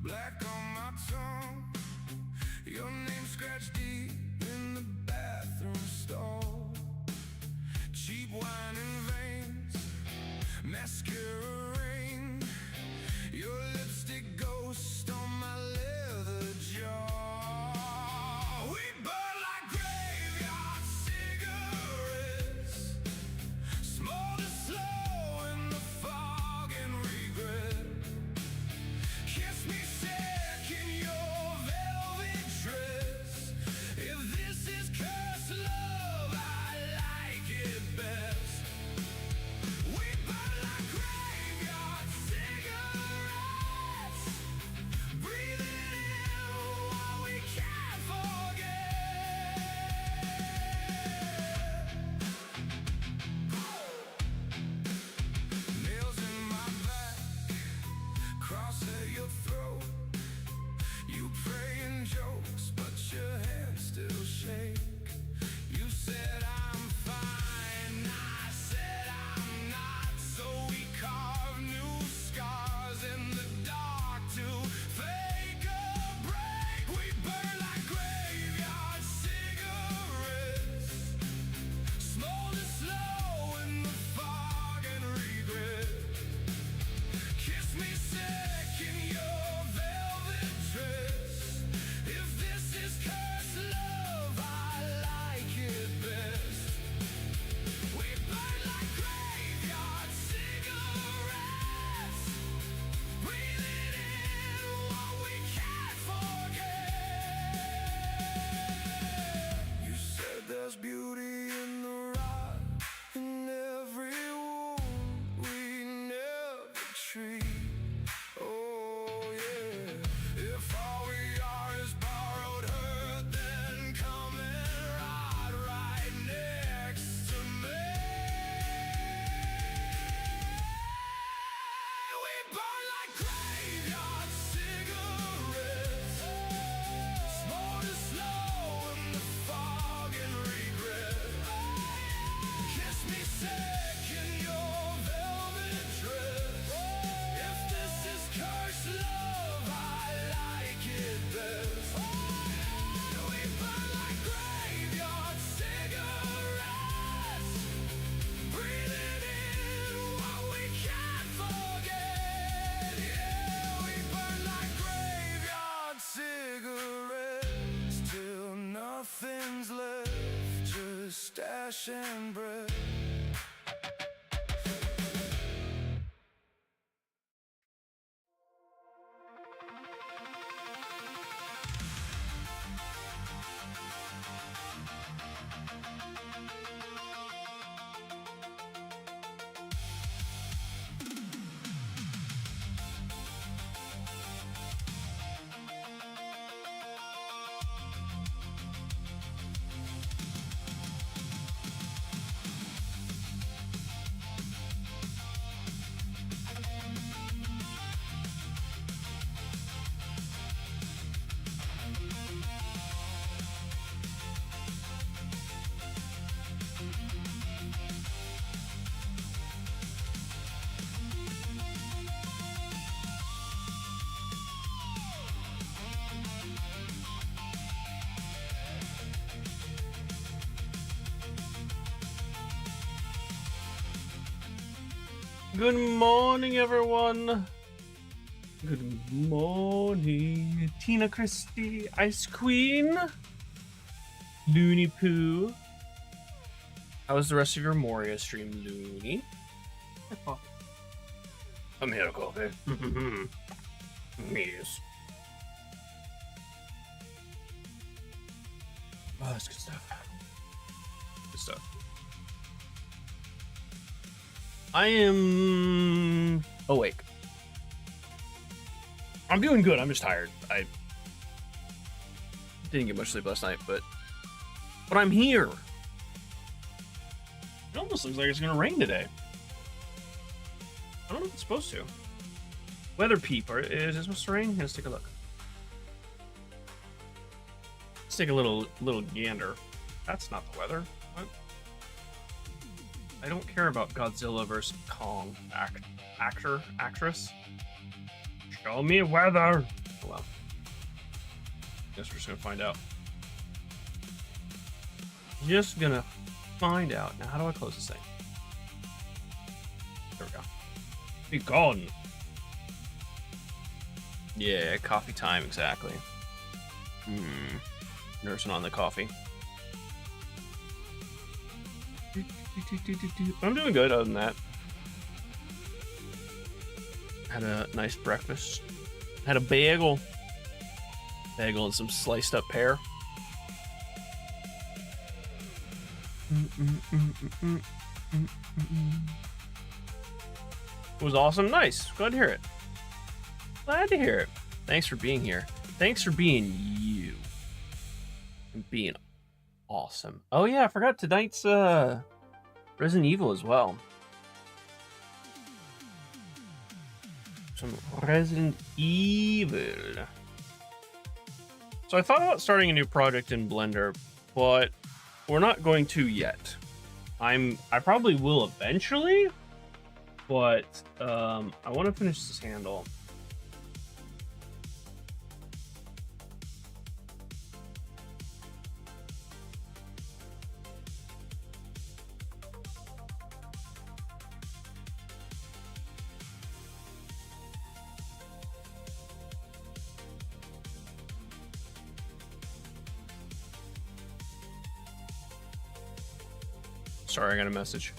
Black on my tongue, your name scratched deep in the bathroom stall. Cheap wine and veins, mascara rain, your lipstick ghost on my leather jaw. We burn like graveyard cigarettes, smolder slow in the fog and regret. Kiss me sick in your velvet dress. If this is cursed love, I like it best. We burn like graveyard cigarettes, breathing in what we can't forget. Nails in my back, cross at your throat. You pray in jokes, but your hands still shake. You said I'm fine, I said I'm not. So we carve new scars in the dark to fake a break. We burn like graveyard cigarettes, smolder slow in the fog and regret. Kiss me sick in your velvet dress. If this is cursed love, I like it best. We burn like graveyard cigarettes, breathing in what we can't forget. You said there's beauty in the rot, in every wound we never treat. Oh yeah, if all we are is borrowed hurt, then come and ride right next to me. We burn like graveyard cigarettes, smolder slow in the fog and regret. Kiss me sick in your velvet dress. If this is cursed love, I like it best. We burn like graveyard cigarettes, breathing in what we can't forget. Yeah, we burn like graveyard cigarettes till nothing's left, just ash and breath. Good morning, everyone. Good morning, Tina Christie, Ice Queen, Looney Poo. How was the rest of your Moria stream, Looney? I'm here to coffee. Yes. Oh, that's good stuff. Good stuff. I am awake. I'm doing good. I'm just tired. I didn't get much sleep last night, but I'm here. It almost looks like it's gonna rain today. I don't know if it's supposed to. Weather peep, or is it supposed to rain? Let's take a look. Let's take a little gander. That's not the weather. What? I don't care about Godzilla vs. Kong actress. Show me weather. Oh well. Guess we're just gonna find out. Just gonna find out. Now, how do I close this thing? There we go. Be gone. Yeah, coffee time, exactly. Nursing on the coffee. I'm doing good other than that. Had a nice breakfast. Had a bagel. Bagel and some sliced up pear. It was awesome. Nice. Glad to hear it. Glad to hear it. Thanks for being here. Thanks for being you. And being awesome. Oh yeah, I forgot tonight's Resident Evil as well. Some Resident Evil. So I thought about starting a new project in Blender, but we're not going to yet. I probably will eventually, but I want to finish this handle. Sorry, I got a message.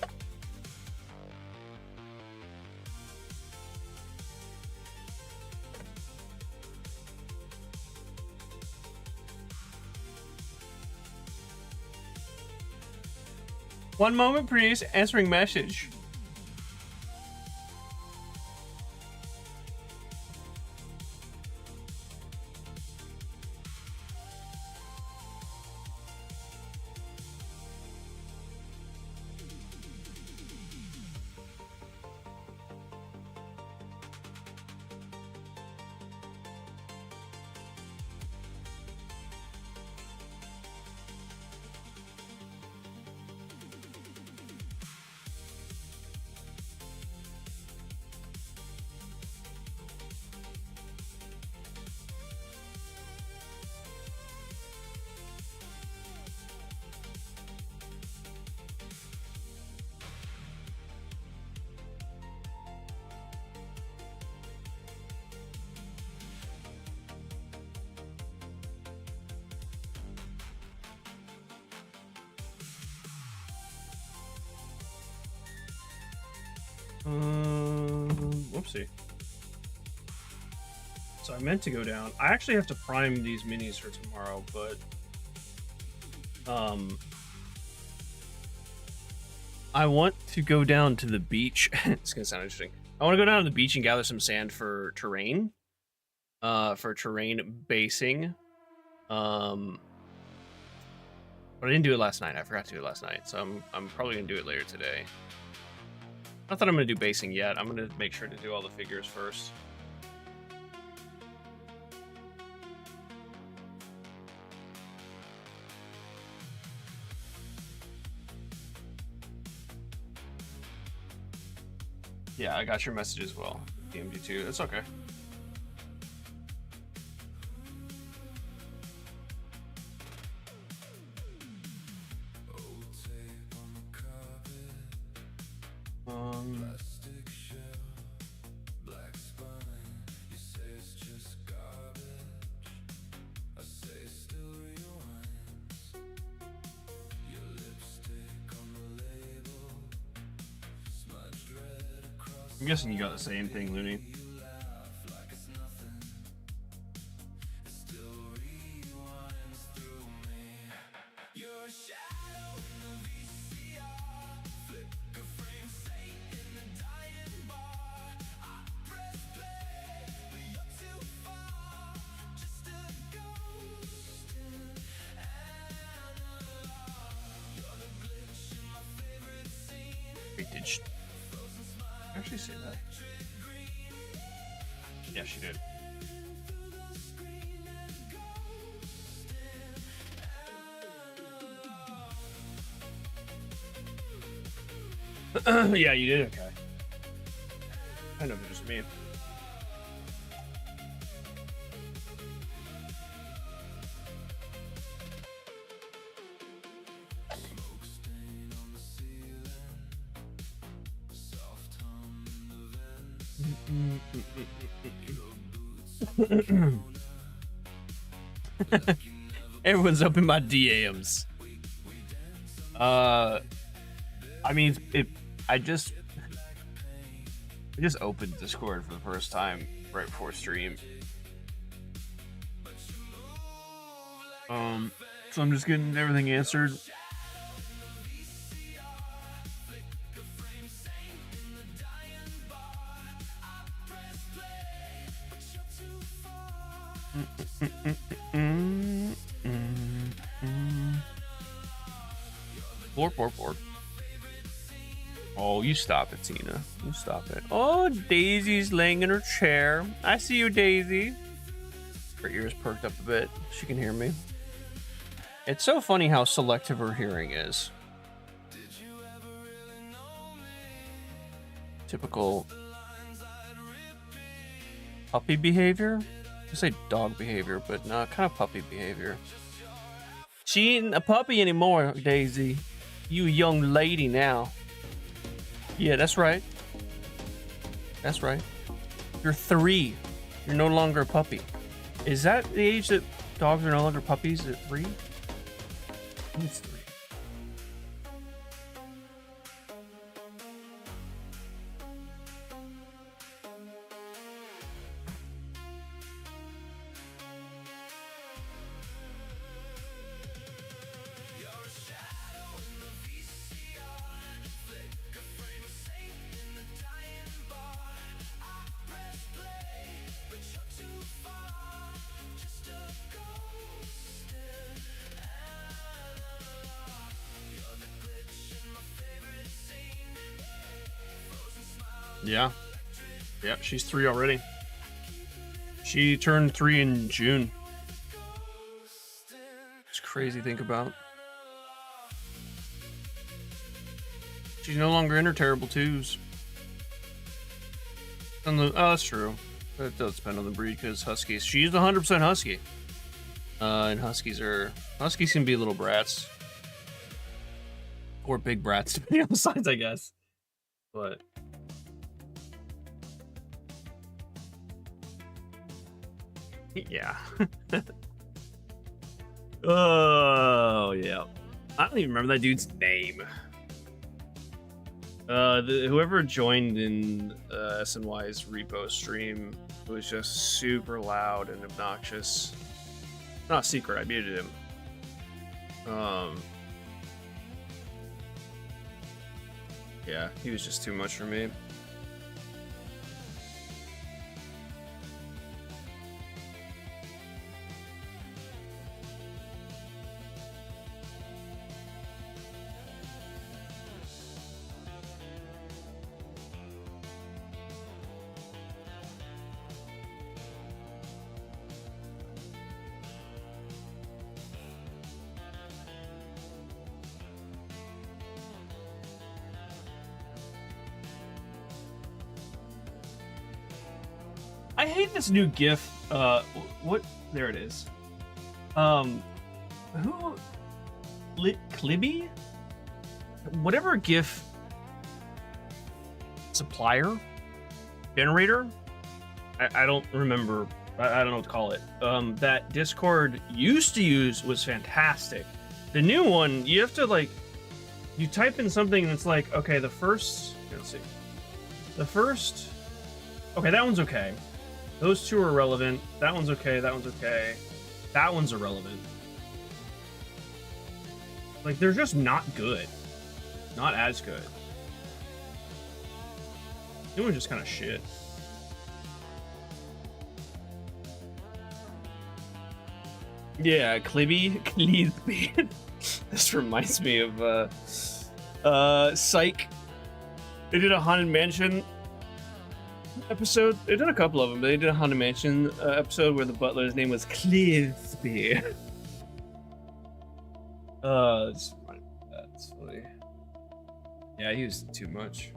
One moment, please. Answering message. Whoopsie. So I meant to go down. I actually have to prime these minis for tomorrow, but I want to go down to the beach. It's gonna sound interesting. I want to go down to the beach and gather some sand for terrain. For terrain basing. But I didn't do it last night. I forgot to do it last night, so I'm probably gonna do it later today. Not that I'm gonna do basing yet. I'm gonna make sure to do all the figures first. Yeah, I got your message as well. DMD2. It's okay. I'm guessing you got the same thing, Looney. say that. Yeah, she did. Yeah, you did. Okay. I know, just me. Everyone's up in my DMs. I mean, I just opened Discord for the first time right before stream. So I'm just getting everything answered. Four. Oh, you stop it, Tina. You stop it. Oh, Daisy's laying in her chair. I see you, Daisy. Her ears perked up a bit. She can hear me. It's so funny how selective her hearing is. Typical puppy behavior? I say dog behavior, but no, kind of puppy behavior. She ain't a puppy anymore, Daisy. You a young lady now. Yeah, that's right. That's right. You're 3. You're no longer a puppy. Is that the age that dogs are no longer puppies at 3? I think it's 3. Yeah. Yeah, she's 3 already. She turned 3 in June. It's crazy to think about. She's no longer in her terrible 2s. Oh, that's true. That does depend on the breed, because Huskies. She's 100% Husky. And Huskies can be little brats. Or big brats, depending on the size, I guess. But... yeah. Oh, yeah. I don't even remember that dude's name. Whoever joined in SNY's repo stream was just super loud and obnoxious. Not a secret, I muted him. Yeah, he was just too much for me. I hate this new GIF. What? There it is. Who? Clibby? Whatever GIF supplier? Generator? I don't remember. I don't know what to call it. That Discord used to use was fantastic. The new one, you have to like, you type in something and it's like, okay, the first, let's see. The first, okay, that one's okay. Those 2 are irrelevant. That one's okay. That one's okay. That one's irrelevant. Like, they're just not good. Not as good. New one's just kind of shit. Yeah, Clibby. This reminds me of Psych. They did a Haunted Mansion episode. They did a couple of them. They did a Haunted Mansion episode where the butler's name was Clisby. That's funny. Yeah, he was too much.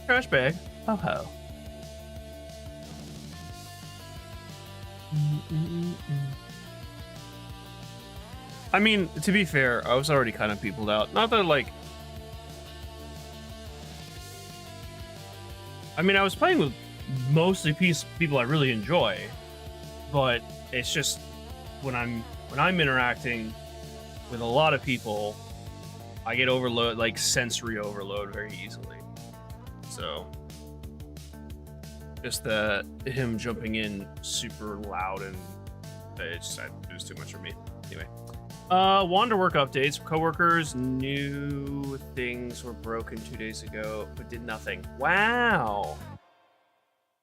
Trash bag. Oh ho. I mean, to be fair, I was already kind of peopled out. Not that like. I mean, I was playing with mostly people I really enjoy, but it's just when I'm interacting with a lot of people, I get overload, like sensory overload, very easily. So just him jumping in super loud and it was too much for me. Anyway, Wanderwork updates. Coworkers, new things were broken 2 days ago, but did nothing. Wow,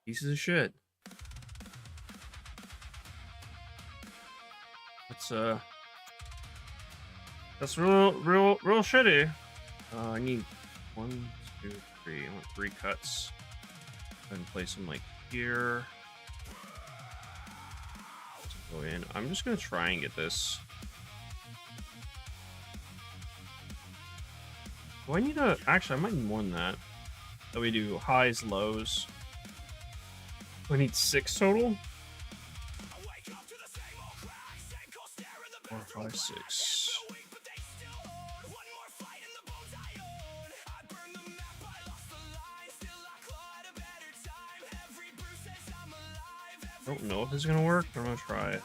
pieces of shit. That's real shitty. I need 1, 2, 3. I want 3 cuts. And place them like here. Go in. I'm just gonna try and get this. Do I need a? Actually, I might need more than that. So we do highs, lows. Do I need 6 total? 4, 5, 6. I don't know if this is gonna work, but I'm gonna try it.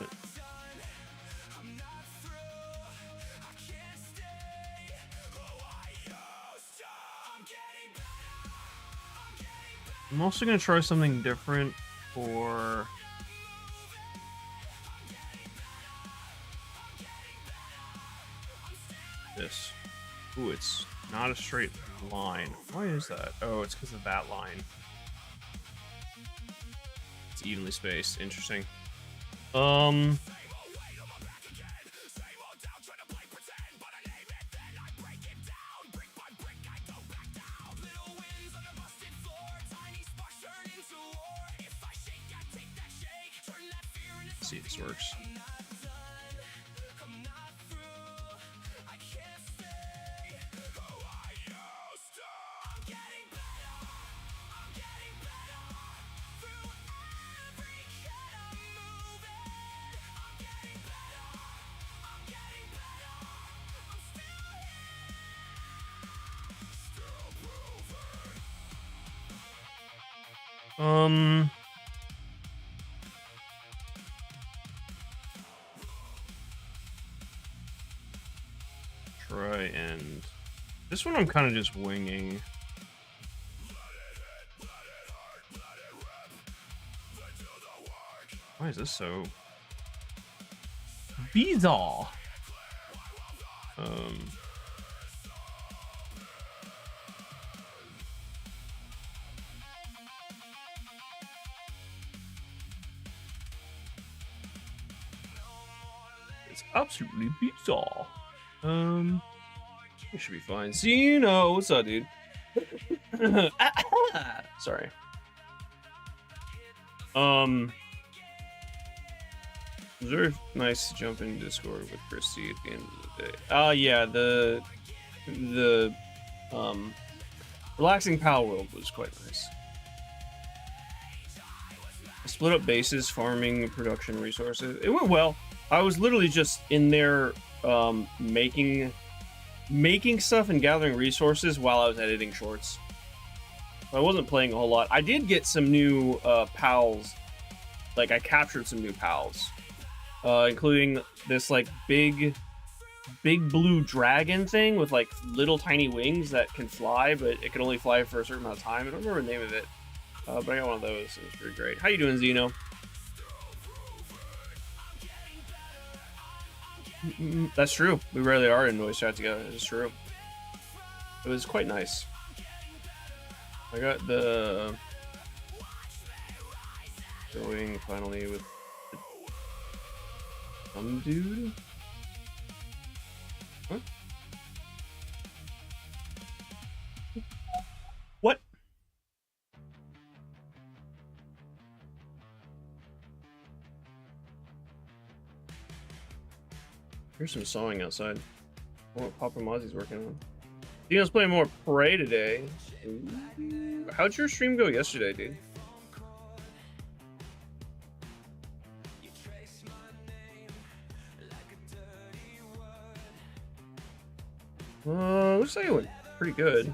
I'm also gonna try something different for this. Ooh, it's not a straight line. Why is that? Oh, it's because of that line. It's evenly spaced. Interesting. Let's see if this works. Try and this one I'm kind of just winging. Why is this so bizarre? It's absolutely bizarre. It should be fine. Zeno, what's up, dude? Sorry. It was very nice to jump in Discord with Christy at the end of the day. Yeah, the relaxing Pal World was quite nice. I split up bases, farming, production resources. It went well. I was literally just in there making stuff and gathering resources while I was editing shorts. I wasn't playing a whole lot. I did get some new pals. Like I captured some new pals, including this like big big blue dragon thing with like little tiny wings that can fly, but it can only fly for a certain amount of time. I don't remember the name of it, but I got one of those. It was pretty great. How you doing, Zeno? That's true. We rarely are in noise chat together. It's true. It was quite nice. I got the going finally with some dude. Huh? What? Here's some sawing outside. I what Papa Mozzie's working on. Dino's playing more Prey today. Ooh. How'd your stream go yesterday, dude? Looks like it went pretty good.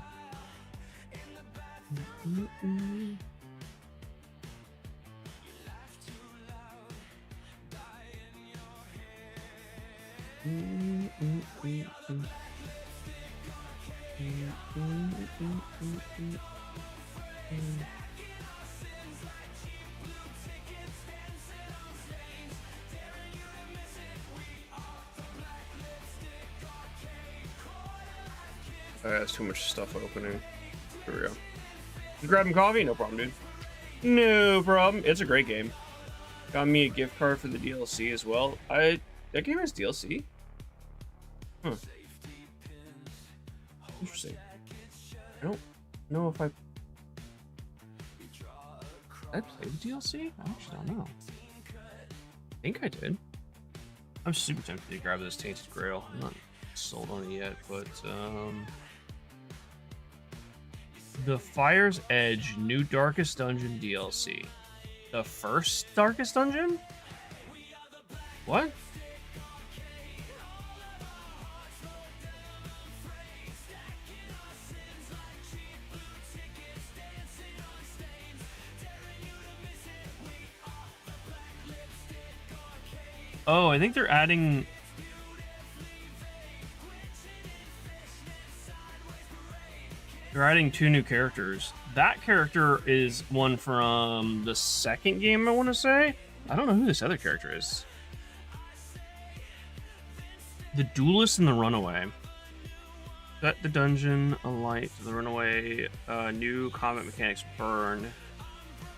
That's too much stuff opening. Here we go. You grabbing coffee? No problem, dude. No problem. It's a great game. Got me a gift card for the DLC as well. That game has DLC? Huh. Interesting. I don't know if I played the DLC? I actually don't know. I think I did. I'm super tempted to grab this Tainted Grail. I'm not sold on it yet, but the Fire's Edge New Darkest Dungeon DLC. The first Darkest Dungeon? What? Oh, I think they're adding... They're adding 2 new characters. That character is one from the second game, I want to say. I don't know who this other character is. The Duelist and the Runaway. Set the dungeon alight. The Runaway. New combat mechanics burn.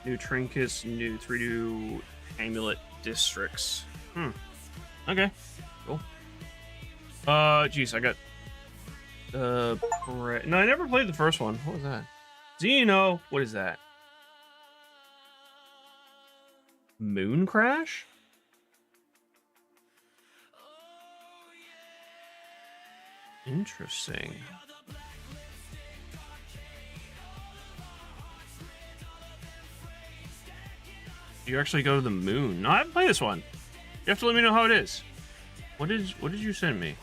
New trinkets. New 3 new amulet districts. Okay. Cool. Jeez, I got... no, I never played the first one. What was that? Zeno, what is that? Moon Crash? Interesting. You actually go to the moon. No, I haven't played this one. You have to let me know how it is. What did you send me?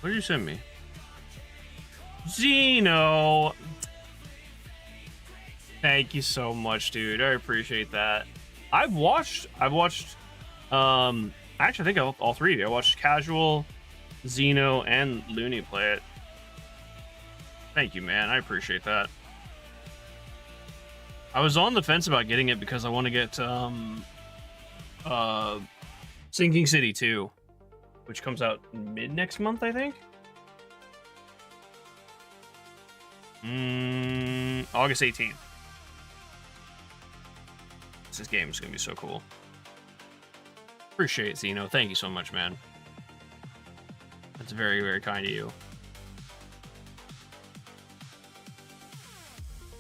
What did you send me? Zeno! Thank you so much, dude. I appreciate that. I've watched actually I think all 3 of you. I watched Casual, Zeno, and Looney play it. Thank you, man. I appreciate that. I was on the fence about getting it because I want to get Sinking City 2, which comes out mid next month, I think. August 18th. This game is gonna be so cool. Appreciate it, Zeno. Thank you so much, man. That's very, very kind of you.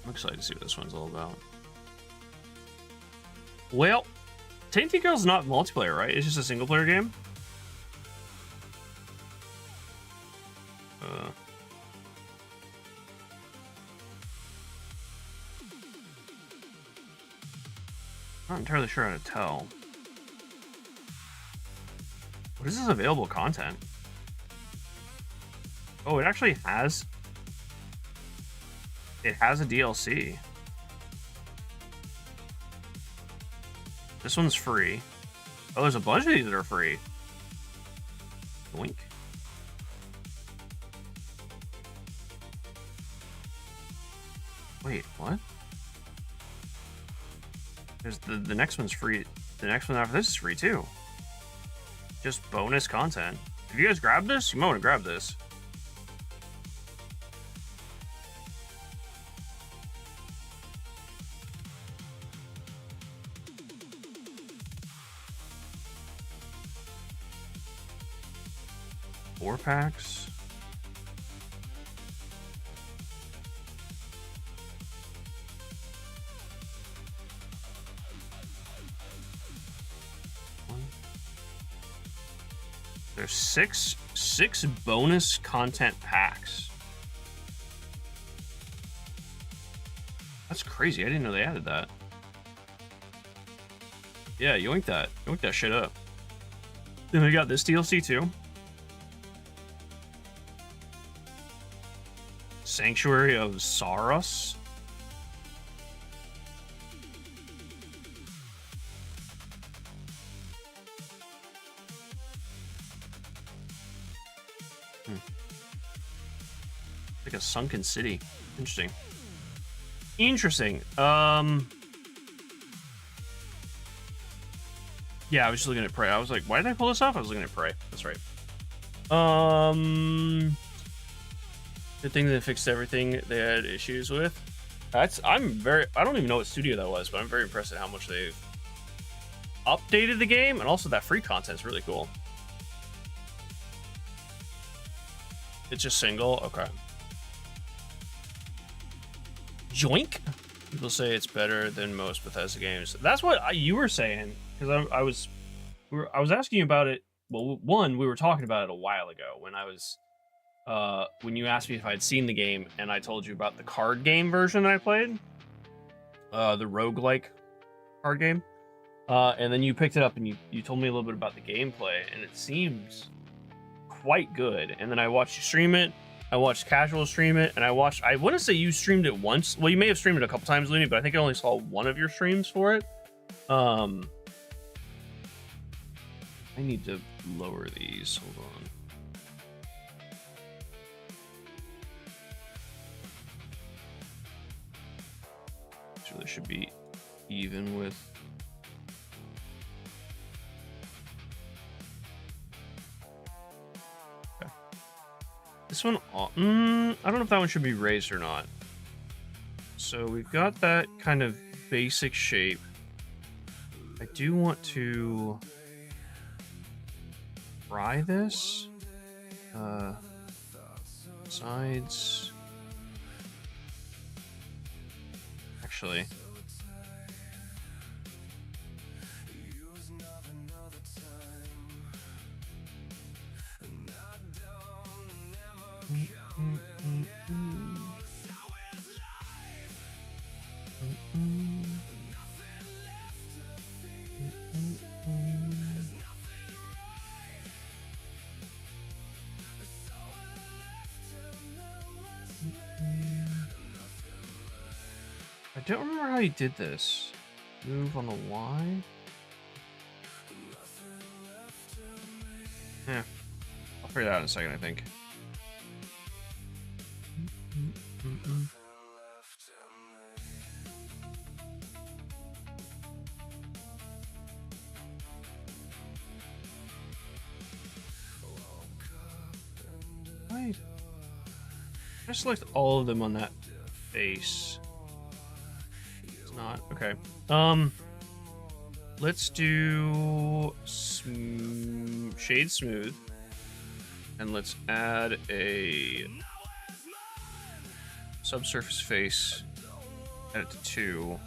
I'm excited to see what this one's all about. Well, Tainted Girl's not multiplayer, right? It's just a single player game? Not entirely sure how to tell. What is this available content? Oh, it actually has... It has a DLC. This one's free. Oh, there's a bunch of these that are free. Boink. Wait, what? There's the next one's free. The next one after this is free too. Just bonus content. If you guys grab this, you might want to grab this. Four packs. There's six bonus content packs. That's crazy. I didn't know they added that. Yeah, yoink that. Yoink that shit up. Then we got this DLC too. Sanctuary of Saros. Like a sunken city. Interesting. Interesting. Yeah, I was just looking at Prey. I was like, why did I pull this off? I was looking at Prey. That's right. Good thing they fixed everything they had issues with. I don't even know what studio that was, but I'm very impressed at how much they've updated the game, and also that free content is really cool. It's just single? Okay. Joink? People say it's better than most Bethesda games. That's what you were saying, because I was asking you about it. Well, one, we were talking about it a while ago when you asked me if I'd seen the game, and I told you about the card game version that I played, the roguelike card game, and then you picked it up and you told me a little bit about the gameplay, and it seems quite good. And then I watched you stream it. I watched Casual stream it, and I want to say you streamed it once. Well, you may have streamed it a couple times, Looney, but I think I only saw one of your streams for it. I need to lower these. Hold on. This really should be even with. Okay. This one, I don't know if that one should be raised or not. So we've got that kind of basic shape. I do want to fry this. Sides. Actually. I don't remember how you did this. Move on the Y? Yeah. I'll figure that out in a second, I think. I select all of them on that face. It's not okay. Let's do shade smooth, and let's add a subsurface face. Add it to 2,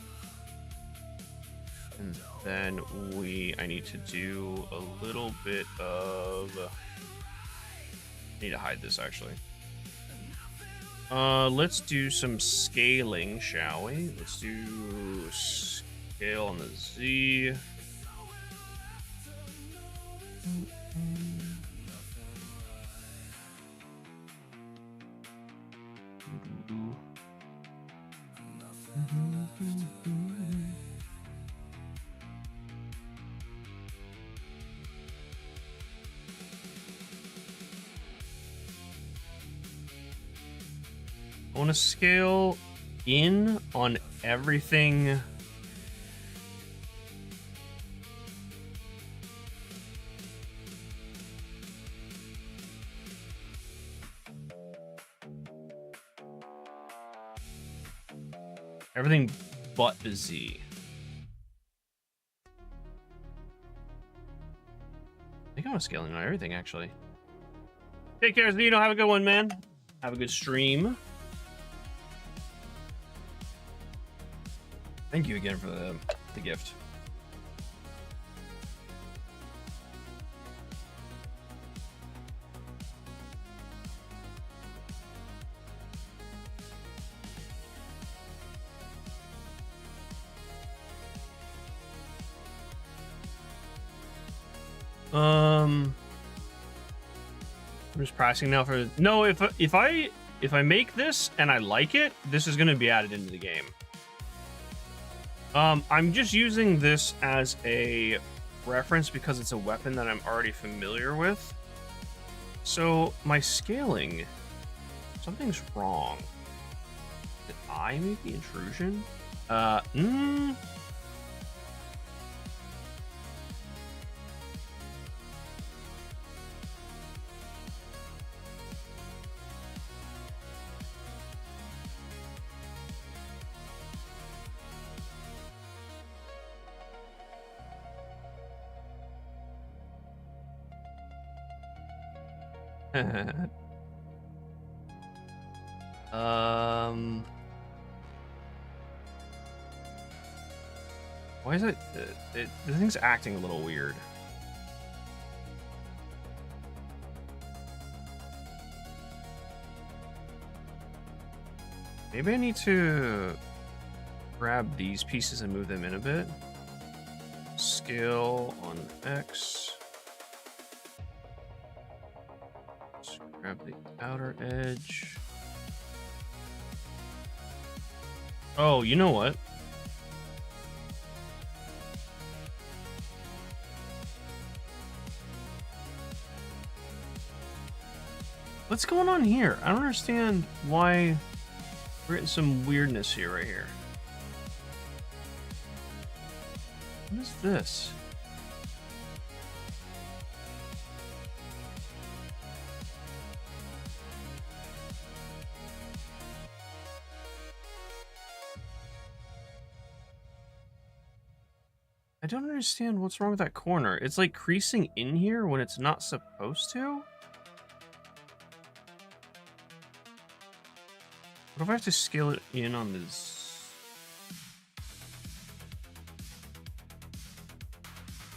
and then I need to do a little bit of. I need to hide this actually. Let's do some scaling, shall we? Let's do scale on the Z. I want to scale in on everything. Everything but the Z. I think I want to scale in on everything, actually. Take care, Zeno. Have a good one, man. Have a good stream. Thank you again for the gift. I'm just pricing now for no. If I make this and I like it, this is gonna be added into the game. I'm just using this as a reference because it's a weapon that I'm already familiar with. So my scaling, something's wrong. Did I make the intrusion? Why is it, the thing's acting a little weird. Maybe I need to grab these pieces and move them in a bit. Scale on X. Let's grab the outer edge. Oh, you know what? What's going on here? I don't understand why we're getting some weirdness here, right here. What is this? I don't understand what's wrong with that corner. It's like creasing in here when it's not supposed to. What if I have to scale it in on this?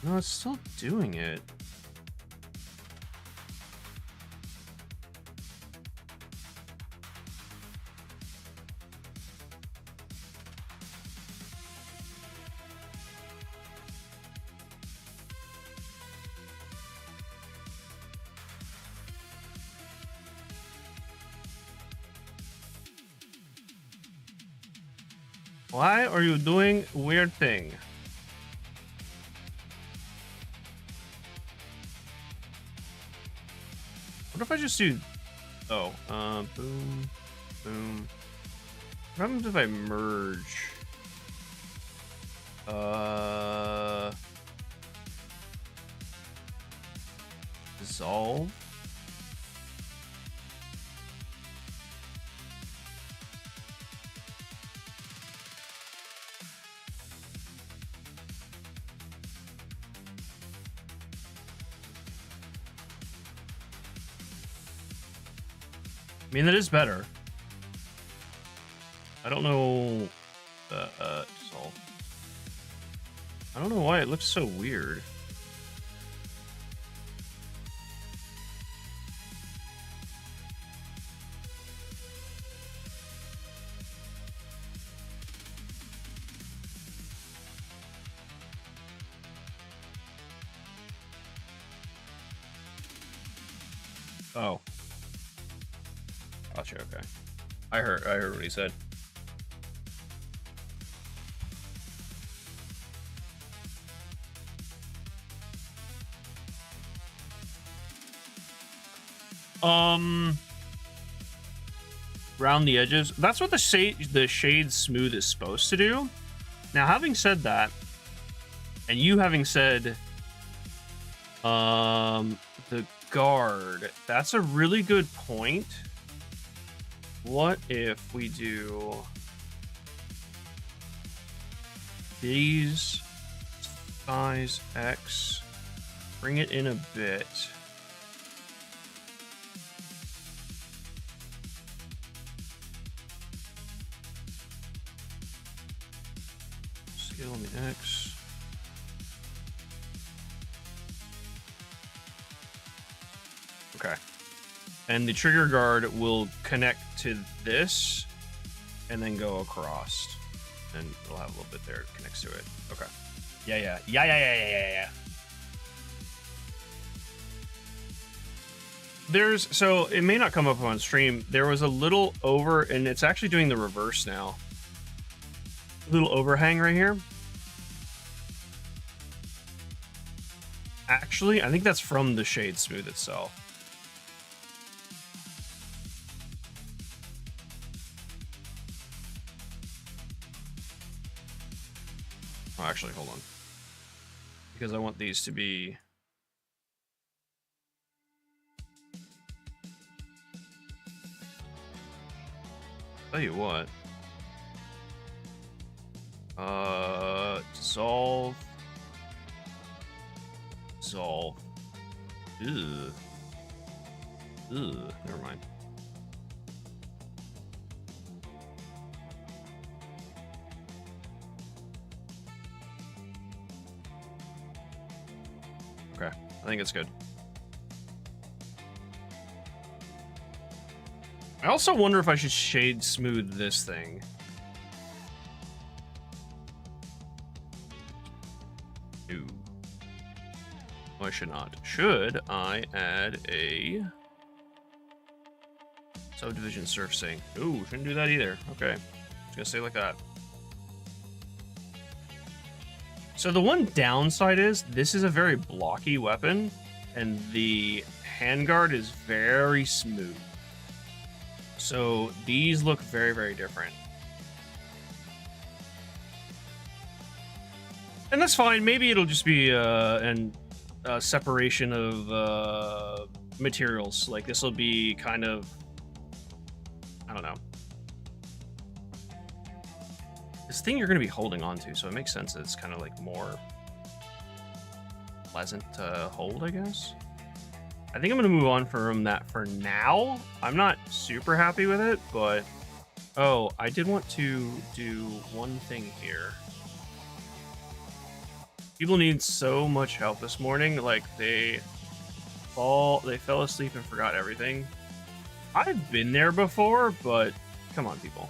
No, it's still doing it. Why are you doing weird thing? What if I just do... Oh, boom, boom. What happens if I merge? Dissolve? I mean, that is better. I don't know. Dissolve. I don't know why it looks so weird. Oh. Gotcha, okay. I heard what he said. around the edges. That's what the shade smooth is supposed to do. Now, having said that, and you having said the guard, that's a really good point. What if we do these size X, bring it in a bit. Scale on the X. Okay. And the trigger guard will connect to this and then go across. And we'll have a little bit there that connects to it. Okay. Yeah. So it may not come up on stream. There was a little over, and it's actually doing the reverse now. A little overhang right here. Actually, I think that's from the shade smooth itself. Oh, actually, hold on. Because I want these to be... Tell you what. Dissolve. Ugh. Never mind. Okay, I think it's good. I also wonder if I should shade smooth this thing. No. I should not. Should I add a subdivision surfacing? Ooh, shouldn't do that either. Okay, just gonna say it like that. So the one downside is this is a very blocky weapon, and the handguard is very smooth. So these look very, very different. And that's fine. Maybe it'll just be a separation of materials. Like this will be kind of, I don't know. This thing you're going to be holding on to, so it makes sense that it's kind of like more pleasant to hold, I guess. I think I'm going to move on from that for now. I'm not super happy with it, but... Oh, I did want to do one thing here. People need so much help this morning. Like, they fell asleep and forgot everything. I've been there before, but come on, people.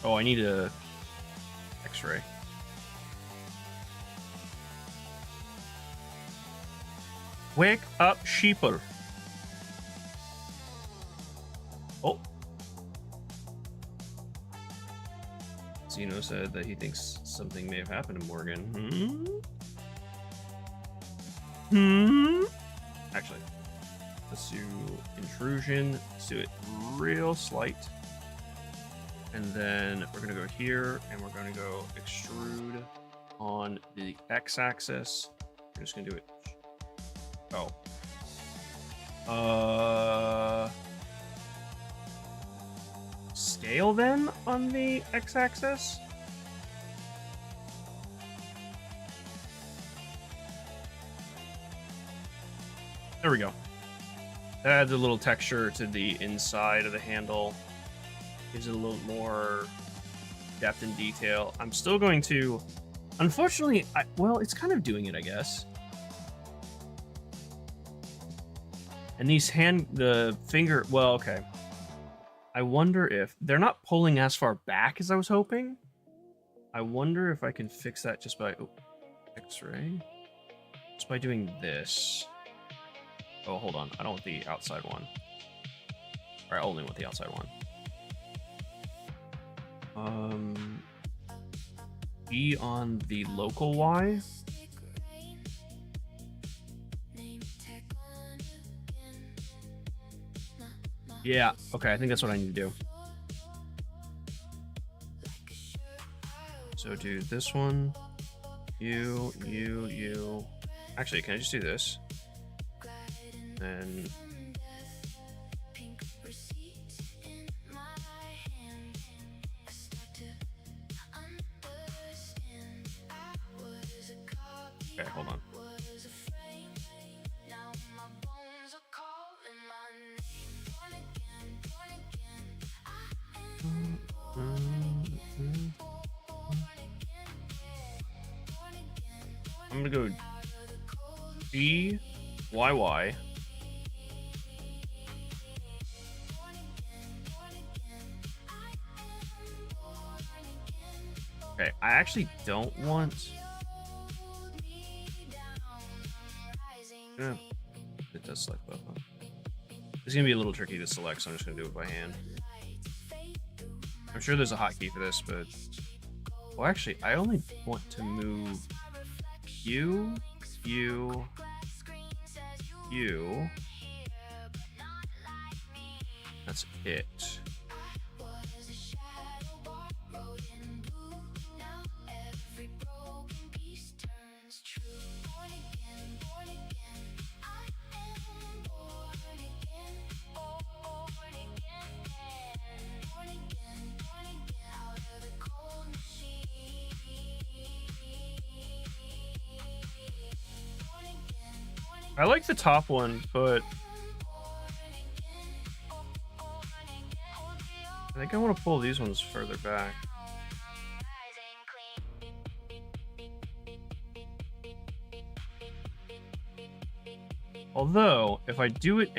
Oh, I need a X-ray. Wake up, sheeple. Oh. Zeno said that he thinks something may have happened to Morgan. Actually, let's do intrusion. Let's do it real slight. And then we're going to go here, and we're going to go extrude on the x-axis. We're just going to do it. Scale then on the x-axis? There we go. That adds a little texture to the inside of the handle. Gives it a little more depth and detail. I'm still going to... Unfortunately, well, it's kind of doing it, I guess. And these the finger... Well, okay. I wonder if... They're not pulling as far back as I was hoping. I wonder if I can fix that just by... Oh, X-ray? Just by doing this. Oh, hold on. I don't want the outside one. Or I only want the outside one. E on the local Y. Yeah, okay, I think that's what I need to do. So do this one. You. Actually, can I just do this? Then... Okay, hold on. I'm gonna go G, Y, Y. Okay, I actually don't want... It does select both of them. It's gonna be a little tricky to select, so I'm just gonna do it by hand. I'm sure there's a hotkey for this, but... Well, actually, I only want to move you. That's it. I like the top one, but I think I want to pull these ones further back. Although, if I do it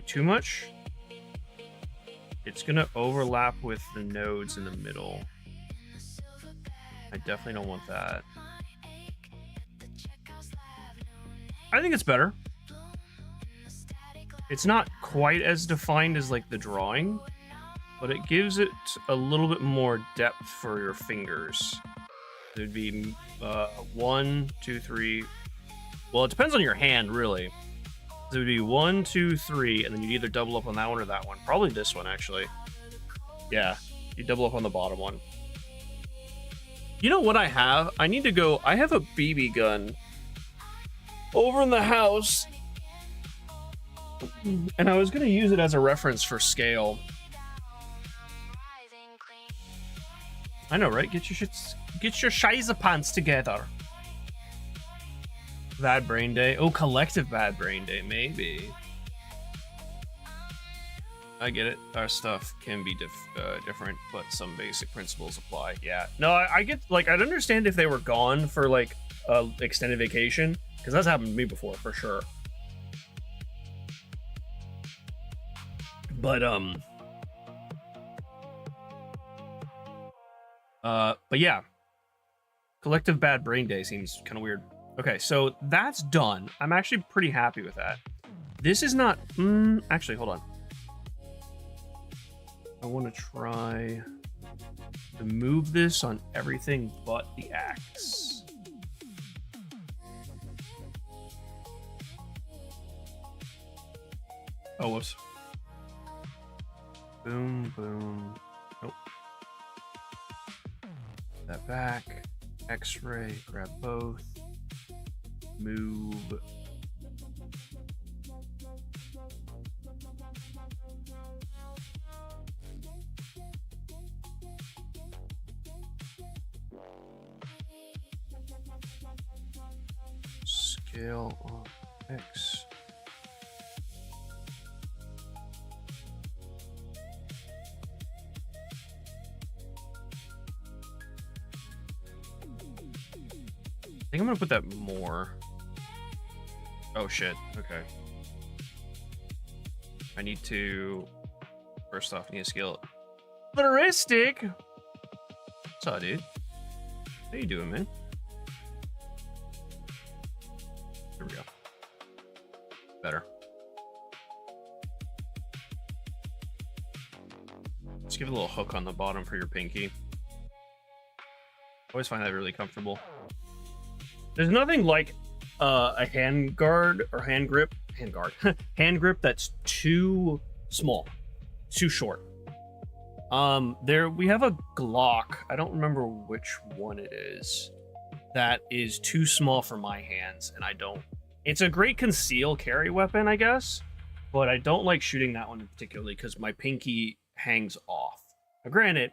too much, it's gonna overlap with the nodes in the middle. I definitely don't want that. I think it's better. It's not quite as defined as like the drawing, but it gives it a little bit more depth for your fingers. It would be 1, 2, 3. Well, it depends on your hand, really. It would be 1, 2, 3, and then you'd either double up on that one or that one. Probably this one, actually. Yeah, you double up on the bottom one. You know what I have? I need to go. I have a BB gun over in the house, and I was going to use it as a reference for scale. I know, right? Get your shiza pants together. Bad brain day. Oh, collective bad brain day, maybe. I get it. Our stuff can be different, but some basic principles apply. Yeah. No, I get, like, I'd understand if they were gone for, like, extended vacation, because that's happened to me before, for sure. But yeah. Collective bad brain day seems kind of weird. Okay, so that's done. I'm actually pretty happy with that. This is not... actually, hold on. I want to try to move this on everything but the axe. Oh, whoops. Boom, boom. Nope. That back. X-ray, grab both. Move. Scale on X. I think I'm gonna put that more. Oh shit, okay. I need to, first off, I need to scale it. Futuristic! What's up, dude? How you doing, man? There we go. Better. Let's give it a little hook on the bottom for your pinky. Always find that really comfortable. There's nothing like a hand guard or hand grip that's too small, too short. There we have a Glock. I don't remember which one it is. That is too small for my hands, and I don't. It's a great conceal carry weapon, I guess, but I don't like shooting that one particularly because my pinky hangs off. Now, granted,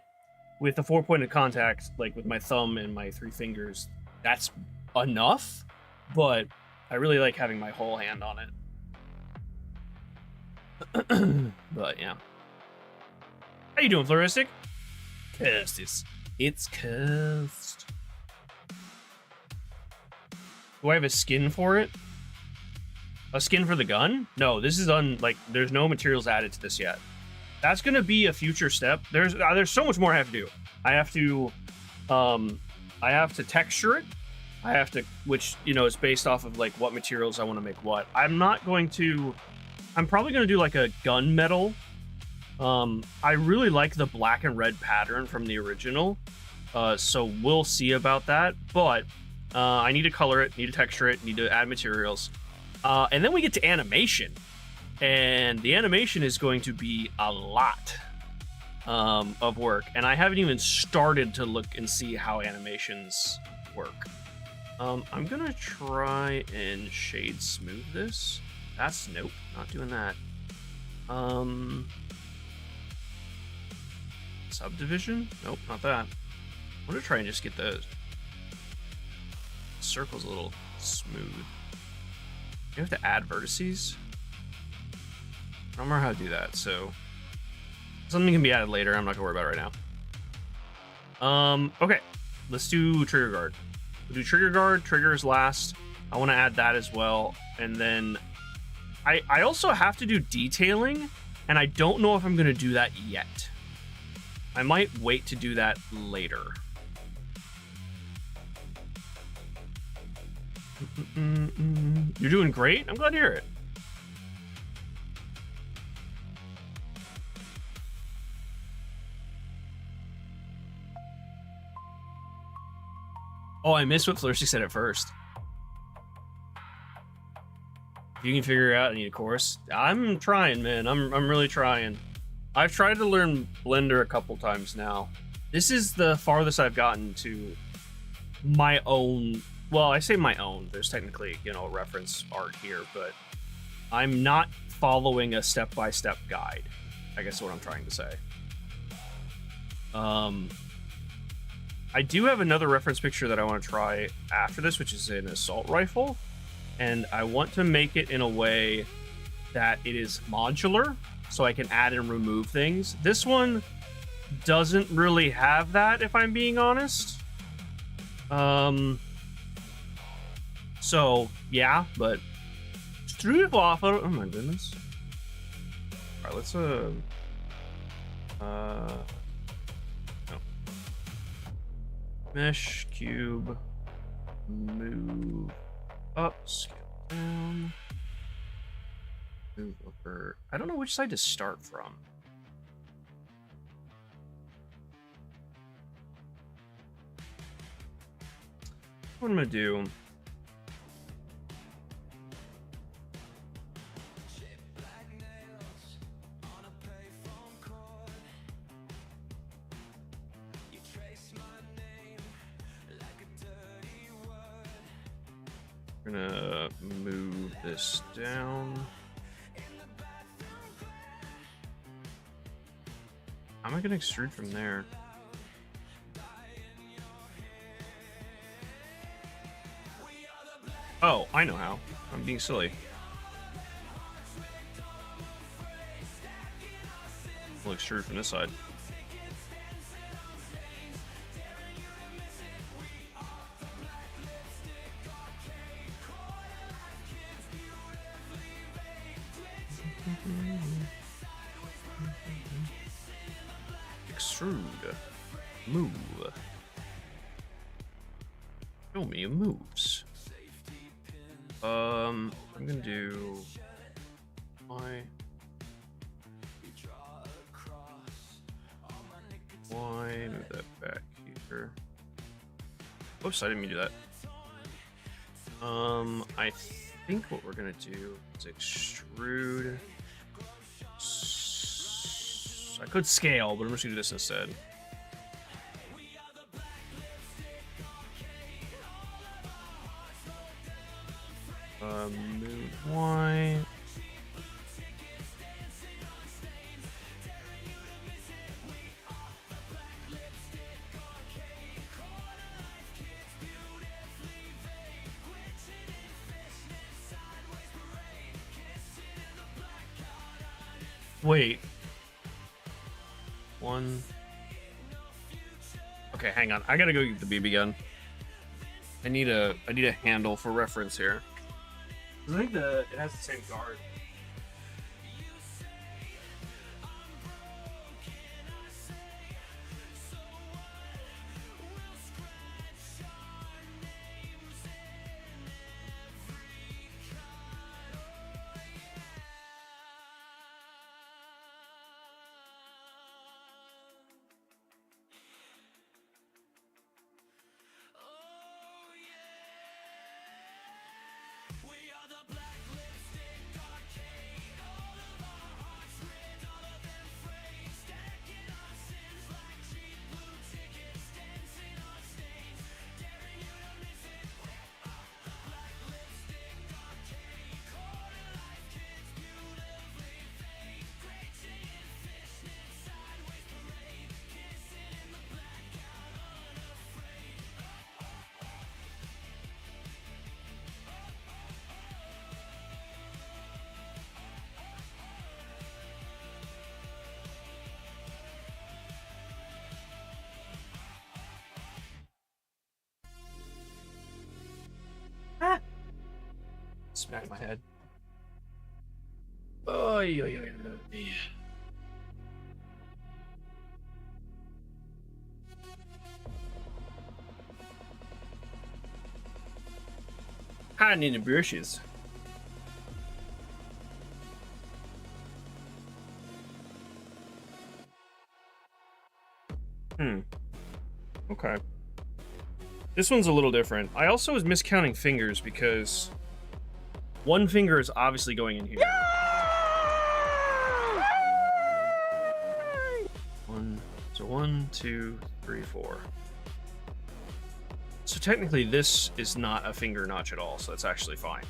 with the 4-point contact, like with my thumb and my 3 fingers, that's enough, but I really like having my whole hand on it. But yeah. How you doing, Floristic? Cursed. It's cursed. Do I have a skin for it? A skin for the gun? No, this is there's no materials added to this yet. That's gonna be a future step. There's so much more I have to do. I have to texture it. I have to, which, you know, is based off of like what materials I want to make what. I'm probably gonna do like a gunmetal. I really like the black and red pattern from the original. So we'll see about that. But I need to color it, need to texture it, need to add materials. And then we get to animation. And the animation is going to be a lot of work. And I haven't even started to look and see how animations work. I'm going to try and shade smooth this. Nope, not doing that. Subdivision? Nope, not that. I'm going to try and just get the circles a little smooth. You have to add vertices? I don't remember how to do that, so something can be added later. I'm not gonna worry about it right now. Okay, let's do trigger guard. We'll do trigger guard. Triggers last. I want to add that as well, and then I also have to do detailing, and I don't know if I'm gonna do that yet. I might wait to do that later. You're doing great. I'm glad to hear it. Oh, I missed what Flourish said at first. If you can figure it out, I need a course. I'm trying, man. I'm really trying. I've tried to learn Blender a couple times now. This is the farthest I've gotten to my own. Well, I say my own. There's technically, you know, a reference art here, but I'm not following a step-by-step guide. I guess is what I'm trying to say. I do have another reference picture that I want to try after this, which is an assault rifle. And I want to make it in a way that it is modular, so I can add and remove things. This one doesn't really have that, if I'm being honest. So, yeah, but Strudwaffle. Oh my goodness. Alright, let's no. Mesh, cube, move up, scale down, move over. I don't know which side to start from. What I'm gonna do. We're gonna move this down. How am I gonna extrude from there? Oh, I know how. I'm being silly. We'll extrude from this side. Extrude. Move. Show me your moves. I'm gonna do Y. Move that back here. Oops, I didn't mean to do that. I think what we're gonna do is extrude I could scale, but I'm just gonna do this instead. Moon white. Wait. One. Okay, hang on. I gotta go get the BB gun. I need a handle for reference here. I think it has the same guard. Ah! Smack my head. Oh, yeah. Hiding in the bushes. Okay. This one's a little different. I also was miscounting fingers because one finger is obviously going in here. So 1, 2, 3, 4. So technically this is not a finger notch at all, so that's actually fine.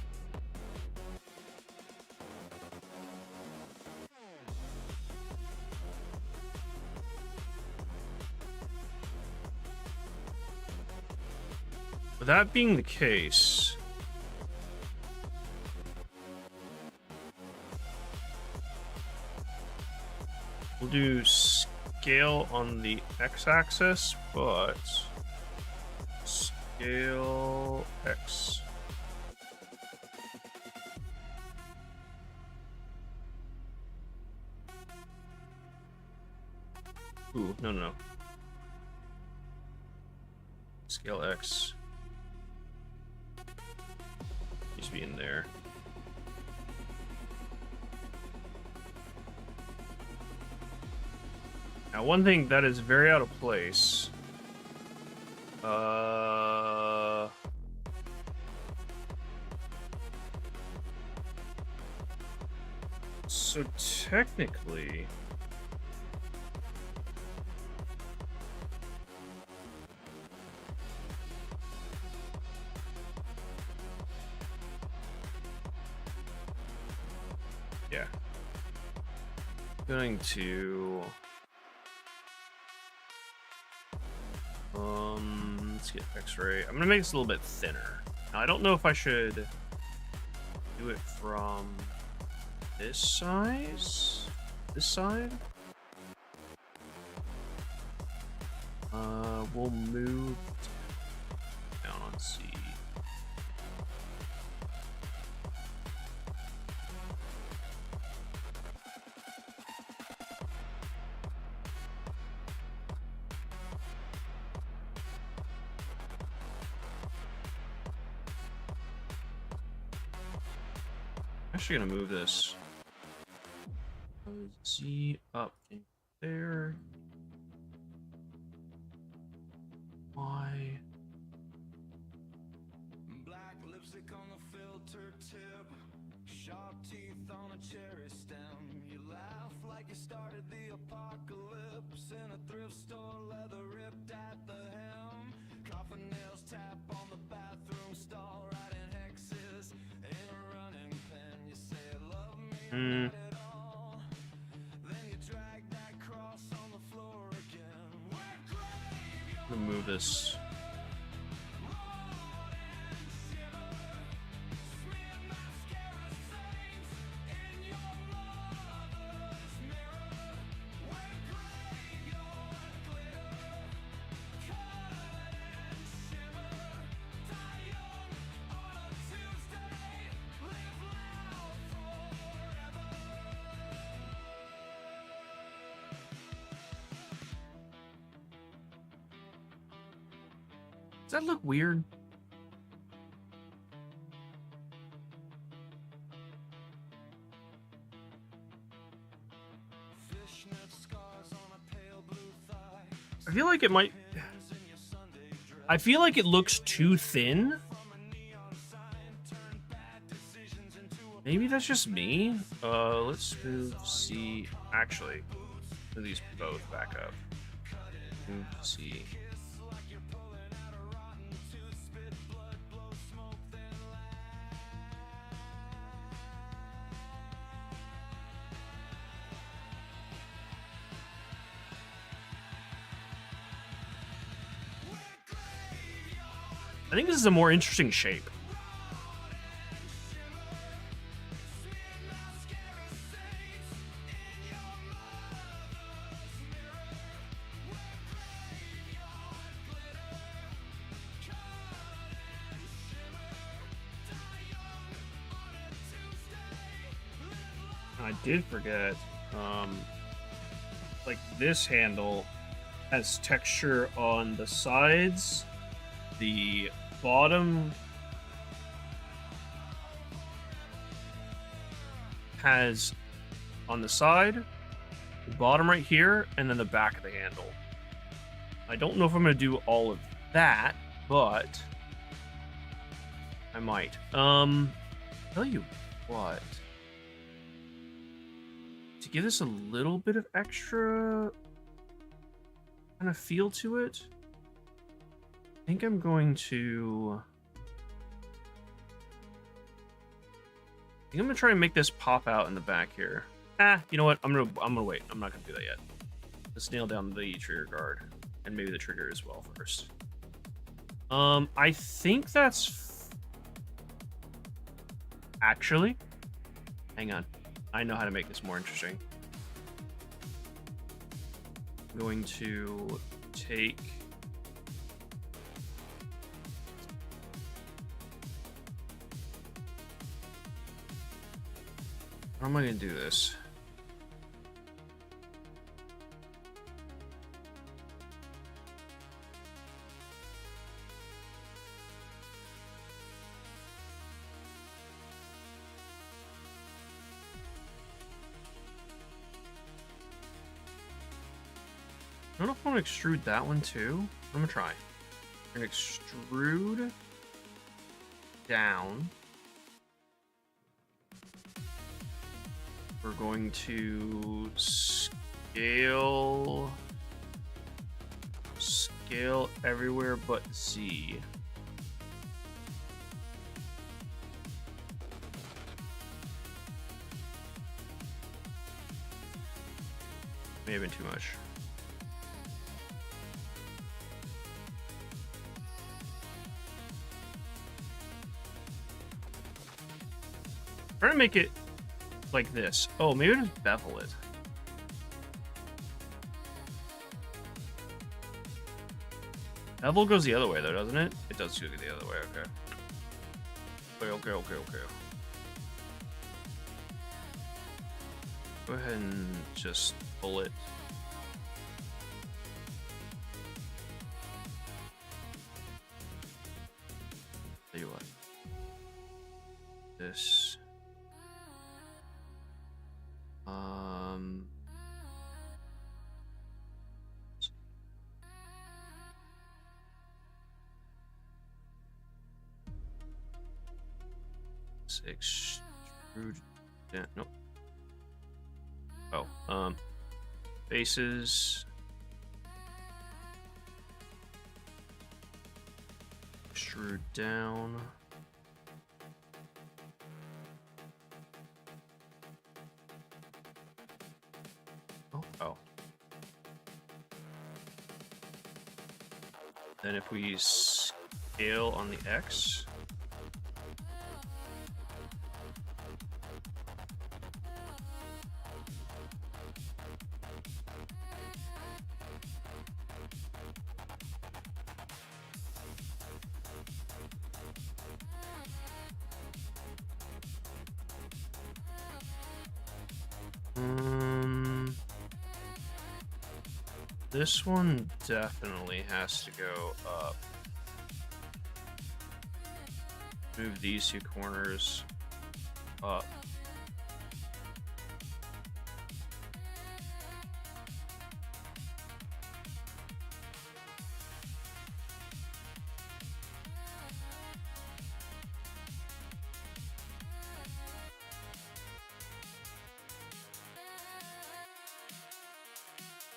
With that being the case, we'll do scale on the x-axis, but scale x. Ooh, no. Scale x. Needs to be in there. Now, one thing that is very out of place. So technically, yeah, going to let's get X-ray. I'm gonna make this a little bit thinner. Now, I don't know if I should do it from this size, this side. We'll move down on C. Actually gonna move this Z up in there. Y. Black lipstick on the filter tip, sharp teeth on a cherry stem. You laugh like you started the apocalypse in a thrift store, leather ripped at the hem. Coffin nails tap on the bathroom stall, writing hexes in a running pen. You say love me not at all, then you drag that cross on the floor again. I'm gonna move this. Does that look weird? I feel like it might... I feel like it looks too thin. Maybe that's just me. Let's move C. Actually, move these both back up. Move C. I think this is a more interesting shape. I did forget, like this handle has texture on the sides. The bottom has on the side, the bottom right here, and then the back of the handle. I don't know if I'm going to do all of that, but I might. Tell you what. To give this a little bit of extra kind of feel to it, I think I'm going to... try and make this pop out in the back here. You know what? I'm gonna wait. I'm not gonna do that yet. Let's nail down the trigger guard and maybe the trigger as well first. I think that's actually. Hang on. I know how to make this more interesting. I'm going to take. How am I going to do this? I don't know if I want to extrude that one too. I'm going to try. I'm going to extrude down. We're going to scale everywhere but Z. May have been too much. Trying to make it like this. Oh, maybe I'll just bevel it. Bevel goes the other way though, doesn't it? It does go the other way, okay. Okay. Go ahead and just pull it. Tell you what. This. 6 extrude down. Nope. Bases. Extrude down. Oh. Then if we scale on the X. This one definitely has to go up. Move these two corners up.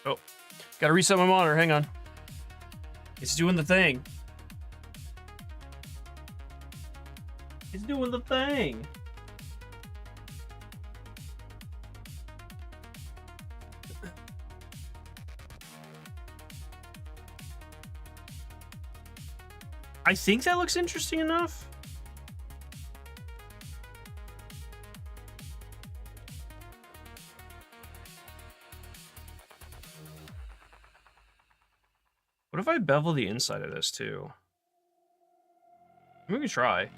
Oh, gotta reset my monitor. Hang on. It's doing the thing. It's doing the thing. I think that looks interesting enough. What if I bevel the inside of this too? We can try.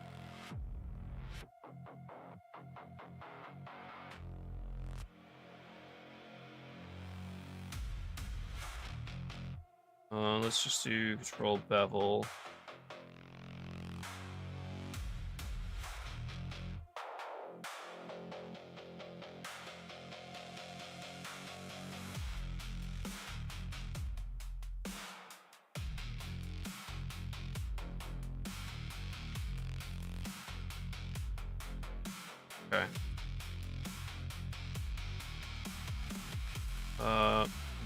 Let's just do control bevel. Okay.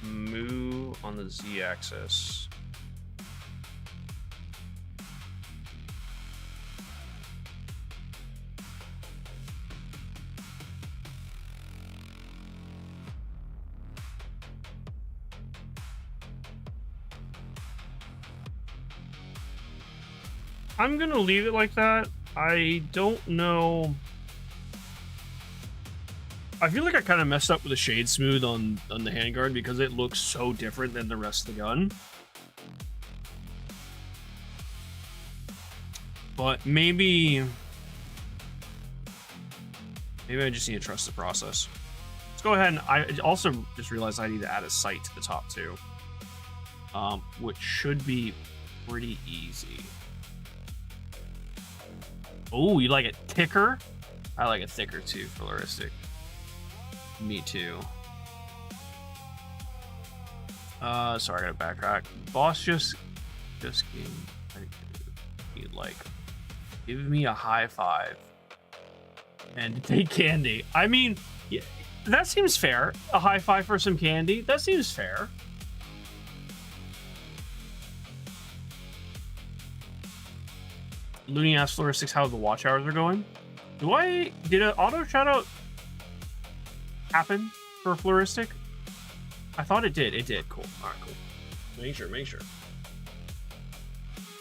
Move on the Z-axis. I'm gonna leave it like that. I don't know. I feel like I kind of messed up with the shade smooth on the handguard because it looks so different than the rest of the gun. But maybe I just need to trust the process. Let's go ahead and I also just realized I need to add a sight to the top too, which should be pretty easy. Oh, you like it thicker? I like it thicker too, Floristic. Me too. Sorry, I gotta backtrack. Boss just he'd like give me a high five and take candy. I mean, yeah, that seems fair. A high five for some candy. That seems fair. Looney asked Floristic how the watch hours are going. Did an auto shout out happen for Floristic? I thought it did. It did. Cool. All right, cool. Make sure.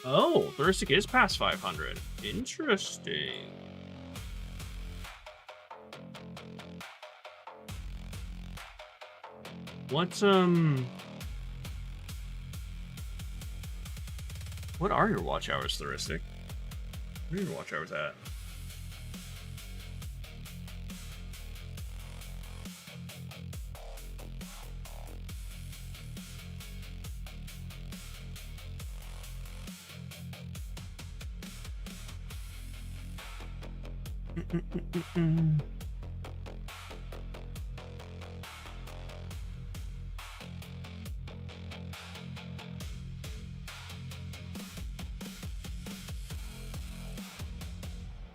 Oh, Floristic is past 500. Interesting. What are your watch hours, Floristic? Where are your watch hours at?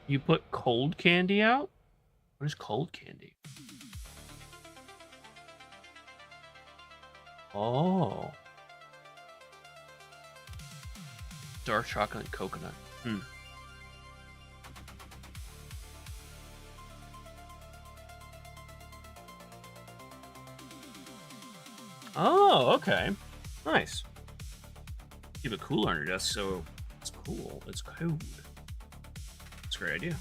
You put cold candy out? What is cold candy? Oh. Dark chocolate and coconut. Hmm. Oh, okay. Nice. Keep it cool on your desk so it's cool. It's cold. That's a great idea.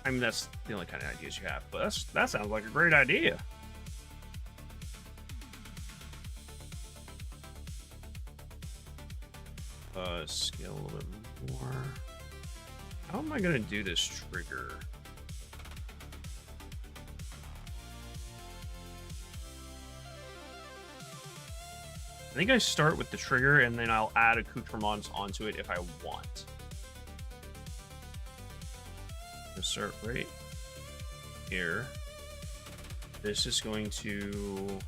I mean, that's the only kind of ideas you have, but that sounds like a great idea. Scale a little bit more. How am I gonna do this trigger? I think I start with the trigger and then I'll add accoutrements onto it if I want. Let's start right here. This is going to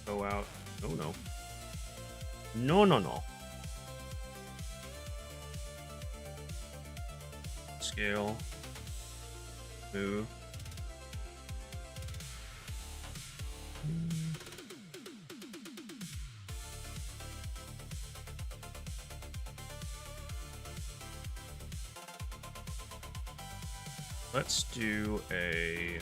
go out. Oh no. No, no, no. Scale. Move. Let's do a...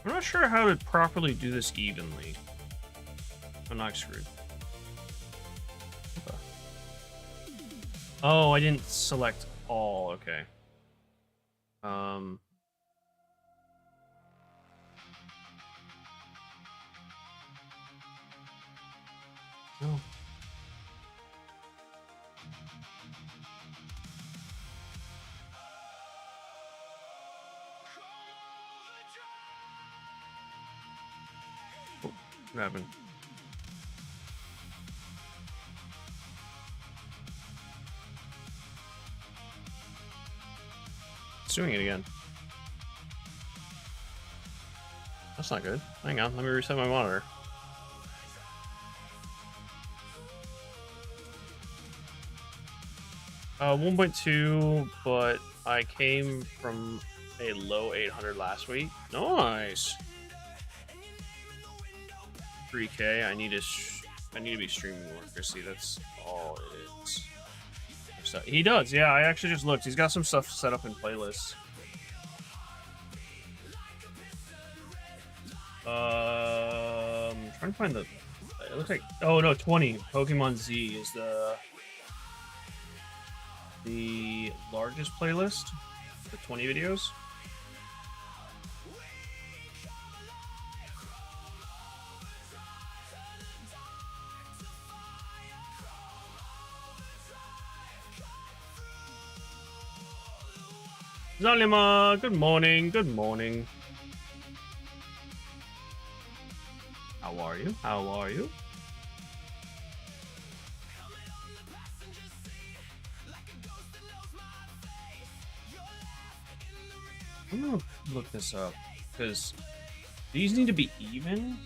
I'm not sure how to properly do this evenly. I'm not screwed. Okay. Oh, I didn't select all. Okay. Oh. What happened? It's doing it again. That's not good. Hang on, let me reset my monitor. Uh, 1.2, but I came from a low 800 last week. Nice. 3K. I need to be streaming more. See, that's all it is. So, he does. Yeah, I actually just looked. He's got some stuff set up in playlists. Trying to find the. It looks like. Oh no, 20. Pokemon Z is the largest playlist. The 20 videos. Zalima, good morning, good morning. How are you? How are you? I'm gonna look this up because these need to be even.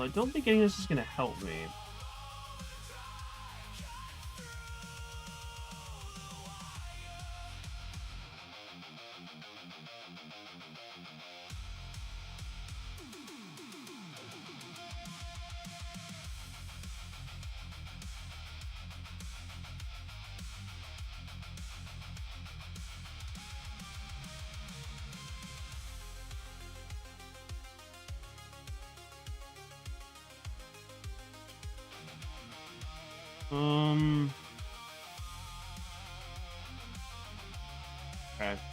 Well, I don't think any of this is gonna help me.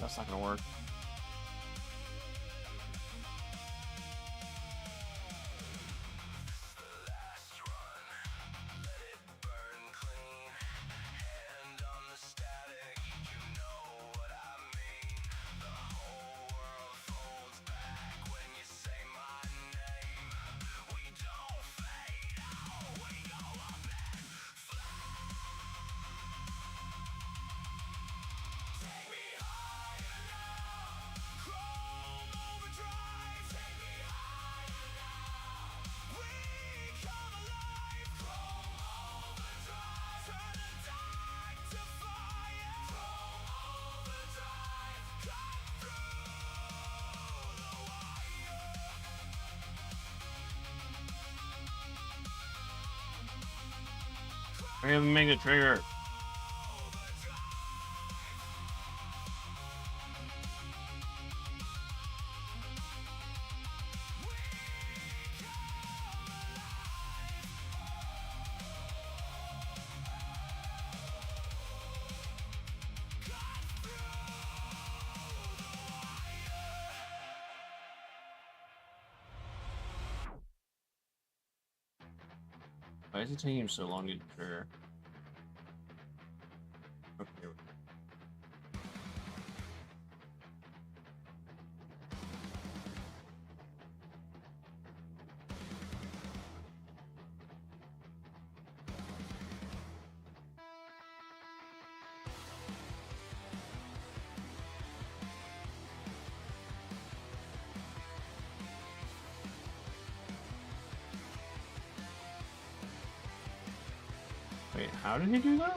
That's not gonna work. I have to make the trigger. Why is it taking him so long to trigger? Okay. Wait, how did he do that?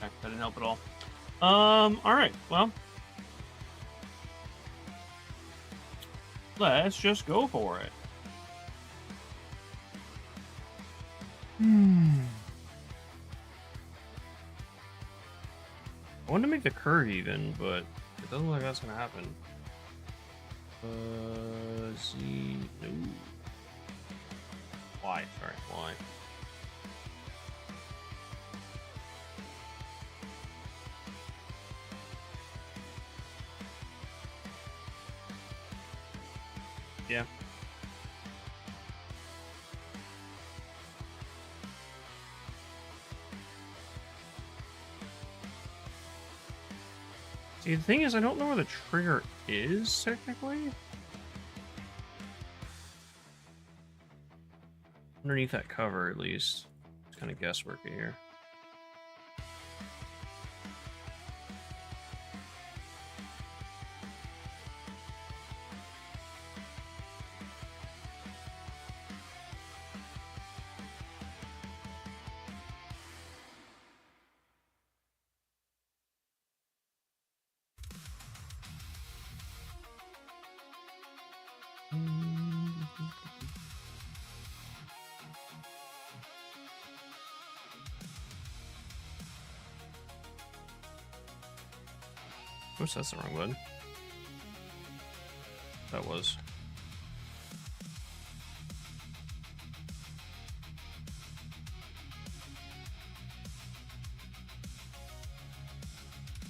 That didn't help at all. Alright, well. Let's just go for it. I wanted to make the curve even, but it doesn't look like that's gonna happen. Z, no. Y, sorry, Y. Yeah. See, the thing is, I don't know where the trigger is, technically. Underneath that cover, at least. It's kind of guesswork here. Oops, that's the wrong button. That was.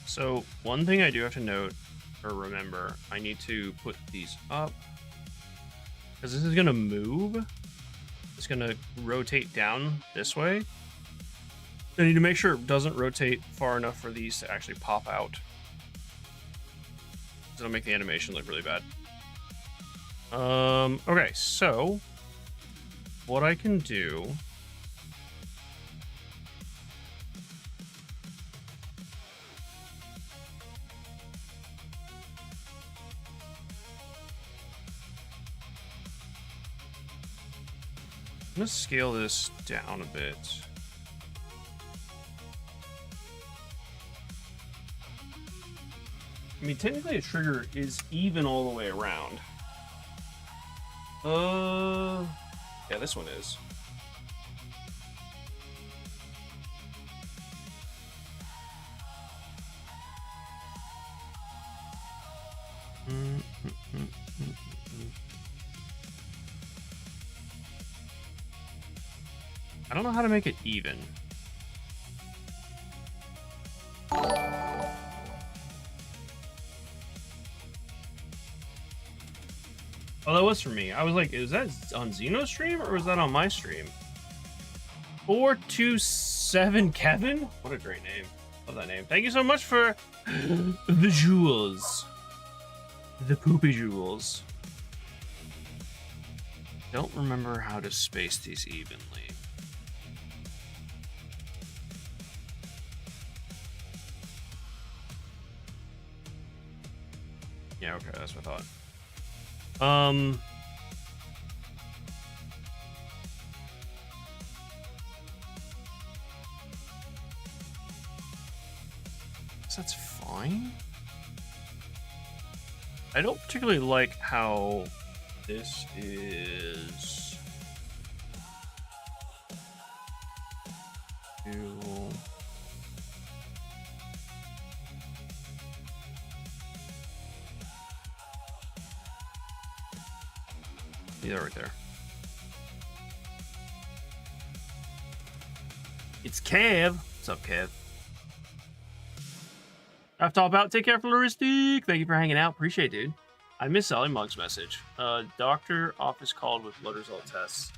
So, one thing I do have to note, or remember, I need to put these up. Because this is going to move. It's going to rotate down this way. I need to make sure it doesn't rotate far enough for these to actually pop out. It'll make the animation look really bad. Okay, so what I can do I'm gonna scale this down a bit. I mean, technically a trigger is even all the way around. Yeah, this one is. I don't know how to make it even. Oh, that was for me. I was like, is that on Zeno's stream or was that on my stream? 427 Kevin? What a great name. Love that name. Thank you so much for the jewels. The poopy jewels. Don't remember how to space these evenly. Yeah, okay, that's what I thought. That's fine. I don't particularly like how this is yeah, right there. It's Kev. What's up, Kev? After all about, take care, Floristic. Thank you for hanging out. Appreciate it, dude. I missed Sally Mug's message. Doctor office called with blood result tests.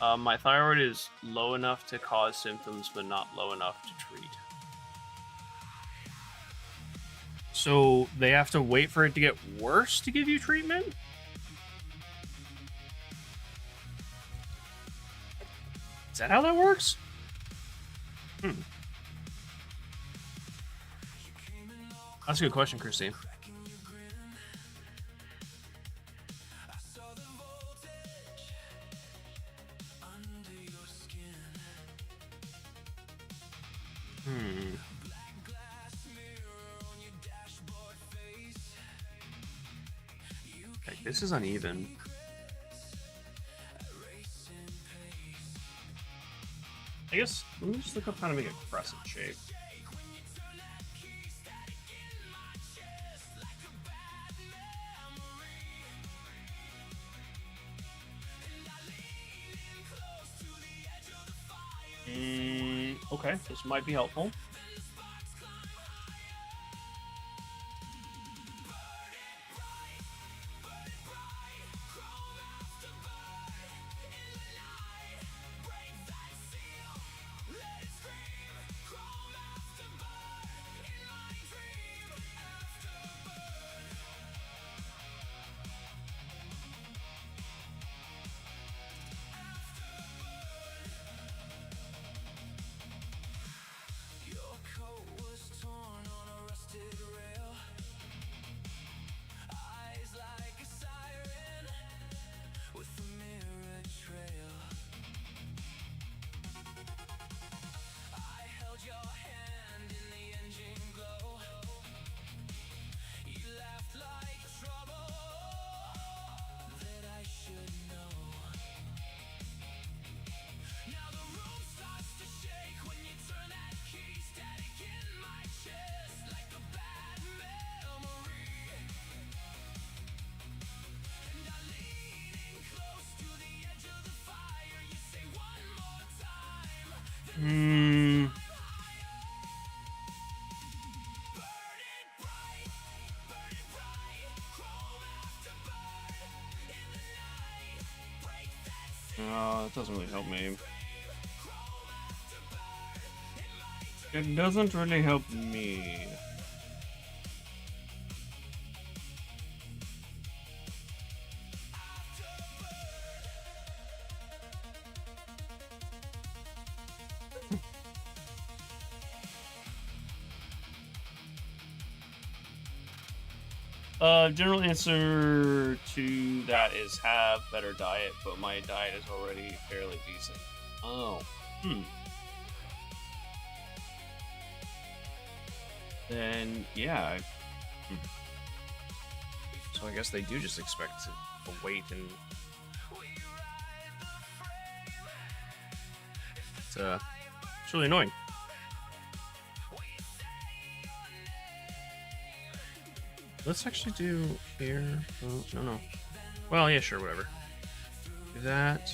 My thyroid is low enough to cause symptoms, but not low enough to treat. So they have to wait for it to get worse to give you treatment? Is that how that works? That's a good question, Christine. Okay, this is uneven. I guess, let me just look up how to make a crescent shape. Okay, this might be helpful. That doesn't really help me. It doesn't really help me. General answer to that is have better diet, but my diet is already fairly decent. Oh, Then, yeah, So I guess they do just expect to wait and it's really annoying. Let's actually do here. Oh, no. Well, yeah, sure, whatever. Do that.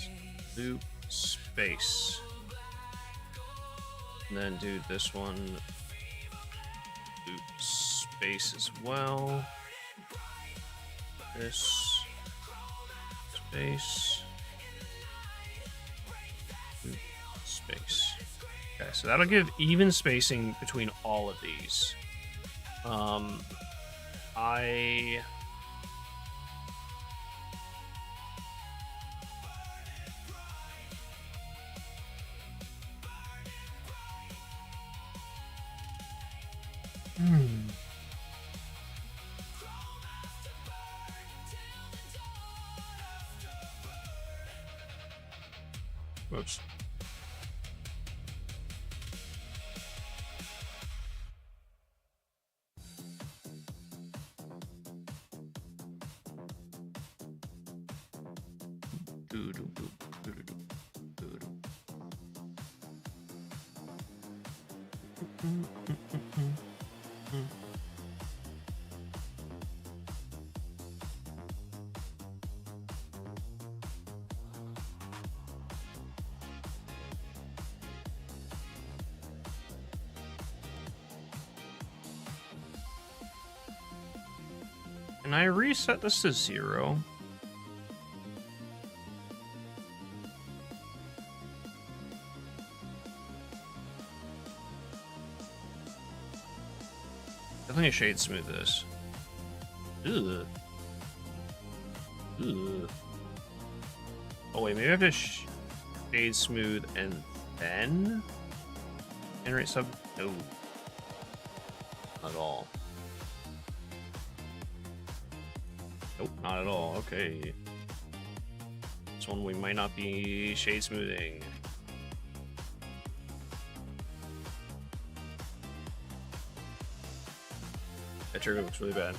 Loop space. And then do this one. Loop space as well. This space. Loop space. Okay, so that'll give even spacing between all of these. Whoops. Can I reset this to 0? Definitely shade smooth this. Ugh. Ugh. Oh wait, maybe I have to shade smooth and then generate sub. No, not at all. Nope, not at all. Okay, this one we might not be shade smoothing. That trigger looks really bad.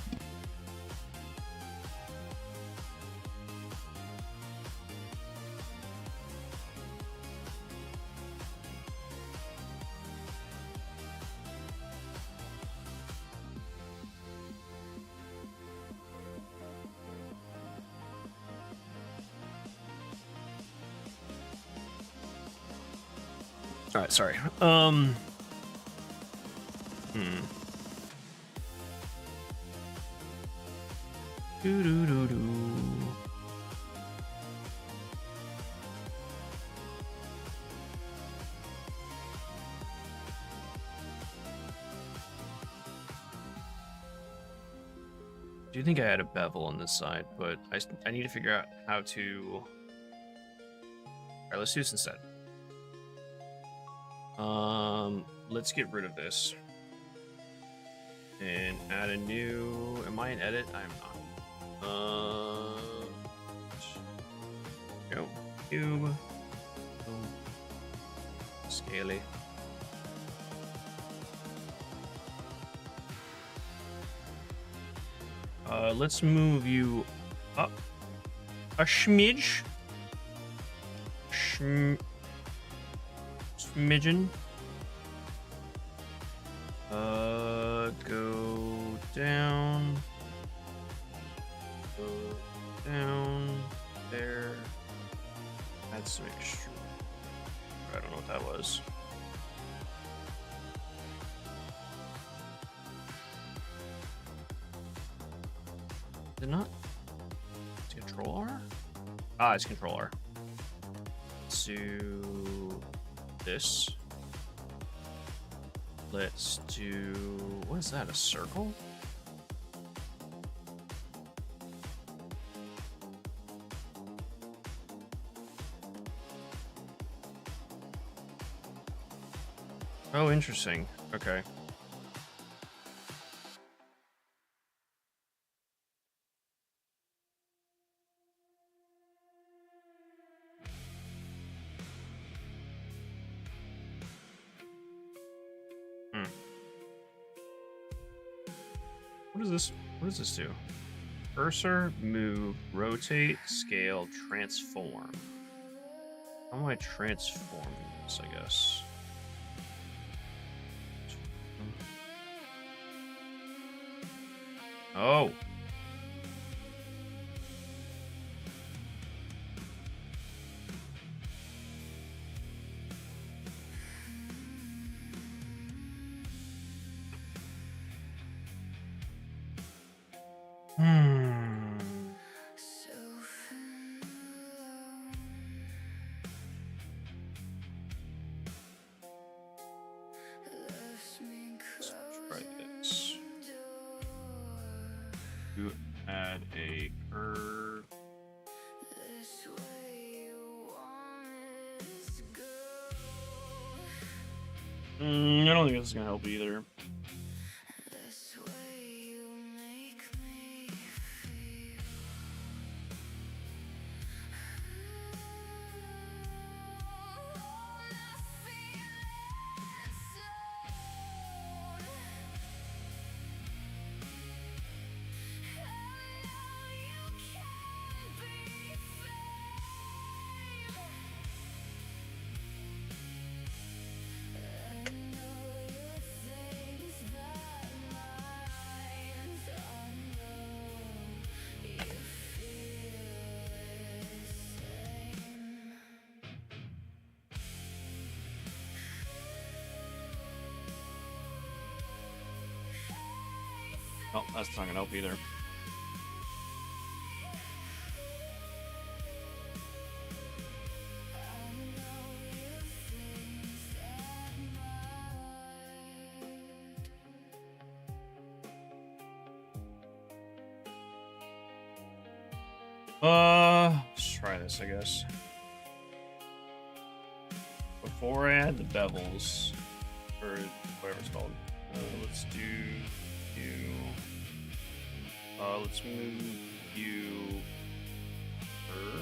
All right, sorry. I do think I had a bevel on this side, but I need to figure out how to. All right, let's do this instead. Let's get rid of this and add a new. Am I in edit? I'm not. Go cube. Scaly. Let's move you up a smidge. Smidgen. Go down. Go down. There. Add some extra. I don't know what that was. Did not. It's Control R? Ah, it's Control R. Let's do this. Let's do. What is that? A circle? Oh, interesting. Okay. What is this? What does this do? Cursor, move, rotate, scale, transform. How am I transforming this, I guess? Oh. Let's try this. To add a curve. I don't think this is gonna help either. Oh, that's not gonna help either. Let's try this, I guess. Before I add the bevels, or whatever it's called, let's do you. Let's move you. Her.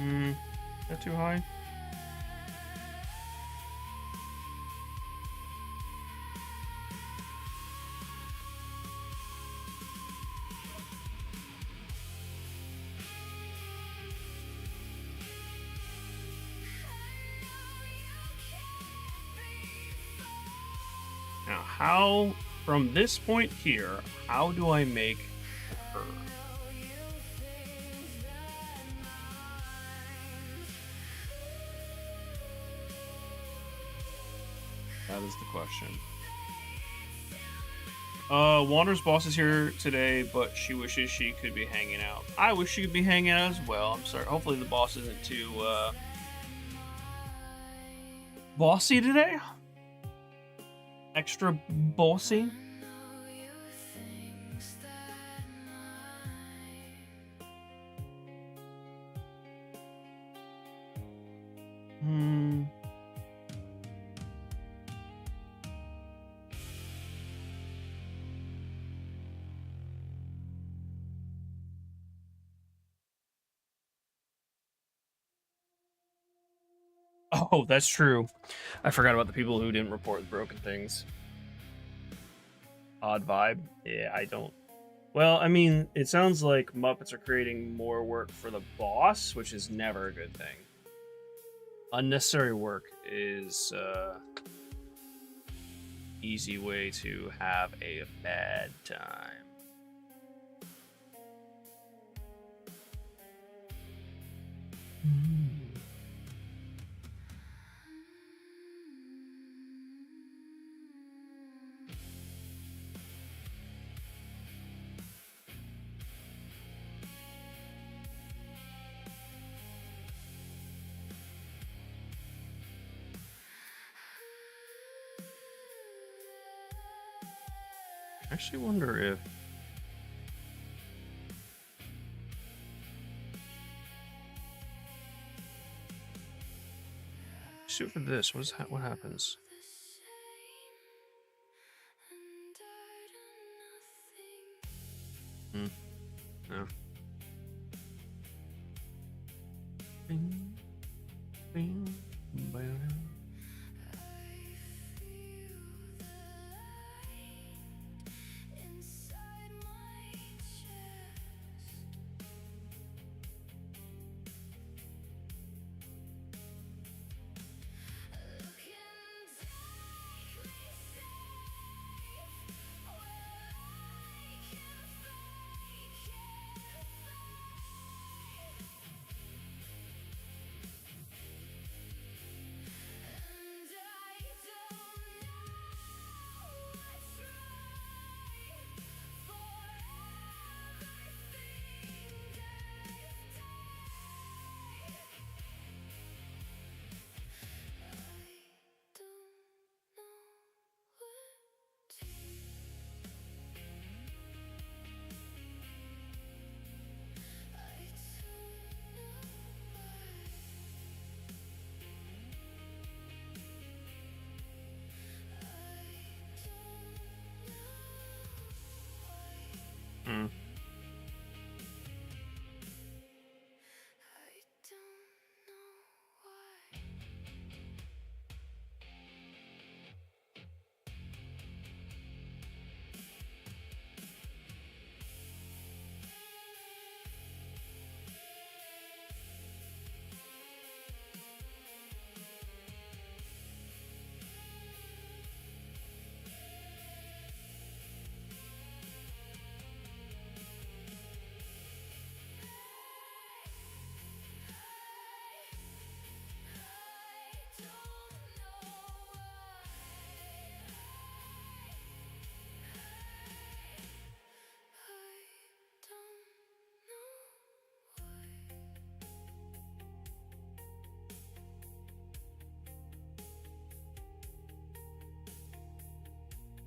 Is that too high? Now, how, from this point here, how do I make a curve? That is the question. Wander's boss is here today, but she wishes she could be hanging out. I wish she could be hanging out as well. I'm sorry. Hopefully the boss isn't too, bossy today? Extra bossy? Oh, that's true. I forgot about the people who didn't report the broken things. Odd vibe. Yeah, I don't. Well, I mean, it sounds like Muppets are creating more work for the boss, which is never a good thing. Unnecessary work is easy way to have a bad time. I actually wonder if shoot for this. What happens? Hmm. No. Bing, bing, bing. Inside my chest, looking daily safe, where I can fake it and I don't know what's right for everything I've done. I don't know what I don't know Hmm. I don't know why.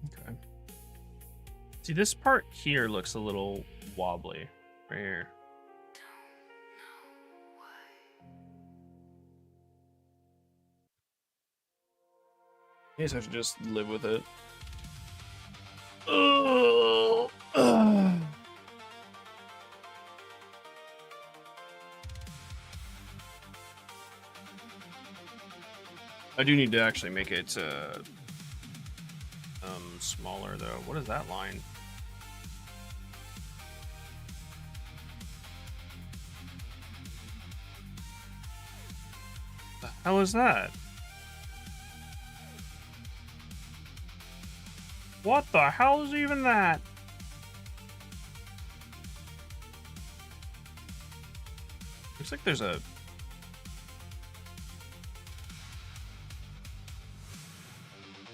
Okay. See, this part here looks a little wobbly. Right here. I guess I should just live with it. Oh. I do need to actually make it smaller though. What is that line? The hell is that? What the hell is even that? Looks like there's a...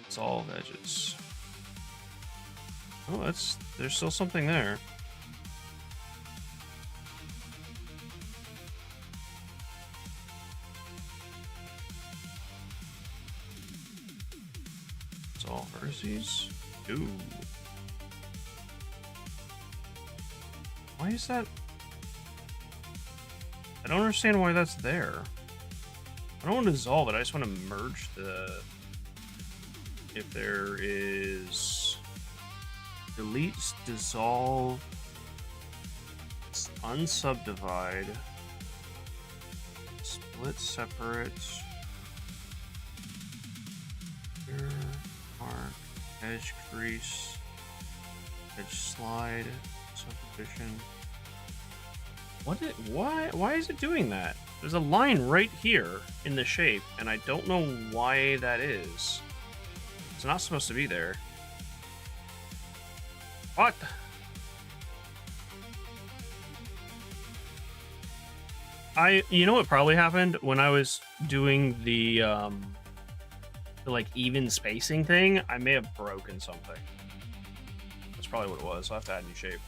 Solve edges. Oh, there's still something there. Solve vertices. Ooh. Why is that? I don't understand why that's there. I don't want to dissolve it. I just want to merge the... If there is... Delete, dissolve, unsubdivide, split, separate, here, mark, edge crease, edge slide, subdivision. Why is it doing that? There's a line right here in the shape, and I don't know why that is. It's not supposed to be there. What? You know what probably happened when I was doing the like even spacing thing? I may have broken something. That's probably what it was. I'll have to add a new shape.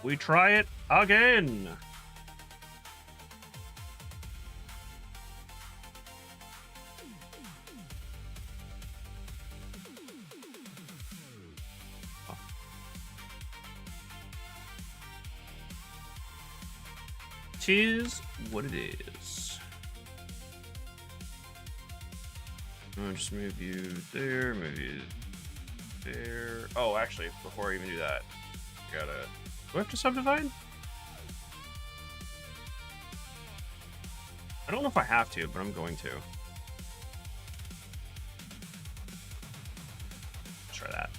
We try it again. Tis what it is. I'm gonna just move you there, Oh, actually, before I even do that, Do I have to subdivide? I don't know if I have to, but I'm going to. Let's try that.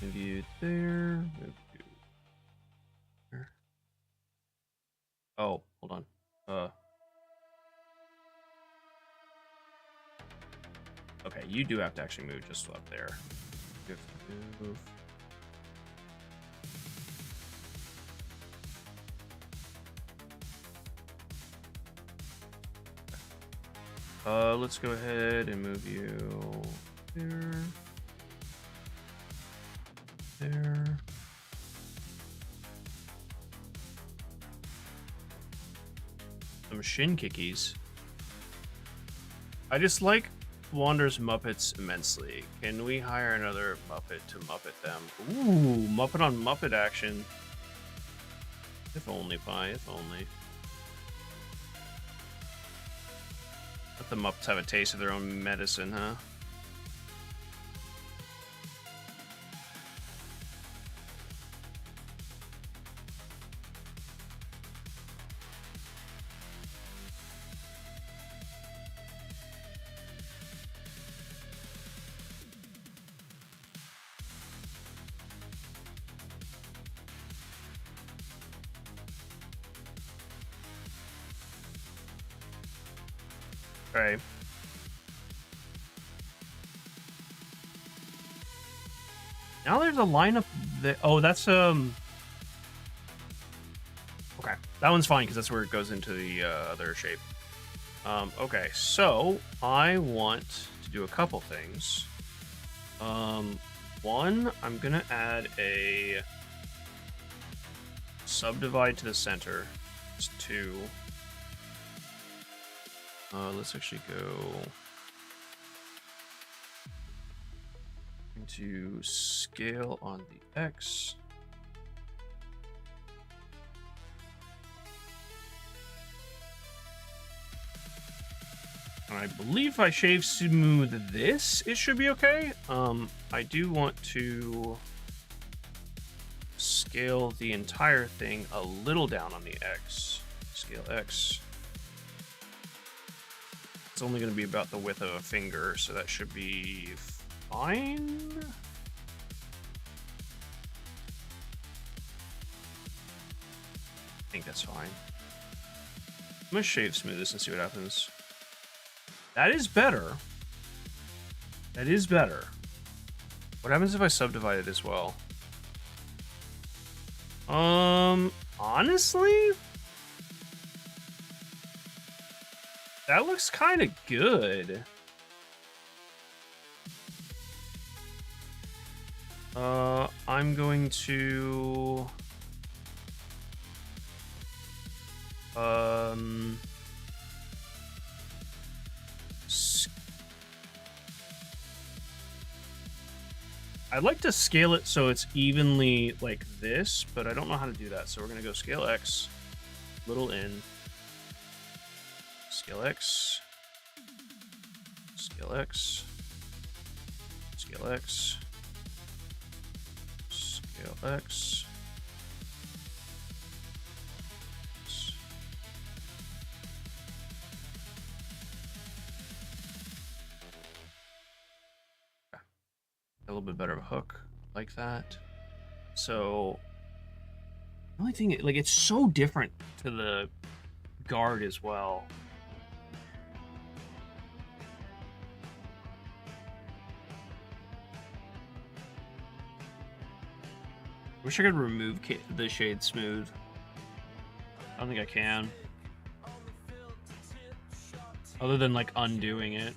Move you there. Move you there. Oh, hold on. Okay, you do have to actually move just up there. You have to move. Let's go ahead and move you there. There. Some shin kickies. I just like Wander's Muppets immensely. Can we hire another Muppet to Muppet them? Ooh, Muppet on Muppet action. If only, Pie, if only. Let the Muppets have a taste of their own medicine, huh? Okay. Now there's a lineup that... Oh, that's... Okay. That one's fine, because that's where it goes into the other shape. Okay, so I want to do a couple things. One, I'm going to add a subdivide to the center. It's 2. Let's actually go into scale on the X. And I believe if I shave smooth this, it should be okay. I do want to scale the entire thing a little down on the X. Scale X. It's only going to be about the width of a finger, so that should be fine. I think that's fine. I'm going to shave smooth this and see what happens. That is better. That is better. What happens if I subdivide it as well? Honestly, that looks kind of good. I'm going to I'd like to scale it so it's evenly like this, but I don't know how to do that. So we're gonna go scale X, little n, scale X, scale X, scale X, scale X. A little bit better of a hook like that. So the only thing, like, it's so different to the guard as well. Wish I could remove the shade smooth. I don't think I can. Other than like undoing it.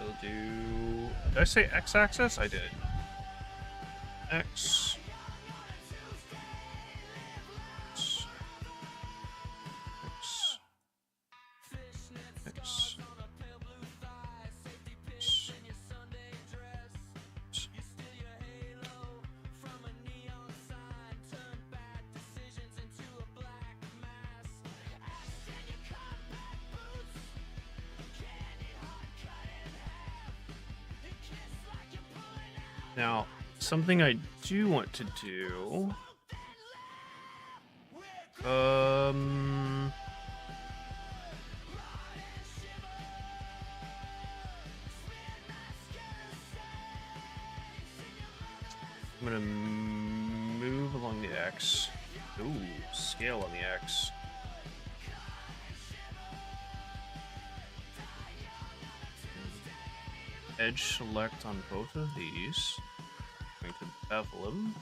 We'll do... Did I say x-axis? I did. X. X. X. X. Now, something I do want to do. I'm gonna move along the X. Ooh, scale on the X. Edge select on both of these. Going to bevel them.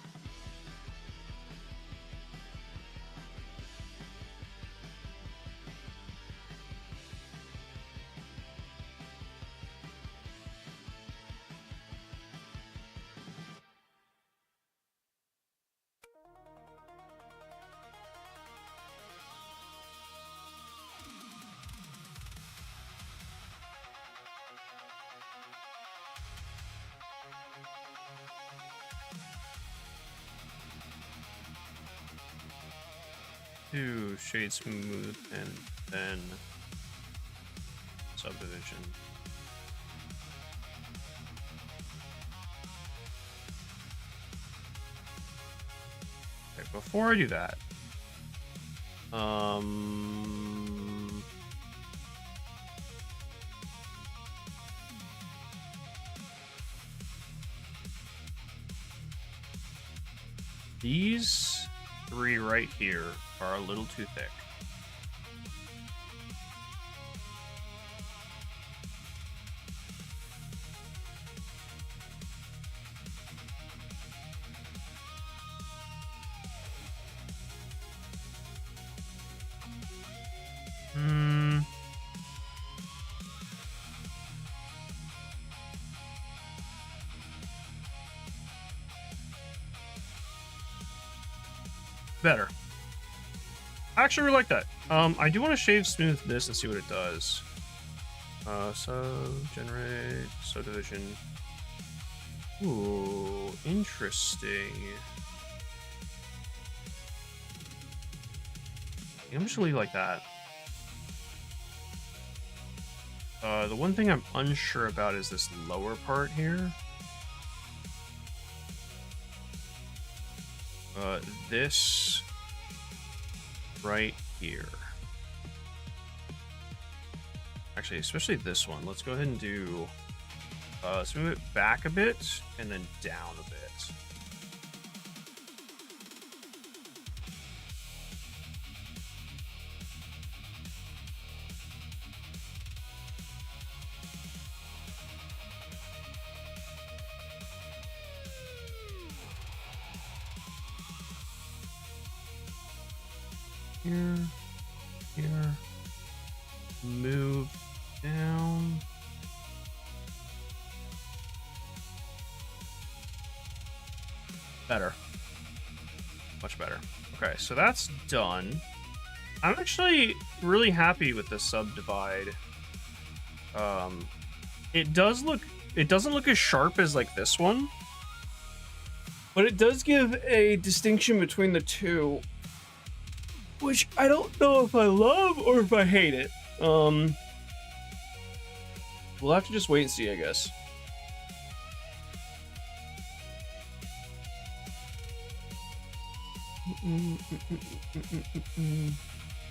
Do shade smooth and then subdivision. Okay, before I do that, these three right here are a little too thick. Better. I actually really like that. I do want to shave smooth this and see what it does. So generate subdivision. Ooh, interesting. I'm just gonna leave it like that. The one thing I'm unsure about is this lower part here. This right here. Actually, especially this one. Let's go ahead and do... let's move it back a bit and then down a bit. Here, move down. Better. Much better. Okay, so that's done. I'm actually really happy with the subdivide. It doesn't look as sharp as like this one, but it does give a distinction between the two, which I don't know if I love or if I hate it. We'll have to just wait and see, I guess.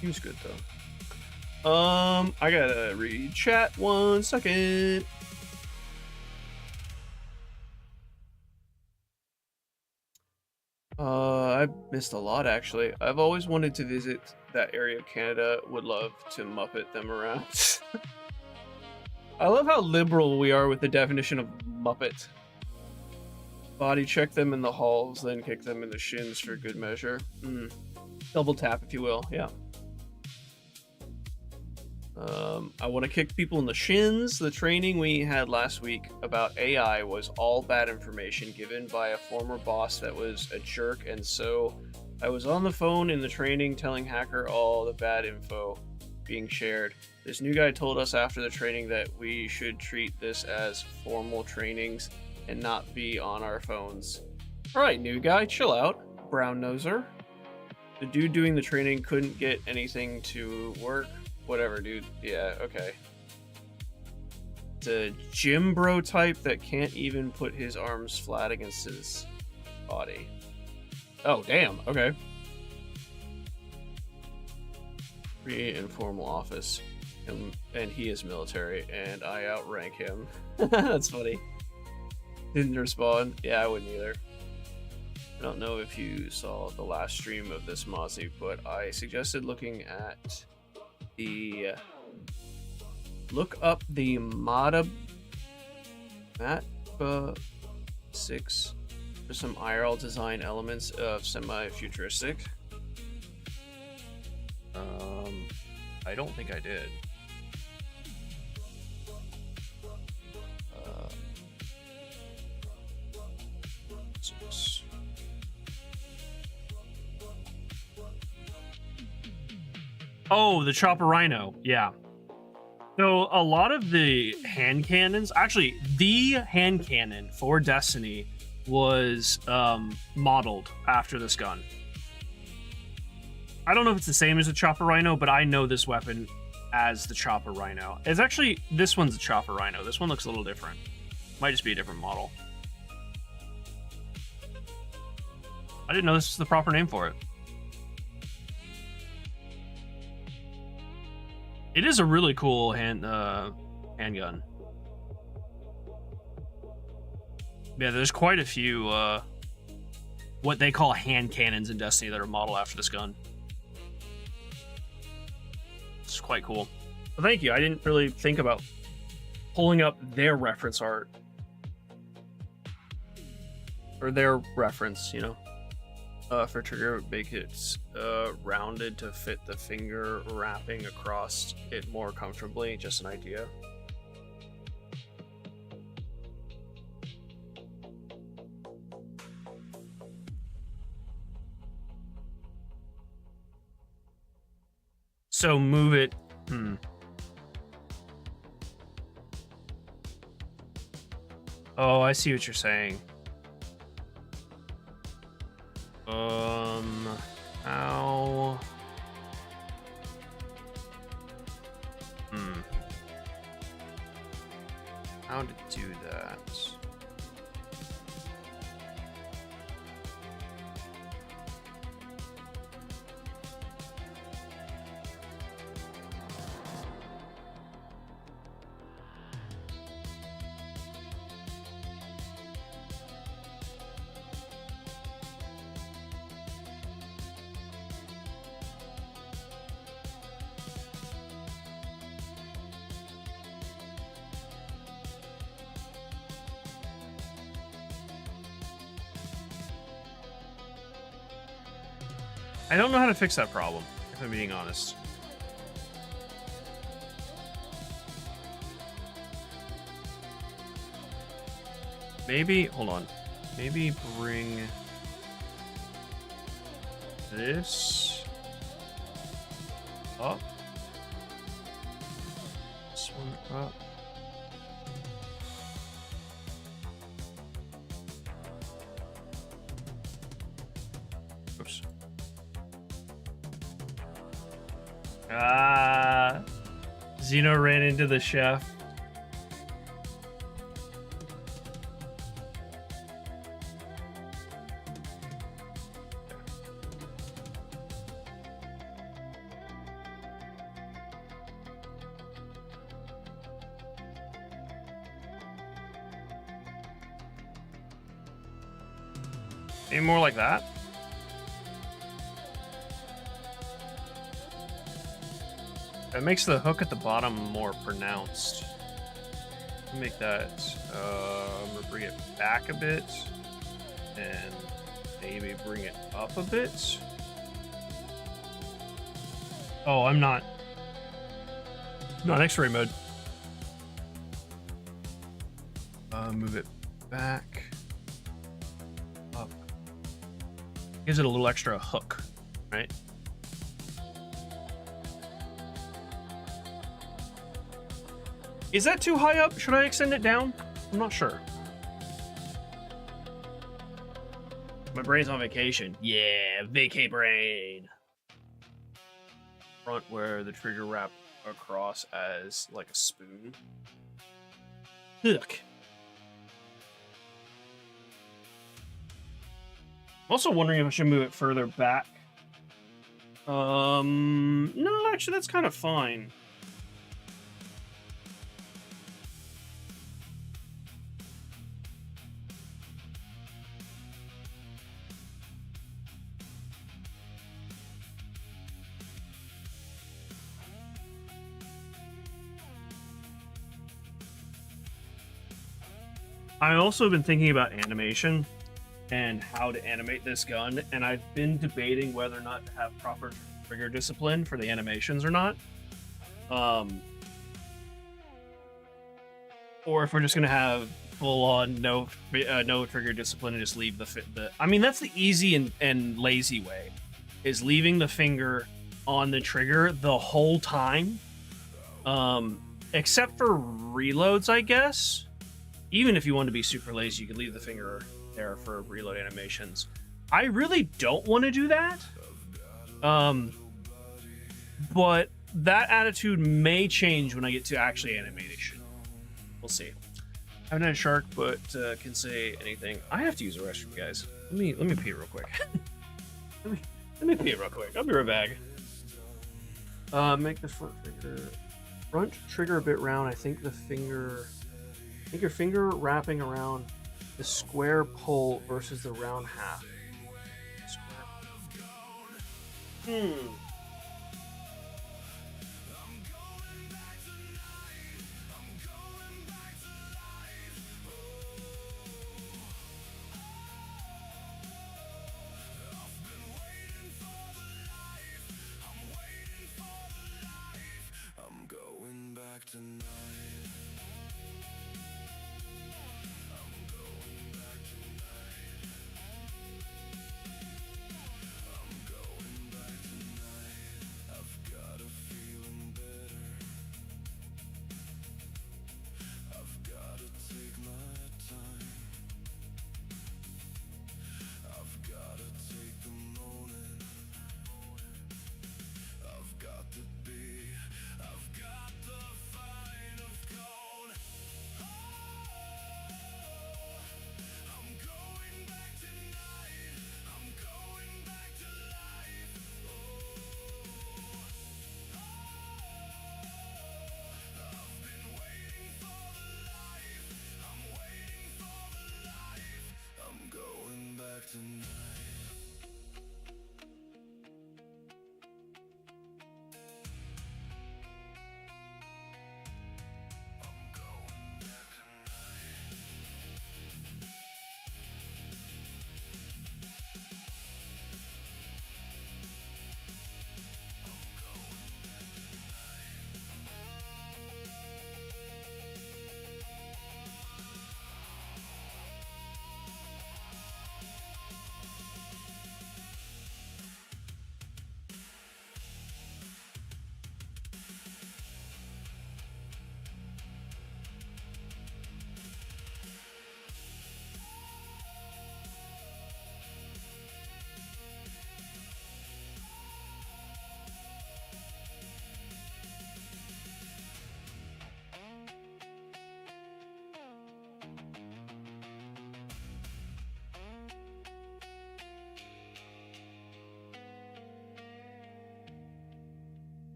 Seems good though. I gotta read chat 1 second. I've missed a lot actually. I've always wanted to visit that area of Canada. Would love to Muppet them around. I love how liberal we are with the definition of Muppet. Body check them in the halls, then kick them in the shins for good measure. Double tap, if you will. Yeah. I want to kick people in the shins. The training we had last week about AI was all bad information given by a former boss that was a jerk, and so I was on the phone in the training telling Hacker all the bad info being shared. This new guy told us after the training that we should treat this as formal trainings and not be on our phones. Alright, new guy, chill out. Brown noser. The dude doing the training couldn't get anything to work. Whatever, dude. Yeah, okay. It's a gym bro type that can't even put his arms flat against his body. Oh, damn. Okay. Pretty informal office. And he is military, and I outrank him. That's funny. Didn't respond. Yeah, I wouldn't either. I don't know if you saw the last stream of this Mozzie, but I suggested looking at the look up the Matba 6 for some IRL design elements of semi-futuristic. I don't think I did. Oh, the Chopper Rhino. Yeah. So a lot of the hand cannons, actually, the hand cannon for Destiny was modeled after this gun. I don't know if it's the same as the Chopper Rhino, but I know this weapon as the Chopper Rhino. It's actually, this one's a Chopper Rhino. This one looks a little different. Might just be a different model. I didn't know this was the proper name for it. It is a really cool handgun. Yeah, there's quite a few what they call hand cannons in Destiny that are modeled after this gun. It's quite cool. Well, thank you. I didn't really think about pulling up their reference art. Or their reference, you know. For trigger, make it rounded to fit the finger wrapping across it more comfortably. Just an idea. So move it. Oh, I see what you're saying. How? How to do that? I don't know how to fix that problem, if I'm being honest. Maybe, hold on. Maybe bring this up. This one up. Oops. Ah, Xeno ran into the chef. Any more like that? It makes the hook at the bottom more pronounced. Make that, I'm gonna bring it back a bit and maybe bring it up a bit. Oh, I'm not. Not X-ray mode. Move it back. Up. Gives it a little extra hook, right? Is that too high up? Should I extend it down? I'm not sure. My brain's on vacation. Yeah, vacay brain. Front where the trigger wrap across as like a spoon. Look. I'm also wondering if I should move it further back. No, actually that's kind of fine. I've also been thinking about animation and how to animate this gun, and I've been debating whether or not to have proper trigger discipline for the animations or not. Or if we're just gonna have full-on no trigger discipline and just leave the. I mean, that's the easy and lazy way, is leaving the finger on the trigger the whole time, except for reloads, I guess. Even if you want to be super lazy, you could leave the finger there for reload animations. I really don't want to do that. But that attitude may change when I get to actually animation. We'll see. I haven't had a shark, but can say anything. I have to use the restroom, guys. Let me pee real quick. let me pee real quick. I'll be right back. Make the front trigger a bit round. I think your finger wrapping around the square pole versus the round half. I'm going back tonight. I've got the beat, I've got the fight.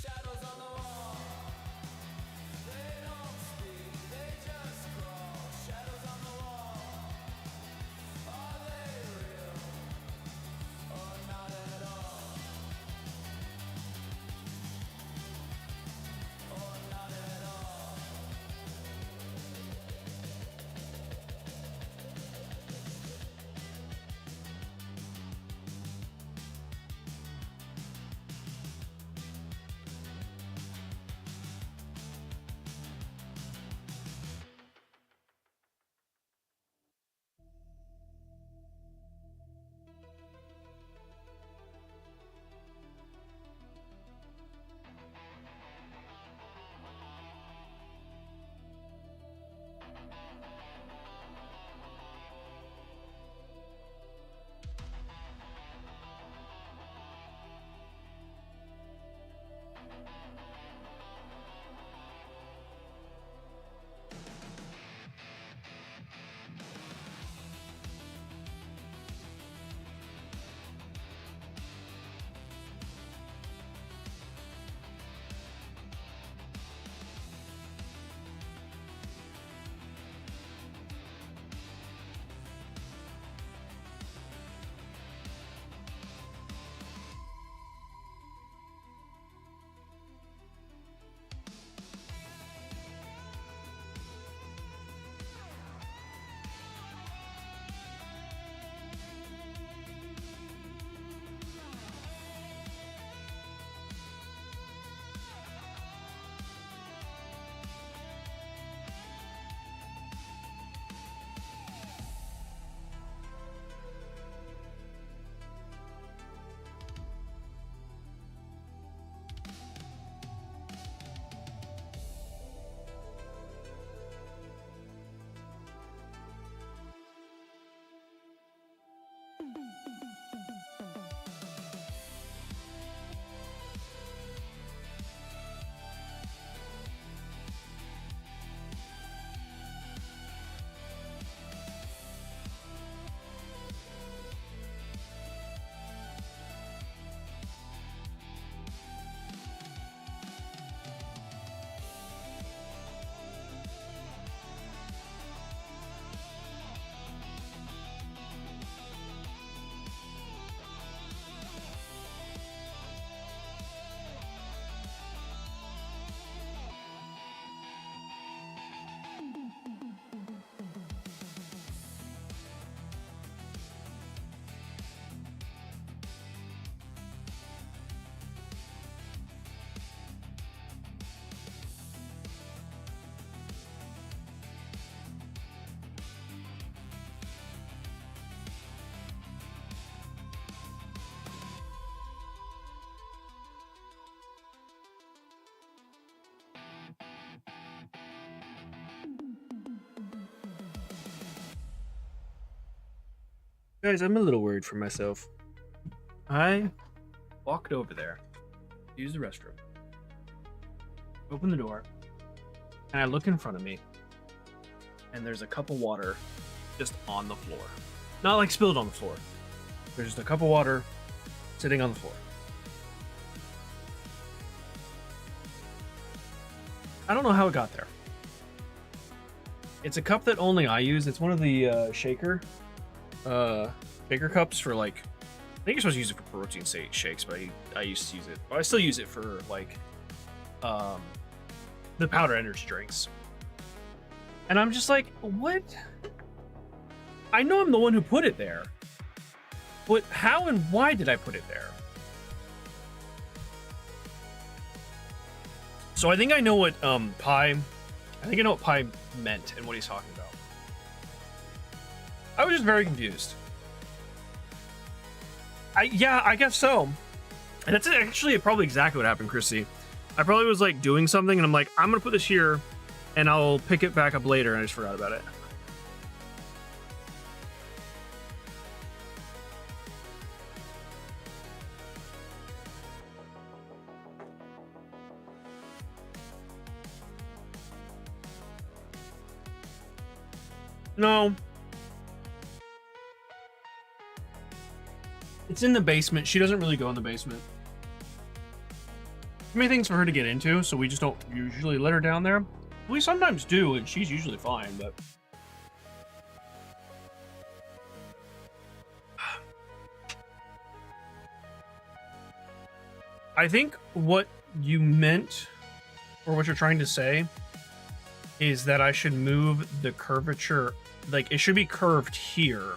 Shadows on the wall. They don't speak, they just crawl. Shadows on the wall. Are they real or not at all? Or not at all. Guys, I'm a little worried for myself. I walked over there, use the restroom, open the door, and I look in front of me, and there's a cup of water just on the floor. Not like spilled on the floor. There's just a cup of water sitting on the floor. I don't know how it got there. It's a cup that only I use. It's one of the shaker cups for, like, I think you're supposed to use it for protein shakes, but I used to use it. But I still use it for, like, the powder energy drinks. And I'm just like, what? I know I'm the one who put it there, but how and why did I put it there? So I think I know what Pi meant and what he's talking about. I was just very confused. Yeah, I guess so. And that's actually probably exactly what happened, Chrissy. I probably was like doing something and I'm like, I'm gonna put this here and I'll pick it back up later, and I just forgot about it. No. It's in the basement. She doesn't really go in the basement. too many things for her to get into, so we just don't usually let her down there. We sometimes do, and she's usually fine, but... I think what you meant, or what you're trying to say, is that I should move the curvature, like, it should be curved here,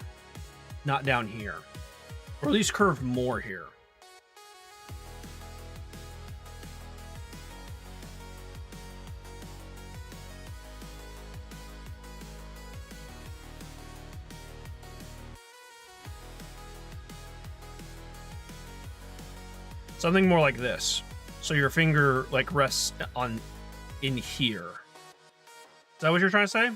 not down here. Or at least curved more here. Something more like this. So your finger like rests on in here. Is that what you're trying to say?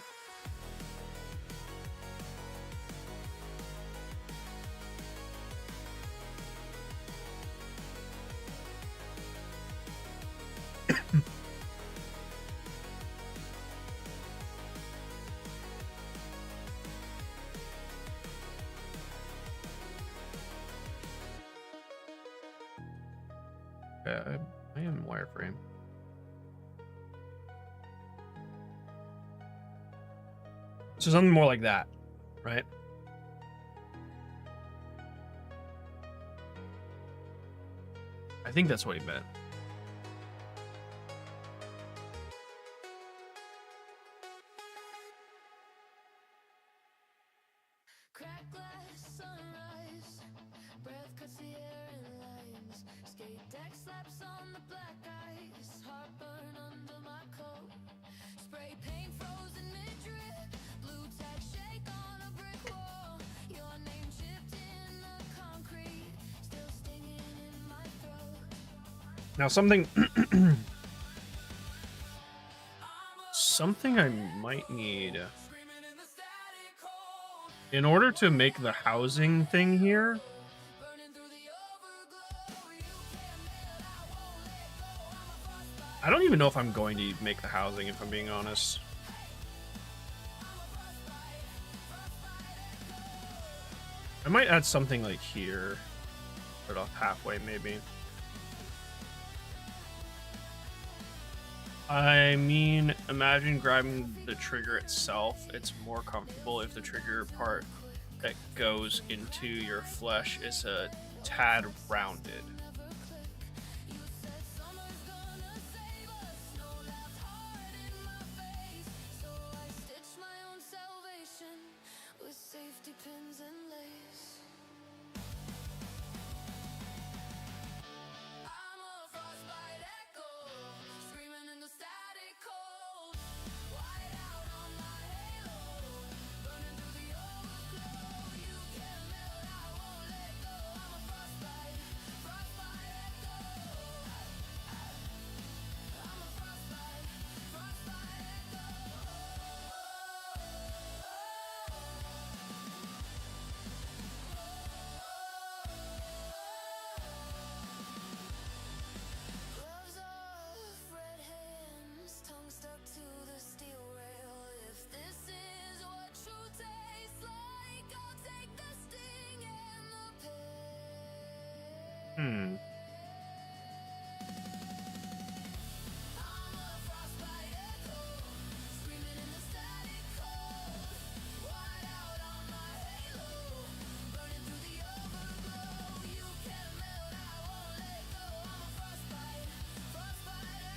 I am in wireframe. So something more like that, right? I think that's what he meant. Crack glass, sunrise, breath cuts the air in lines. Skate deck slaps on the black ice, heartburn under my coat. Spray paint frozen mid-drip, blue tack shake on a brick wall. Your name chipped in the concrete, still stinging in my throat. Now something something I might need in order to make the housing thing here. I don't even know if I'm going to make the housing, if I'm being honest. I might add something like here, put it off halfway maybe. I mean, imagine grabbing the trigger itself. It's more comfortable if the trigger part that goes into your flesh is a tad rounded.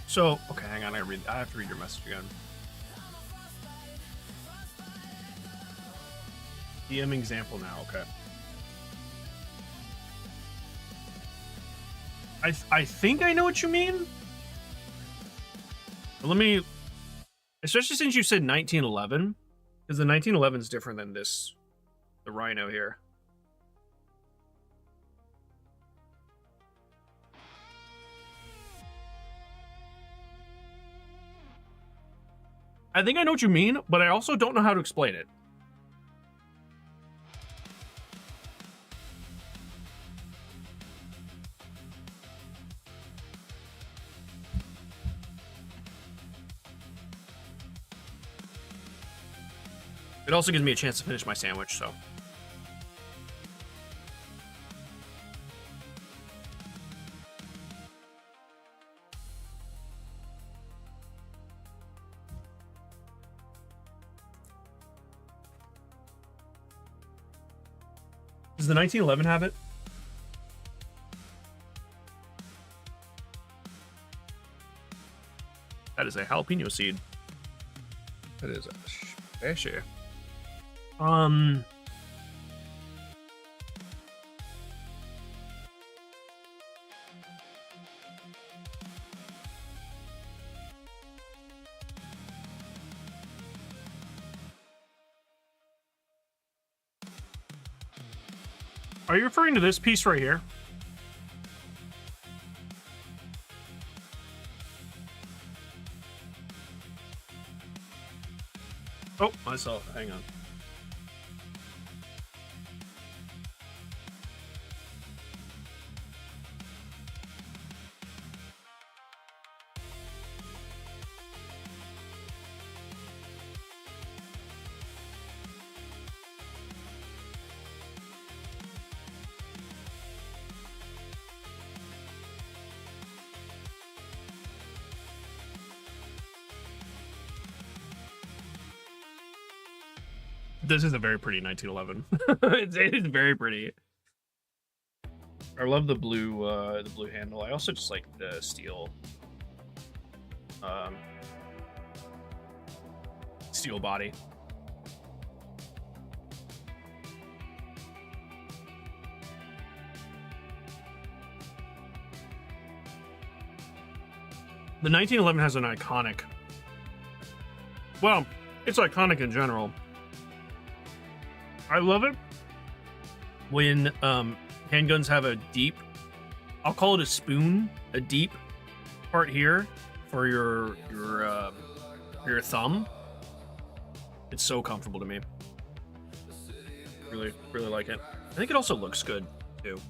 So, okay, hang on, I have to read your message again. DM example now, okay. I think I know what you mean. But let me, especially since you said 1911, because the 1911 is different than this, the Rhino here. I think I know what you mean, but I also don't know how to explain it. It also gives me a chance to finish my sandwich, so. Does the 1911 have it? That is a jalapeno seed. That is a special. Are you referring to this piece right here? Oh, I saw it. Hang on. This is a very pretty 1911. It is very pretty. I love the blue handle. I also just like the steel, steel body. The 1911 has an iconic. Well, it's iconic in general. I love it when handguns have a deep, I'll call it a spoon, a deep part here for your thumb. It's so comfortable to me. Really, really like it. I think it also looks good too.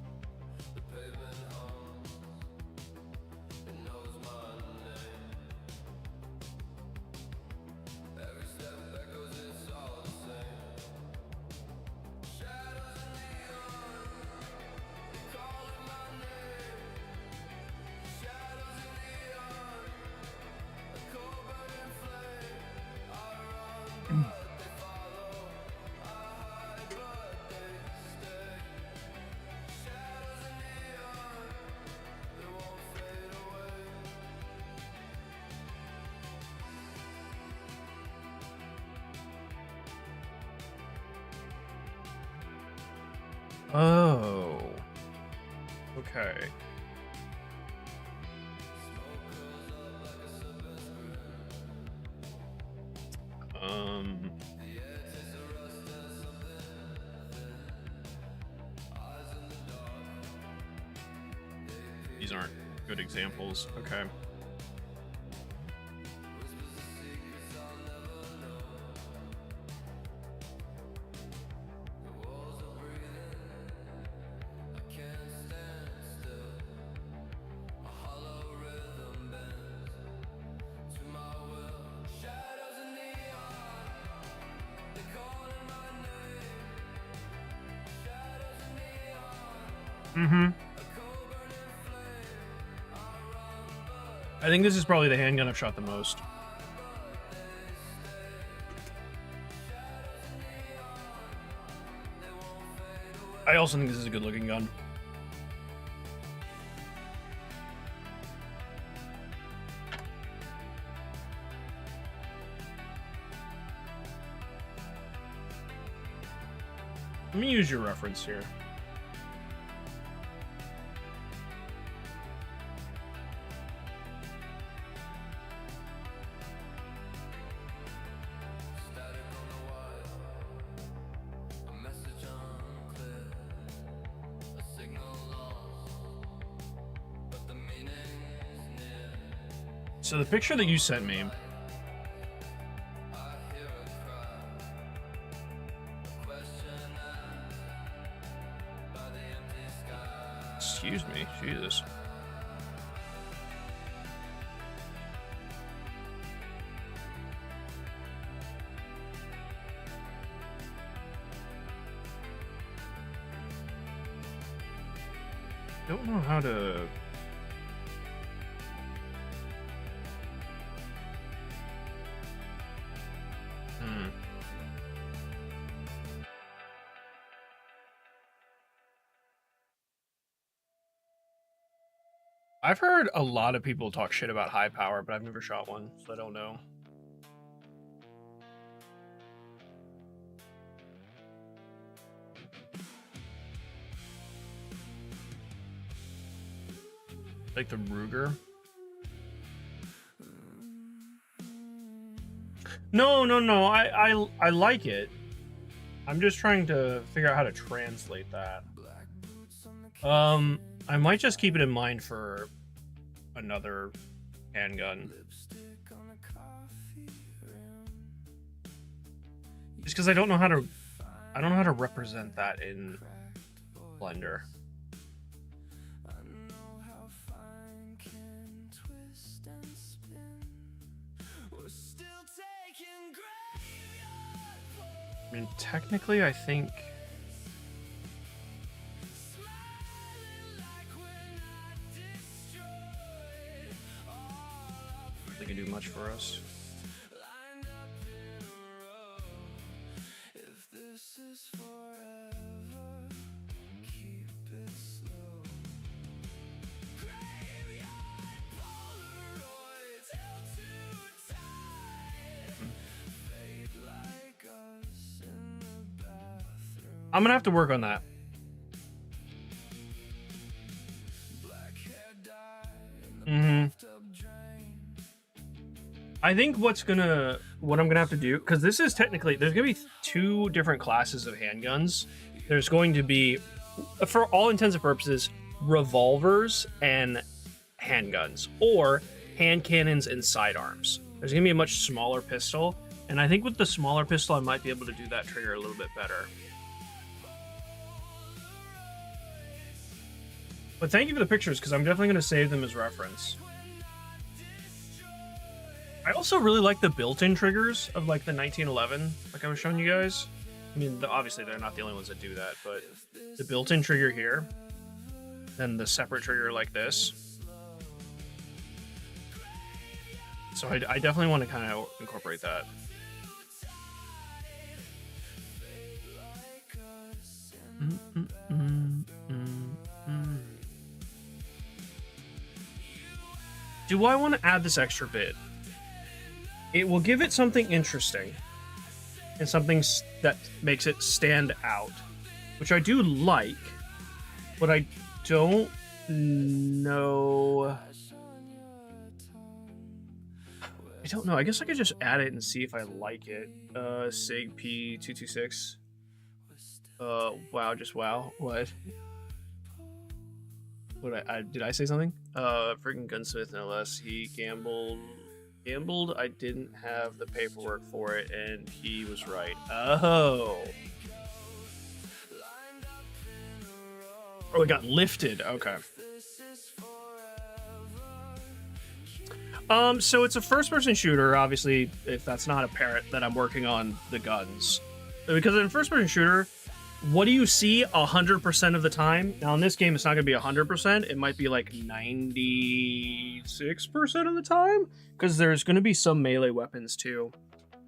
Oh. Okay. These aren't good examples. Okay. I think this is probably the handgun I've shot the most. I also think this is a good looking gun. Let me use your reference here. So the picture that you sent me, excuse me, Jesus. Don't know how to. I've heard a lot of people talk shit about high power, but I've never shot one, so I don't know. Like the Ruger. No. I like it. I'm just trying to figure out how to translate that. I might just keep it in mind for another handgun. Just because I don't know how to represent that in Blender. I mean, technically, I think they can do much for us. I'm gonna have to work on that. I think what I'm gonna have to do, because this is technically, there's gonna be two different classes of handguns. There's going to be, for all intents and purposes, revolvers and handguns, or hand cannons and sidearms. There's gonna be a much smaller pistol, and I think with the smaller pistol, I might be able to do that trigger a little bit better. But thank you for the pictures, because I'm definitely going to save them as reference. I also really like the built-in triggers of like the 1911, like I was showing you guys. I mean, obviously they're not the only ones that do that, but the built-in trigger here, then the separate trigger like this. So I definitely want to kind of incorporate that. Do I want to add this extra bit? It will give it something interesting and something that makes it stand out, which I do like, but I don't know. I don't know. I guess I could just add it and see if I like it. Sig P226. Wow, just wow. What? Did I say something? Freaking gunsmith, no less. He gambled. I didn't have the paperwork for it, and he was right. Oh, it got lifted. Okay. So it's a first-person shooter. Obviously, if that's not apparent, that I'm working on the guns, because in first-person shooter, what do you see 100% of the time? Now in this game, it's not going to be 100%. It might be like 96% of the time, because there's going to be some melee weapons too.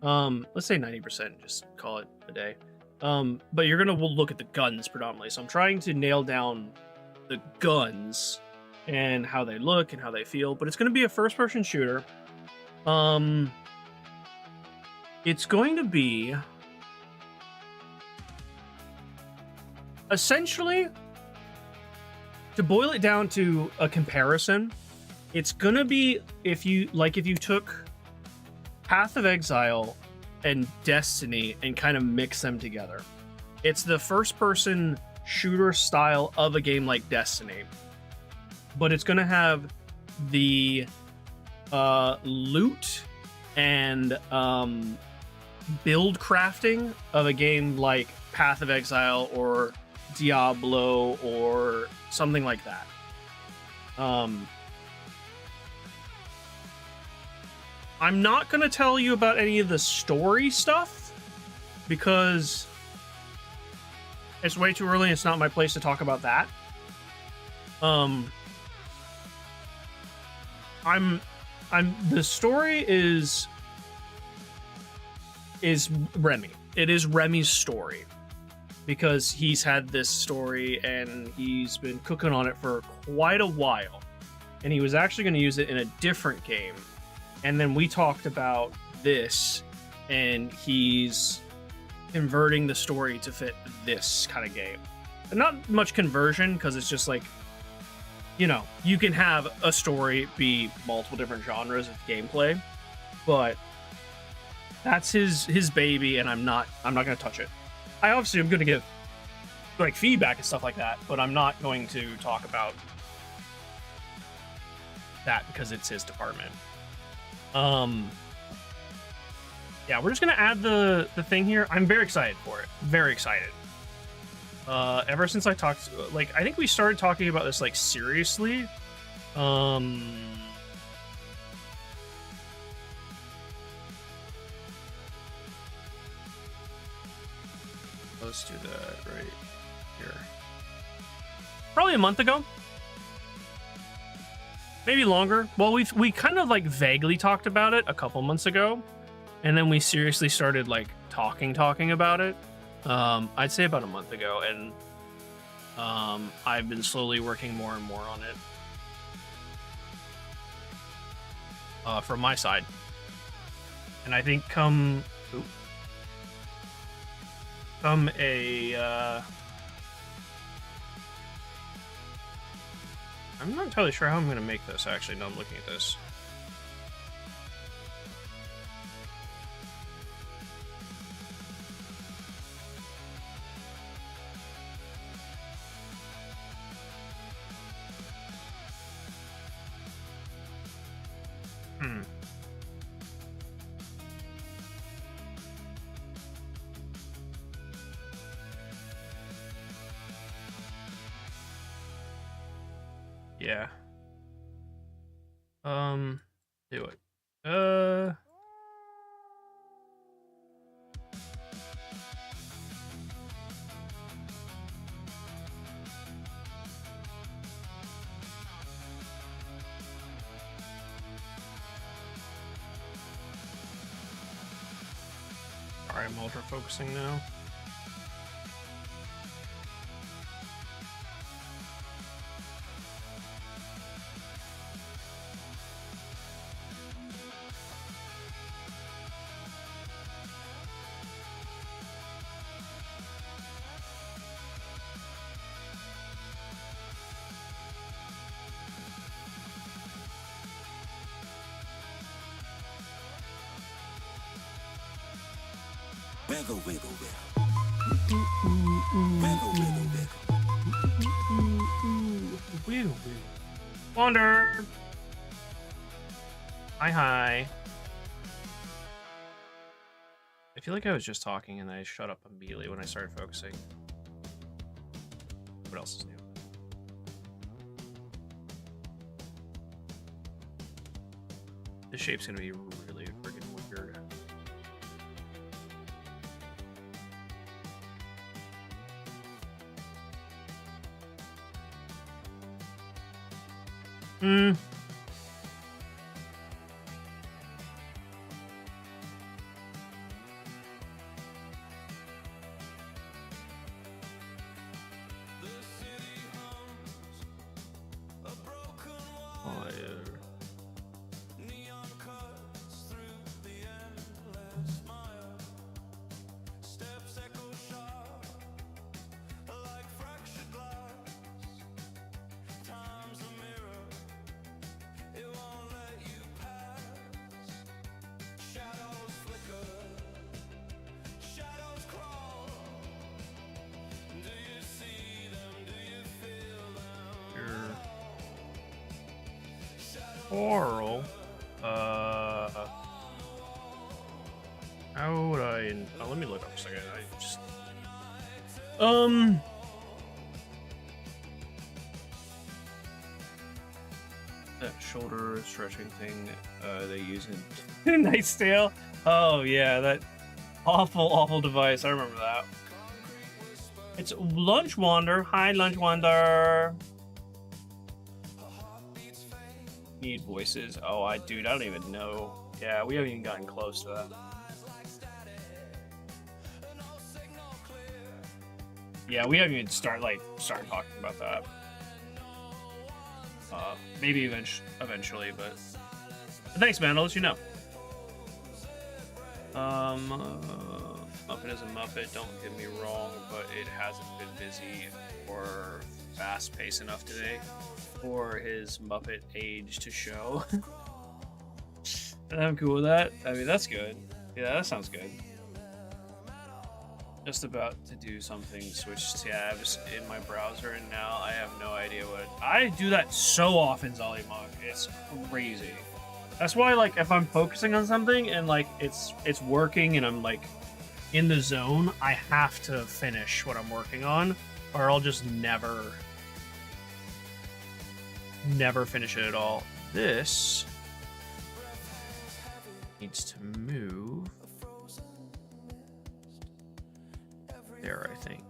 Let's say 90%, just call it a day. But you're going to look at the guns predominantly. So I'm trying to nail down the guns and how they look and how they feel, but it's going to be a first-person shooter. It's going to be essentially, to boil it down to a comparison, it's gonna be if you took Path of Exile and Destiny and kind of mix them together. It's the first-person shooter style of a game like Destiny, but it's gonna have the loot and build crafting of a game like Path of Exile or Diablo or something like that. I'm not going to tell you about any of the story stuff because it's way too early and it's not my place to talk about that. The story is Remy. It is Remy's story, because he's had this story and he's been cooking on it for quite a while. and he was actually going to use it in a different game. And then we talked about this, and he's converting the story to fit this kind of game. And not much conversion, because it's just like, you know, you can have a story be multiple different genres of gameplay, but that's his baby, and I'm not gonna touch it. I obviously am gonna give like feedback and stuff like that, but I'm not going to talk about that because it's his department. Yeah, we're just gonna add the thing here. I'm very excited for it. Very excited. Ever since I talked, like, I think we started talking about this like seriously. Let's do that right here. Probably a month ago. Maybe longer. Well, we kind of like vaguely talked about it a couple months ago, and then we seriously started like talking about it. I'd say about a month ago, and I've been slowly working more and more on it from my side. And I think come a I'm not entirely sure how I'm going to make this, actually. No, I'm looking at this. Yeah. Do it. Alright, I'm ultra focusing now. Wiggle, wiggle, wiggle. Wiggle, wiggle, wiggle. Wiggle, wiggle. Wander! Hi. I feel like I was just talking and I shut up immediately when I started focusing. What else is new? This shape's gonna be really freaking weird. Oral. How would I? Oh, let me look up a second. I just. That shoulder stretching thing they use in Night's Tale. Oh yeah, that awful device. I remember that. It's Lunch Wander. Hi, Lunch Wander. Need voices. Oh, dude, I don't even know. Yeah, we haven't even gotten close to that. Yeah, we haven't even started talking about that. Maybe eventually, but thanks, man. I'll let you know. Muppet is a Muppet, don't get me wrong, but it hasn't been busy or fast-paced enough today for his Muppet age to show. And I'm cool with that. I mean, that's good. Yeah, that sounds good. Just about to do something, switch tabs in my browser, and now I have no idea what. I do that so often, Zollymog. It's crazy. That's why, like, if I'm focusing on something and like it's working and I'm like in the zone, I have to finish what I'm working on, or I'll just never finish it at all. This needs to move there, I think.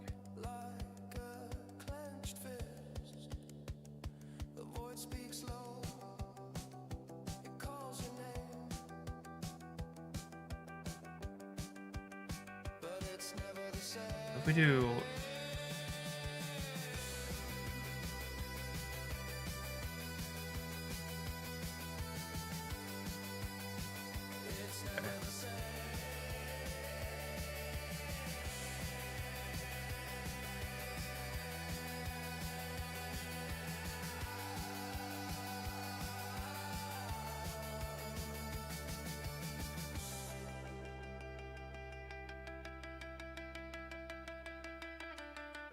If we do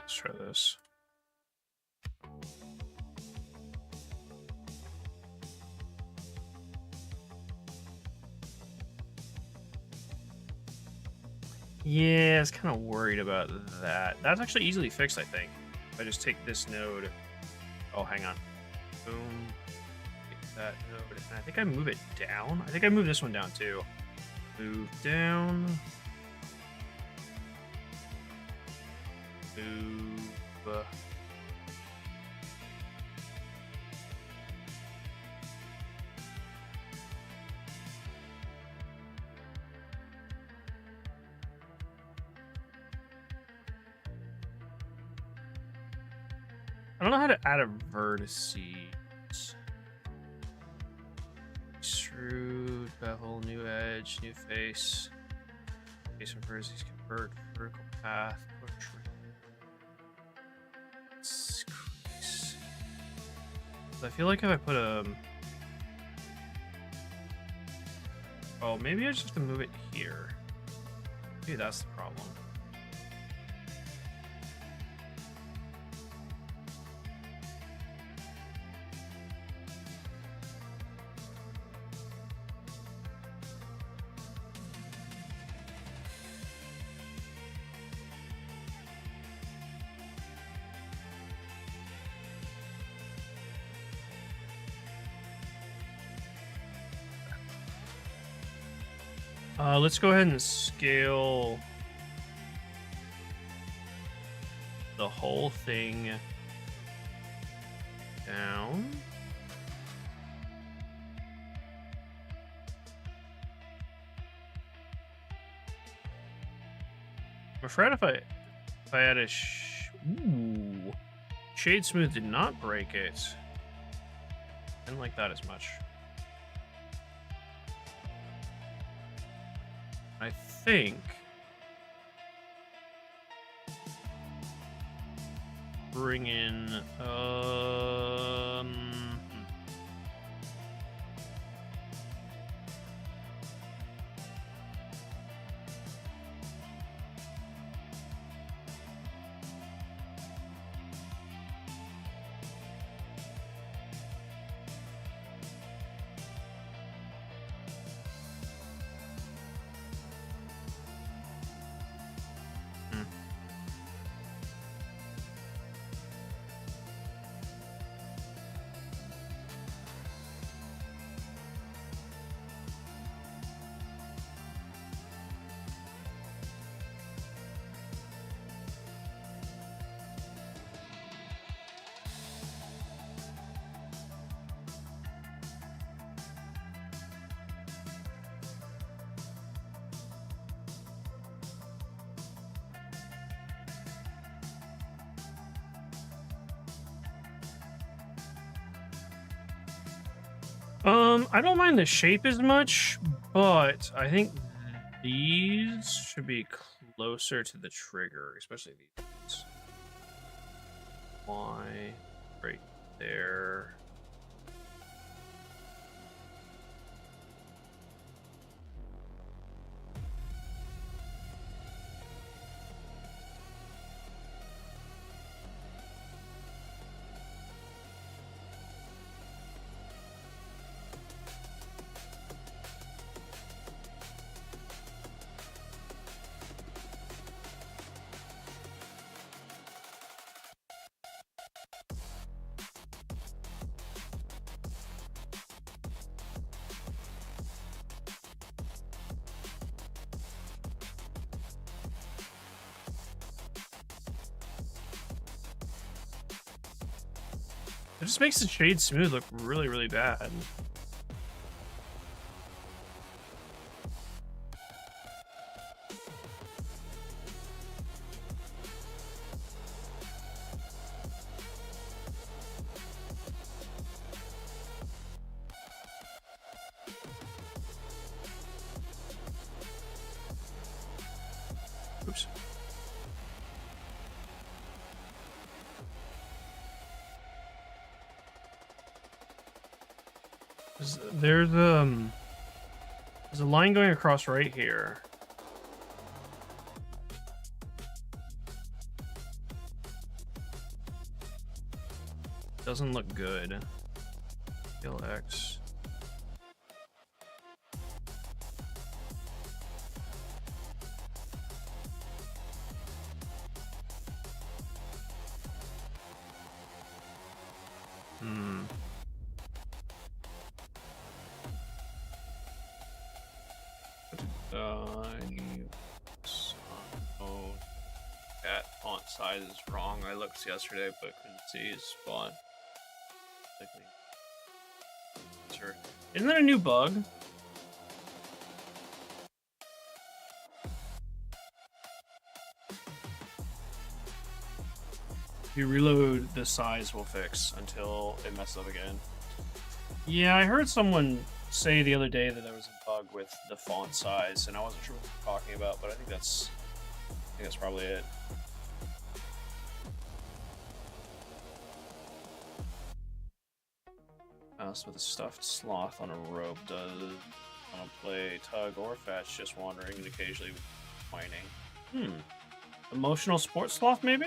let's try this. Yeah, I was kind of worried about that. That's actually easily fixed, I think. If I just take this node. Oh, hang on. Boom. Take that node. And I think I move it down. I think I move this one down too. Move down. Move. I don't know how to add a vertices. Extrude, bevel, new edge, new face. Face and vertices, convert, vertical path, portrait. Crease. I feel like if I put a... Oh, maybe I just have to move it here. Maybe that's the problem. Let's go ahead and scale the whole thing down. I'm afraid if I add a shade smooth did not break it. Didn't like that as much. I think bring in I don't mind the shape as much, but I think these should be closer to the trigger, especially these. Why? Right there. It just makes the shade smooth look really, really bad. Oops. There's a line going across right here. Doesn't look good. Kill X. Cat font size is wrong. I looked yesterday, but couldn't see his font. Sure. Isn't that a new bug? If you reload, the size will fix until it messes up again. Yeah, I heard someone say the other day that there was a bug with the font size, and I wasn't sure what they were talking about, but I think that's probably it. Mouse with a stuffed sloth on a rope does want to play tug or fetch, just wandering and occasionally whining. Emotional sports sloth, maybe?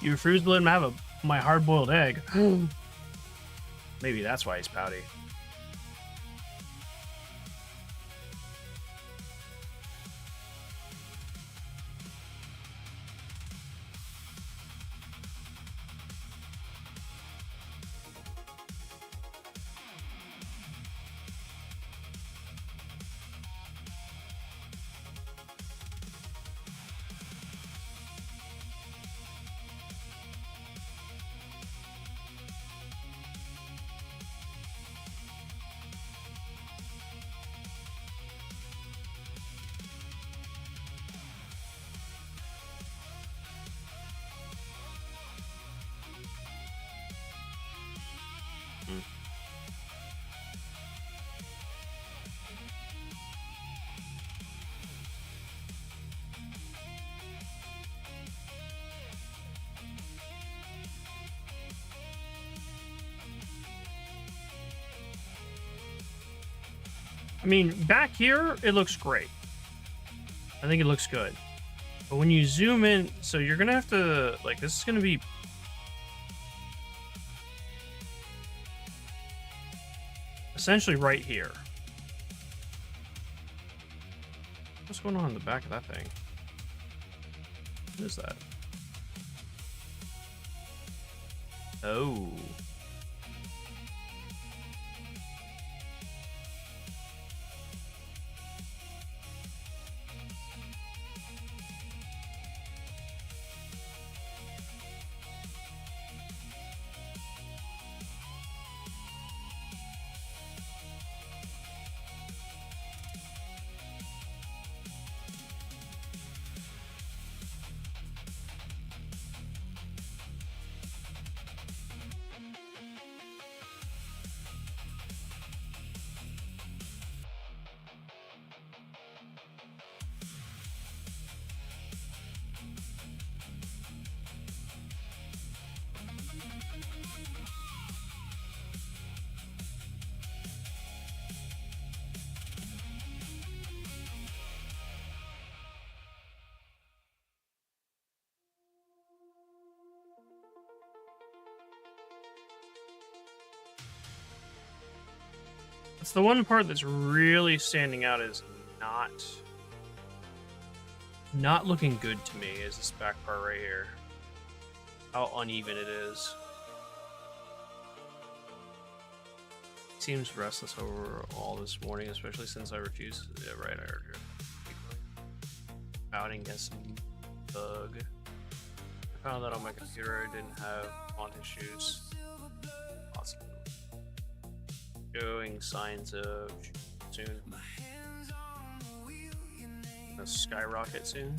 You refuse to let him have my hard-boiled egg. Maybe that's why he's pouty. I mean, back here, it looks great. I think it looks good. But when you zoom in, so you're going to have to, like, this is going to be essentially right here. What's going on in the back of that thing? What is that? Oh. It's the one part that's really standing out as not looking good to me, is this back part right here. How uneven it is. Seems restless overall this morning, especially since I refused. Yeah, right. I heard outing against some bug. I found that on my computer. I didn't have font issues. Awesome. Showing signs of soon. A skyrocket soon.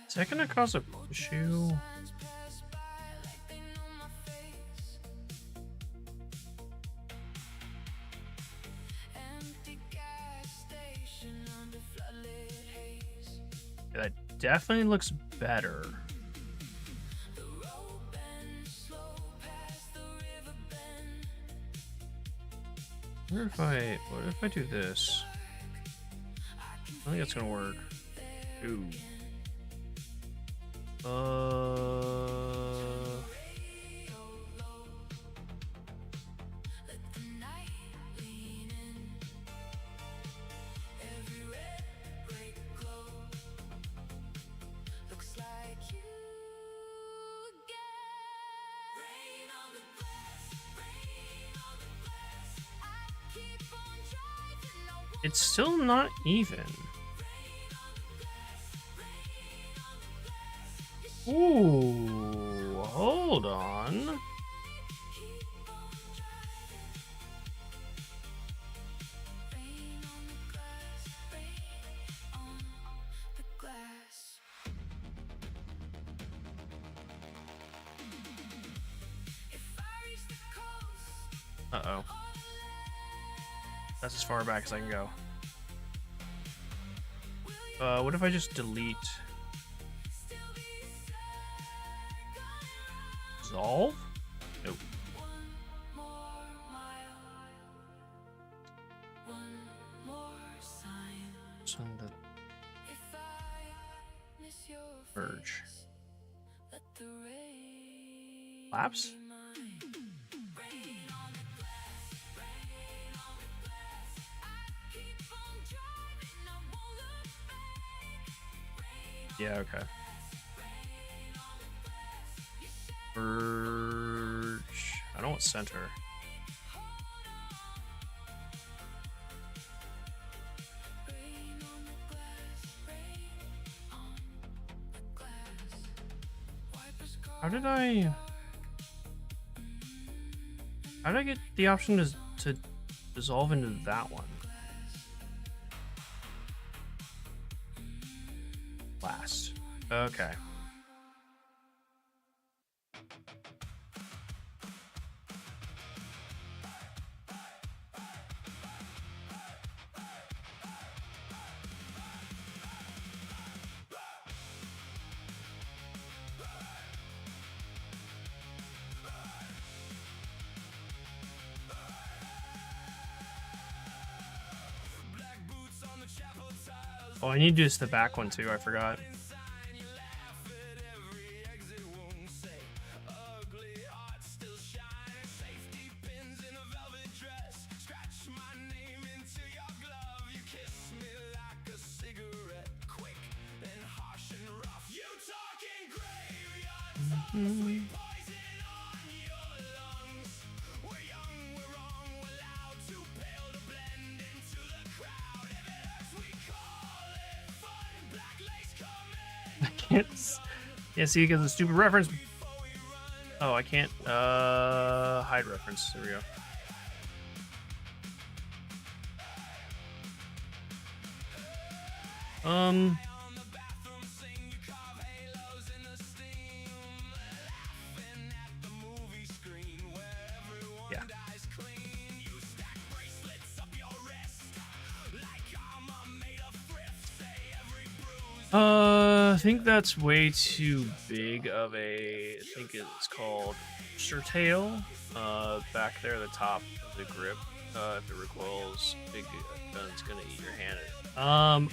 Is that gonna cause a issue? Yeah, that definitely looks better. What if I do this? I think that's gonna work. Ooh. It's still not even. Ooh, hold on. Uh-oh. That's as far back as I can go. What if I just delete... Resolve? Nope. Send the merge. Lapse? Yeah, okay. Merge. I don't want center. How did I get the option to dissolve into that one? Last. Okay. Oh, I need to do this the back one too, I forgot. can't. Yeah, see, because of the stupid reference. Oh, I can't. Hide reference. There we go. Yeah. I think that's way too big of a. I think it's called Surtail. Back there, at the top of the grip. If it recoils, big gun's gonna eat your hand.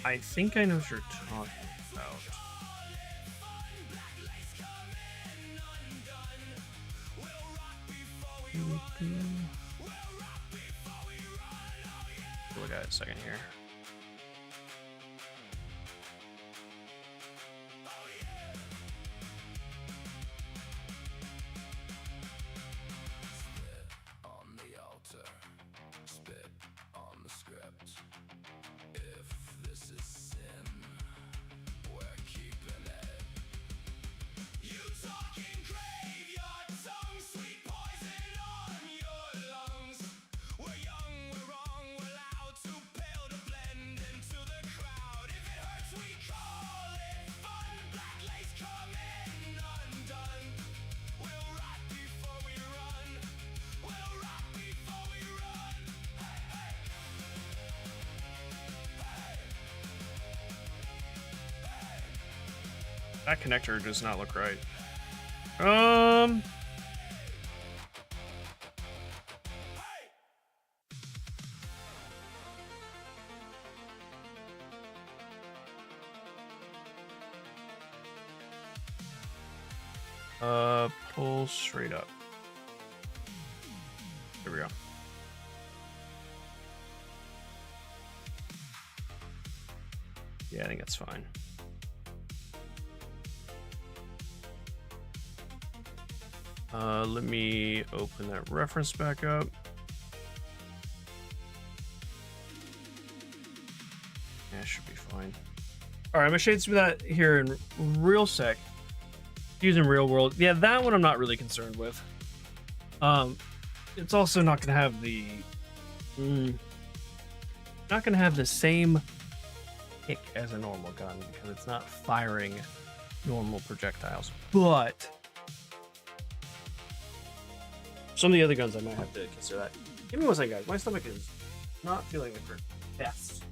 I think I know what you're talking about. Look at it a second here. On the altar, spit on the script. If this is sin, we're keeping it. You talking graveyard song, sweet poison on your lungs. We're young, we're wrong, we're loud, too pale to blend into the crowd. If it hurts, we call it fun. Black lace coming undone. We'll rot before we run. We'll rot before we run. Hey, hey. That connector does not look right. Pull straight up. There we go. Yeah, I think that's fine. Let me open that reference back up. Yeah, should be fine. All right, I'm gonna shade through that here in real sec. Using real world, yeah, that one I'm not really concerned with. It's also not gonna have the, not gonna have the same kick as a normal gun because it's not firing normal projectiles, but some of the other guns I might have to consider that. Give me one second, guys. My stomach is not feeling it for best.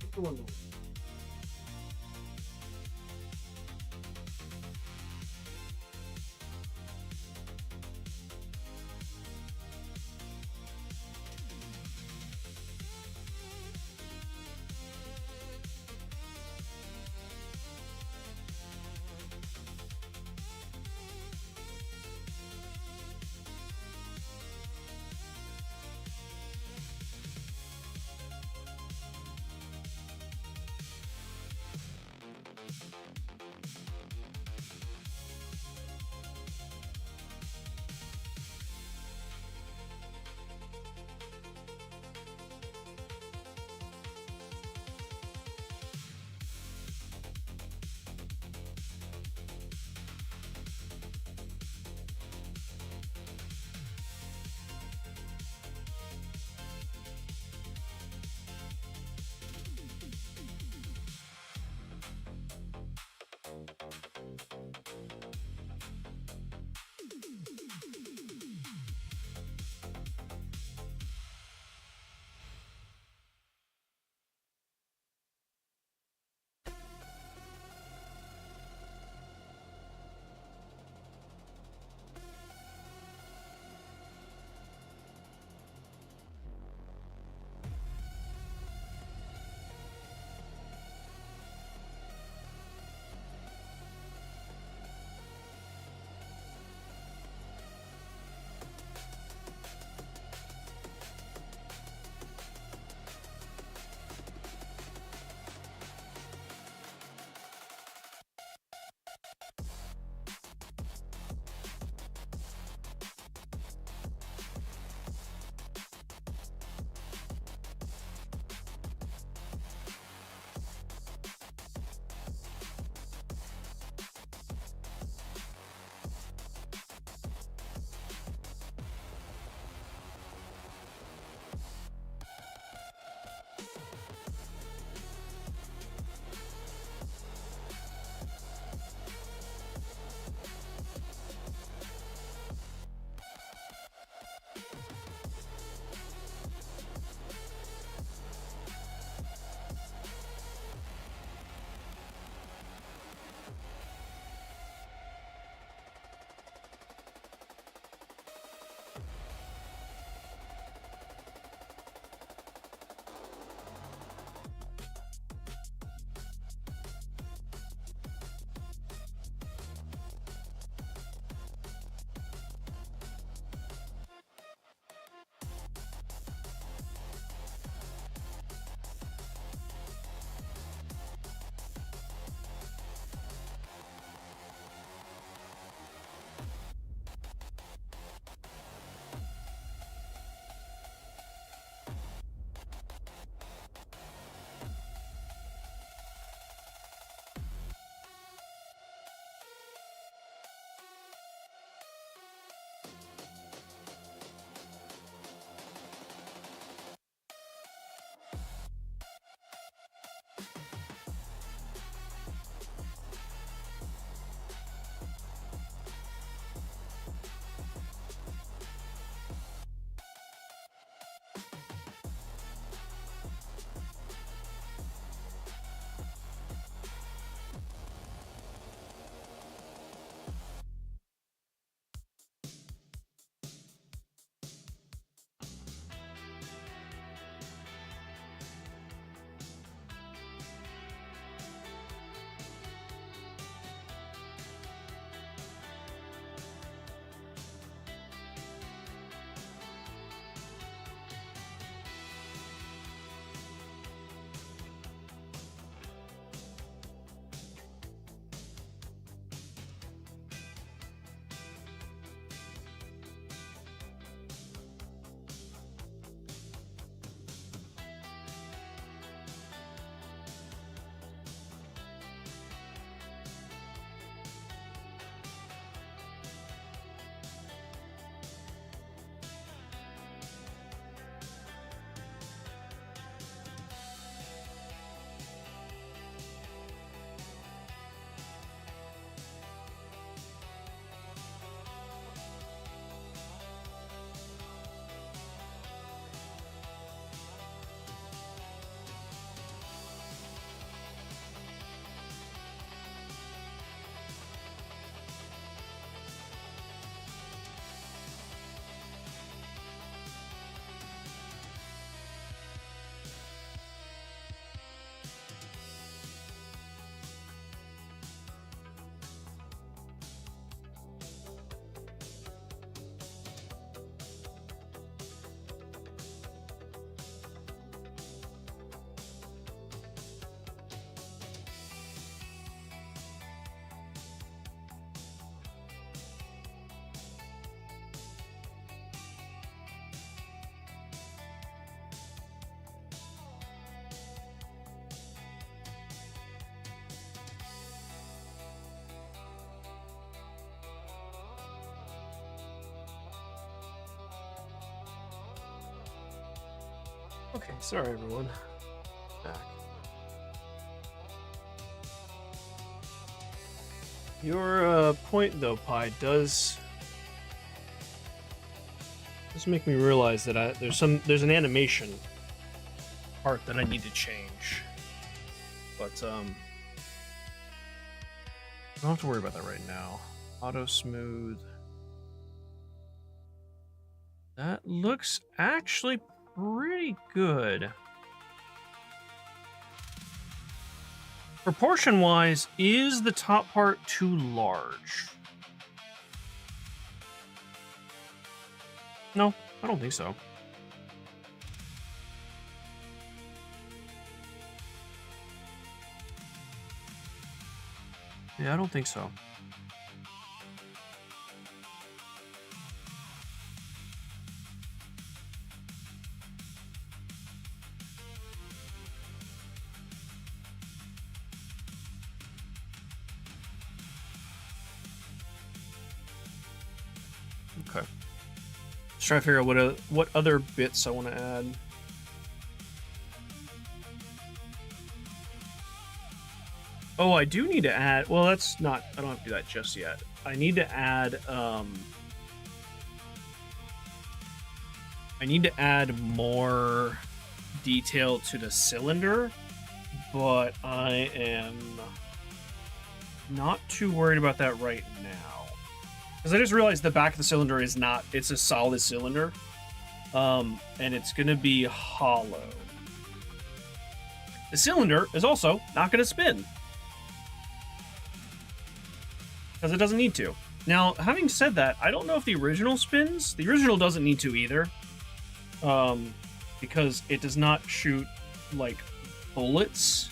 Okay, sorry everyone. Back. Your point though, Pi, does make me realize that there's an animation part that I need to change. But I don't have to worry about that right now. Auto smooth. That looks actually pretty good. Proportion-wise, is the top part too large? No, I don't think so. Yeah, I don't think so. Okay. Let's try to figure out what other bits I want to add. Oh, I do need to add. Well, that's not. I don't have to do that just yet. I need to add. I need to add more detail to the cylinder, but I am not too worried about that right now. Because I just realized the back of the cylinder is not, it's a solid cylinder. And it's going to be hollow. The cylinder is also not going to spin. Because it doesn't need to. Now, having said that, I don't know if the original spins. The original doesn't need to either. Because it does not shoot, like, bullets.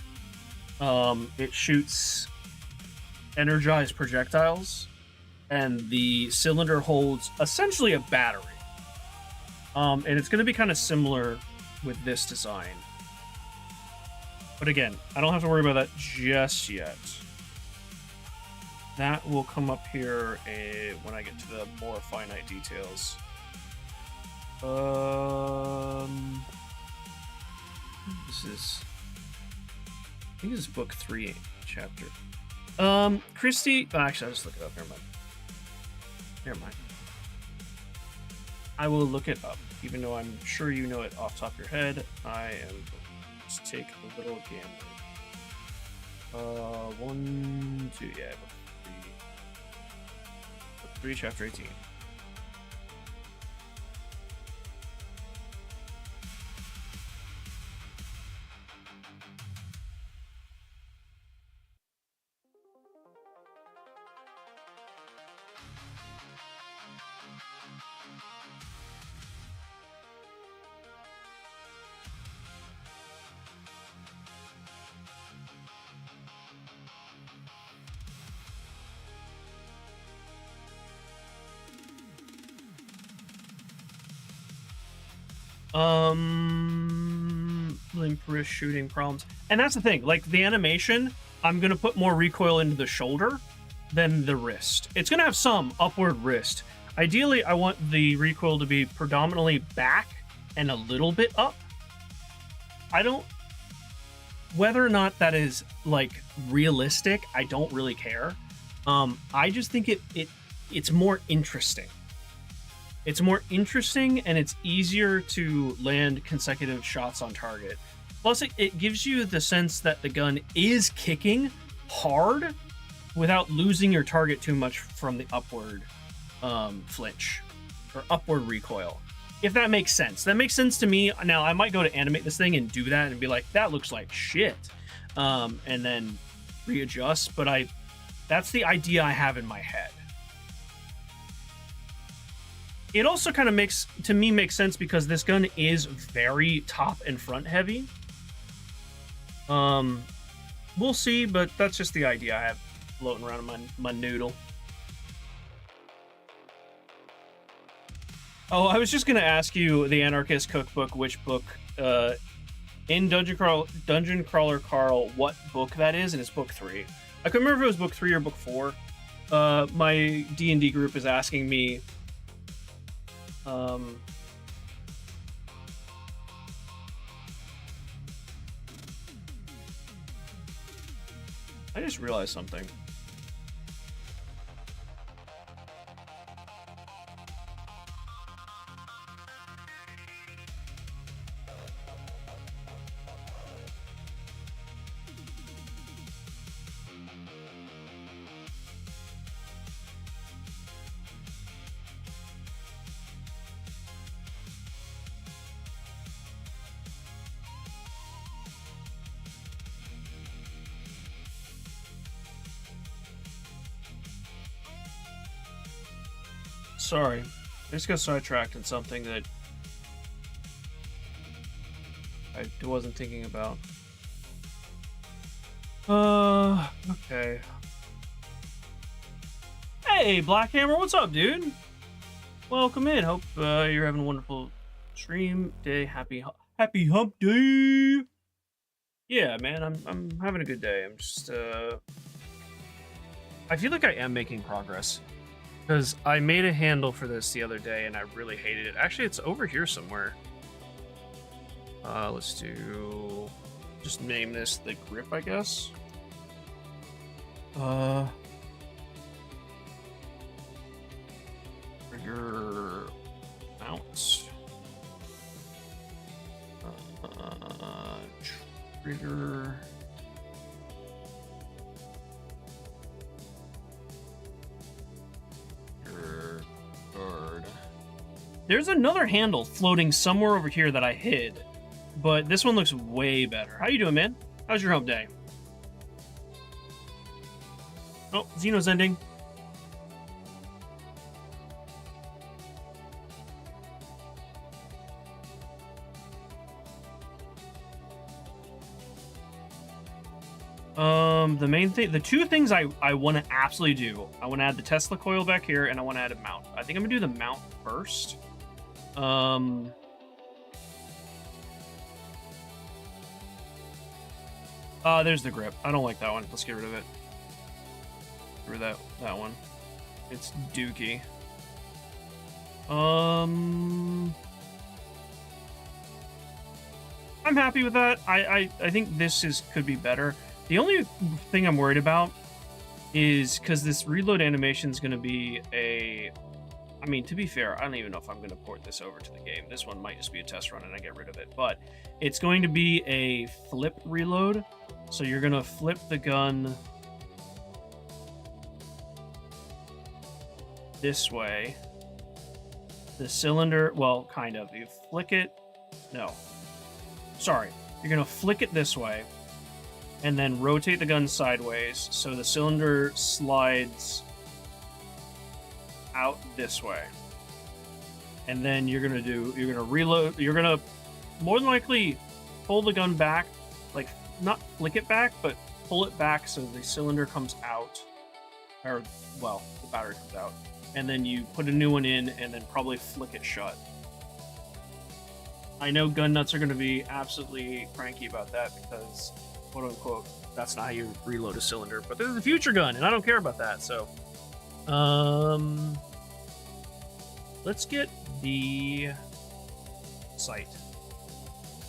It shoots energized projectiles. And the cylinder holds essentially a battery. And it's going to be kind of similar with this design. But again, I don't have to worry about that just yet. That will come up here when I get to the more finite details. This is... I think this is book 3, chapter. Christy... Oh, actually, I'll just look it up. Never mind. Never mind. I will look it up, even though I'm sure you know it off the top of your head. I am going to take a little gander. 1, 2, yeah, book 3, chapter 18. Limp shooting problems. And that's the thing, like the animation, I'm gonna put more recoil into the shoulder than the wrist. It's gonna have some upward wrist. Ideally, I want the recoil to be predominantly back and a little bit up. I don't... Whether or not that is, like, realistic, I don't really care. I just think it's more interesting. It's more interesting, and it's easier to land consecutive shots on target. Plus, it gives you the sense that the gun is kicking hard without losing your target too much from the upward flinch or upward recoil. If that makes sense. That makes sense to me. Now, I might go to animate this thing and do that and be like, that looks like shit. And then readjust. But that's the idea I have in my head. It also kind of makes sense because this gun is very top and front heavy. We'll see, but that's just the idea I have floating around in my noodle. Oh, I was just gonna ask you, the Anarchist Cookbook, which book in Dungeon Crawler Carl, what book that is, and it's book 3. I couldn't remember if it was book 3 or book 4. My D&D group is asking me. I just realized something. Sorry, I just got sidetracked in something that I wasn't thinking about. Okay. Hey, Black Hammer, what's up, dude? Welcome in. Hope you're having a wonderful stream day. Happy hump day. Yeah, man, I'm having a good day. I'm just I feel like I am making progress. Because I made a handle for this the other day and I really hated it. Actually, it's over here somewhere. Let's just name this the grip, I guess. Trigger mounts. Trigger. Guard. There's another handle floating somewhere over here that I hid, but this one looks way better. How you doing, man? How's your hump day? Oh, Xeno's ending. The two things I want to absolutely do. I want to add the Tesla coil back here, and I want to add a mount. I think I'm gonna do the mount first. There's the grip. I don't like that one. Let's get rid of it. Get rid of that one. It's dookie. I'm happy with that. I think this could be better. The only thing I'm worried about is because this reload animation is going to be I mean, to be fair, I don't even know if I'm going to port this over to the game. This one might just be a test run and I get rid of it. But it's going to be a flip reload. So you're going to flip the gun this way. The cylinder, well, kind of. You flick it. No. Sorry. You're going to flick it this way. And then rotate the gun sideways so the cylinder slides out this way. And then you're gonna reload, you're gonna more than likely pull the gun back, like not flick it back, but pull it back so the cylinder comes out, or well, the battery comes out. And then you put a new one in and then probably flick it shut. I know gun nuts are gonna be absolutely cranky about that because quote unquote, that's not how you reload a cylinder, but this is a future gun, and I don't care about that, so. Let's get the sight.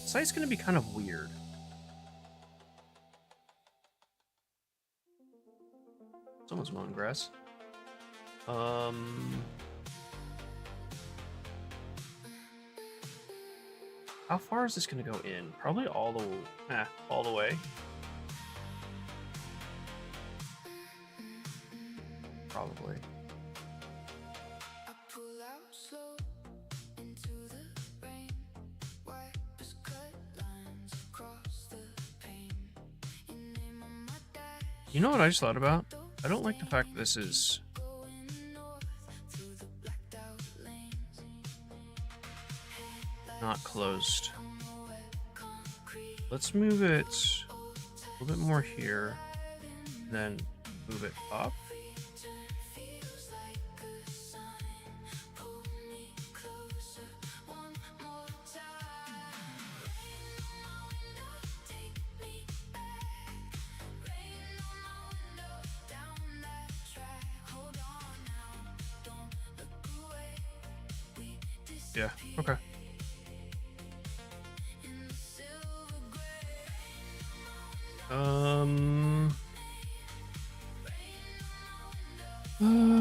Sight's gonna be kind of weird. Someone's mowing grass. How far is this gonna go in? Probably all the way. Probably. You know what I just thought about? I don't like the fact that this is not closed. Let's move it a little bit more here, then move it up. Yeah, okay.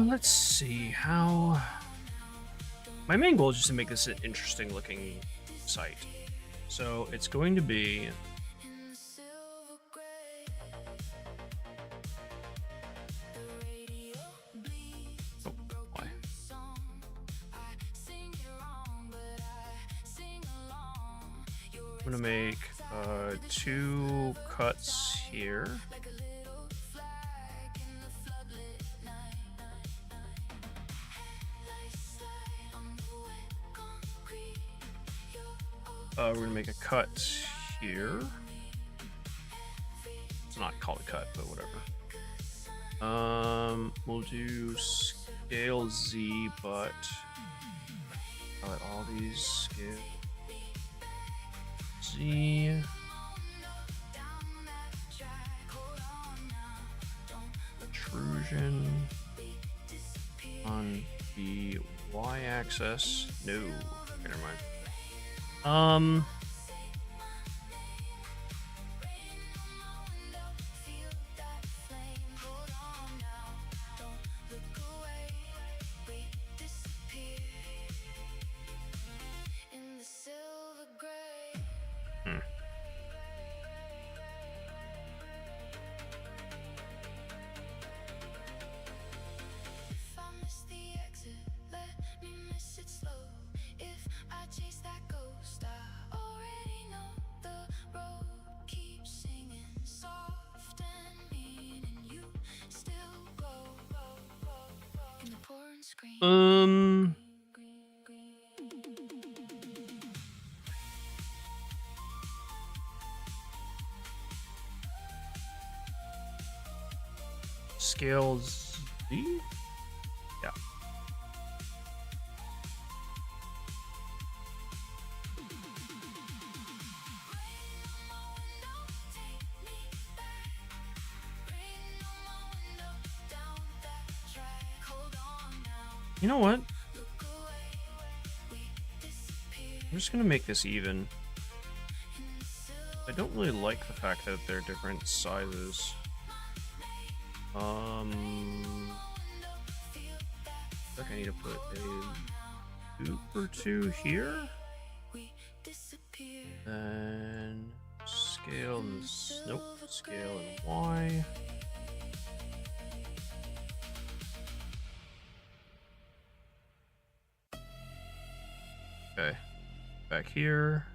Let's see how. My main goal is just to make this an interesting looking site. So it's going to be. Oh, why? I'm gonna make 2 cuts here. We're gonna make a cut here. It's not called a cut, but whatever. We'll do scale Z, but I'll let all these scale Z. Intrusion on the y-axis. No, okay, never mind. Scale Z? Yeah. You know what? I'm just gonna make this even. I don't really like the fact that they're different sizes. I think I need to put a loop or 2 here. Then scale and nope, scale and Y. Okay, back here.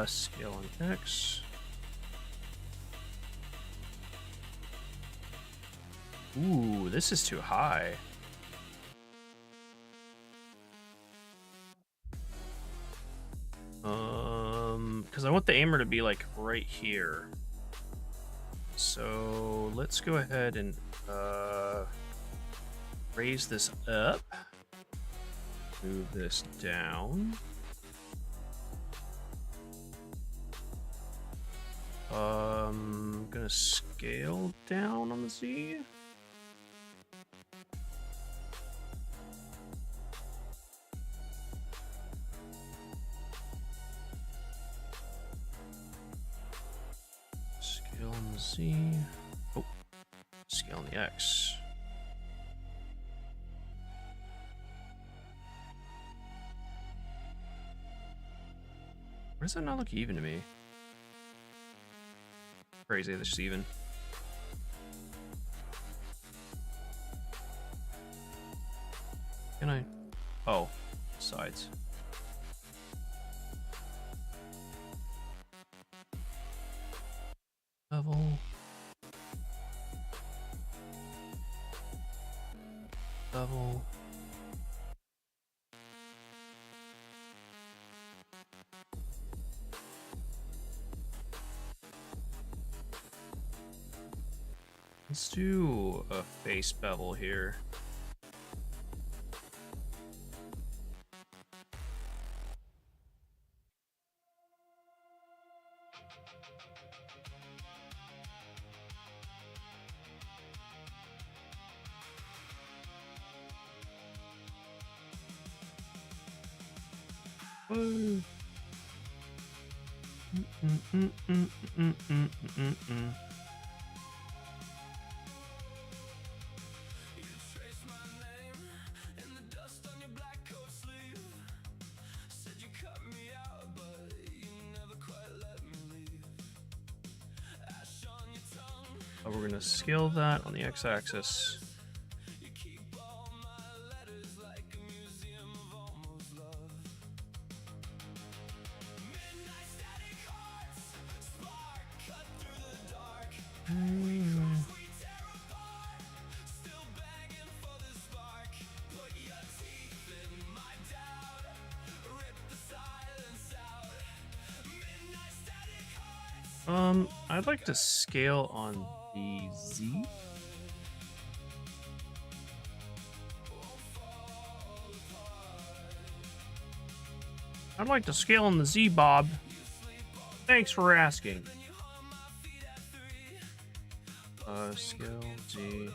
Scale on X. Ooh, this is too high. Because I want the aimer to be like right here. So let's go ahead and raise this up. Move this down. Gonna scale down on the Z. Scale on the Z. Oh, scale on the X. Why does that not look even to me? Crazy, that's just even. Can I? Oh, sides. Level. Level. Let's do a face bevel here. Whoa. We're gonna scale that on the x-axis. I'd like to scale on the Z. I'd like to scale on the Z, Bob. Thanks for asking. Scale Z.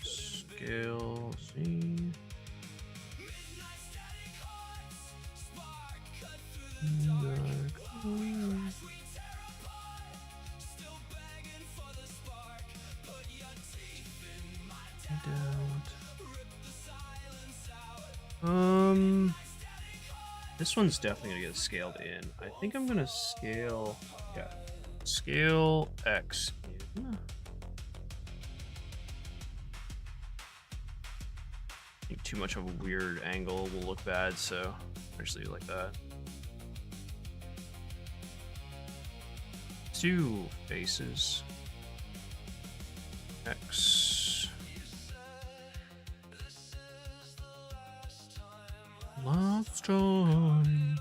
Scale Z. This one's definitely gonna get scaled in. I think I'm gonna scale, scale X in. I think too much of a weird angle will look bad, so actually like that. Two faces. X. Last time.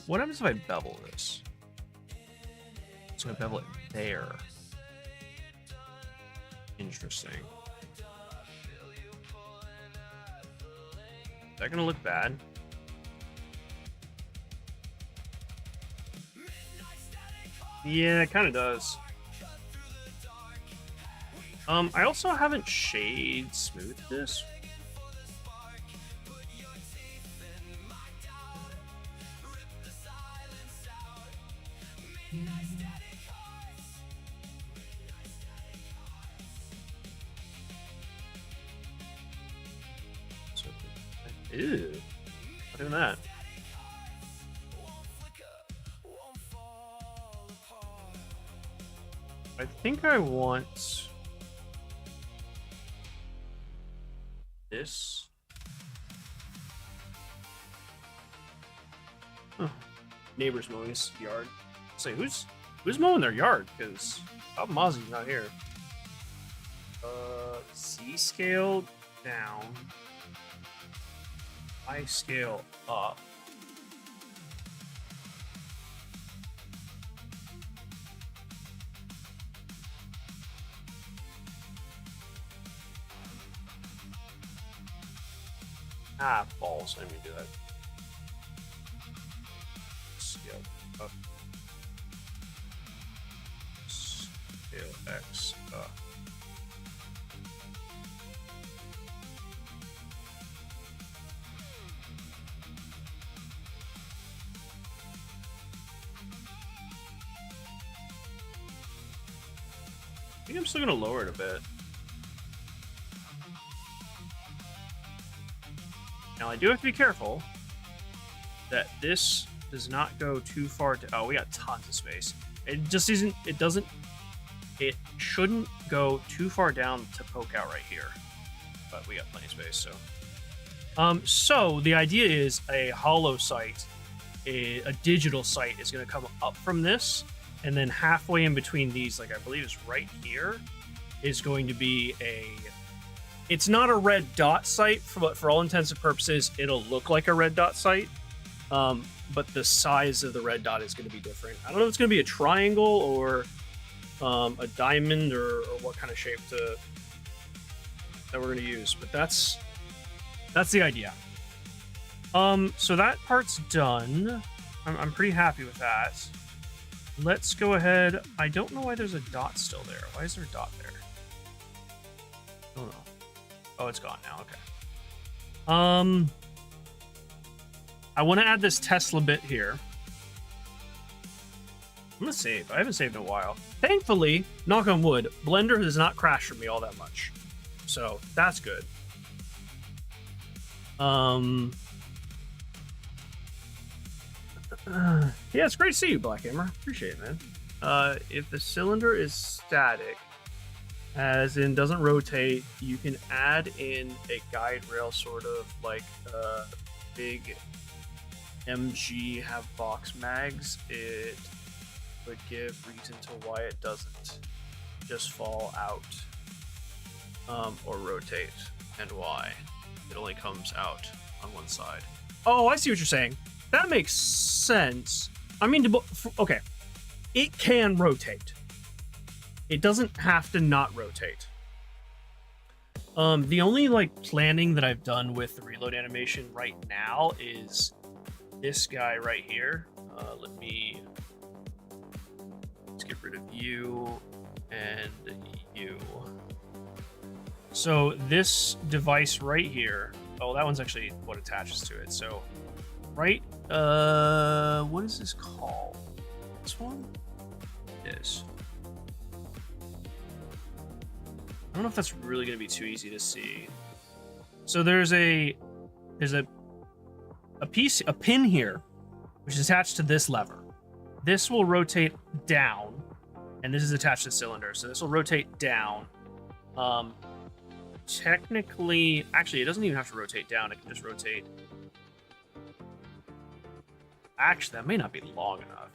What happens if I bevel this? So I bevel it there. Interesting. Is that gonna look bad? Yeah, it kind of does. I also haven't shade smoothed this. Ew, not doing that. I think I want this. Huh. Neighbor's mowing his yard. Say, who's mowing their yard? Because Bob Mozzie's not here. Z scale down. I scale up. Ah, balls. I didn't mean to do that. Scale up. Scale X up. I think I'm still going to lower it a bit. Now, I do have to be careful that this does not go too far to... Oh, we got tons of space. It just isn't... It doesn't... It shouldn't go too far down to poke out right here. But we got plenty of space, so... So, the idea is a hollow site, a digital site, is going to come up from this, and then halfway in between these, like I believe is right here, is going to be a... It's not a red dot site, but for all intents and purposes, it'll look like a red dot site. But the size of the red dot is going to be different. I don't know if it's going to be a triangle or a diamond or what kind of shape that we're going to use. But that's the idea. So that part's done. I'm pretty happy with that. let's go ahead. I don't know why there's a dot still there. Why is there a dot there? Oh no. Oh, it's gone now. Okay. I want to add this Tesla bit here. I'm gonna save. I haven't saved in a while. Thankfully, knock on wood, Blender does not crash for me all that much, so that's good. Yeah, it's great to see you, Black Hammer. Appreciate it, man. If the cylinder is static, as in doesn't rotate, you can add in a guide rail, sort of like big MG have box mags. It would give reason to why it doesn't just fall out or rotate, and why it only comes out on one side. Oh, I see what you're saying. That makes sense. I mean, okay, it can rotate. It doesn't have to not rotate. The only like planning that I've done with the reload animation right now is this guy right here. Let's get rid of you and you. So this device right here. Oh, that one's actually what attaches to it. So, right. What is this called? This one? This. I don't know if that's really going to be too easy to see. So there's a pin here, which is attached to this lever. This will rotate down, and this is attached to the cylinder. So this will rotate down. Technically, actually, it doesn't even have to rotate down. It can just rotate. Actually, that may not be long enough.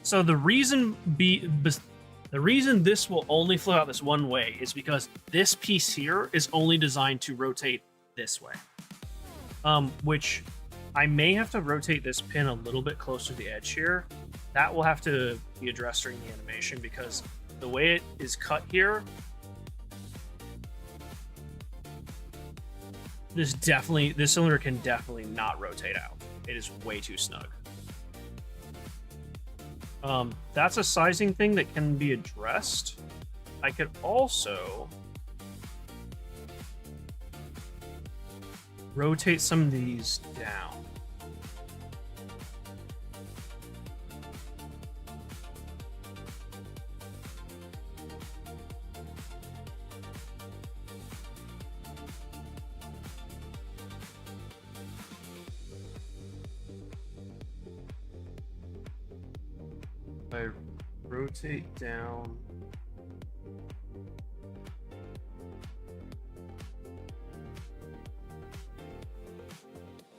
So the reason this will only flow out this one way is because this piece here is only designed to rotate this way. Which I may have to rotate this pin a little bit closer to the edge here. That will have to be addressed during the animation because the way it is cut here, this cylinder can definitely not rotate out. It is way too snug. That's a sizing thing that can be addressed. I could also rotate some of these down. I rotate down.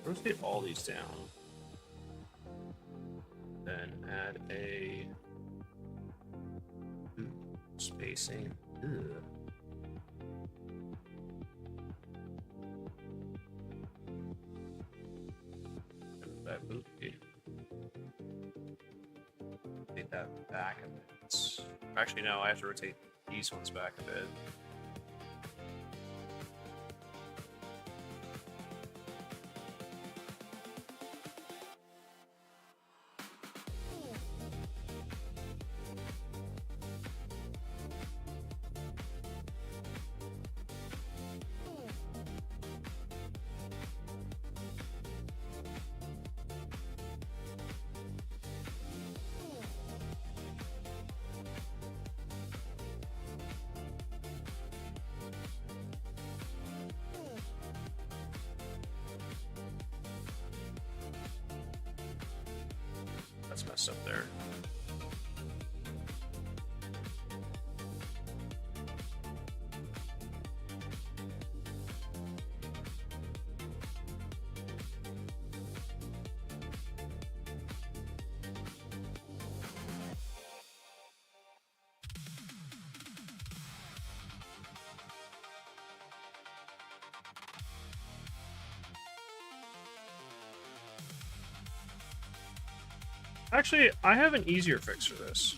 Rotate all these down. Then add a spacing. Ugh. That movie. Rotate that back a bit. Actually, no, I have to rotate these ones back a bit. That's messed up there. Actually, I have an easier fix for this.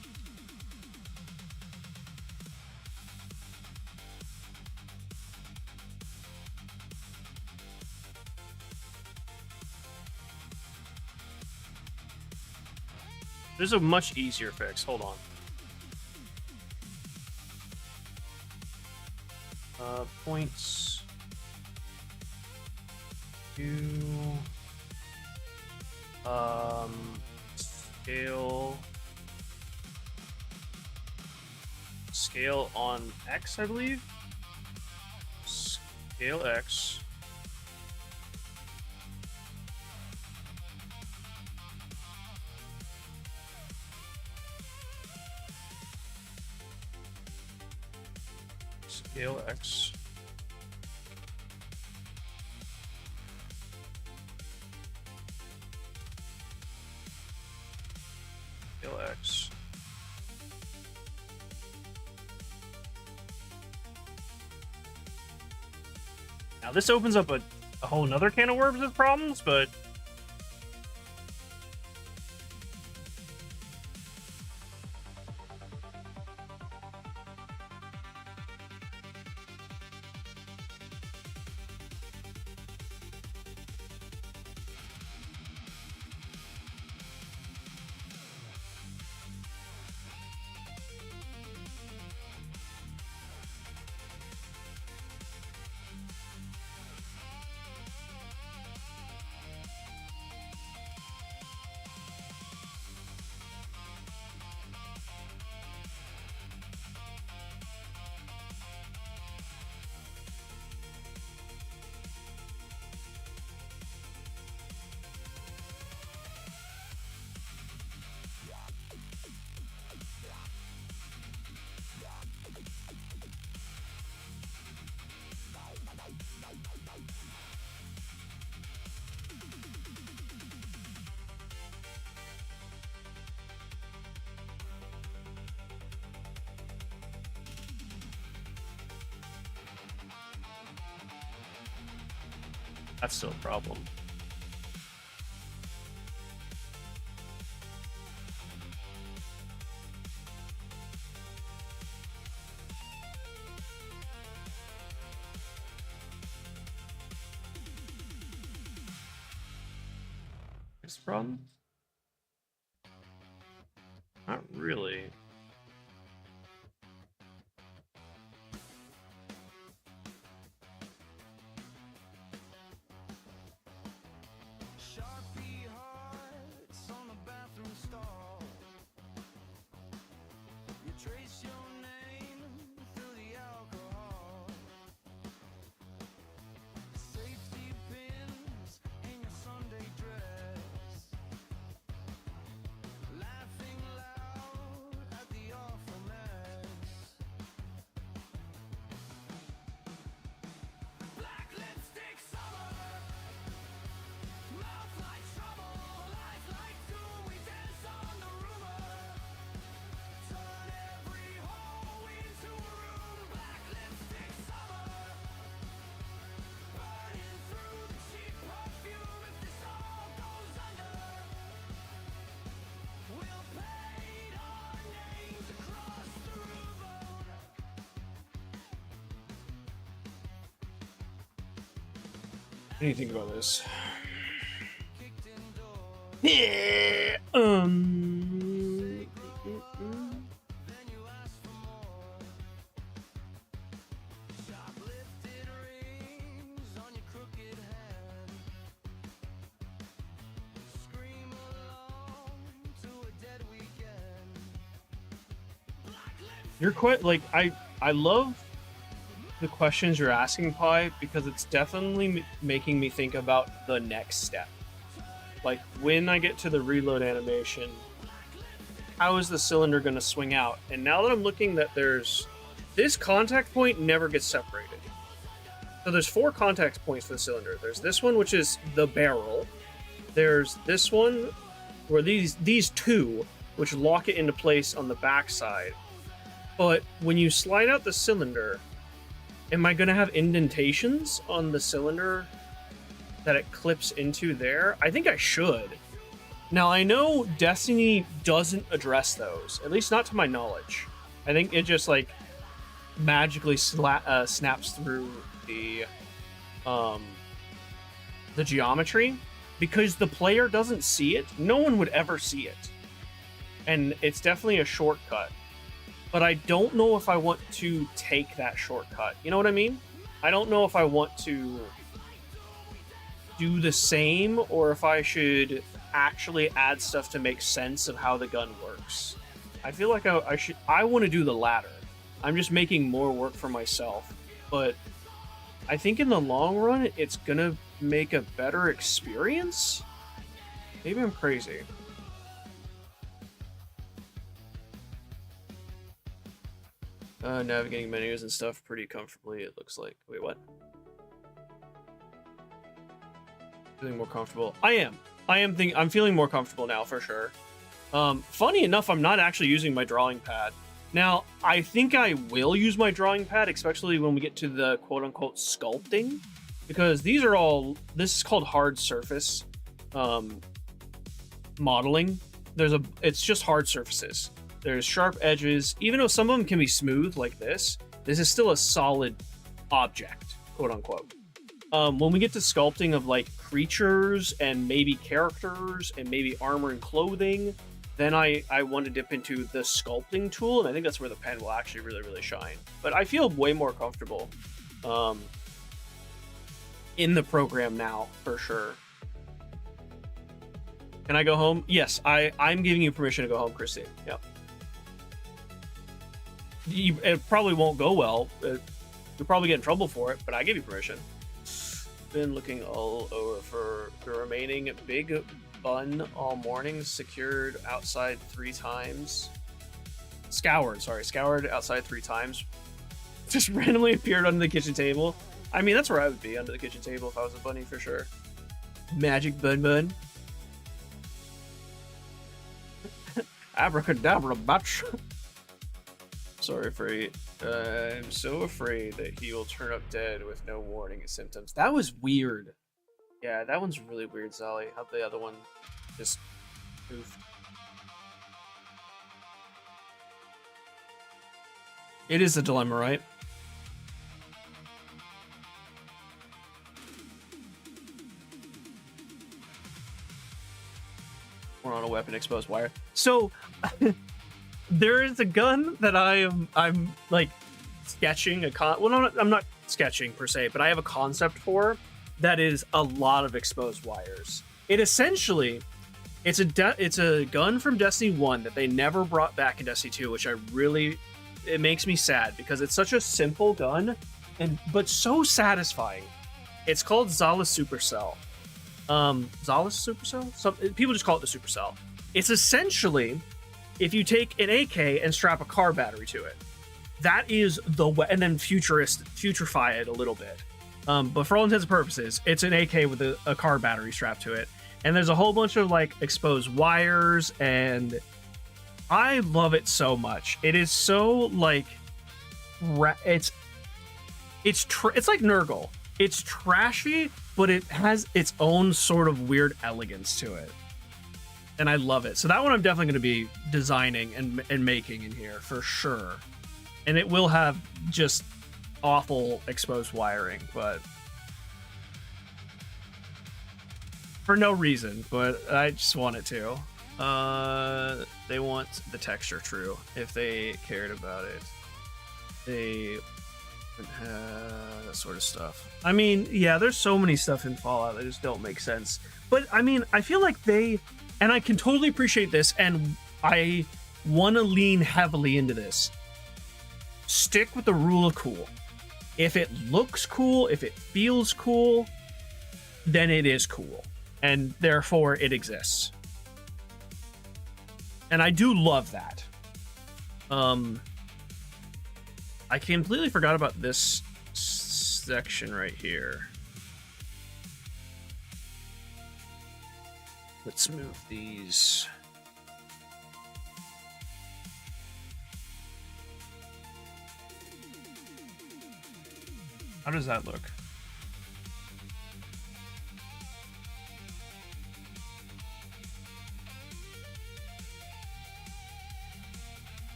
There's a much easier fix. Hold on. Points. Scale on X, I believe. Scale X. Scale X. Scale X. Now this opens up a whole nother can of worms with problems, but that's still a problem. Is the problem? Not really. Sharpie hearts on the bathroom stall. You trace your name through the alcohol. Safety pins in your Sunday dress. Laughing loud at the awful mess. Black lipstick summer. Mouth like trouble, life like doom. We dance on the rumor. Turn every hole into a room. Black lipstick summer. Burning through the cheap perfume. If this all goes under, we'll paint our names across the room. What do you think about this? Kicked in doors. Yeah. Then you ask for more. Shoplifted rings on your crooked hand. Scream along to a dead weekend. Black lips. You're quite like I love the questions you're asking, Pi, because it's definitely making me think about the next step. Like when I get to the reload animation, how is the cylinder going to swing out? And now that I'm looking that there's this contact point never gets separated. So there's 4 contact points for the cylinder. There's this one, which is the barrel. There's this one where these 2, which lock it into place on the backside. But when you slide out the cylinder, am I going to have indentations on the cylinder that it clips into there? I think I should. Now, I know Destiny doesn't address those, at least not to my knowledge. I think it just, like, magically snaps through the geometry. Because the player doesn't see it, no one would ever see it. and it's definitely a shortcut. But I don't know if I want to take that shortcut. You know what I mean? I don't know if I want to do the same or if I should actually add stuff to make sense of how the gun works. I feel like I want to do the latter. I'm just making more work for myself. But I think in the long run, it's gonna make a better experience? Maybe I'm crazy. Navigating menus and stuff pretty comfortably, it looks like. Wait, what? Feeling more comfortable. I'm feeling more comfortable now, for sure. Funny enough, I'm not actually using my drawing pad. Now, I think I will use my drawing pad, especially when we get to the quote-unquote sculpting, because this is called hard surface modeling. It's just hard surfaces. There's sharp edges. Even though some of them can be smooth like this is still a solid object, quote-unquote. When we get to sculpting of like creatures and maybe characters and maybe armor and clothing, then I want to dip into the sculpting tool, and I think that's where the pen will actually really, really shine. But I feel way more comfortable in the program now, for sure. Can I go home? Yes, I'm giving you permission to go home, Christy. Yep. It probably won't go well. You'll probably get in trouble for it, but I give you permission. Been looking all over for the remaining big bun all morning. Secured outside 3 times. Scoured outside 3 times. Just randomly appeared under the kitchen table. I mean, that's where I would be, under the kitchen table, if I was a bunny, for sure. Magic bun. Abracadabra, batch. I'm so afraid that he will turn up dead with no warning symptoms. That was weird. Yeah, that one's really weird, Zali. How the other one just goofed. It is a dilemma, right? We're on a weapon exposed wire. So there is a gun that I'm like sketching I'm not sketching per se, but I have a concept for that is a lot of exposed wires. It's a gun from Destiny 1 that they never brought back in Destiny 2, which it makes me sad because it's such a simple gun but so satisfying. It's called Zala Supercell. Zala Supercell? People just call it the Supercell. It's essentially if you take an AK and strap a car battery to it. That is and then futurify it a little bit. But for all intents and purposes, it's an AK with a car battery strapped to it. And there's a whole bunch of like exposed wires, and I love it so much. It is so like it's like Nurgle. It's trashy, but it has its own sort of weird elegance to it. And I love it. So that one I'm definitely going to be designing and making in here for sure. And it will have just awful exposed wiring, but for no reason, but I just want it to. They want the texture true. If they cared about it, they wouldn't have that sort of stuff. I mean, yeah, there's so many stuff in Fallout that just don't make sense. But I mean, I feel like and I can totally appreciate this, and I want to lean heavily into this. Stick with the rule of cool. If it looks cool, if it feels cool, then it is cool. And therefore, it exists. And I do love that. I completely forgot about this section right here. Let's move these. How does that look?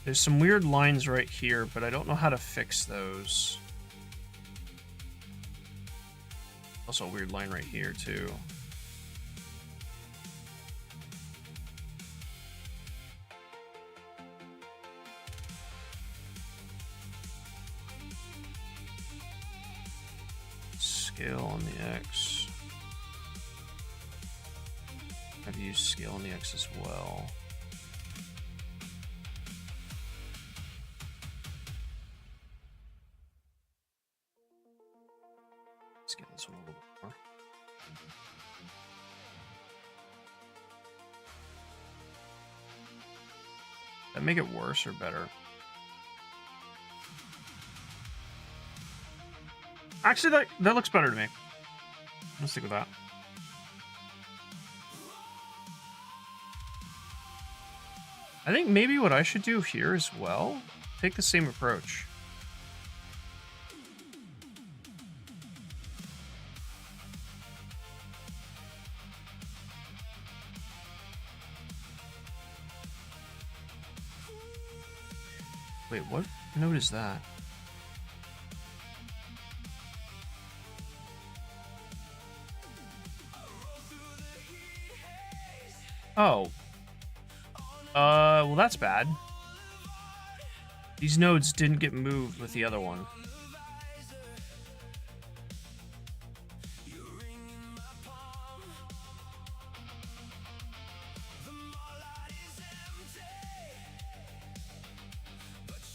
There's some weird lines right here, but I don't know how to fix those. Also a weird line right here, too. Scale on the X. I've used scale on the X as well. Scale this one a little bit more. That make it worse or better? Actually, that looks better to me. Let's stick with that. I think maybe what I should do here as well, take the same approach. Wait, what note is that? Oh. Well, that's bad. These nodes didn't get moved with the other one.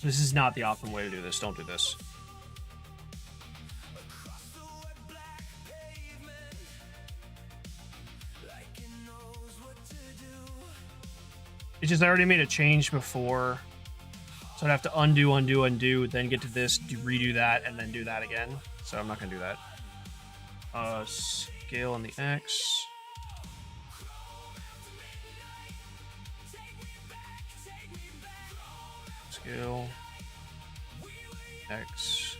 This is not the optimal way to do this. Don't do this. It's just I already made a change before, so I'd have to undo, then get to this, redo that, and then do that again. So I'm not gonna do that. Scale on the X. Scale. X.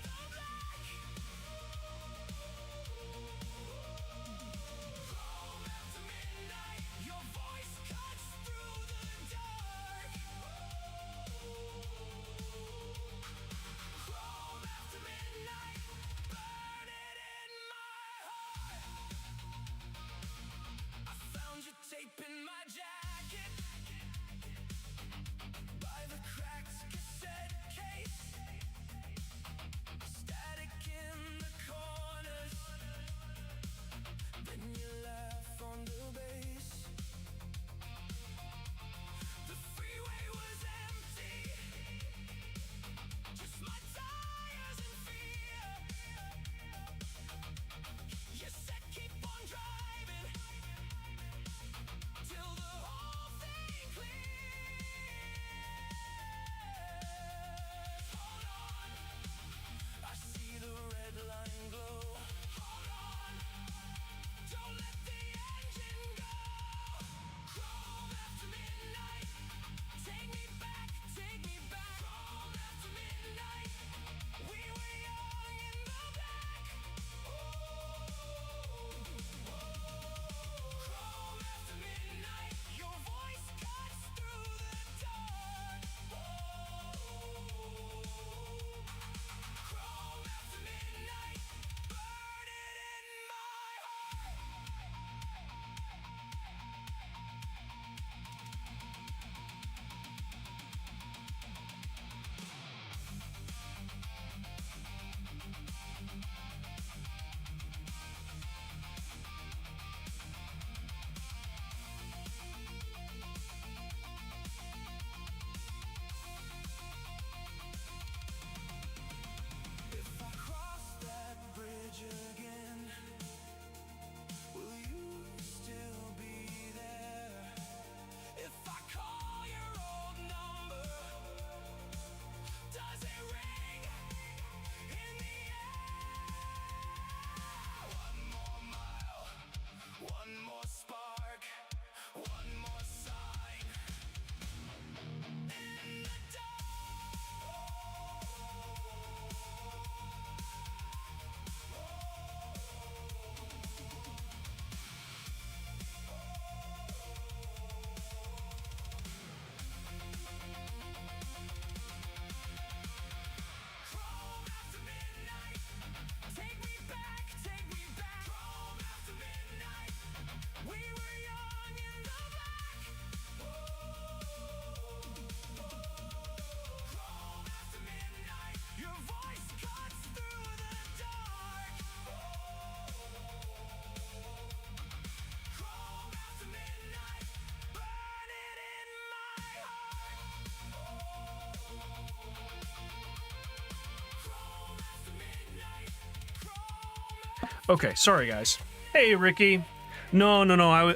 Okay, sorry guys. Hey Ricky. No.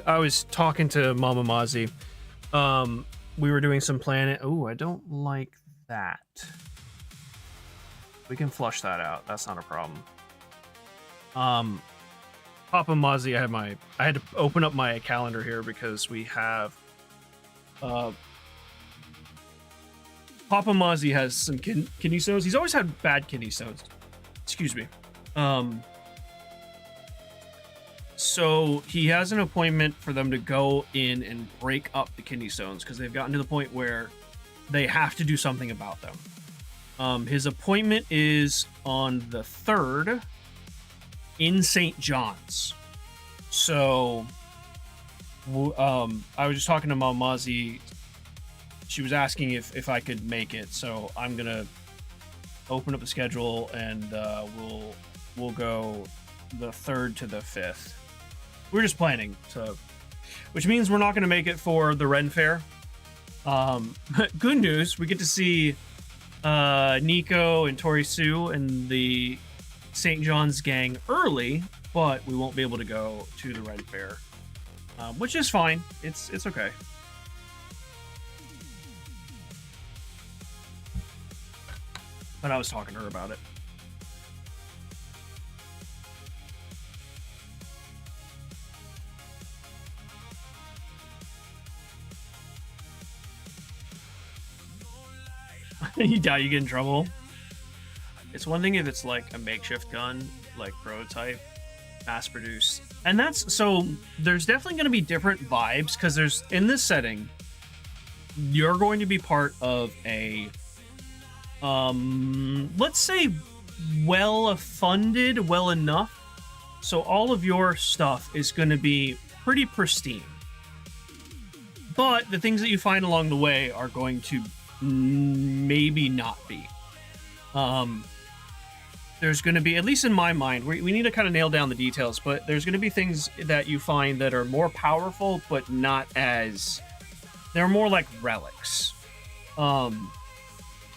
I was talking to Mama Mozzie. We were doing some planet. Oh, I don't like that. We can flush that out. That's not a problem. Papa Mozzie, I had to open up my calendar here because we have Papa Mozzie has some kidney stones. He's always had bad kidney stones. Excuse me. So he has an appointment for them to go in and break up the kidney stones because they've gotten to the point where they have to do something about them. His appointment is on the 3rd in St. John's. So I was just talking to Mom Mozzie. She was asking if I could make it, so I'm gonna open up the schedule and we'll go the 3rd to the 5th. We're just planning, so which means we're not gonna make it for the Ren Fair. Good news, we get to see Nico and Tori Sue and the St. John's gang early, but we won't be able to go to the Ren Fair, which is fine. It's okay. But I was talking to her about it. You die, you get in trouble. It's one thing if it's like a makeshift gun, like prototype, mass produced. And that's, so there's definitely going to be different vibes because there's, in this setting, you're going to be part of a, let's say well funded, well enough. So all of your stuff is going to be pretty pristine. But the things that you find along the way are going to maybe not be. There's going to be, at least in my mind, we need to kind of nail down the details, but there's going to be things that you find that are more powerful, but not as, they're more like relics. And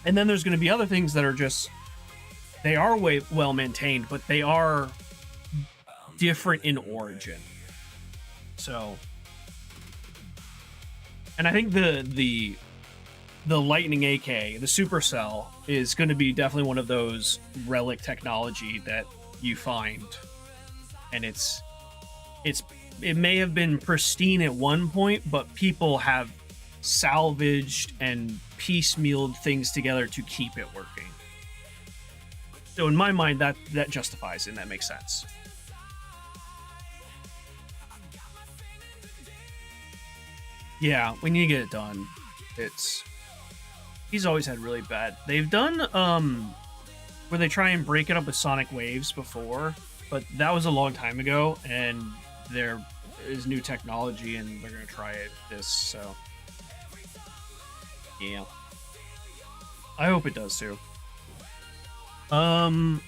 then there's going to be other things that are just, they are well maintained, but they are different in origin. So, and I think the Lightning AK, the Supercell, is going to be definitely one of those relic technology that you find, and it may have been pristine at one point, but people have salvaged and piecemealed things together to keep it working. So in my mind, that justifies it, and that makes sense. Yeah, we need to get it done. He's always had really bad. They've done where they try and break it up with sonic waves before, but that was a long time ago, and there is new technology, and they're gonna try this. So yeah, I hope it does too. I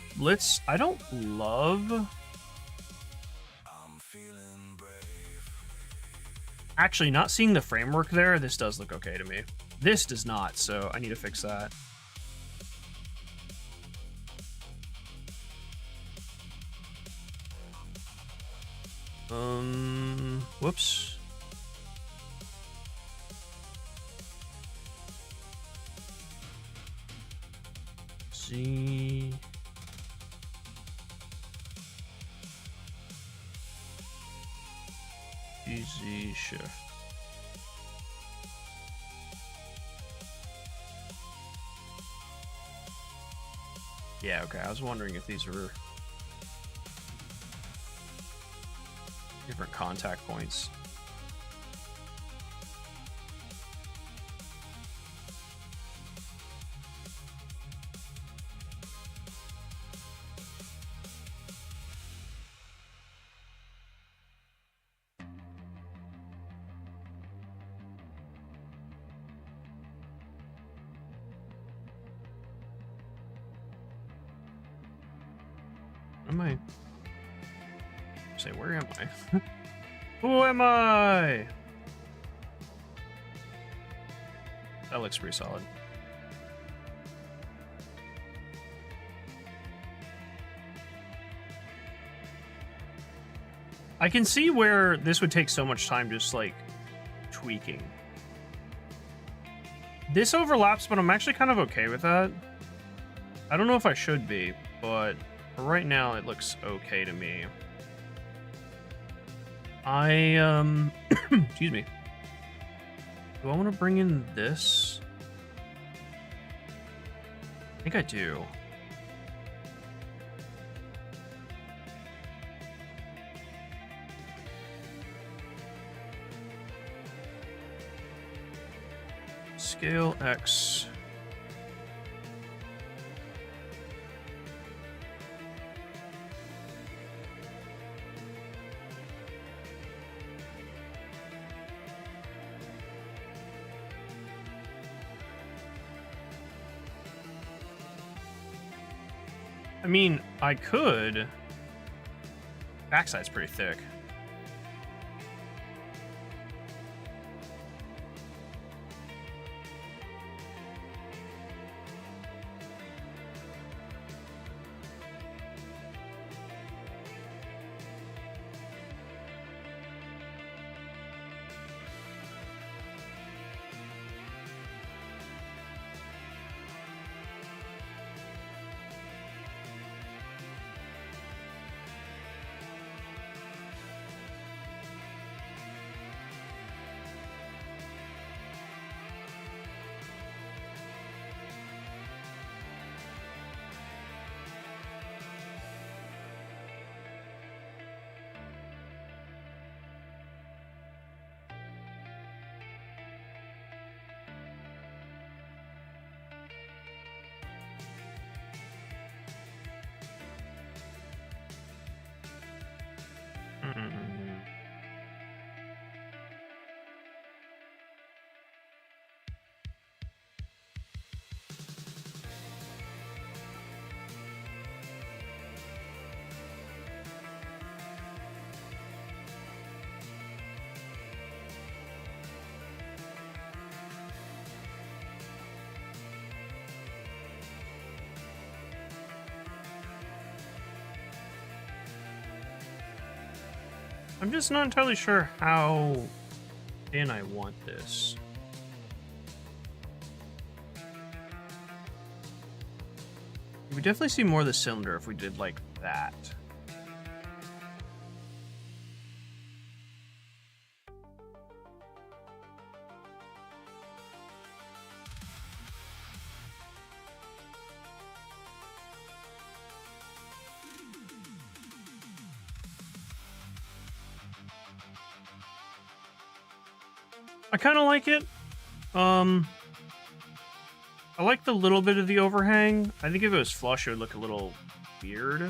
don't love. Actually, not seeing the framework there, this does look okay to me. This does not, so I need to fix that. Whoops. See. Easy shift. Yeah, okay, I was wondering if these were different contact points. Am I? Say, where am I? Who am I? That looks pretty solid. I can see where this would take so much time just like tweaking. This overlaps, but I'm actually kind of okay with that. I don't know if I should be, but for right now it looks okay to me. Excuse me. Do I want to bring in this? I think I do. Scale X. I mean, I could. Backside's pretty thick. I'm just not entirely sure how thin I want this. We definitely see more of the cylinder if we did like that. I kind of like it. I like the little bit of the overhang. I think if it was flush, it would look a little weird.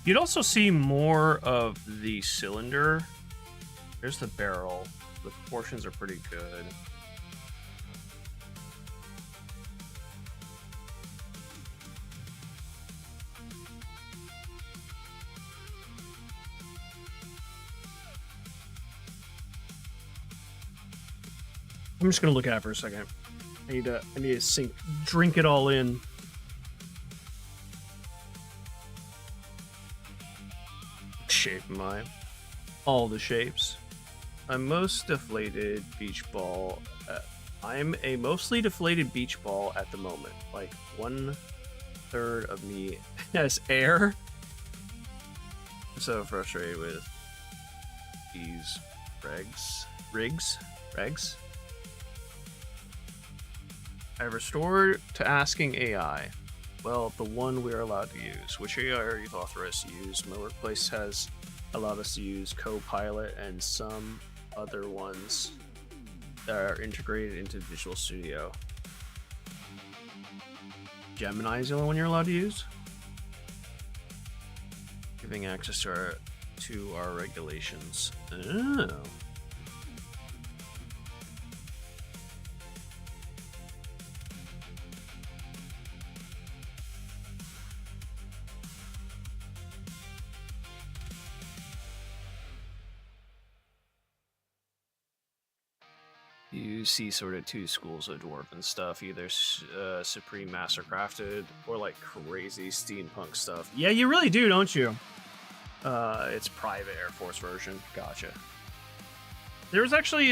You'd also see more of the cylinder. There's the barrel. The proportions are pretty good. I'm just gonna look at it for a second. I need to drink it all in. Shape am I? All the shapes. I'm a mostly deflated beach ball at the moment. Like 1/3 of me has air. I'm so frustrated with these regs. I restored to asking AI. Well, the one we're allowed to use. Which AI are you authorized to use? My workplace has allowed us to use Copilot and some other ones that are integrated into Visual Studio. Gemini is the only one you're allowed to use? giving access to our regulations. Oh. You see sort of two schools of dwarven stuff, either Supreme Mastercrafted or like crazy steampunk stuff. Yeah, you really do, don't you? It's private Air Force version. Gotcha. There was actually,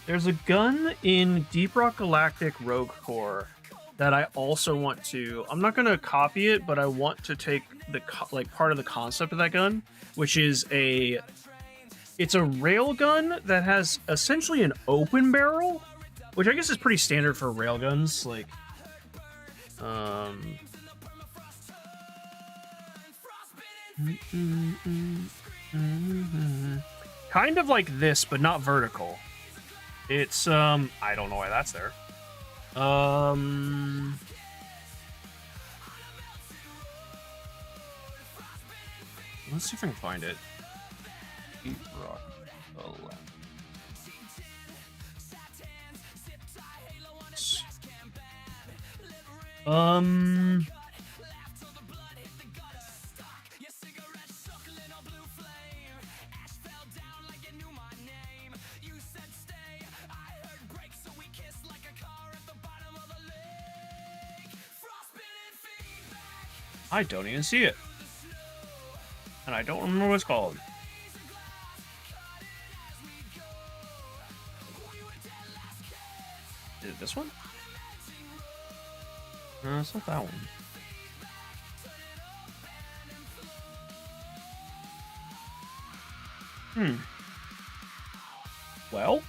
there's a gun in Deep Rock Galactic Rogue Core that I also want to, I'm not going to copy it, but I want to take the, like, part of the concept of that gun, which is it's a rail gun that has essentially an open barrel, which I guess is pretty standard for rail guns. Like, kind of like this, but not vertical. It's, I don't know why that's there. Let's see if I can find it. Deep Rock Galactic. I don't even see it. And I don't remember what it's called. Is it this one? No, it's not that one. Well.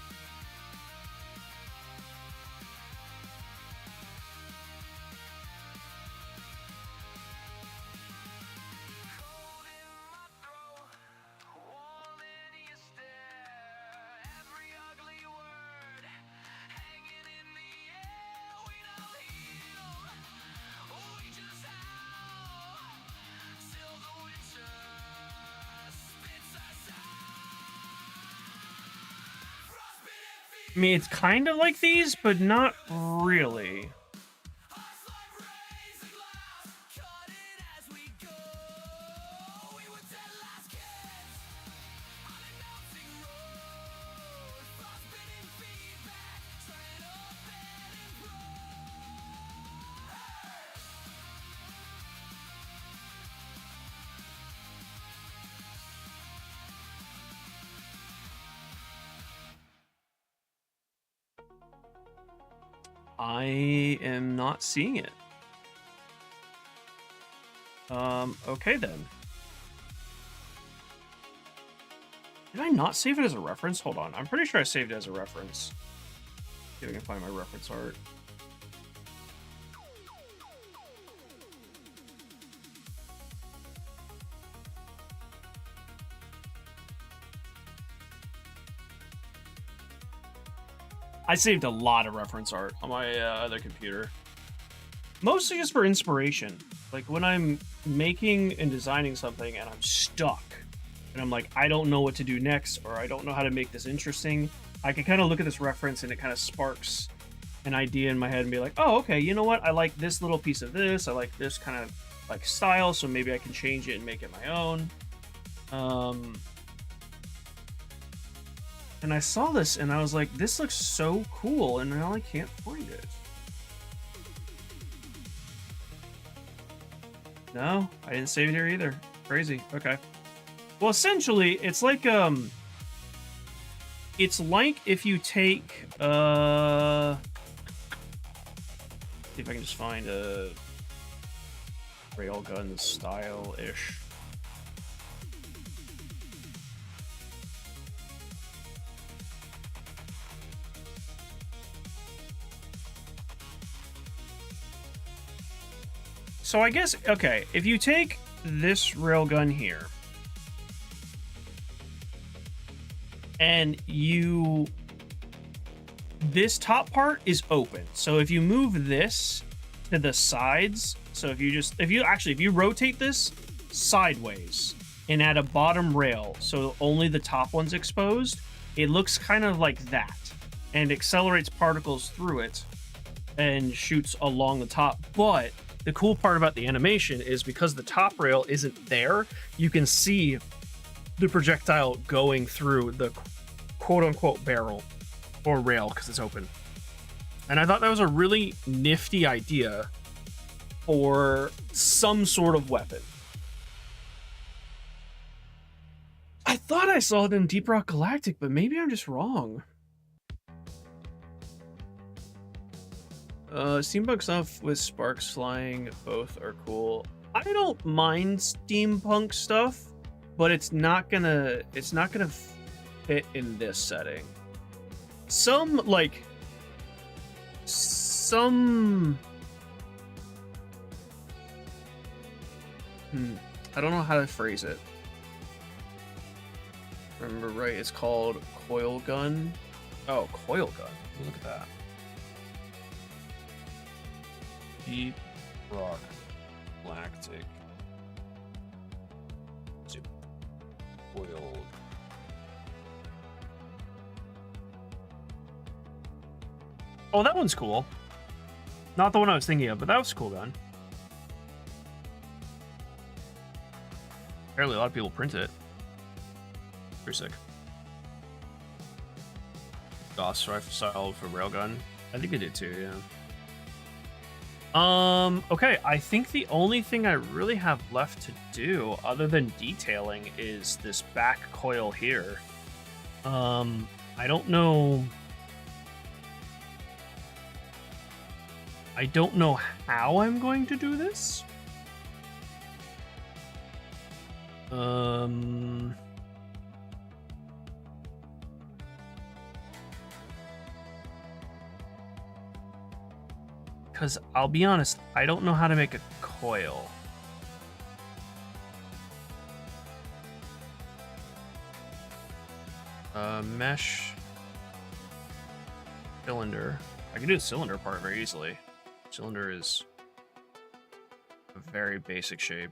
I mean, it's kind of like these, but not really. I am not seeing it. Okay then. Did I not save it as a reference? Hold on. I'm pretty sure I saved it as a reference. See if I can find my reference art. I saved a lot of reference art on my other computer. Mostly just for inspiration. Like when I'm making and designing something and I'm stuck. And I'm like, I don't know what to do next, or I don't know how to make this interesting. I can kind of look at this reference and it kind of sparks an idea in my head and be like, oh, okay, you know what? I like this little piece of this. I like this kind of like style, so maybe I can change it and make it my own. And I saw this and I was like, this looks so cool, and now I can't find it. No, I didn't save it here either. Crazy. Okay. Well, essentially, it's like if you take see if I can just find a railgun style-ish. So I guess, okay, if you take this railgun here, and this top part is open. So if you move this, to the sides. So if you rotate this sideways and add a bottom rail, so only the top one's exposed, it looks kind of like that, and accelerates particles through it and shoots along the top. But the cool part about the animation is because the top rail isn't there, you can see the projectile going through the quote-unquote barrel or rail because it's open. And I thought that was a really nifty idea for some sort of weapon. I thought I saw it in Deep Rock Galactic, but maybe I'm just wrong. Steampunk stuff with sparks flying, both are cool. I don't mind steampunk stuff, but it's not gonna fit in this setting. I don't know how to phrase it. Remember right, it's called coil gun. Oh, coil gun. Look at that. Deep Rock Galactic. Coiled. Oh, that one's cool. Not the one I was thinking of, but that was a cool gun. Apparently a lot of people print it. Pretty sick. DOS rifle style for railgun. I think I did too, yeah. Okay, I think the only thing I really have left to do, other than detailing, is this back coil here. I don't know how I'm going to do this. Because I'll be honest, I don't know how to make a coil. Mesh cylinder. I can do the cylinder part very easily. Cylinder is a very basic shape.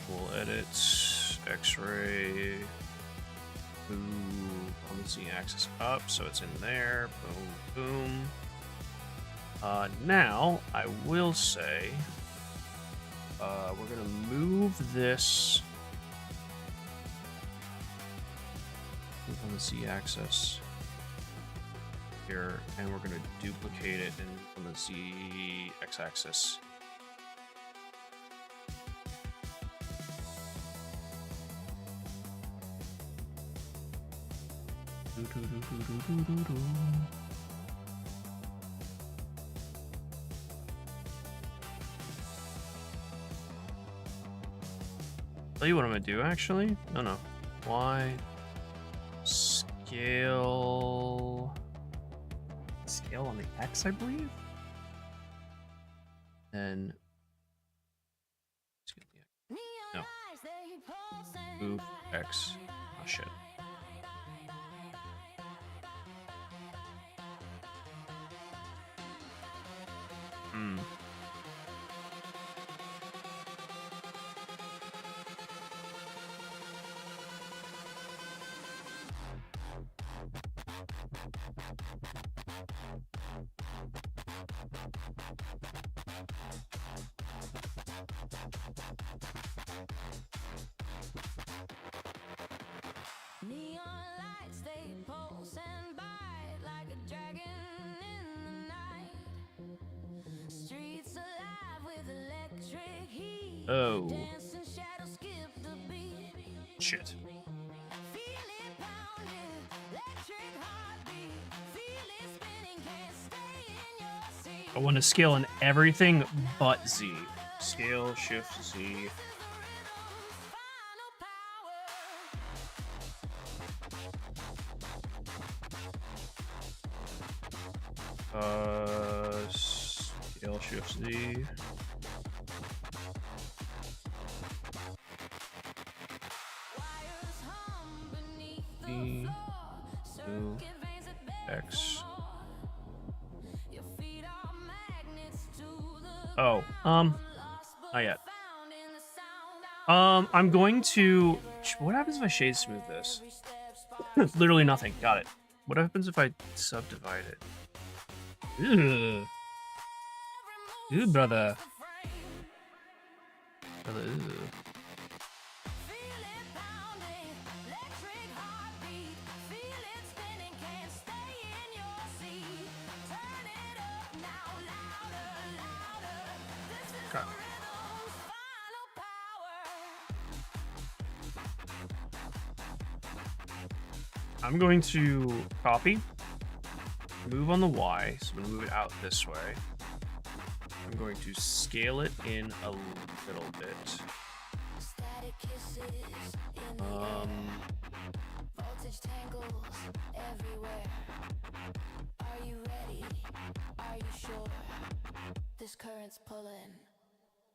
We'll edit X-ray. Boom. On the Z-axis up, so it's in there. Boom, boom. Now, I will say, we're gonna move this on the Z-axis here, and we're gonna duplicate it on the Z-X-axis. Tell you what I'm gonna do actually. No. Why? Scale on the X, I believe. Then no. Move X. Oh shit. Neon lights, they pulse and bite like a dragon in the night. Streets alive with electric heat. Oh. Dancing shadows skip the beat. Shit. Feel it pounding, electric heartbeat. Feel it spinning, can't stay in your seat. I want to scale in everything but Z. Scale, Shift, Z. Scale, Shift, Z. Wires hum beneath the floor. Move X. Your feet are magnets to the Oh, lost not yet. found in the sound out I'm going to. What happens if I shade smooth this? every step Literally nothing. Got it. What happens if I subdivide it? Ugh. Ew, brother. Brother, ew. Feel it pounding, electric heartbeat. Feel it spinning, can't stay in your seat. Turn it up now, louder, louder. This is Okay. the rhythm's final power. I'm going to copy, move on the Y, so I'm going to move it out this way. I'm going to scale it in a little bit. Static kisses in the voltage tangles everywhere. Are you ready? Are you sure? This current's pulling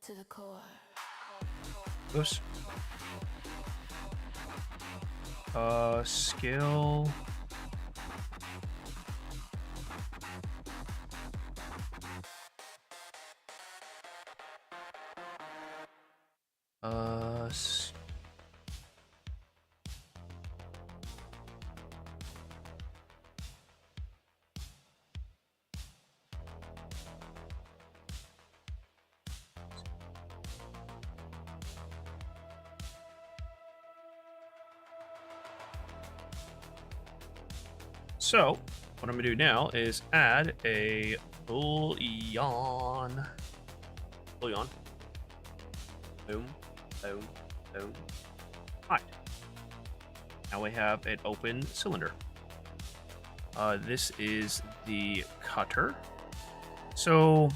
to the core. Oops. Scale. So, what I'm gonna do now is add a boolean. Boolean. Boom, boom, boom. Hide. Now we have an open cylinder. This is the cutter. So,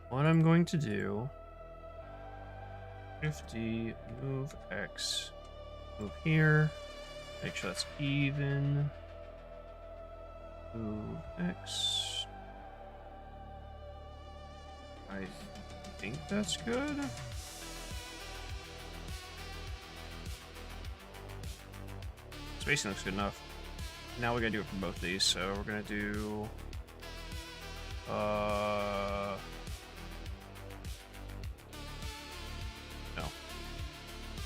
what I'm going to do, 50, move X, move here, make sure that's even, move X. I think that's good. Spacing looks good enough. Now we gotta do it for both of these, so we're gonna do no.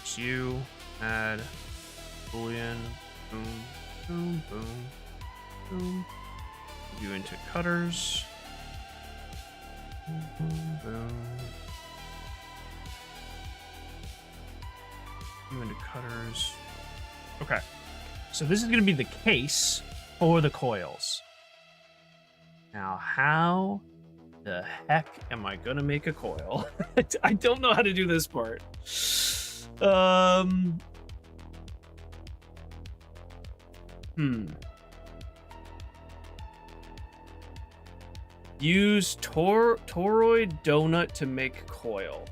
It's you, add boolean, boom, boom, boom, boom. You into cutters. Boom, boom, boom. You into cutters. Okay. So this is going to be the case for the coils. Now, how the heck am I going to make a coil? I don't know how to do this part. Use toroid donut to make coil.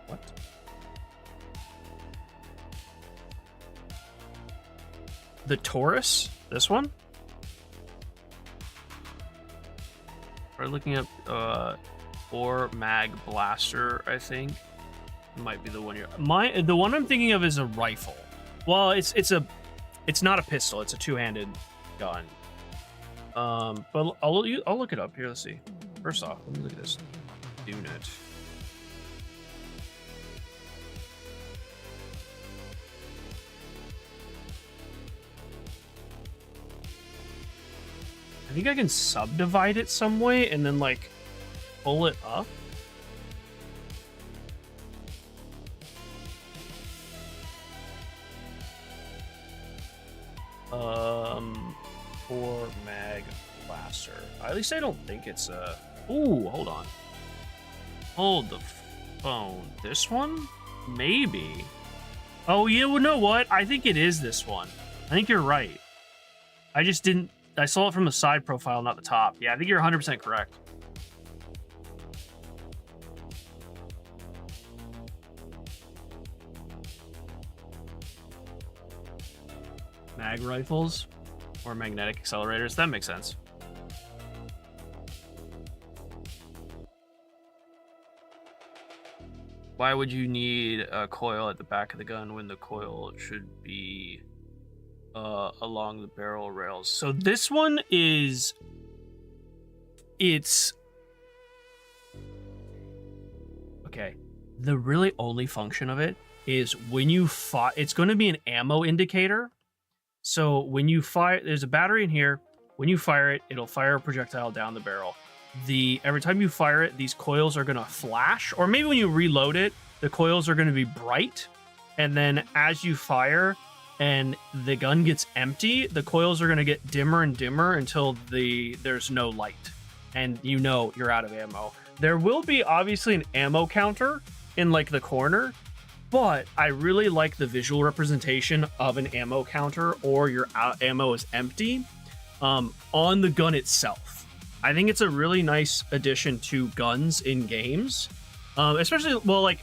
What? The Taurus? This one? We're looking at or mag blaster, I think. Might be the one you're the one I'm thinking of is a rifle. Well, it's not a pistol, it's a two-handed gun. But I'll look it up here. Let's see. First off, let me look at this unit. I think I can subdivide it some way and then like pull it up. For mag blaster. At least I don't think it's a. Ooh, hold on. Hold the phone. This one? Maybe. Oh, yeah, well, know what? I think it is this one. I think you're right. I just didn't. I saw it from the side profile, not the top. Yeah, I think you're 100% correct. mag rifles or magnetic accelerators. That makes sense. Why would you need a coil at the back of the gun when the coil should be along the barrel rails? So this one is... It's... Okay. The really only function of it is when you fire... It's going to be an ammo indicator. So when you fire... There's a battery in here. When you fire it, it'll fire a projectile down the barrel. Every time you fire it, these coils are going to flash, or maybe when you reload it, the coils are going to be bright, and then as you fire and the gun gets empty, the coils are going to get dimmer and dimmer until there's no light, and you know you're out of ammo. There will be obviously an ammo counter in like the corner, but I really like the visual representation of an ammo counter or your ammo is empty on the gun itself. I think it's a really nice addition to guns in games, especially, well, like,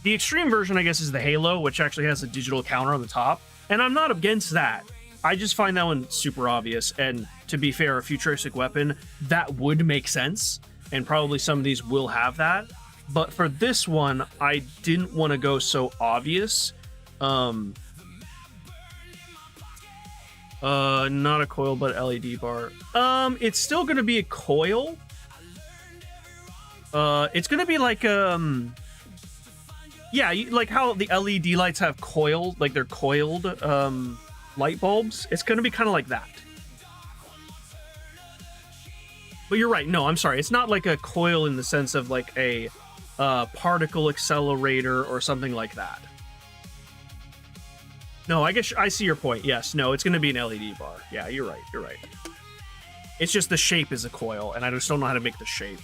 the extreme version, I guess, is the Halo, which actually has a digital counter on the top, and I'm not against that. I just find that one super obvious, and to be fair, a futuristic weapon, that would make sense, and probably some of these will have that, but for this one, I didn't want to go so obvious. Not a coil, but LED bar. It's still gonna be a coil. It's gonna be like, yeah, like how the LED lights have coiled, like they're coiled, light bulbs. It's gonna be kind of like that. But you're right. No, I'm sorry. It's not like a coil in the sense of like a, particle accelerator or something like that. No, I guess I see your point. Yes, no, it's going to be an LED bar. Yeah, you're right. You're right. It's just the shape is a coil, and I just don't know how to make the shape.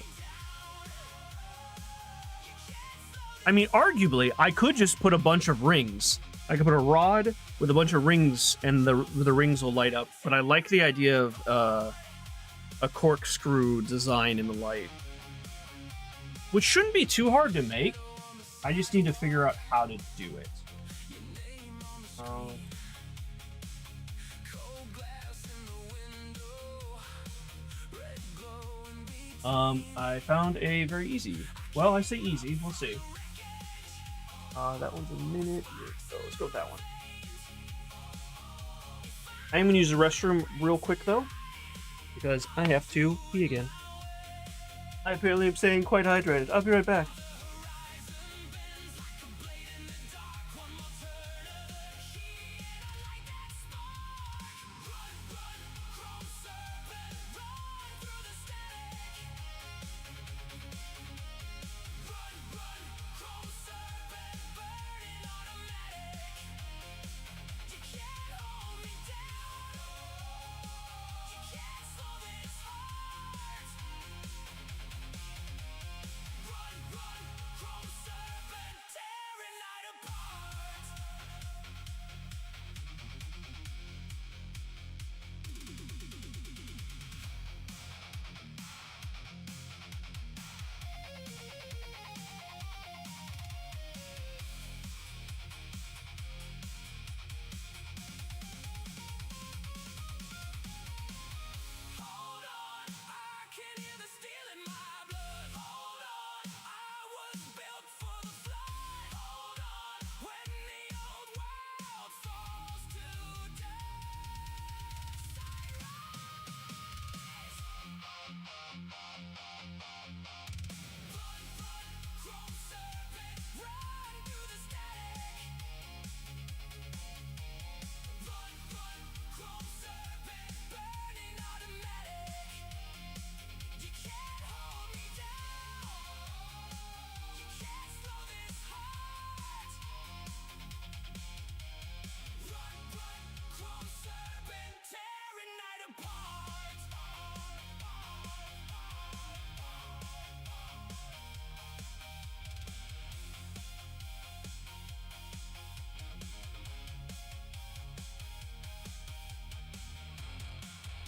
I mean, arguably, I could just put a bunch of rings. I could put a rod with a bunch of rings, and the rings will light up. But I like the idea of a corkscrew design in the light, which shouldn't be too hard to make. I just need to figure out how to do it. I found a very easy. Well, I say easy. We'll see. That one's a minute. So let's go with that one. I am gonna use the restroom real quick though, because I have to pee again. I apparently am staying quite hydrated. I'll be right back.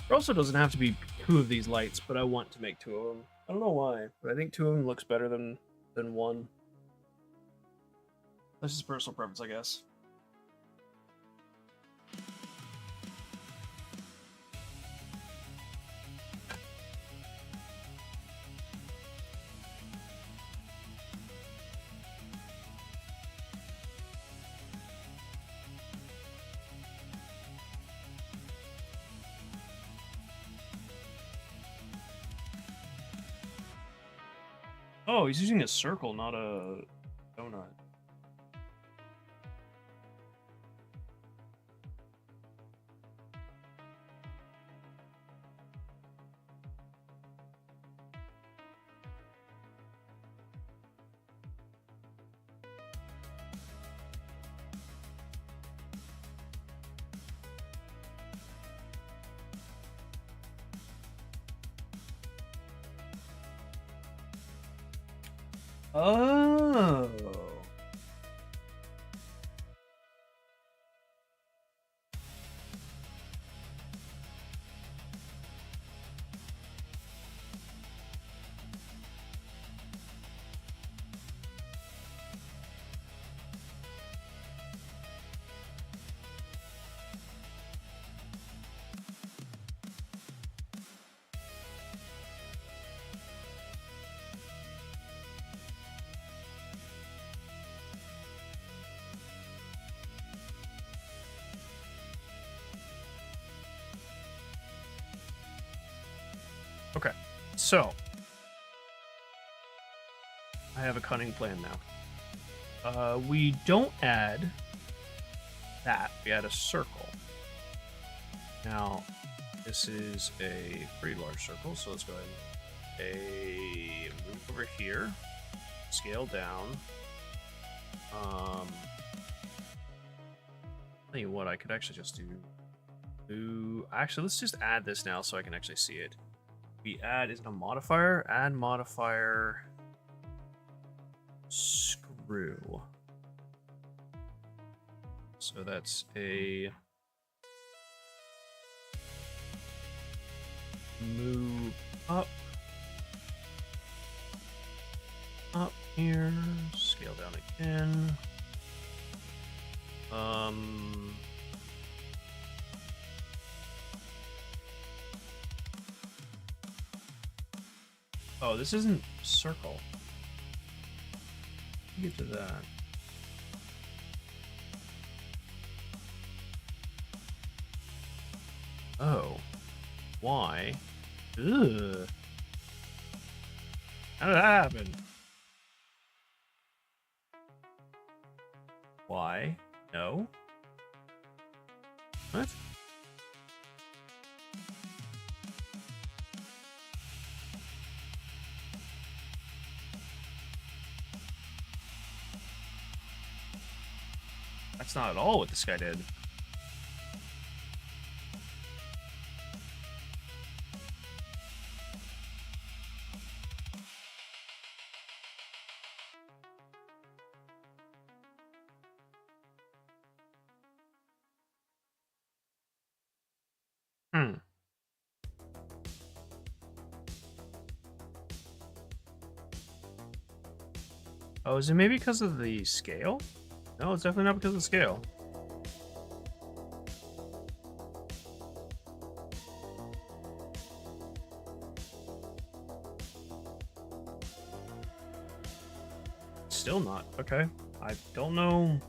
There also doesn't have to be 2 of these lights, but I want to make 2 of them. I don't know why, but I think 2 of them looks better than 1. That's just personal preference, I guess. Oh, he's using a circle, not a donut. Oh. Okay, so I have a cunning plan now. We don't add that, we add a circle. Now, this is a pretty large circle, so let's go ahead and move over here, scale down. Tell you what, I could actually just do. Actually, let's just add this now so I can actually see it. We add, is it a modifier? Add modifier screw. So that's a move up here, scale down again. Oh, this isn't circle. Get to that. Oh. Why? Ugh. How did that happen? Why? No? What? That's not at all what this guy did. Hmm. Oh, is it maybe because of the scale? No, it's definitely not because of the scale. Still not. Okay. I don't know.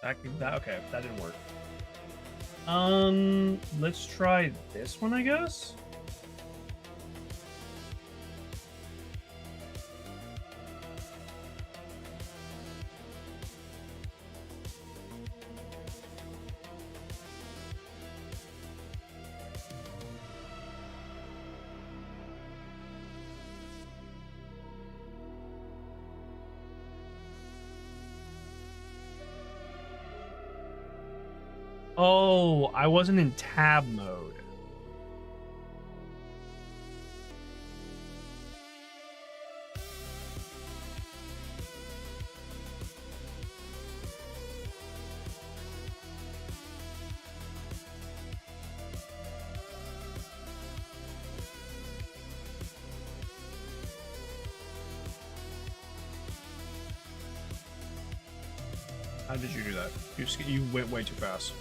Okay, that didn't work. Let's try this one, I guess. Oh, I wasn't in tab mode. How did you do that? You went way too fast.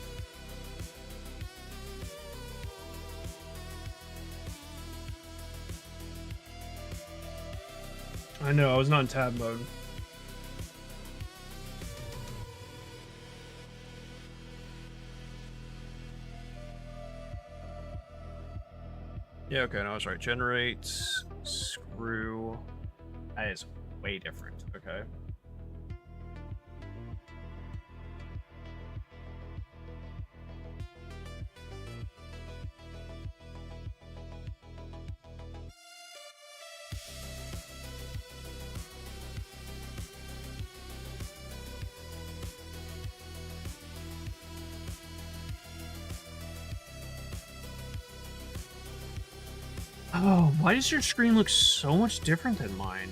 I know, I was not in tab mode. Yeah, okay, no, I was right. Generate, screw. That is way different. Okay. Oh, why does your screen look so much different than mine?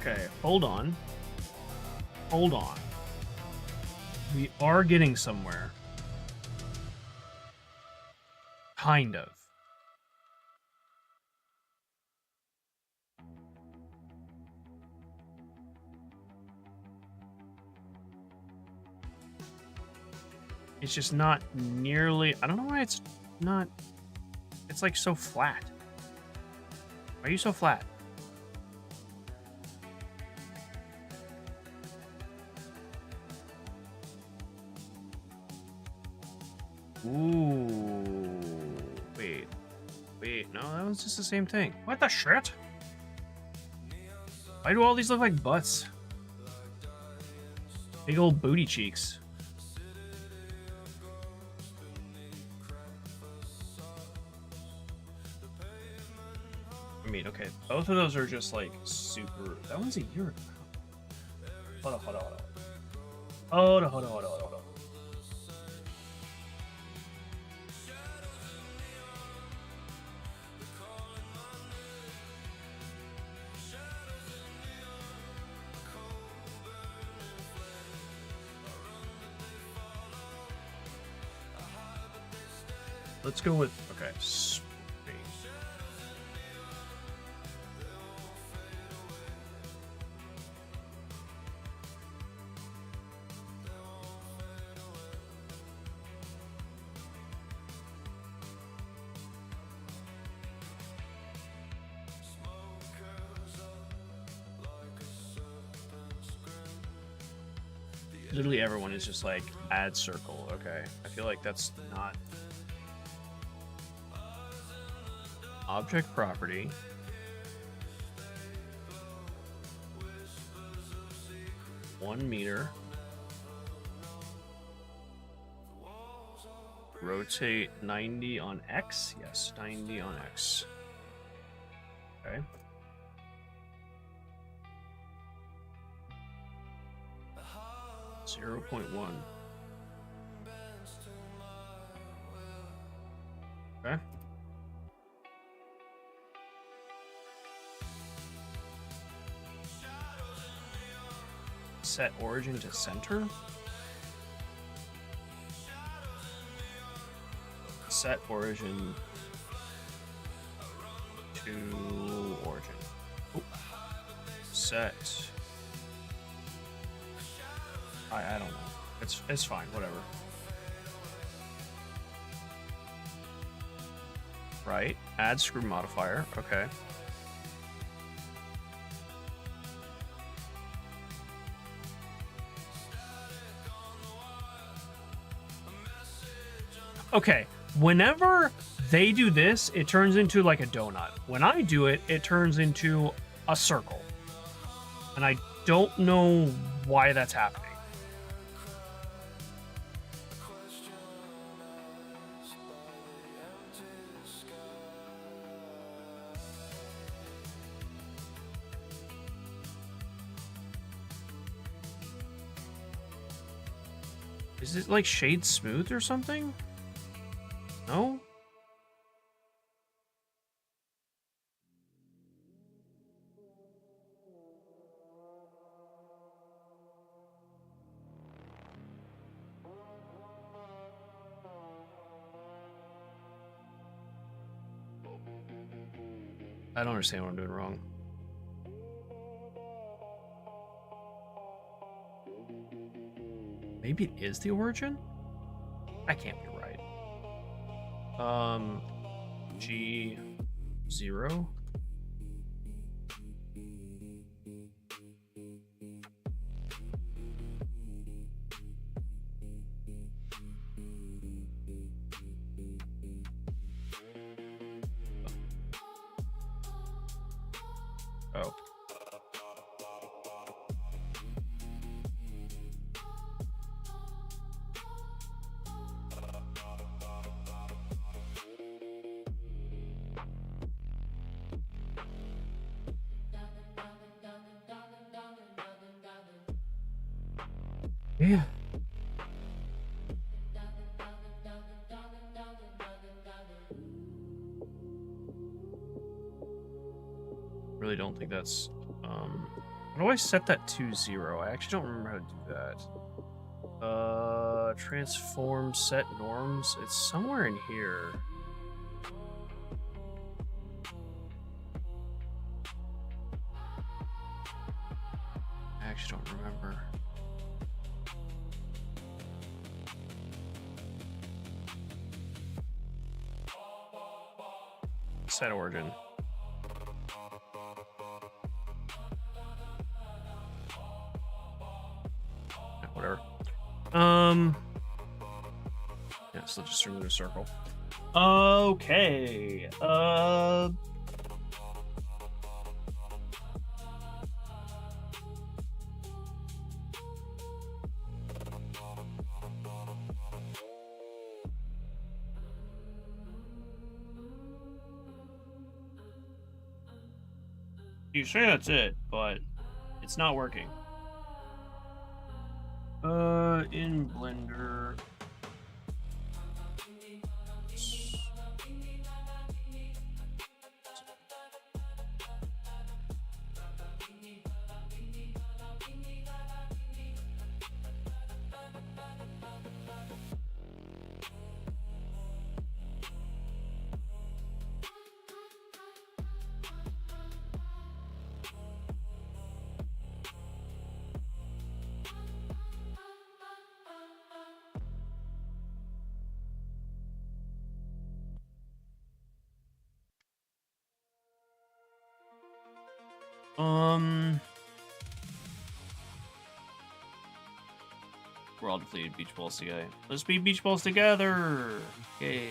Okay, hold on. Hold on. We are getting somewhere. Kind of. It's just not nearly... I don't know why it's not... It's like so flat. Why are you so flat? Ooh. Wait. Wait, no, that was just the same thing. What the shit? Why do all these look like butts? Big old booty cheeks. I mean, okay, both of those are just like super... That one's a year ago. Hold on, hold on, hold on. Hold on, hold on, hold on, hold on. Let's go with... Okay, spring. Literally everyone is just like, add circle. Okay, I feel like that's not... Object property. One meter. Rotate 90 on X. Yes, 90 on X. Okay. .1. Okay. Set origin to center. Set origin to origin. Oh. Set. I don't know. It's fine. Whatever. Right. Add screw modifier. Okay. Okay, whenever they do this, it turns into like a donut. When I do it, it turns into a circle. And I don't know why that's happening. Is it like shade smooth or something? No? I don't understand what I'm doing wrong. Maybe it is the origin? That can't be right. G0? Oh. Yeah. Really don't think that's how do I set that to 0? I actually don't remember how to do that. Transform set norms. It's somewhere in here. I actually don't remember. Set origin. Whatever. Yeah, so just remove a circle. Okay. You say that's it, but it's not working. In Blender. We're all depleted beach balls together. Let's be beach balls together. Okay.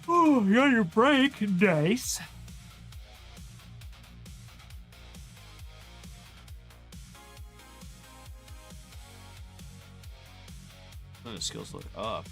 Oh, you on your break. Nice. Oh, the skills look up.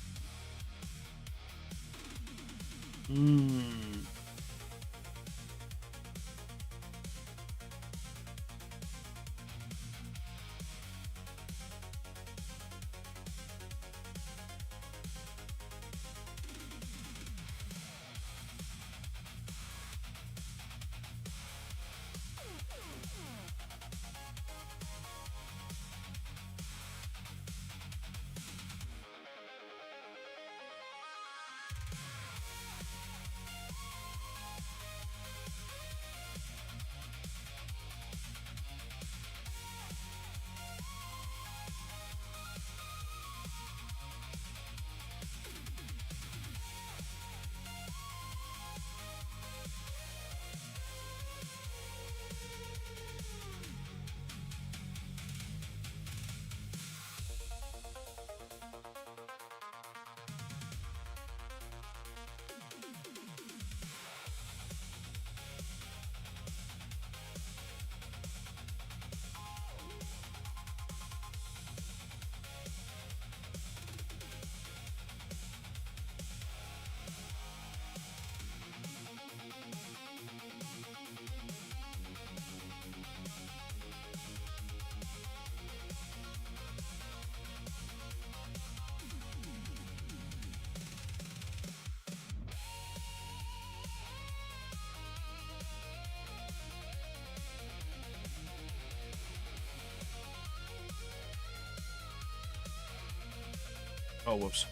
Oh, whoops.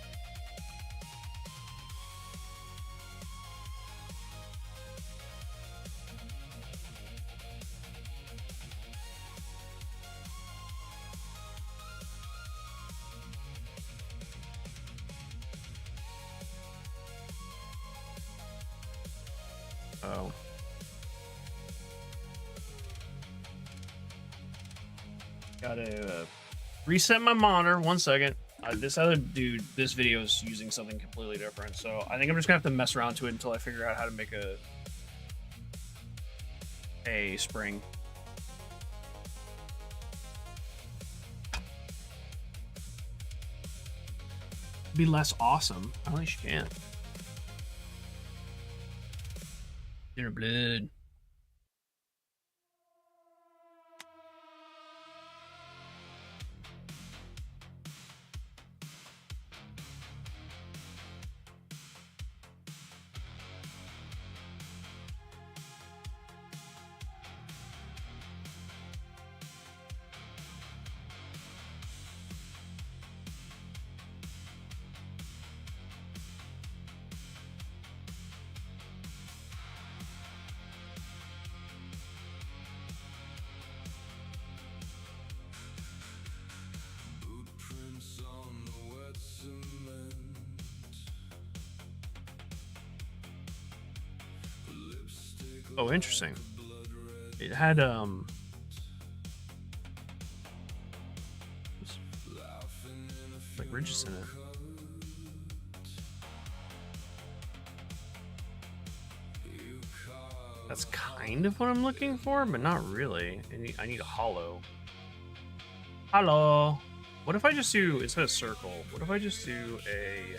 Oh. Gotta reset my monitor. 1 second. This other dude, this video is using something completely different. So I think I'm just gonna have to mess around to it until I figure out how to make a spring. Be less awesome. At least you can. Dinner blood. Footprints on the wet cement. Lipstick Oh, interesting. It had like ridges in it. That's kind of what I'm looking for, but not really. I need a hollow. Hello. What if I just do, instead of circle, what if I just do a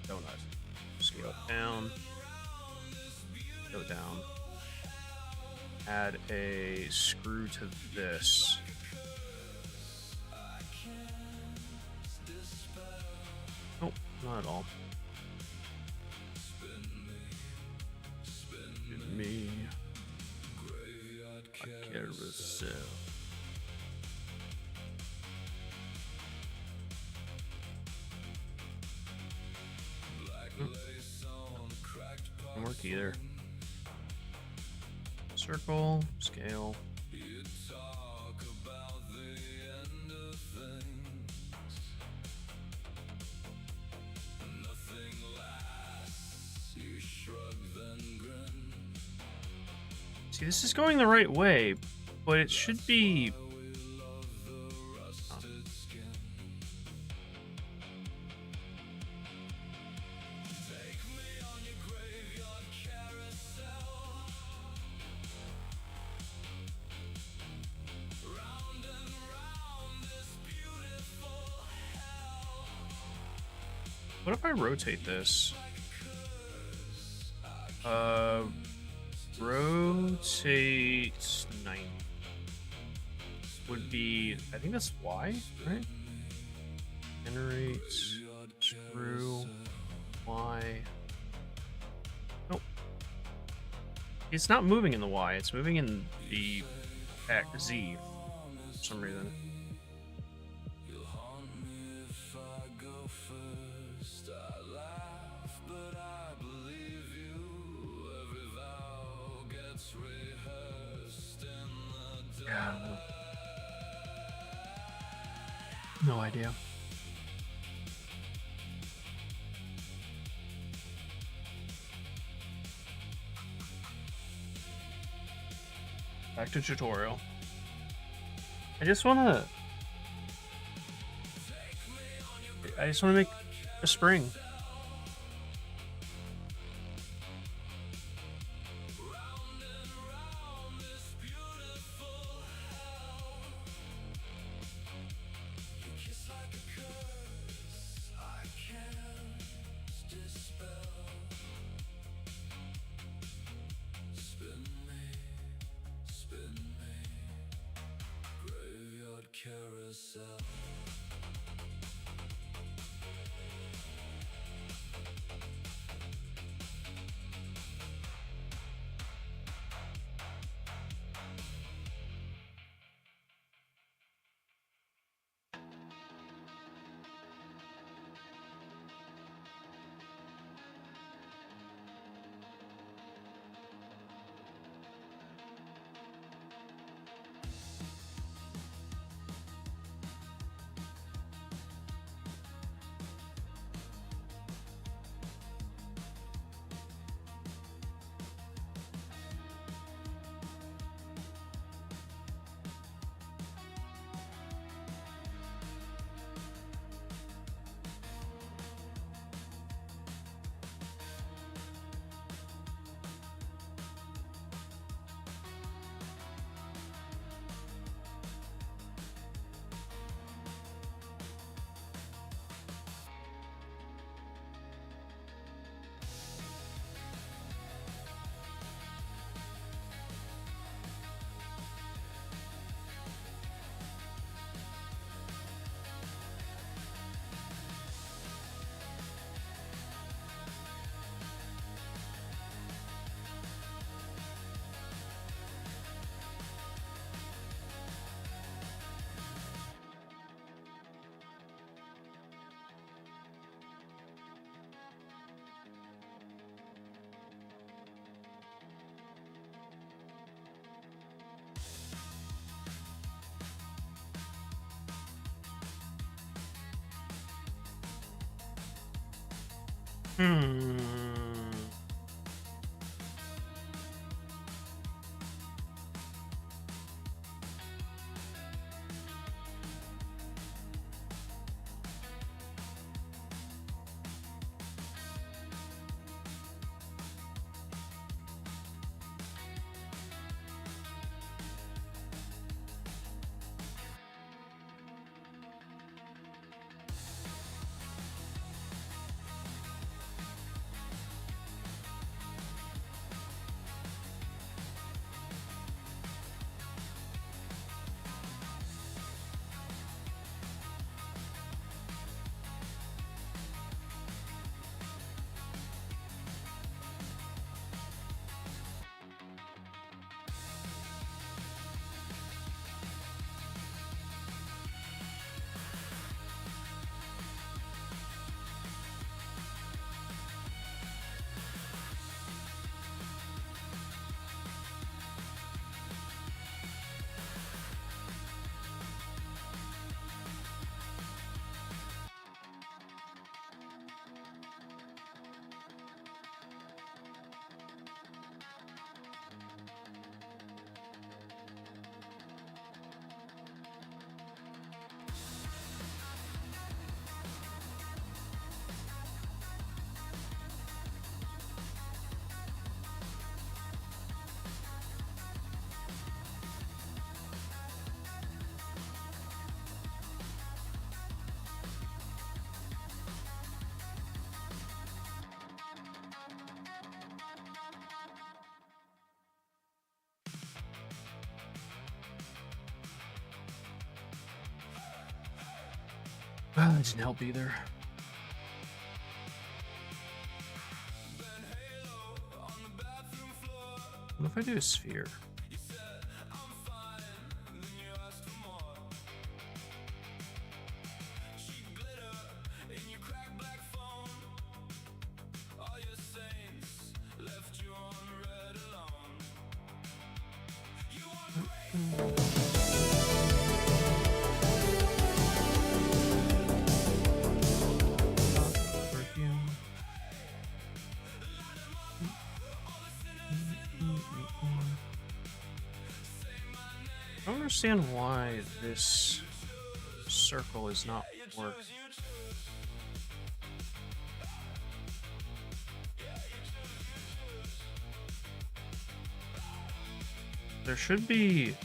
donut? Scale down. Go down. Add a screw to this. Nope, not at all. Spin me a carousel. Didn't work either. Circle, scale. See, this is going the right way, but it should be. What if I rotate this? Rotate 90 would be, I think that's Y, right? Generate, screw, Y. Nope. It's not moving in the Y, it's moving in the Z for some reason. Yeah. No idea. Back to tutorial. I just want to make a spring. Carousel. Hmm. That didn't help either. What if I do a sphere? Perfume. I don't understand why this circle is not working. There should be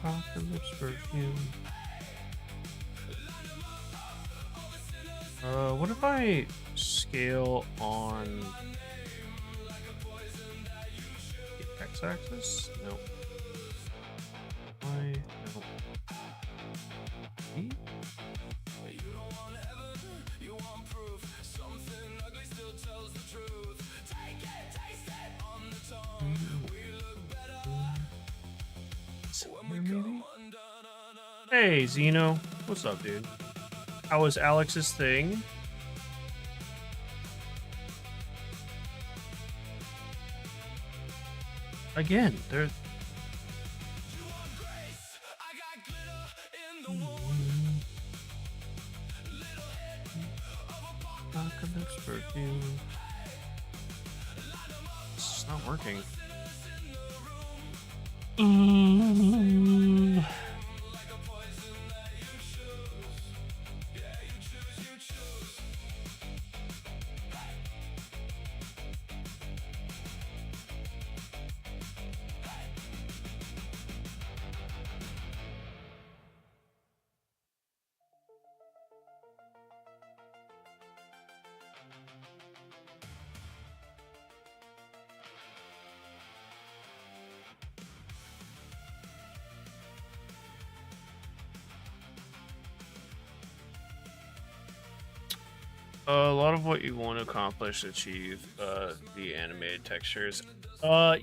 apocalypse perfume. What if I scale on the x-axis? No. Why? No. E? Maybe? Hey, Zeno. What's up, dude? How was Alex's thing? Again, there. Apocalypse perfume. This is not working. A lot of what you want to accomplish, achieve the animated textures.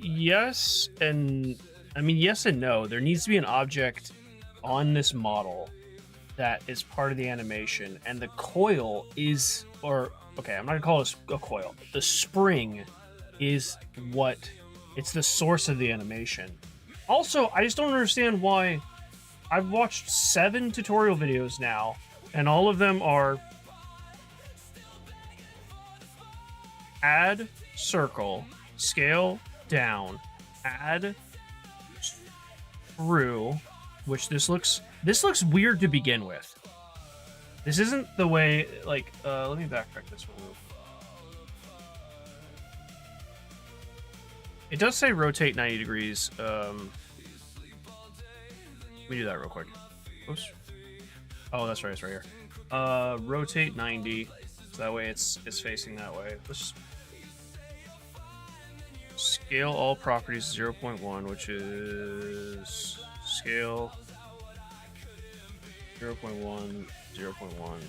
Yes, and I mean yes and no. There needs to be an object on this model that is part of the animation, and the coil is, or okay, I'm not gonna call this a coil. The spring is what, it's the source of the animation. Also, I just don't understand why. I've watched 7 tutorial videos now, and all of them are add circle, scale down, add through, which this looks weird to begin with. This isn't the way, like, let me backtrack this one real quick. It does say rotate 90 degrees. Let me do that real quick. Oops. Oh, that's right, it's right here. Rotate 90, so that way it's facing that way. Let's scale all properties 0.1, which is scale 0.1, 0.1,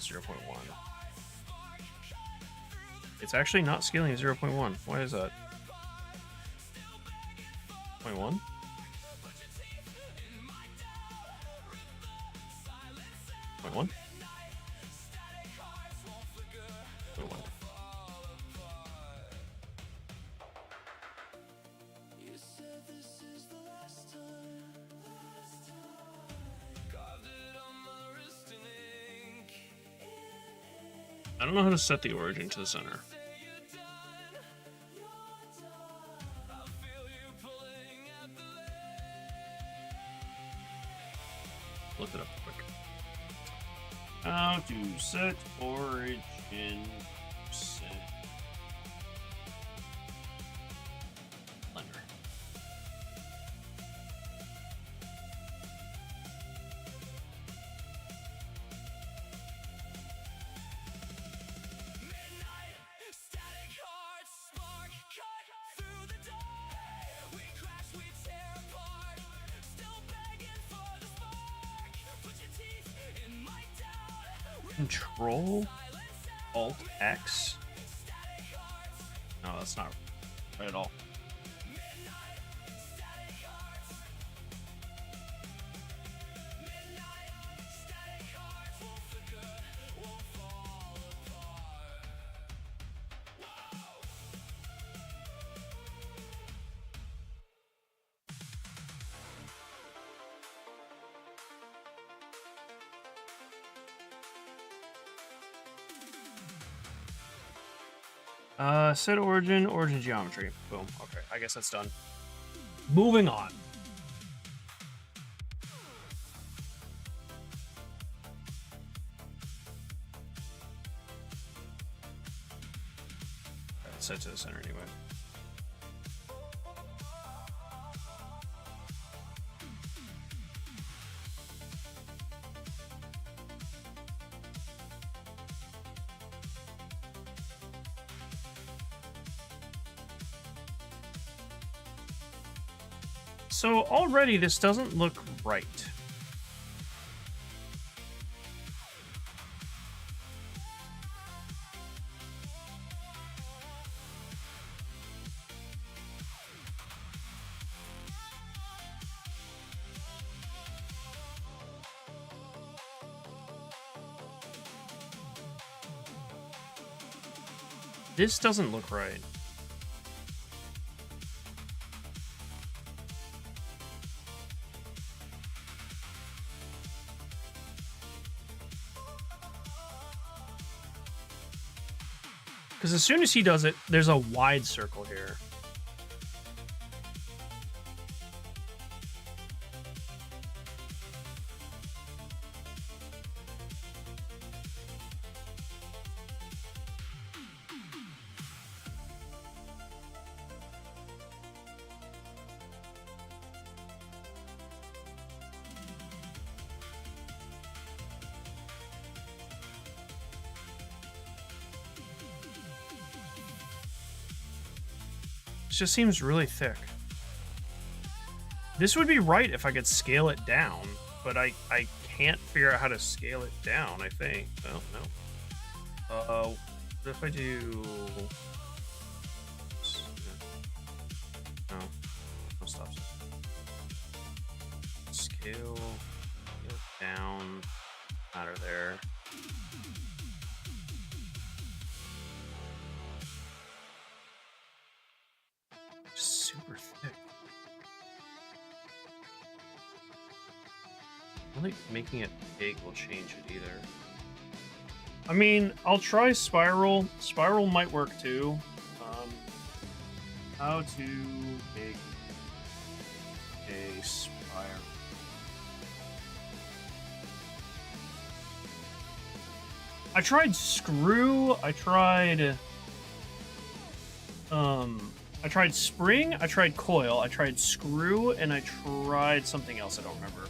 0.1. It's actually not scaling at 0.1. Why is that? 0.1? Point one? Point one. I don't know how to set the origin to the center. Look it up quick. How to set origin set Blender. Control Alt X. No, that's not right at all. Set origin geometry. Boom. Okay, I guess that's done. Moving on. Alright, set to the center anyway. So already this doesn't look right. This doesn't look right. Because as soon as he does it, there's a wide circle here. Just seems really thick. This would be right if I could scale it down, but I can't figure out how to scale it down, I think. Oh, no. What if I do... No. No stop. Scale down. Matter there. Super thick. I don't think making it big will change it either. I mean, I'll try spiral. Spiral might work too. How to make a spiral. I tried screw. I tried spring. I tried coil. I tried screw, and I tried something else. I don't remember.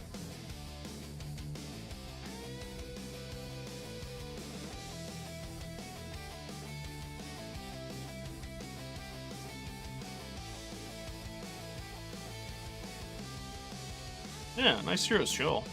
Yeah, nice Hero's Chill.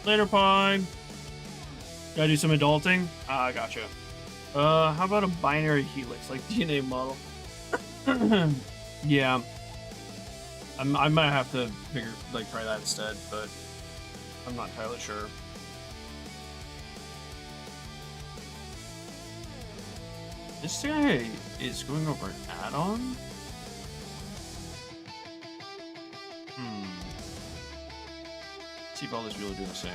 Later, Pine. Gotta do some adulting? Ah, gotcha. How about a binary helix, like DNA model? Yeah. I might have to try that instead, but I'm not entirely sure. This guy is going over an add-on? See if all this really do the same.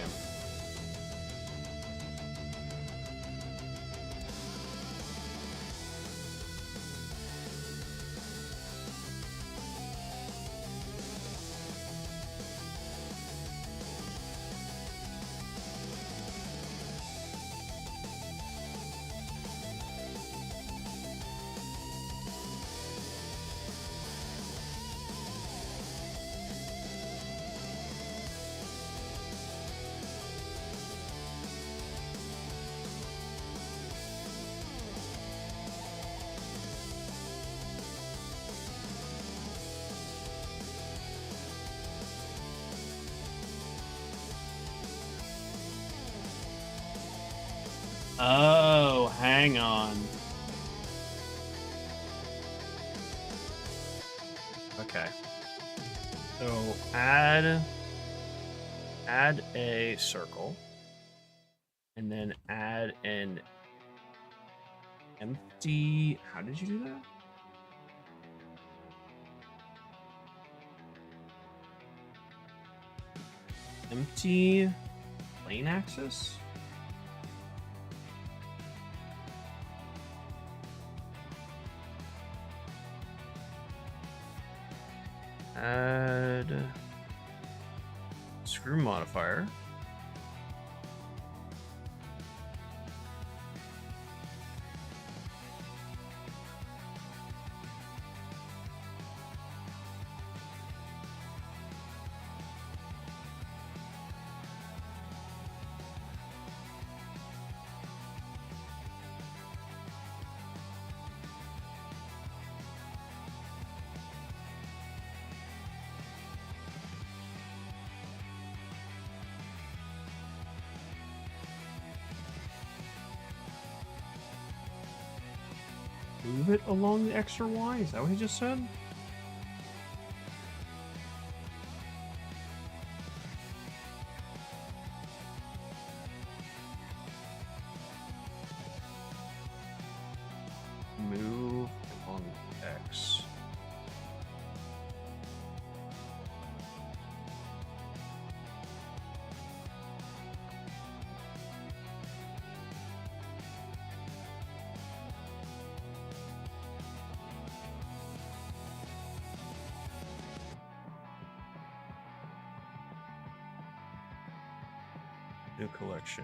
Oh, hang on. Okay. So add a circle, and then add an empty. How did you do that? Empty plane axis? Add screw modifier. Move it along the X or Y? Is that what he just said? Move along the X. New collection.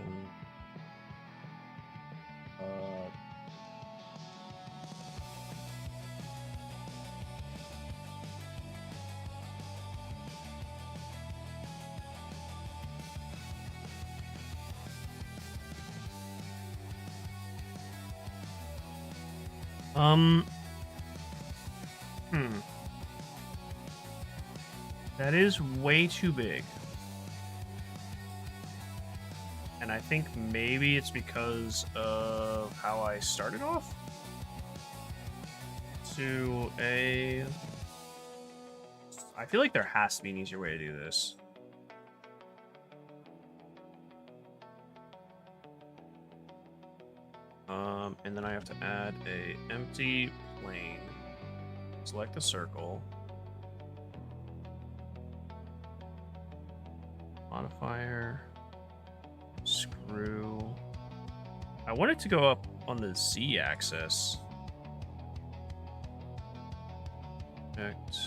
Hmm. That is way too big. And I think maybe it's because of how I started off. To a... I feel like there has to be an easier way to do this. And then I have to add a empty plane. Select a circle. Modifier. Screw. I want it to go up on the Z axis. Object.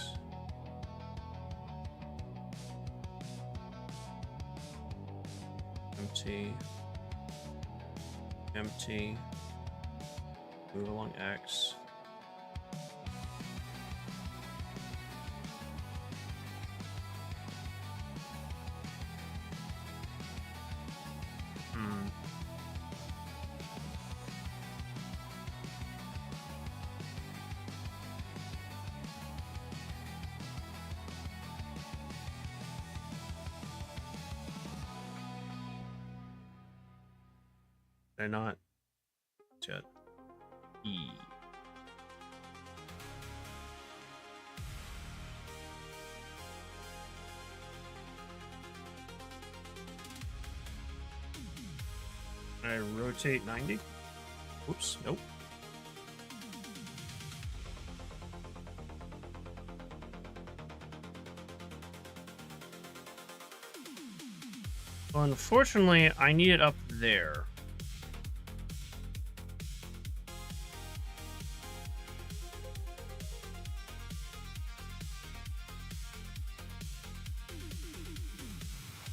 Empty. Empty. Move along X. They're not yet. E. Can I rotate 90? Oops, nope. Well, unfortunately, I need it up there.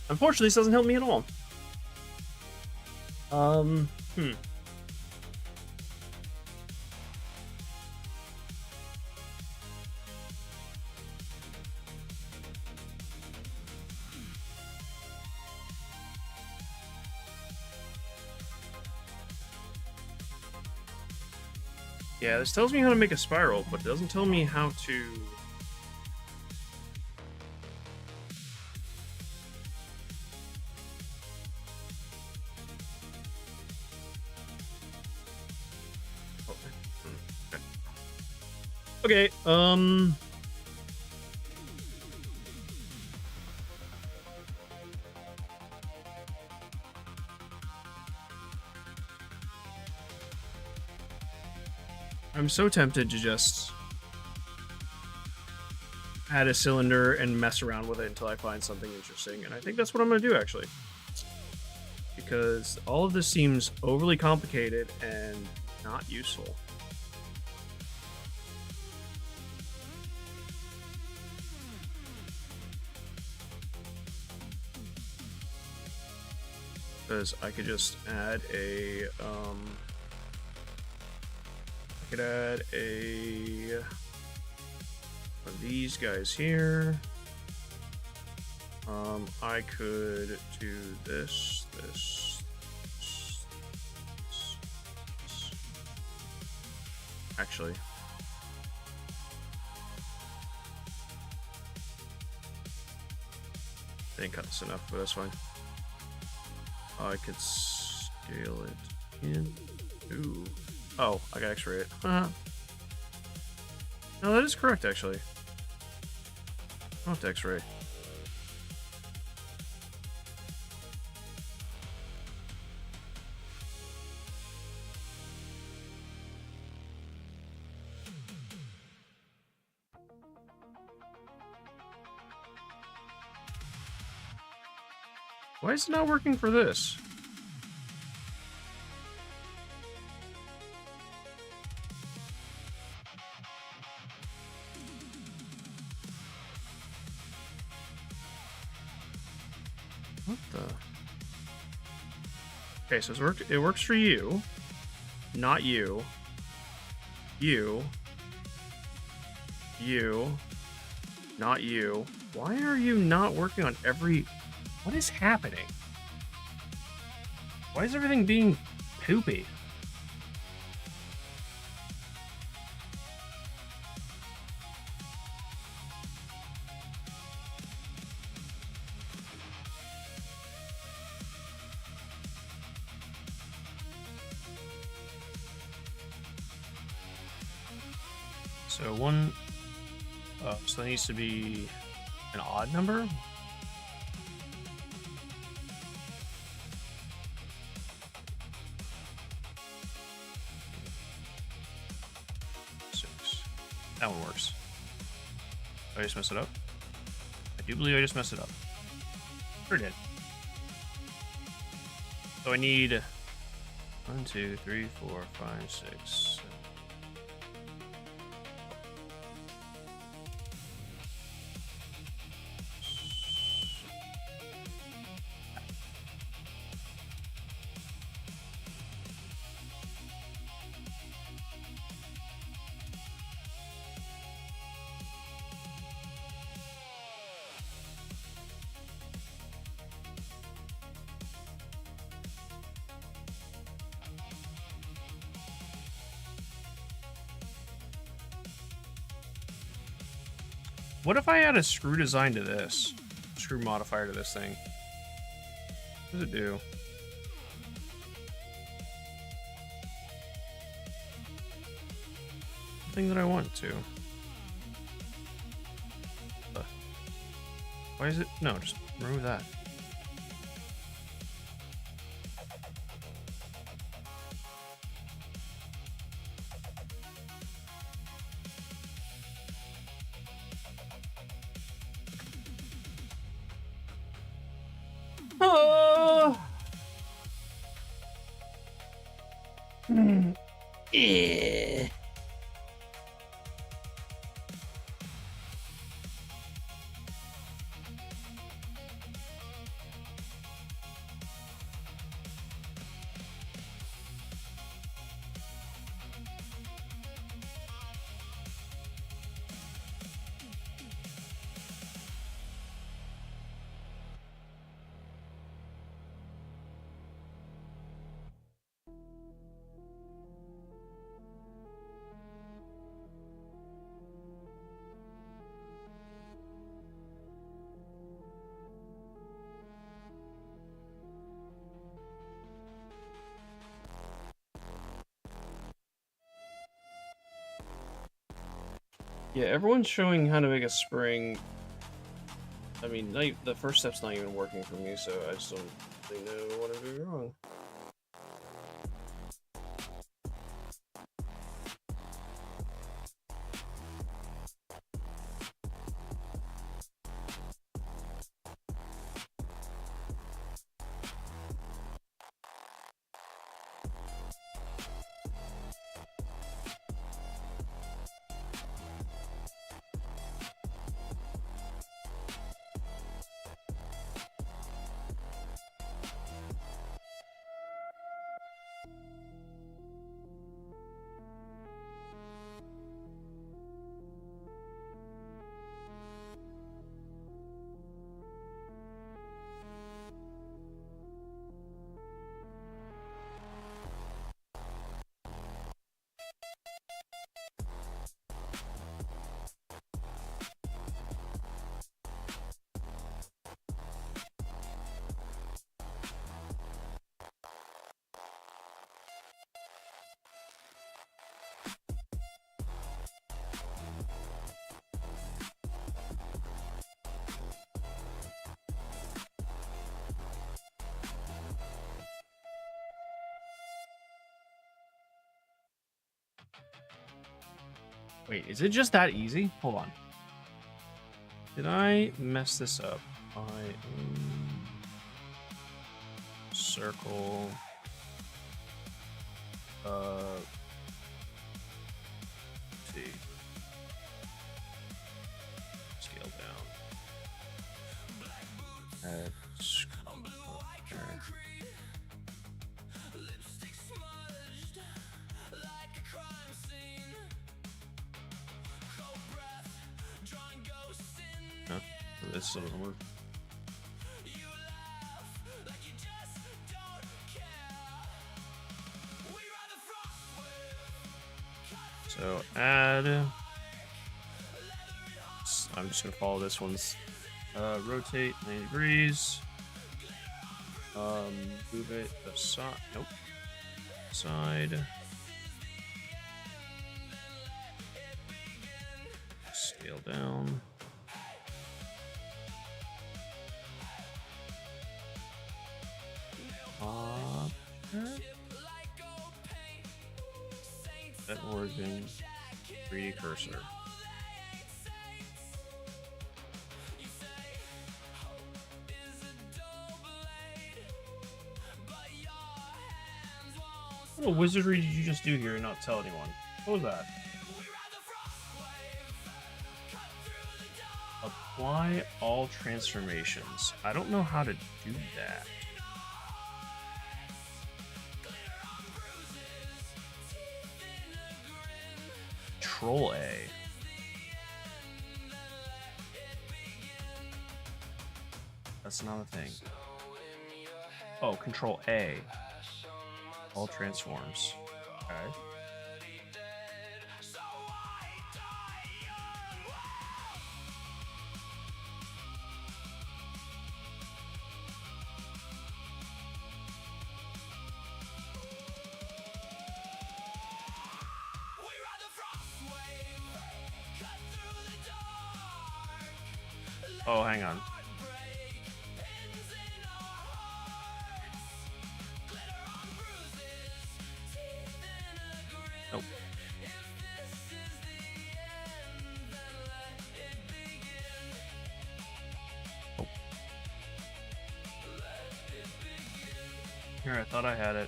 Unfortunately, this doesn't help me at all. Yeah, this tells me how to make a spiral, but it doesn't tell me how to... Okay, I'm so tempted to just add a cylinder and mess around with it until I find something interesting, and I think that's what I'm going to do, actually. Because all of this seems overly complicated and not useful. Because I could just add a, I could add a one of these guys here. I could do this. Actually. I didn't cut this enough, but that's fine. I could scale it in. Ooh. Oh, I got X-ray it. No, that is correct, actually. I don't have to X-ray. Why is it not working for this? What the? Okay, so it works for you. Not you. You. You. Not you. Why are you not working on every... What is happening? Why is everything being poopy? So one... so that needs to be an odd number? That one works. Did I just mess it up? I do believe I just messed it up. Sure did. So I need 1, 2, 3, 4, 5, 6, 7. What if I add a screw design to this? Screw modifier to this thing. What does it do? Thing that I want to. Why is it? No, just remove that. Oh. Yeah. Yeah, everyone's showing how to make a spring. I mean, the first step's not even working for me, so I just don't really know what I'm doing wrong. Wait, is it just that easy? Hold on. Did I mess this up? Circle. See. Scale down. this doesn't work. So add. I'm just gonna follow this one's rotate 90 degrees. Move it aside. Nope. Side. Scale down. That origin 3D cursor. What wizardry did you just do here and not tell anyone? What was that? Apply all transformations. I don't know how to do that. Control A. That's not a thing. Oh, Control A. All transforms. Okay. Oh, hang on. Nope. Oh. Here, I thought I had it.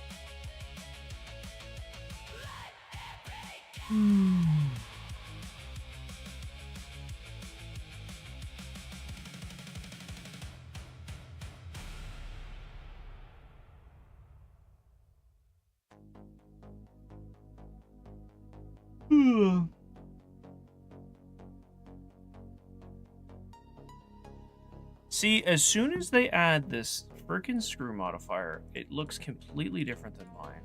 See, as soon as they add this frickin' screw modifier, it looks completely different than mine.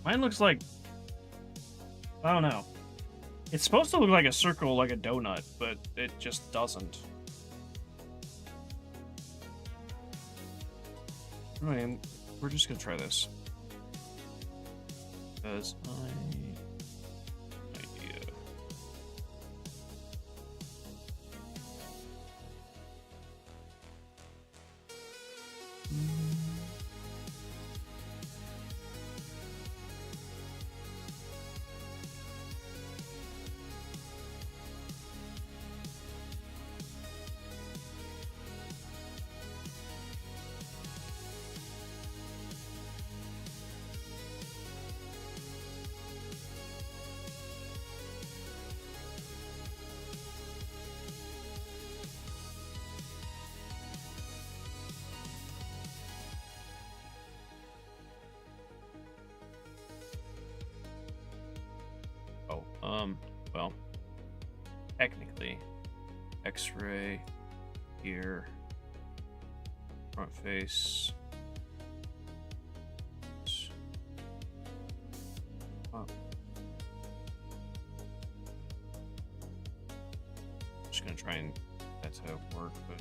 Mine looks like... I don't know. It's supposed to look like a circle, like a donut, but it just doesn't. Anyway, we're just gonna try this. Because idea. Well, technically, X-ray here, front face. Oh. Just gonna try and that's how it works, but.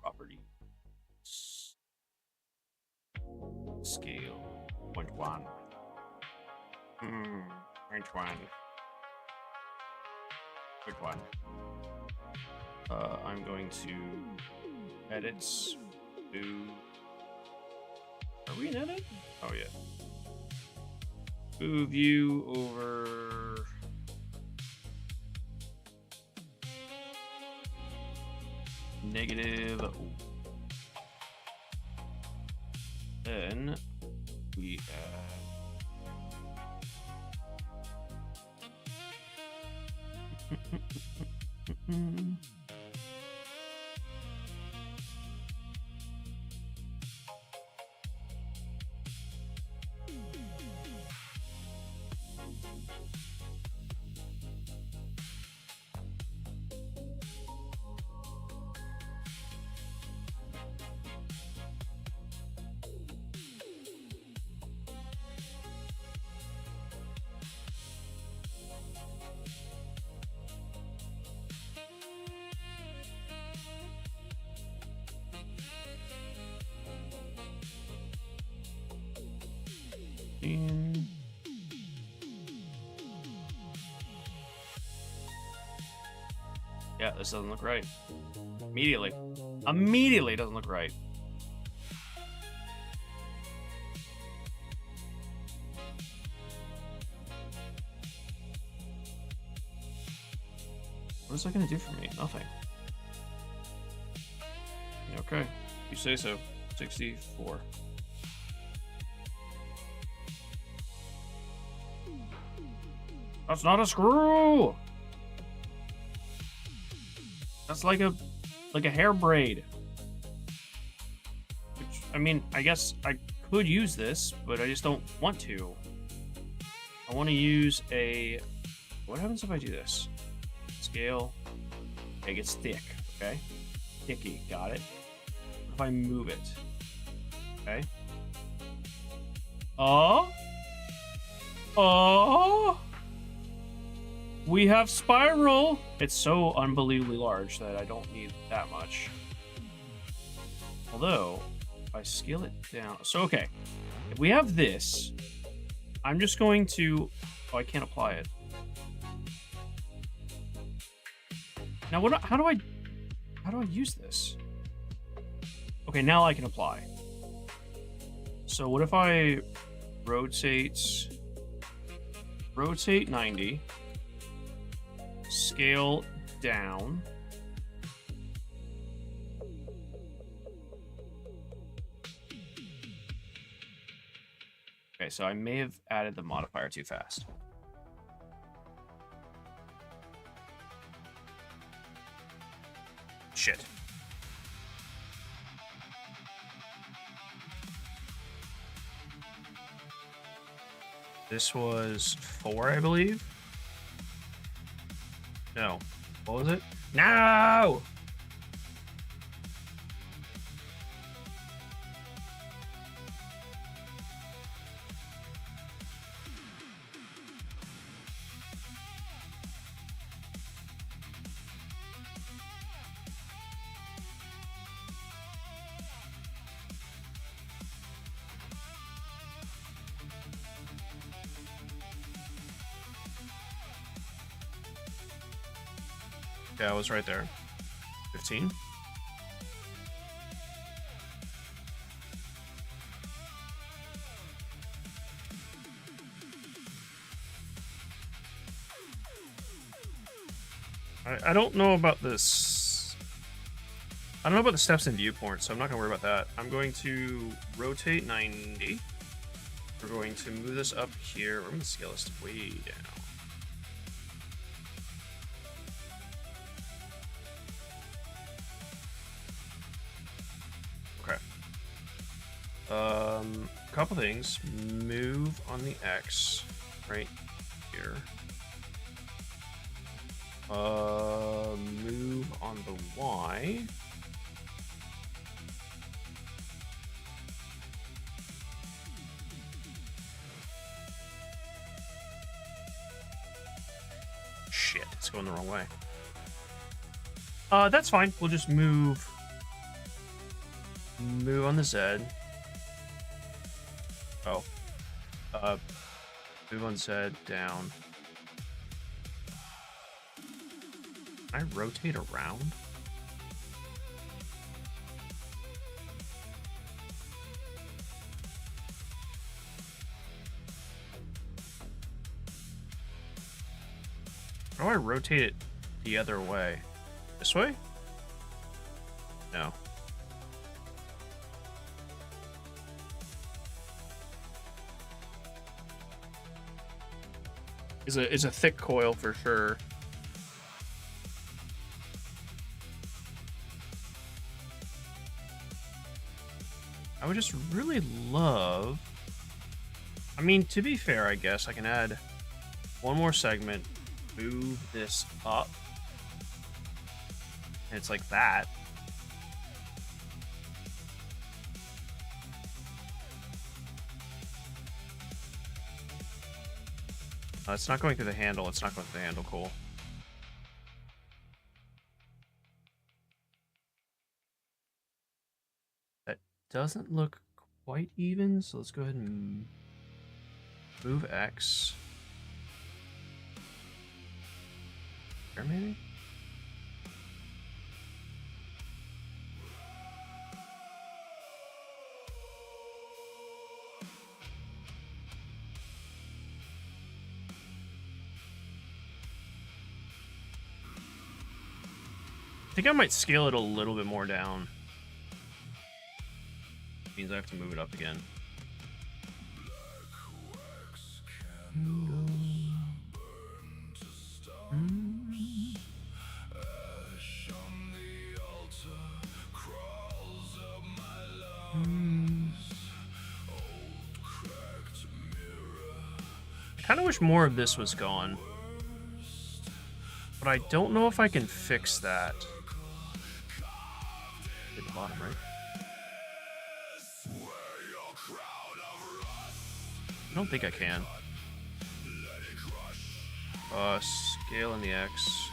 Property. Scale. Point one. Point one. Point one. I'm going to edit. Move. Are we in edit? Oh yeah. Move you over. Negative. Then we add. Yeah, this doesn't look right. Immediately doesn't look right. What is that gonna do for me? Nothing. Okay, you say so. 64. That's not a screw! That's like a hair braid. Which, I mean, I guess I could use this, but I just don't want to. I want to use a... What happens if I do this? Scale. Okay, it gets thick, okay? Thicky, got it. What if I move it? Okay. Oh! We have spiral! It's so unbelievably large that I don't need that much. Although, if I scale it down... So, okay. If we have this, I'm just going to... Oh, I can't apply it. Now, how do I use this? Okay, now I can apply. So what if I rotate 90, scale down, okay, so I may have added the modifier too fast. Shit. This was 4, I believe. No. What was it? No! Yeah, I was right there. 15. I don't know about this. I don't know about the steps and viewpoints, so I'm not going to worry about that. I'm going to rotate 90. We're going to move this up here. We're going to scale this way down. Couple things. Move on the X right here. Move on the Y. going the wrong way. That's fine. We'll just move on the Z. Oh. Move on Z down. Can I rotate around? How do I rotate it the other way? This way? No. It's a thick coil for sure. I would just really love... I mean, to be fair, I guess I can add one more segment, move this up, and it's like that. It's not going through the handle. It's not going through the handle. Cool. That doesn't look quite even, so let's go ahead and move X. There, maybe? I think I might scale it a little bit more down. Means I have to move it up again. I kind of wish more of this was gone. But I don't know if I can fix that. Hit the bottom, right? I don't think I can. Scale in the X.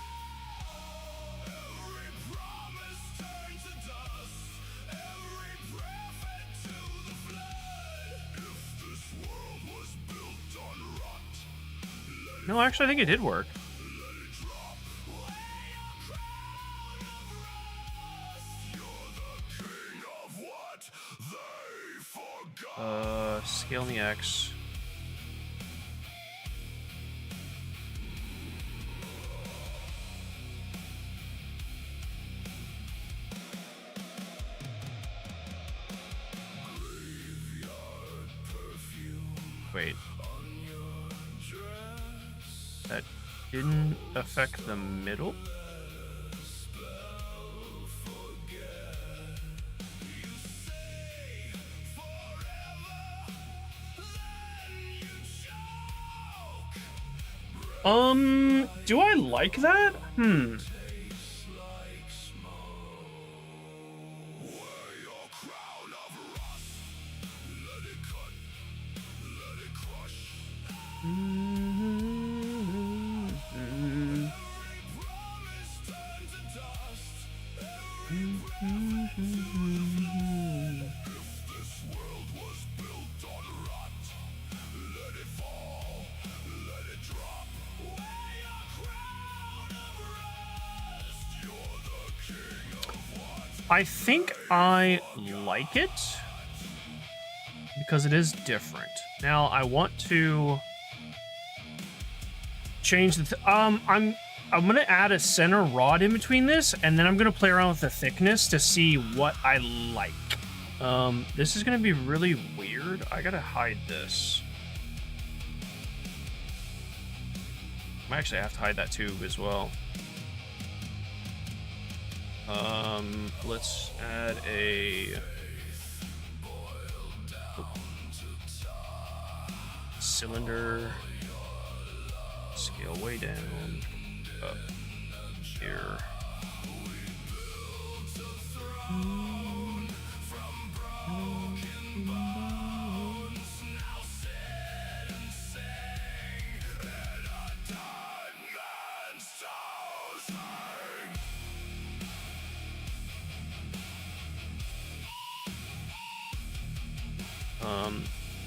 No, actually, I think it did work. Scale in the X. Wait. That didn't affect the middle? Do I like that? I think I like it because it is different. Now I want to change the I'm gonna add a center rod in between this, and then I'm gonna play around with the thickness to see what I like. This is gonna be really weird. I gotta hide this. I actually have to hide that tube as well. Let's add a cylinder, scale way down, up here.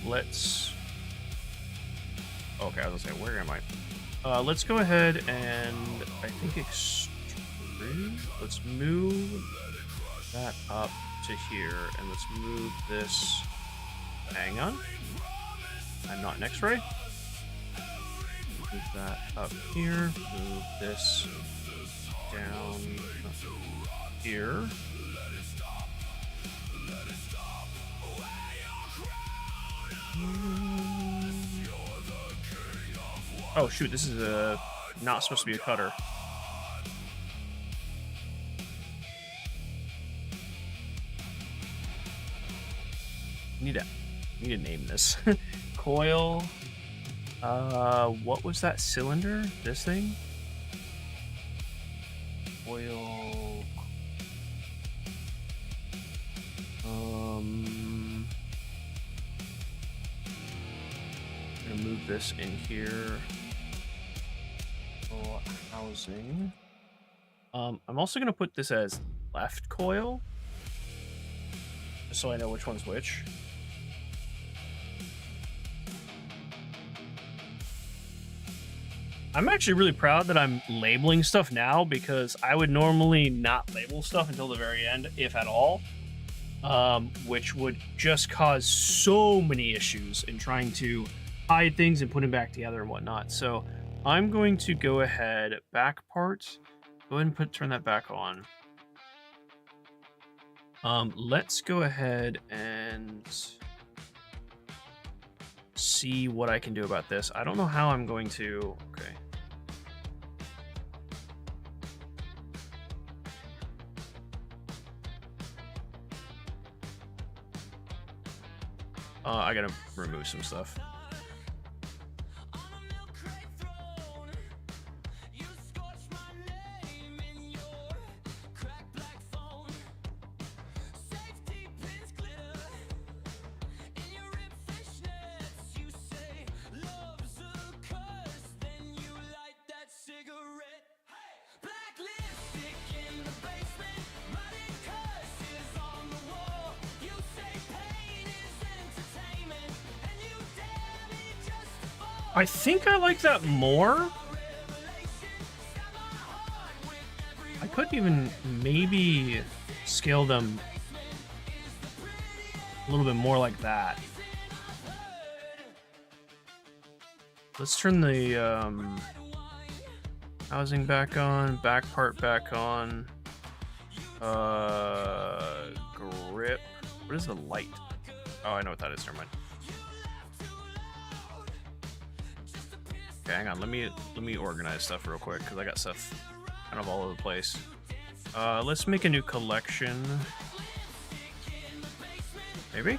Let's. Okay, I was gonna say, where am I? Let's go ahead and I think extrude. Let's move that up to here, and let's move this. Hang on. I'm not an X-ray. Move that up here. Move this down here. Oh shoot, this is not supposed to be a cutter. Need to name this. Coil. What was that cylinder? This thing? Coil. Gonna move this in here. Oh, housing. I'm also gonna put this as left coil, just so I know which one's which. I'm actually really proud that I'm labeling stuff now, because I would normally not label stuff until the very end, if at all, which would just cause so many issues in trying to hide things and put them back together and whatnot. So I'm going to go ahead, back part, go ahead and turn that back on. Let's go ahead and see what I can do about this. I don't know how I'm going to. Okay. I gotta remove some stuff. I think I like that more. I could even maybe scale them a little bit more like that. Let's turn the housing back on, back part back on. Grip. What is the light? Oh, I know what that is. Never mind. Okay, hang on. Let me organize stuff real quick, because I got stuff kind of all over the place. Let's make a new collection. Maybe?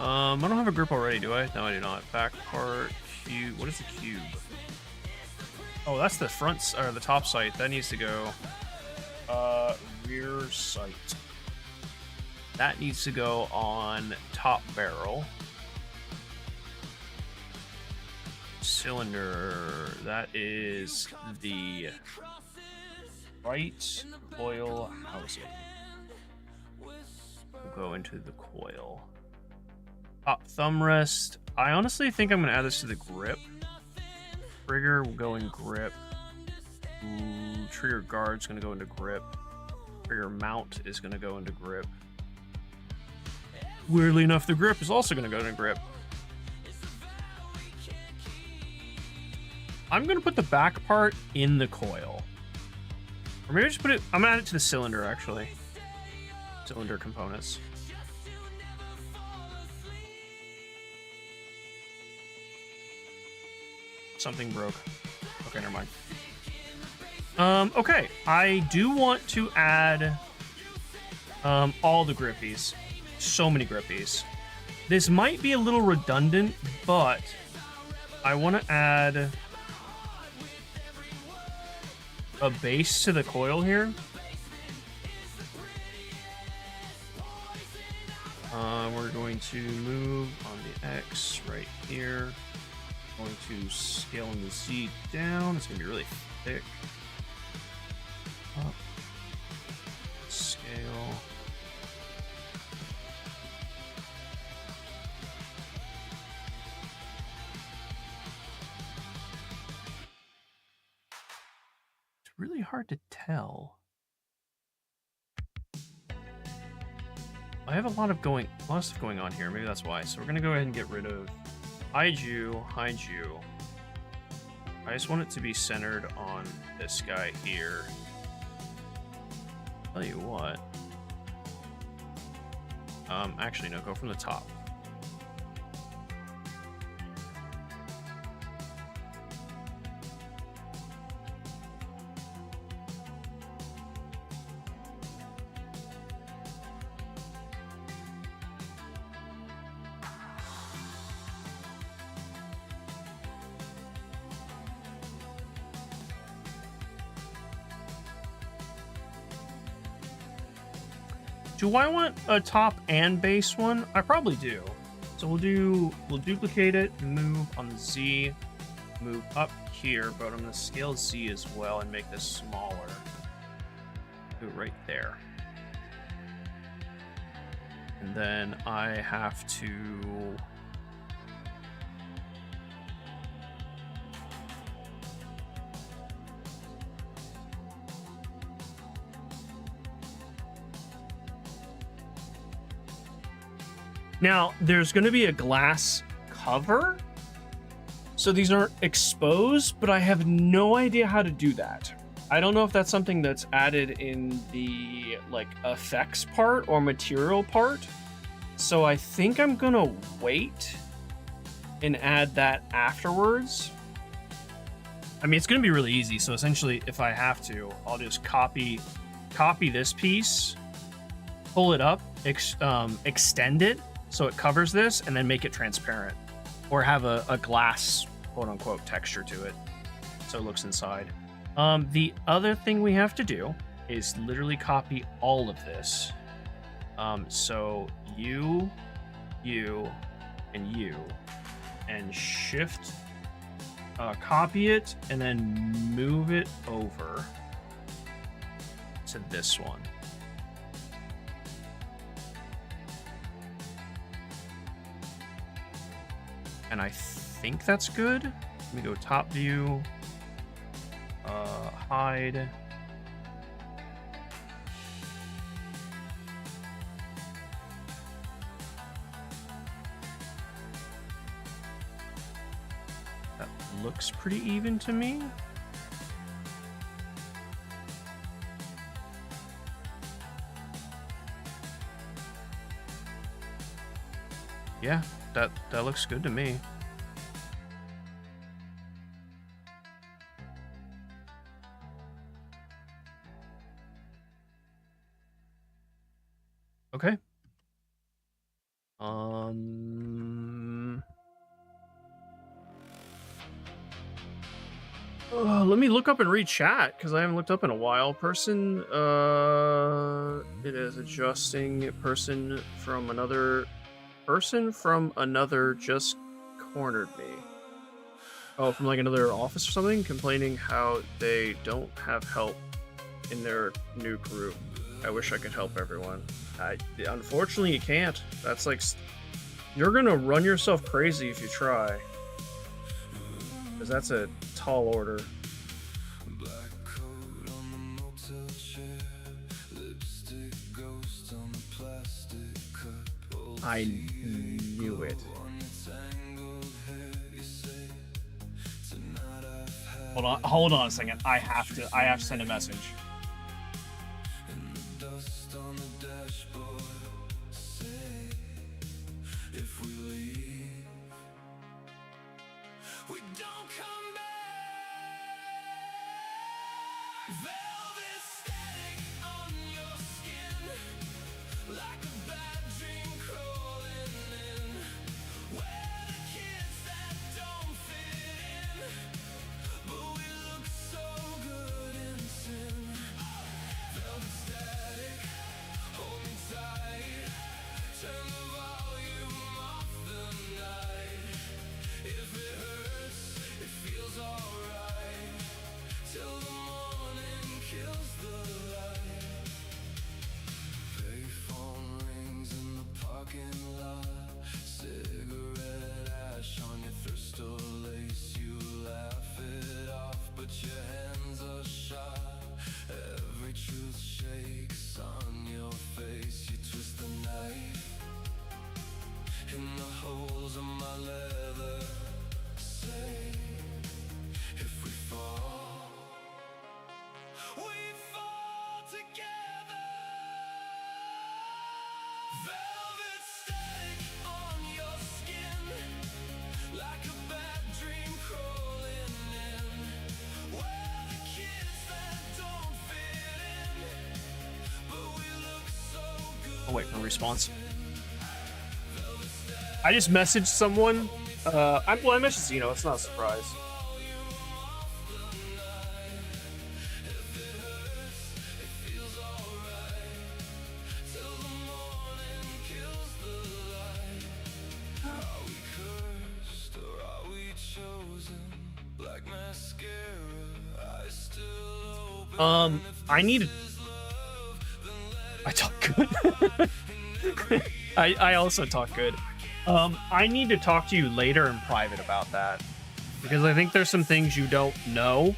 I don't have a group already, do I? No, I do not. Back part, cube. What is the cube? Oh, that's the front, or the top sight. That needs to go. Rear sight. That needs to go on top barrel. Cylinder. That is the right coil housing. We'll go into the coil. Top thumb rest. I honestly think I'm going to add this to the grip. Trigger will go in grip. Ooh, trigger guard's going to go into grip. Trigger mount is going to go into grip. Weirdly enough, the grip is also going to go into grip. I'm going to put the back part in the coil. Or maybe just put it... I'm going to add it to the cylinder, actually. Cylinder components. Something broke. Okay, never mind. Okay, I do want to add all the grippies. So many grippies. This might be a little redundant, but I want to add a base to the coil here. We're going to move on the X right here. Going to scale the Z down. It's going to be really thick. Up. Scale. It's really hard to tell. I have a lot of stuff going on here. Maybe that's why. So we're gonna go ahead and get rid of hide you. I just want it to be centered on this guy here. Tell you what. Actually no, go from the top. Do I want a top and base one? I probably do. So we'll duplicate it, move on the Z, move up here, but I'm gonna scale Z as well and make this smaller. Do it right there. And then I have to now, there's going to be a glass cover, so these aren't exposed, but I have no idea how to do that. I don't know if that's something that's added in the like effects part or material part, so I think I'm going to wait and add that afterwards. I mean, it's going to be really easy, so essentially, if I have to, I'll just copy this piece, pull it up, extend it, so it covers this, and then make it transparent. Or have a glass, quote-unquote, texture to it, so it looks inside. The other thing we have to do is literally copy all of this. So you, and you, and shift, copy it, and then move it over to this one. And I think that's good. Let me go top view, hide. That looks pretty even to me. Yeah, that looks good to me. Okay. Let me look up and read chat because I haven't looked up in a while. Person, it is adjusting. Person from another just cornered me. Oh, from like another office or something, complaining how they don't have help in their new group. I wish I could help everyone. Unfortunately, you can't. That's like, you're gonna run yourself crazy if you try. Because that's a tall order. I knew it. Hold on a second. I have to send a message. wait for a response. I just messaged someone. I messaged Zeno. It's not a surprise. I need. I talk good. I also talk good. I need to talk to you later in private about that because I think there's some things you don't know.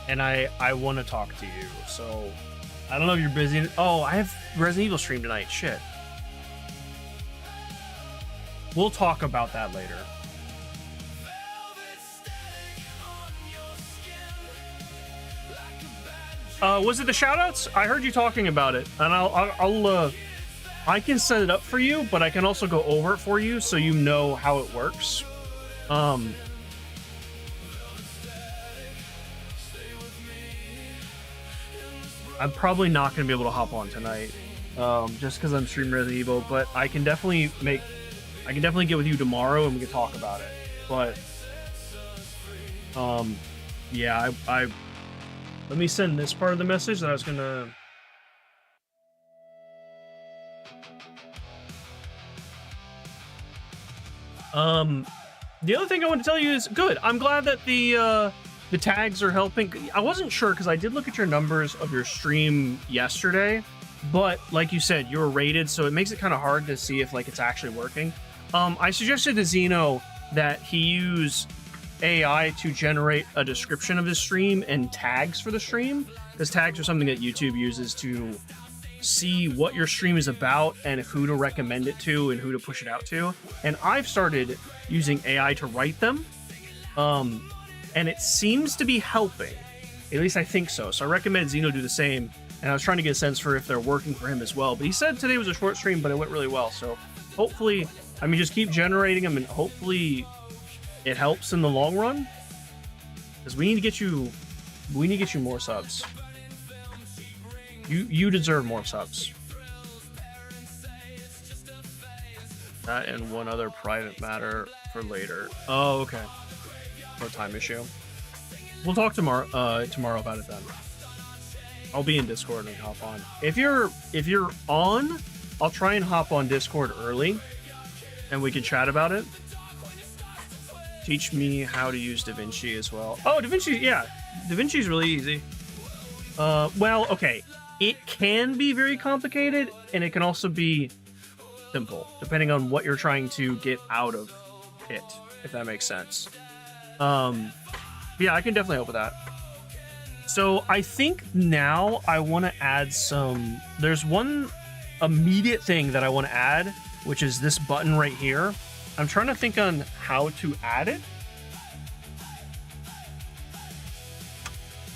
And I want to talk to you. So I don't know if you're busy. Oh, I have Resident Evil stream tonight. Shit. We'll talk about that later. Was it the shoutouts? I heard you talking about it, and I can set it up for you, but I can also go over it for you so you know how it works. I'm probably not going to be able to hop on tonight, just because I'm streaming Resident Evil, but I can definitely get with you tomorrow and we can talk about it. But, yeah, I let me send this part of the message that I was gonna. The other thing I want to tell you is good. I'm glad that the tags are helping. I wasn't sure because I did look at your numbers of your stream yesterday, but like you said, you were rated, so it makes it kind of hard to see if like it's actually working. I suggested to Zeno that he use AI to generate a description of his stream and tags for the stream, because tags are something that YouTube uses to see what your stream is about and who to recommend it to and who to push it out to. And I've started using AI to write them, and it seems to be helping. At least I think so. So I recommend Zeno do the same, and I was trying to get a sense for if they're working for him as well. But he said today was a short stream, but it went really well. So hopefully, I mean, just keep generating them, and hopefully it helps in the long run, because we need to get you more subs. You deserve more subs. That and one other private matter for later. Oh, okay. For a time issue. We'll talk tomorrow about it then. I'll be in Discord and hop on. If you're on, I'll try and hop on Discord early, and we can chat about it. Teach me how to use DaVinci as well. Oh, DaVinci, yeah. DaVinci's really easy. Well, okay. It can be very complicated, and it can also be simple, depending on what you're trying to get out of it, if that makes sense. Yeah, I can definitely help with that. So I think now I want to add some... There's one immediate thing that I want to add, which is this button right here. I'm trying to think on how to add it.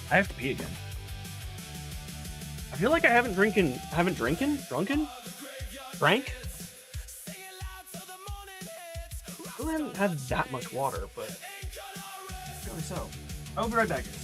I have to pee again. I feel like I haven't drank? I haven't had that much water, but apparently so. I'll be right back, guys.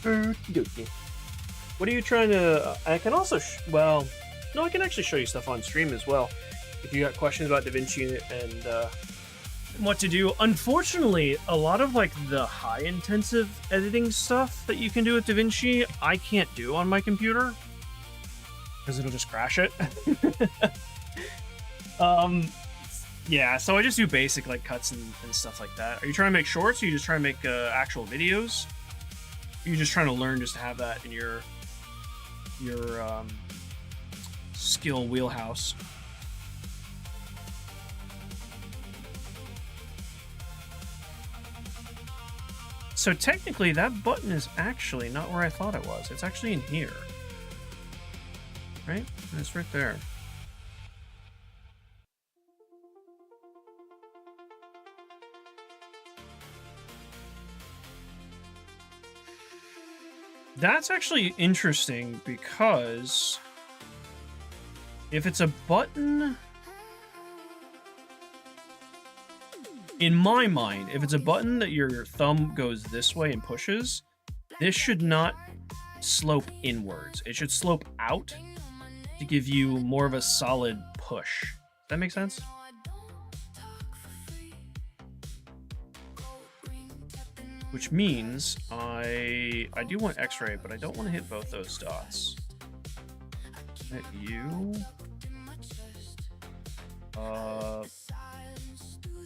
Okey-dokey. What are you trying to... I can also... well, no, I can actually show you stuff on stream as well. If you got questions about DaVinci and what to do. Unfortunately, a lot of like the high-intensive editing stuff that you can do with DaVinci, I can't do on my computer. Because it'll just crash it. Yeah, so I just do basic like cuts and stuff like that. Are you trying to make shorts, or are you just trying to make actual videos? Or are you just trying to learn just to have that in your skill wheelhouse? So technically that button is actually not where I thought it was. It's actually in here. Right? And it's right there. That's actually interesting because if it's a button, in my mind, if it's a button that your thumb goes this way and pushes, this should not slope inwards. It should slope out to give you more of a solid push. Does that make sense? Which means I do want X-ray, but I don't want to hit both those dots. Hit you.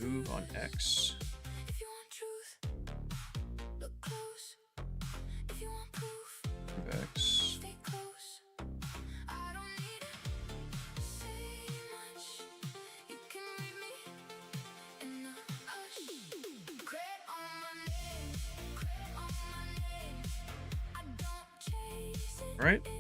Move on X. Move X. Right? Okay.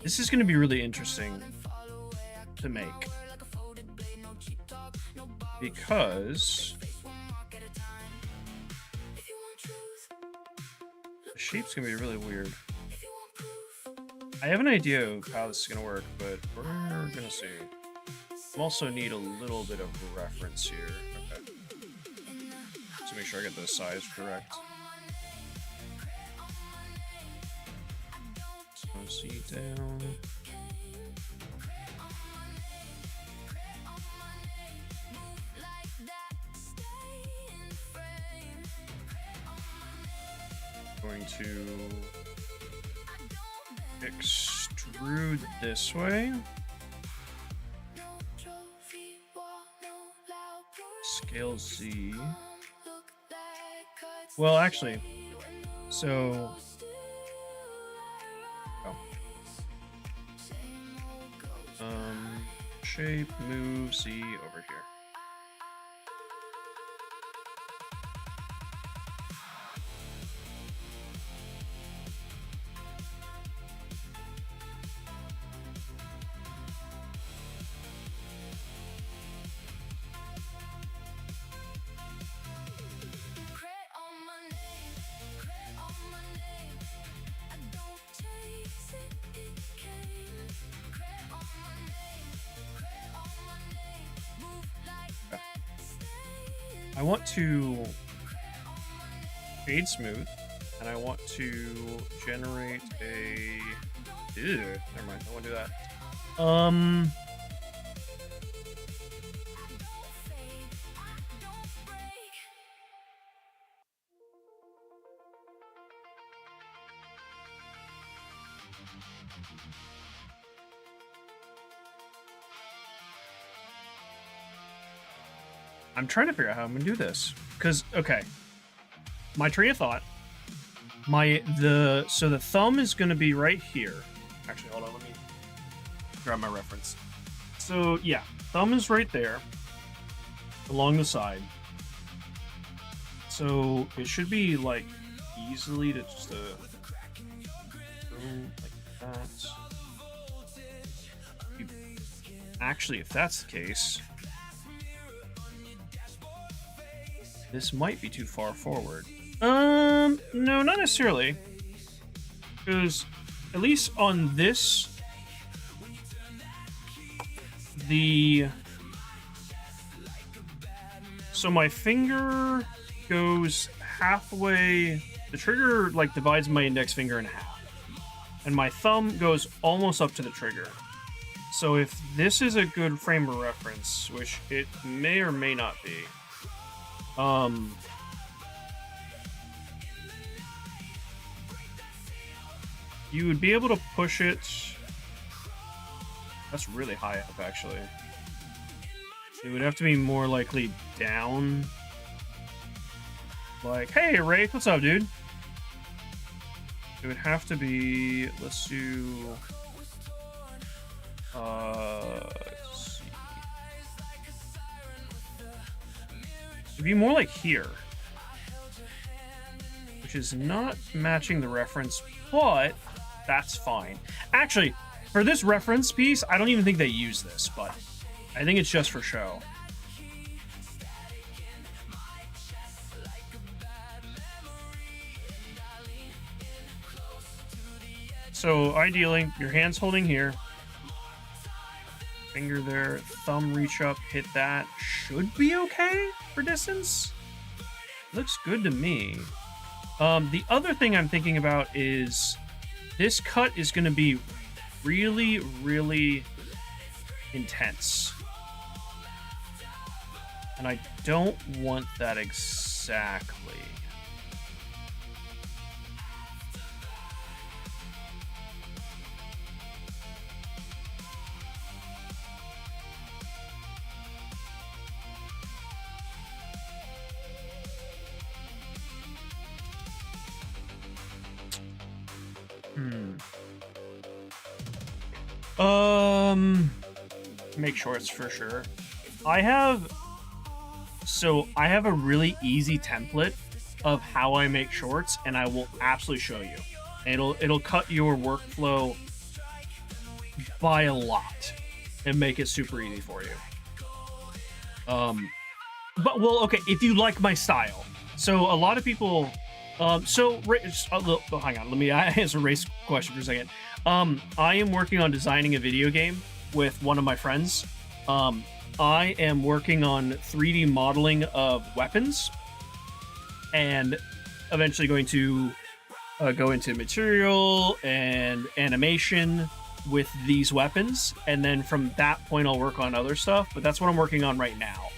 This is going to be really interesting to make. Because the shape's gonna be really weird. I have an idea of how this is gonna work, but we're gonna see. I also need a little bit of reference here. Okay. To make sure I get the size correct. See down. Going to extrude this way. Scale Z. Well, actually, so shape, move Z over here. I want to shade smooth, and I want to generate a... Ew, never mind, I want to do that. I'm trying to figure out how I'm gonna do this. Because, okay. My train of thought. So the thumb is gonna be right here. Actually, hold on, let me grab my reference. So yeah, thumb is right there. Along the side. So it should be like easily to just boom, like that. Actually, if that's the case, this might be too far forward. No, not necessarily. Because at least on this, so my finger goes halfway. The trigger like divides my index finger in half, and my thumb goes almost up to the trigger. So if this is a good frame of reference, which it may or may not be, you would be able to push it. That's really high up, actually. It would have to be more likely down. Like, hey, Ray, what's up, dude? It would have to be, let's do, let's see. It'd be more like here. Which is not matching the reference, but that's fine. Actually, for this reference piece, I don't even think they use this, but I think it's just for show. So ideally, your hand's holding here, finger there, thumb reach up, hit that. Should be okay for distance. Looks good to me. The other thing I'm thinking about is this cut is going to be really, really intense. And I don't want that exactly. Make shorts for sure. I have a really easy template of how I make shorts, and I will absolutely show you. It'll cut your workflow by a lot and make it super easy for you. But well, okay, if you like my style. So a lot of people hang on, let me answer Ray's question for a second. I am working on designing a video game with one of my friends. I am working on 3D modeling of weapons and eventually going to go into material and animation with these weapons. And then from that point, I'll work on other stuff, but that's what I'm working on right now.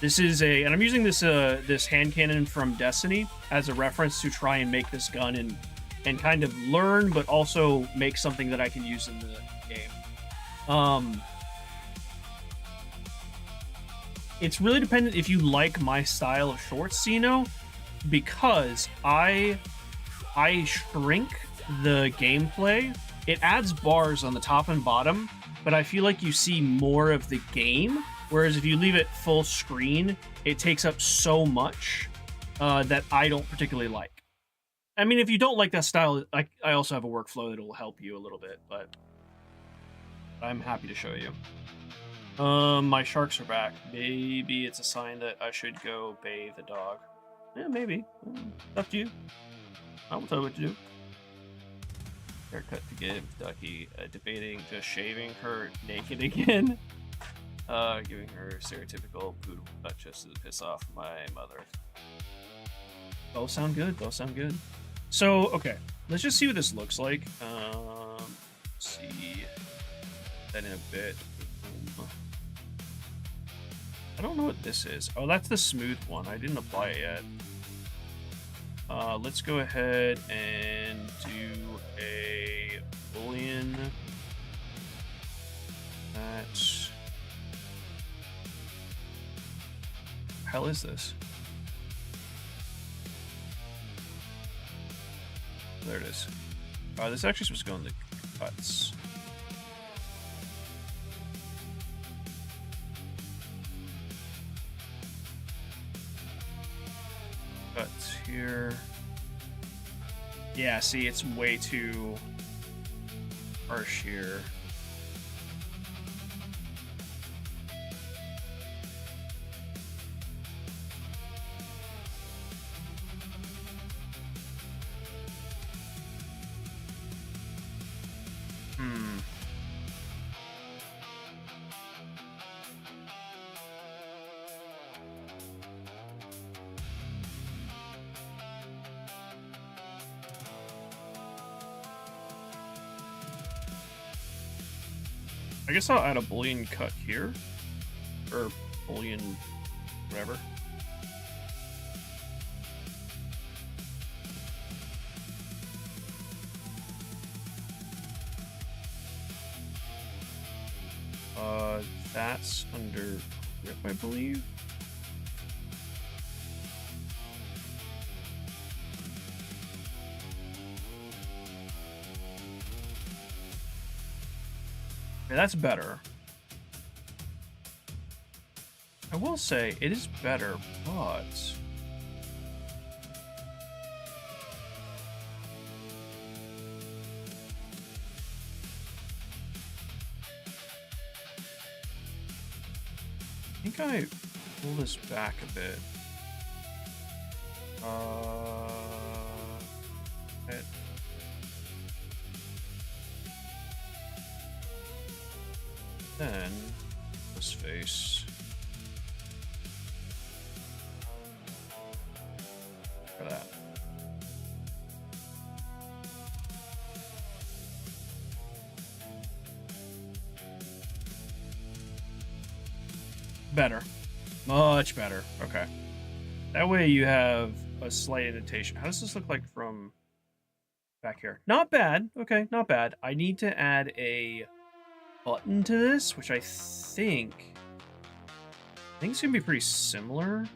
This is and I'm using this this hand cannon from Destiny as a reference to try and make this gun and kind of learn, but also make something that I can use in the game. It's really dependent if you like my style of shorts, Sino, because I shrink the gameplay. It adds bars on the top and bottom, but I feel like you see more of the game. Whereas if you leave it full screen, it takes up so much that I don't particularly like. I mean, if you don't like that style, I also have a workflow that will help you a little bit, but I'm happy to show you. My sharks are back. Maybe it's a sign that I should go bathe the dog. Yeah, maybe. Up to you. I will tell you what to do. Haircut to give Ducky, debating just shaving her naked again. Giving her stereotypical poodle cut just to piss off my mother. Both sound good. Both sound good. So, okay. Let's just see what this looks like. See that in a bit. I don't know what this is. Oh, that's the smooth one. I didn't apply it yet. Let's go ahead and do a Boolean. That's... hell is this? There it is. This is actually supposed to go in the cuts. Cuts here. Yeah, see, it's way too harsh here. I guess I'll add a Boolean cut here. Or Boolean whatever. That's under grip, I believe. Okay, that's better. I will say it is better, but I think I pull this back a bit. It, then this face. For that. Better. Much better. Okay. That way you have a slight indentation. How does this look like from back here? Not bad. Okay, not bad. I need to add a button to this, which I think it's gonna be pretty similar.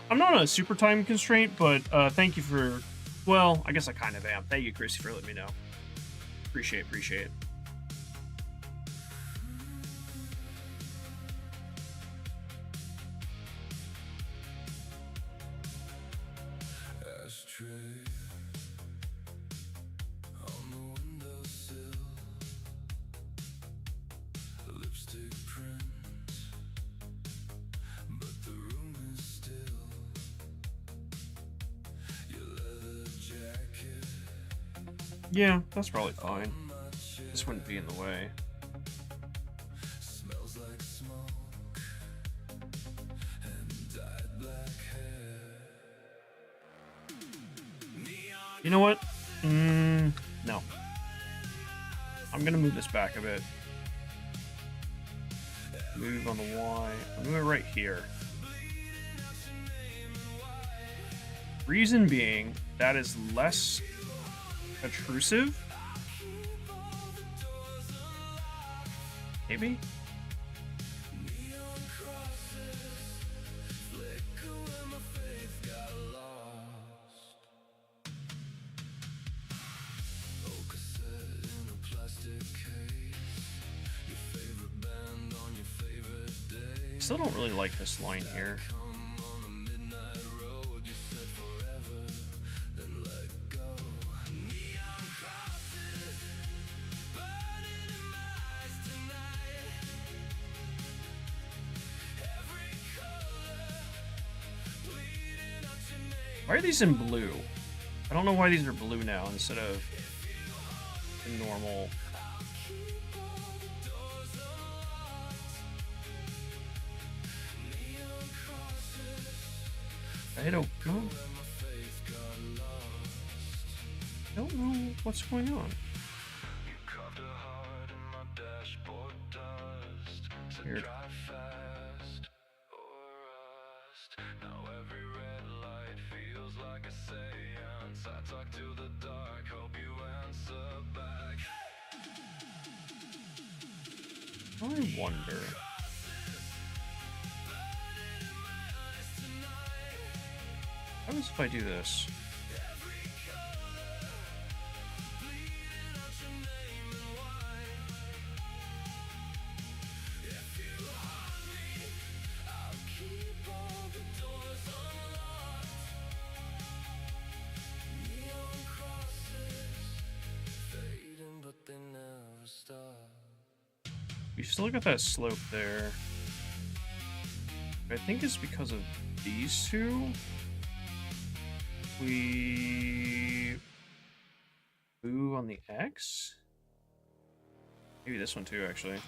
I'm not on a super time constraint, but thank you for, well, I guess I kind of am. Thank you, Chrissy, for letting me know. Appreciate it. Ashtray on the windowsill, lipstick prints, but the room is still. Your leather jacket, Yeah, that's probably fine. This wouldn't be in the way. smells like smoke and dyed black hair. You know what? No. I'm gonna move this back a bit. Move on the Y. I'll move it right here. Reason being, that is less obtrusive. Maybe? Still don't really like this line here. Why are these in blue? I don't know why these are blue now instead of the normal. I don't know. I don't know what's going on. Weird. I wonder. What happens if I do this? We still got that slope there. I think it's because of these two. We boo on the X? Maybe this one too, actually.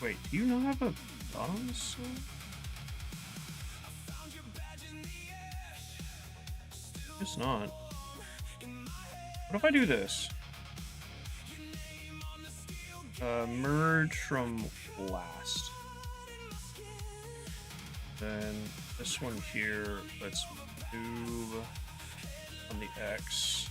Wait, do you not have a dot on this sword? It's not. What if I do this? Merge from last. Then this one here, let's move on the X.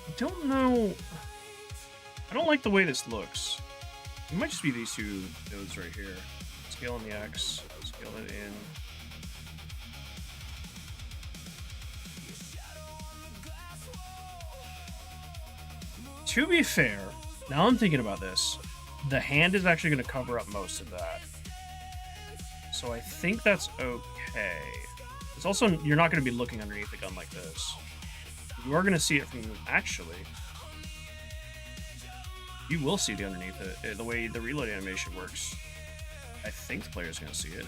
I don't know. I don't like the way this looks. It might just be these two nodes right here. Scale on the X, scale it in. To be fair, now I'm thinking about this, the hand is actually going to cover up most of that. So I think that's okay. It's also, you're not going to be looking underneath a gun like this. You are going to see it from, actually, you will see the underneath it, the way the reload animation works. I think the player's going to see it.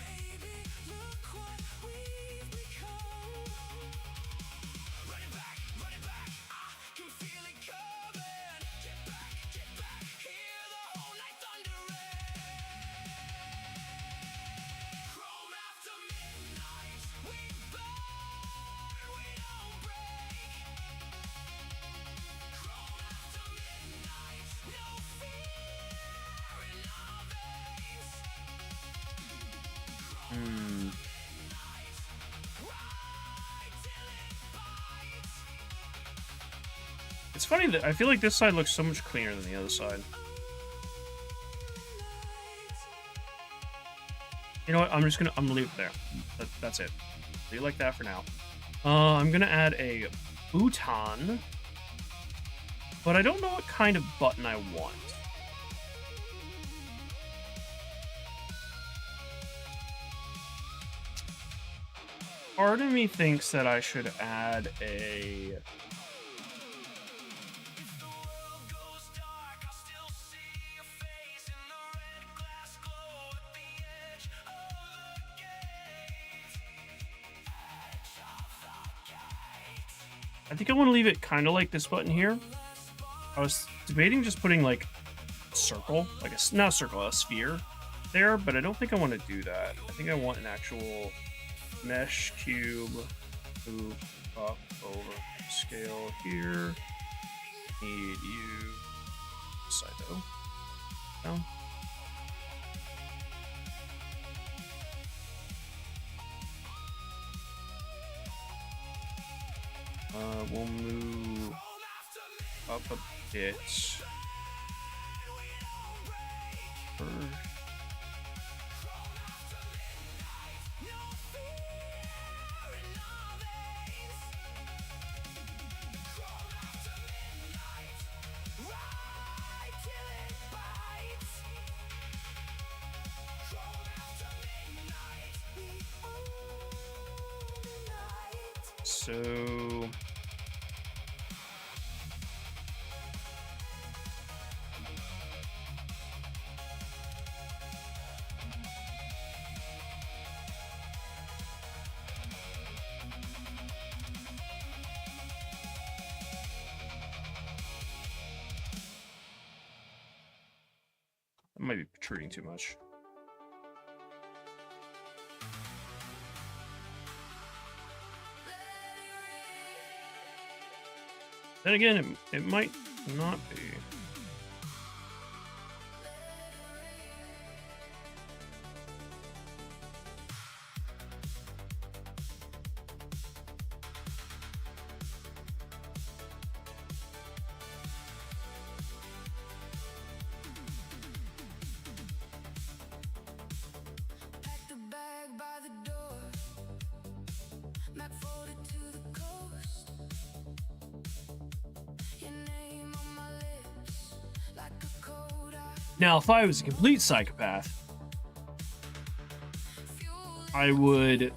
It's funny that I feel like this side looks so much cleaner than the other side. You know what? I'm gonna leave it there. That's it. Leave it like that for now. I'm gonna add a futon, but I don't know what kind of button I want. Part of me thinks that I should add a... I think I want to leave it kind of like this button here. I was debating just putting like a circle, like a, not a circle, a sphere there, but I don't think I want to do that. I think I want an actual mesh cube, move up, over, scale here. Need you, side though. Down. We'll move up a bit. So I might be protruding too much. Then again, it might not be. Now, if I was a complete psychopath, I would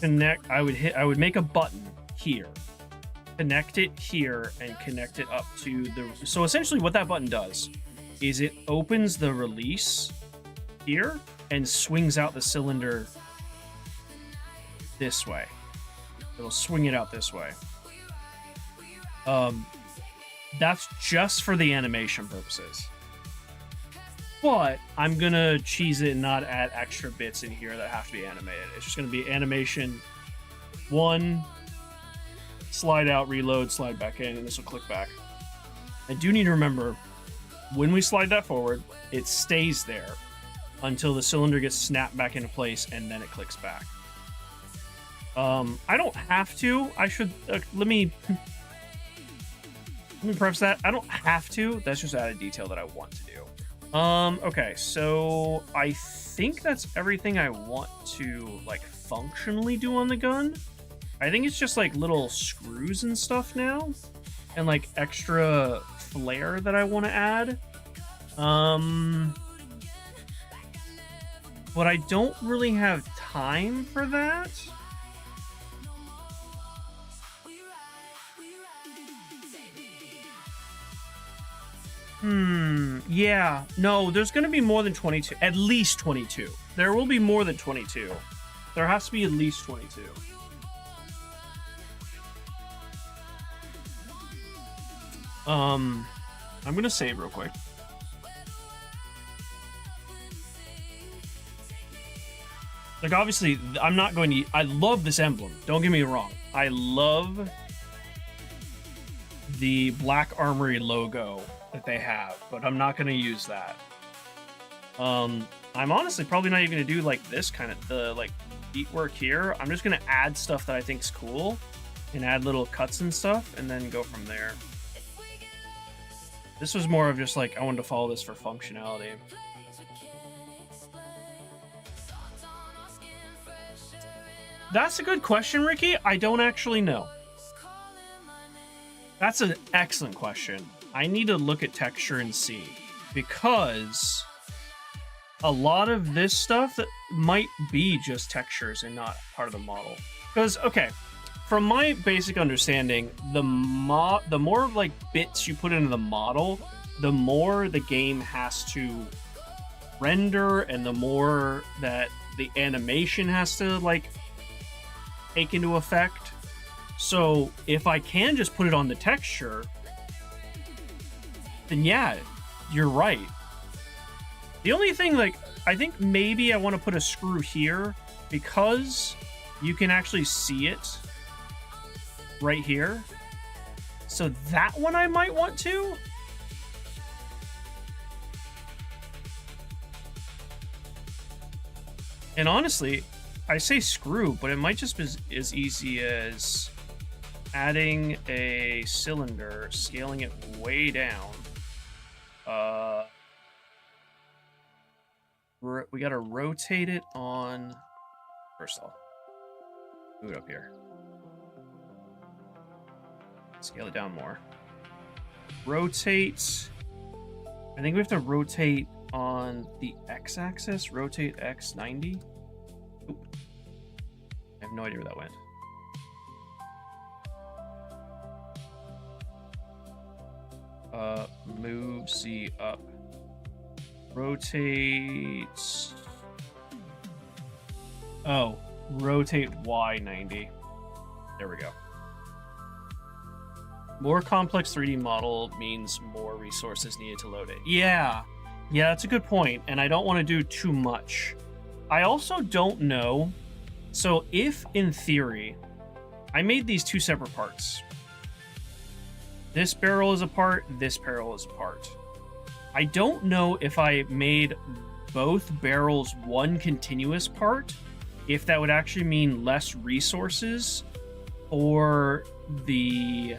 connect. I would make a button here, connect it here, and connect it up to the. So essentially, what that button does is it opens the release here and swings out the cylinder this way. It'll swing it out this way. That's just for the animation purposes. But I'm gonna cheese it and not add extra bits in here that have to be animated. It's just gonna be animation 1, slide out, reload, slide back in, and this will click back. I do need to remember, when we slide that forward, it stays there until the cylinder gets snapped back into place, and then it clicks back. I don't have to. I should, let me preface that. I don't have to. That's just added detail that I want to do. Okay, so I think that's everything I want to, like, functionally do on the gun. I think it's just, like, little screws and stuff now, and, like, extra flair that I want to add. But I don't really have time for that. Yeah. No, there's going to be more than 22. At least 22. There will be more than 22. There has to be at least 22. I'm going to save real quick. Like, obviously, I'm not going to... I love this emblem. Don't get me wrong. I love the Black Armory logo that they have, but I'm not going to use that. I'm honestly probably not even going to do, like, this kind of... the, like, beatwork here. I'm just going to add stuff that I think's cool and add little cuts and stuff and then go from there. This was more of just, like, I wanted to follow this for functionality. That's a good question, Ricky. I don't actually know. That's an excellent question. I need to look at texture and see, because a lot of this stuff that might be just textures and not part of the model. Because, okay, from my basic understanding, the more, like, bits you put into the model, the more the game has to render, and the more that the animation has to, like, take into effect. So if I can just put it on the texture, then yeah, you're right. The only thing, like, I think maybe I want to put a screw here because you can actually see it right here. So that one I might want to. And honestly, I say screw, but it might just be as easy as adding a cylinder, scaling it way down. We gotta rotate it on. First of all, move it up here. Scale it down more. Rotate. I think we have to rotate on the x-axis. Rotate x 90. Oop. I have no idea where that went. Move Z up. Rotate. Oh, rotate Y 90. There we go. More complex 3D model means more resources needed to load it. Yeah, that's a good point, and I don't want to do too much. I also don't know. So if, in theory, I made these two separate parts. This barrel is a part, this barrel is a part. I don't know if I made both barrels one continuous part, if that would actually mean less resources, or the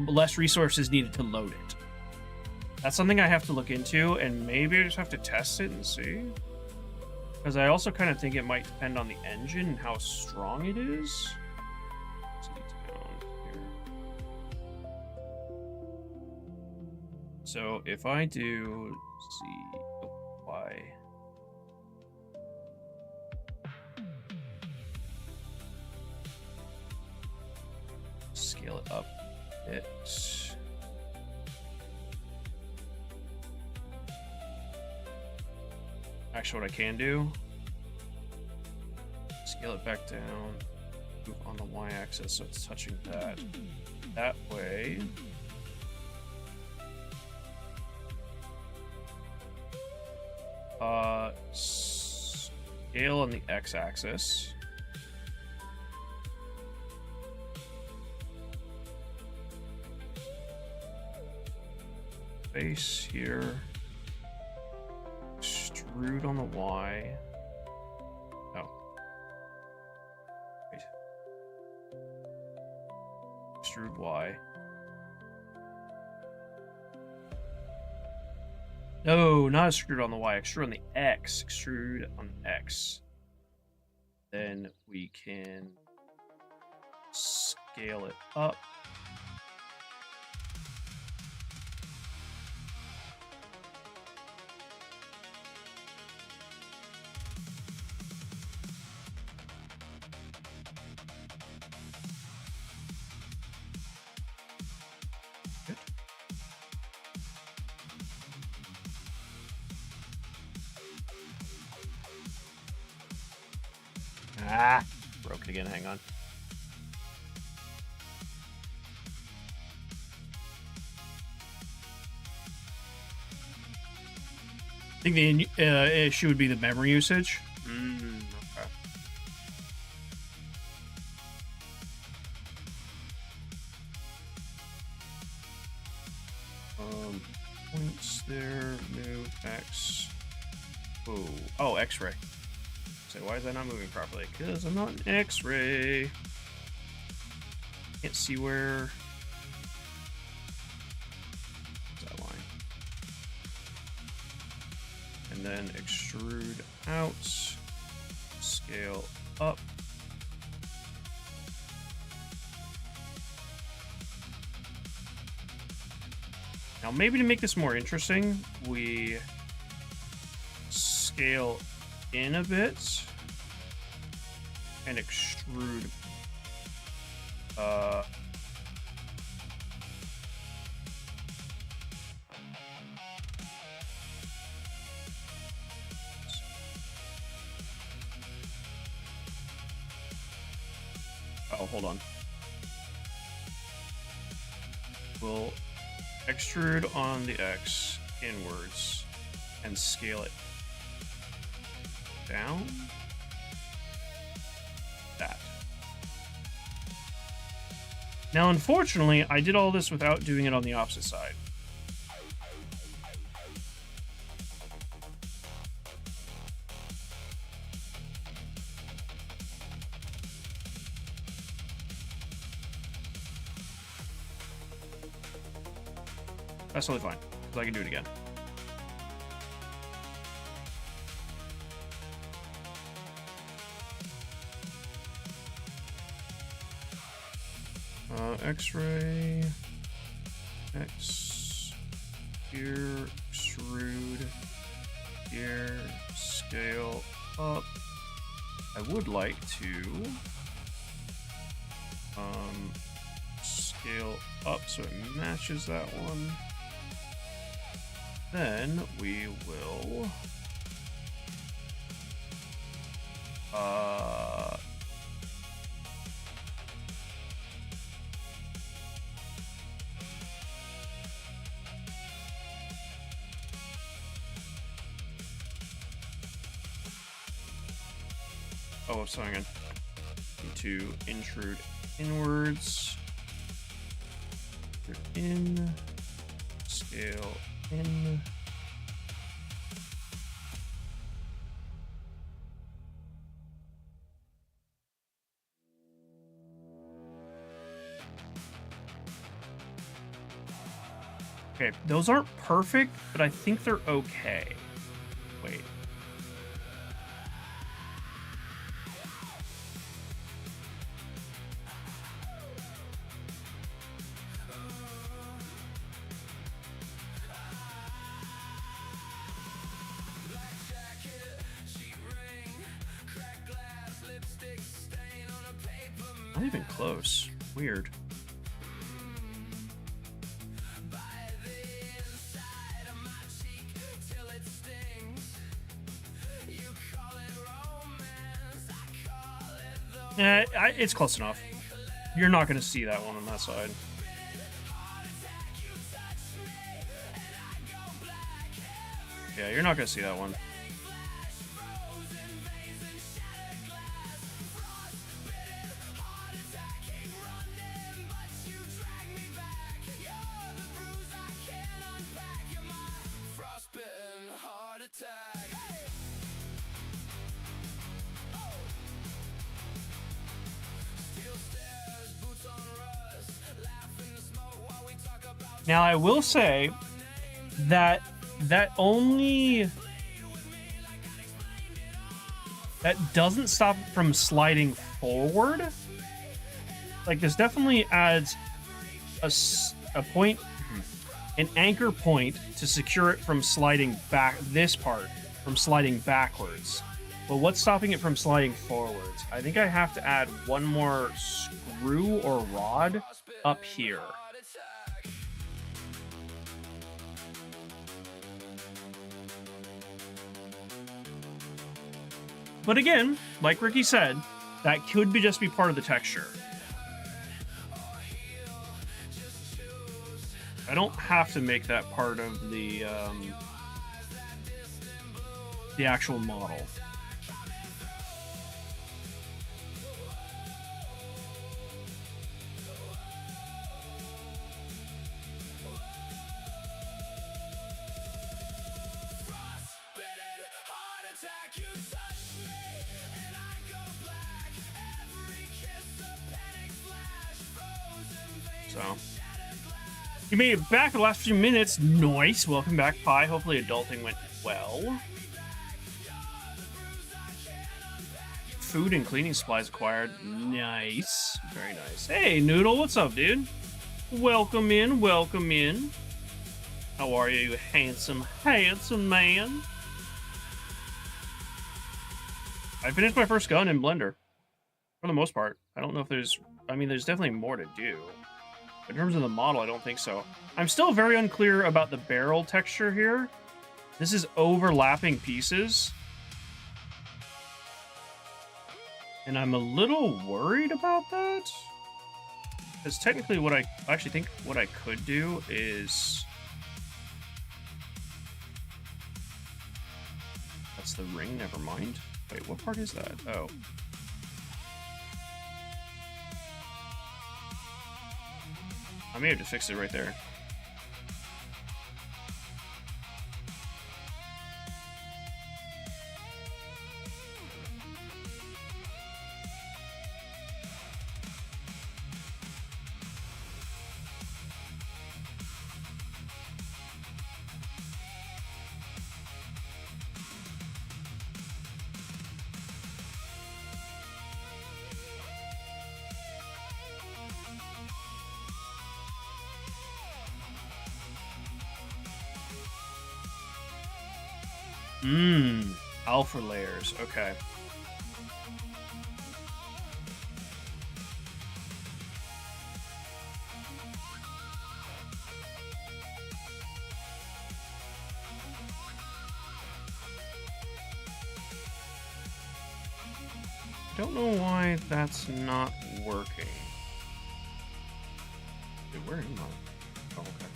less resources needed to load it. That's something I have to look into, and maybe I just have to test it and see. Because I also kind of think it might depend on the engine and how strong it is. So if I do Z, Y. Scale it up a bit. Actually, what I can do, scale it back down, move on the y-axis so it's touching that. That way, scale on the x-axis. Base here. Extrude on the Y. Oh. Wait. Extrude Y. No, not extrude on the Y. Extrude on the X. Extrude on the X. Then we can scale it up. Ah, broke it again. Hang on. I think the issue would be the memory usage. Okay. Points there. New X. Oh, X-ray. Say, why is that not moving properly? Because I'm not an X-ray. Can't see where. What's that line? And then extrude out. Scale up. Now, maybe to make this more interesting, we scale in a bit and extrude oh, hold on. We'll extrude on the X inwards and scale it down. That. Now, unfortunately, I did all this without doing it on the opposite side. That's totally fine, because I can do it again. X-ray, X, here, extrude, here, scale up. I would like to scale up so it matches that one. Then we will oh, sorry, again. Need to intrude inwards. In, scale in. Okay, those aren't perfect, but I think they're okay. Wait. Not even close. Weird. It's close enough. You're not going to see that one on that side. Yeah, you're not going to see that one. Now, I will say that that doesn't stop it from sliding forward. Like, this definitely adds a point, an anchor point to secure it from sliding back, this part, from sliding backwards. But what's stopping it from sliding forwards? I think I have to add one more screw or rod up here. But again, like Ricky said, that could be just be part of the texture. I don't have to make that part of the actual model. So, you made it back the last few minutes. Nice. Welcome back, Pi. Hopefully adulting went well. Food and cleaning supplies acquired. Nice. Very nice. Hey, Noodle. What's up, dude? Welcome in. Welcome in. How are you, handsome man? I finished my first gun in Blender. For the most part. I don't know if there's... I mean, there's definitely more to do. In terms of the model, I don't think so. I'm still very unclear about the barrel texture here. This is overlapping pieces. And I'm a little worried about that. Because technically what I actually think what I could do is... That's the ring, never mind. Wait, what part is that? Oh. I may have just fixed it right there. Alpha layers, okay. I don't know why that's not working. Dude, where am I? Oh, okay.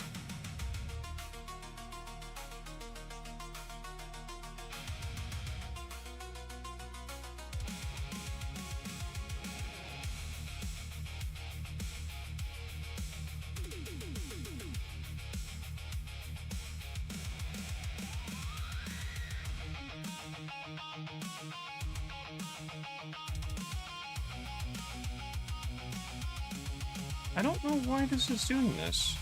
I don't know why this is doing this.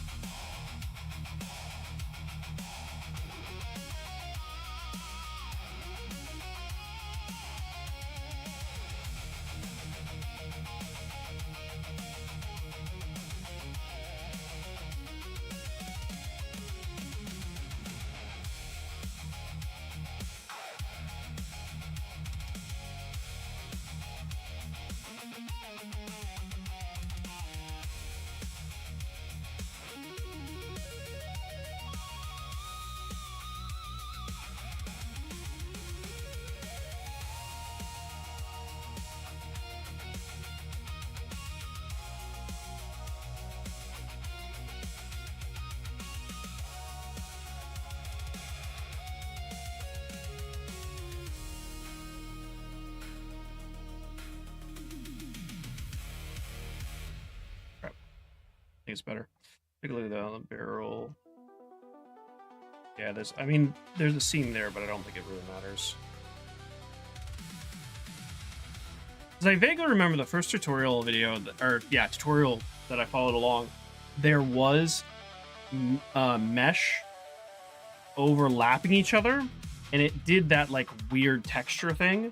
it's better. Take a look at the barrel. Yeah, there's a seam there, but I don't think it really matters. Because I vaguely remember the first tutorial video, tutorial that I followed along, there was mesh overlapping each other, and it did that like weird texture thing.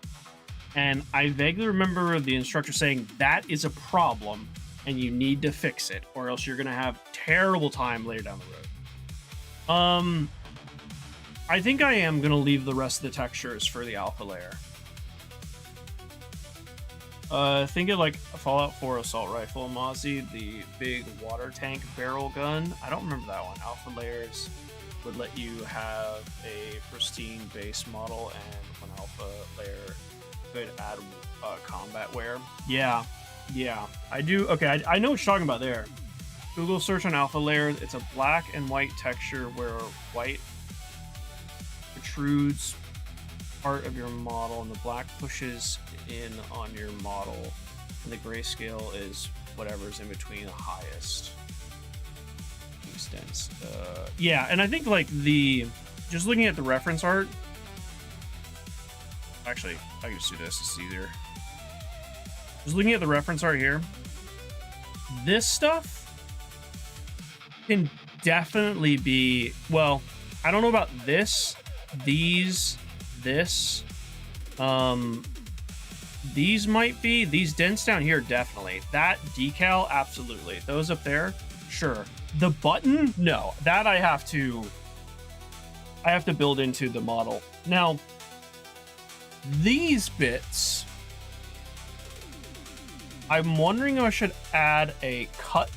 And I vaguely remember the instructor saying that is a problem, and you need to fix it, or else you're gonna have terrible time later down the road. I think I am gonna leave the rest of the textures for the alpha layer. Think of like a Fallout 4 assault rifle, Mozzie, the big water tank barrel gun. I don't remember that one. Alpha layers would let you have a pristine base model, and an alpha layer could add combat wear. Yeah, I do. Okay, I know what you're talking about there. Google search on alpha layers. It's a black and white texture where white protrudes part of your model and the black pushes in on your model, and the grayscale is whatever's in between the highest extents. Yeah, and I think like just looking at the reference art, actually I can just do this, it's easier. Just looking at the reference art here, this stuff can definitely be, well, I don't know about this, this, these might be, these dents down here, definitely. That decal, absolutely. Those up there, sure. The button, no. That I have to build into the model. Now, these bits, I'm wondering if I should add a cut,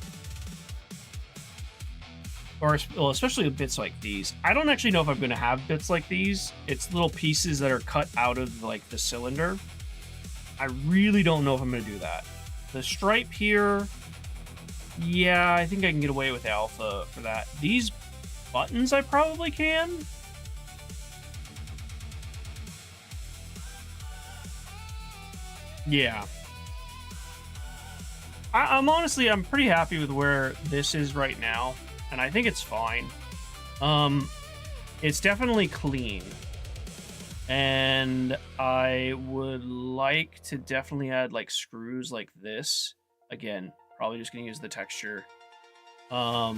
or well, especially bits like these. I don't actually know if I'm going to have bits like these. It's little pieces that are cut out of like the cylinder. I really don't know if I'm going to do that. The stripe here, yeah, I think I can get away with alpha for that. These buttons, I probably can. Yeah. I'm honestly, I'm pretty happy with where this is right now, and I think it's fine. It's definitely clean, and I would like to definitely add like screws like this. Again, probably just gonna use the texture. I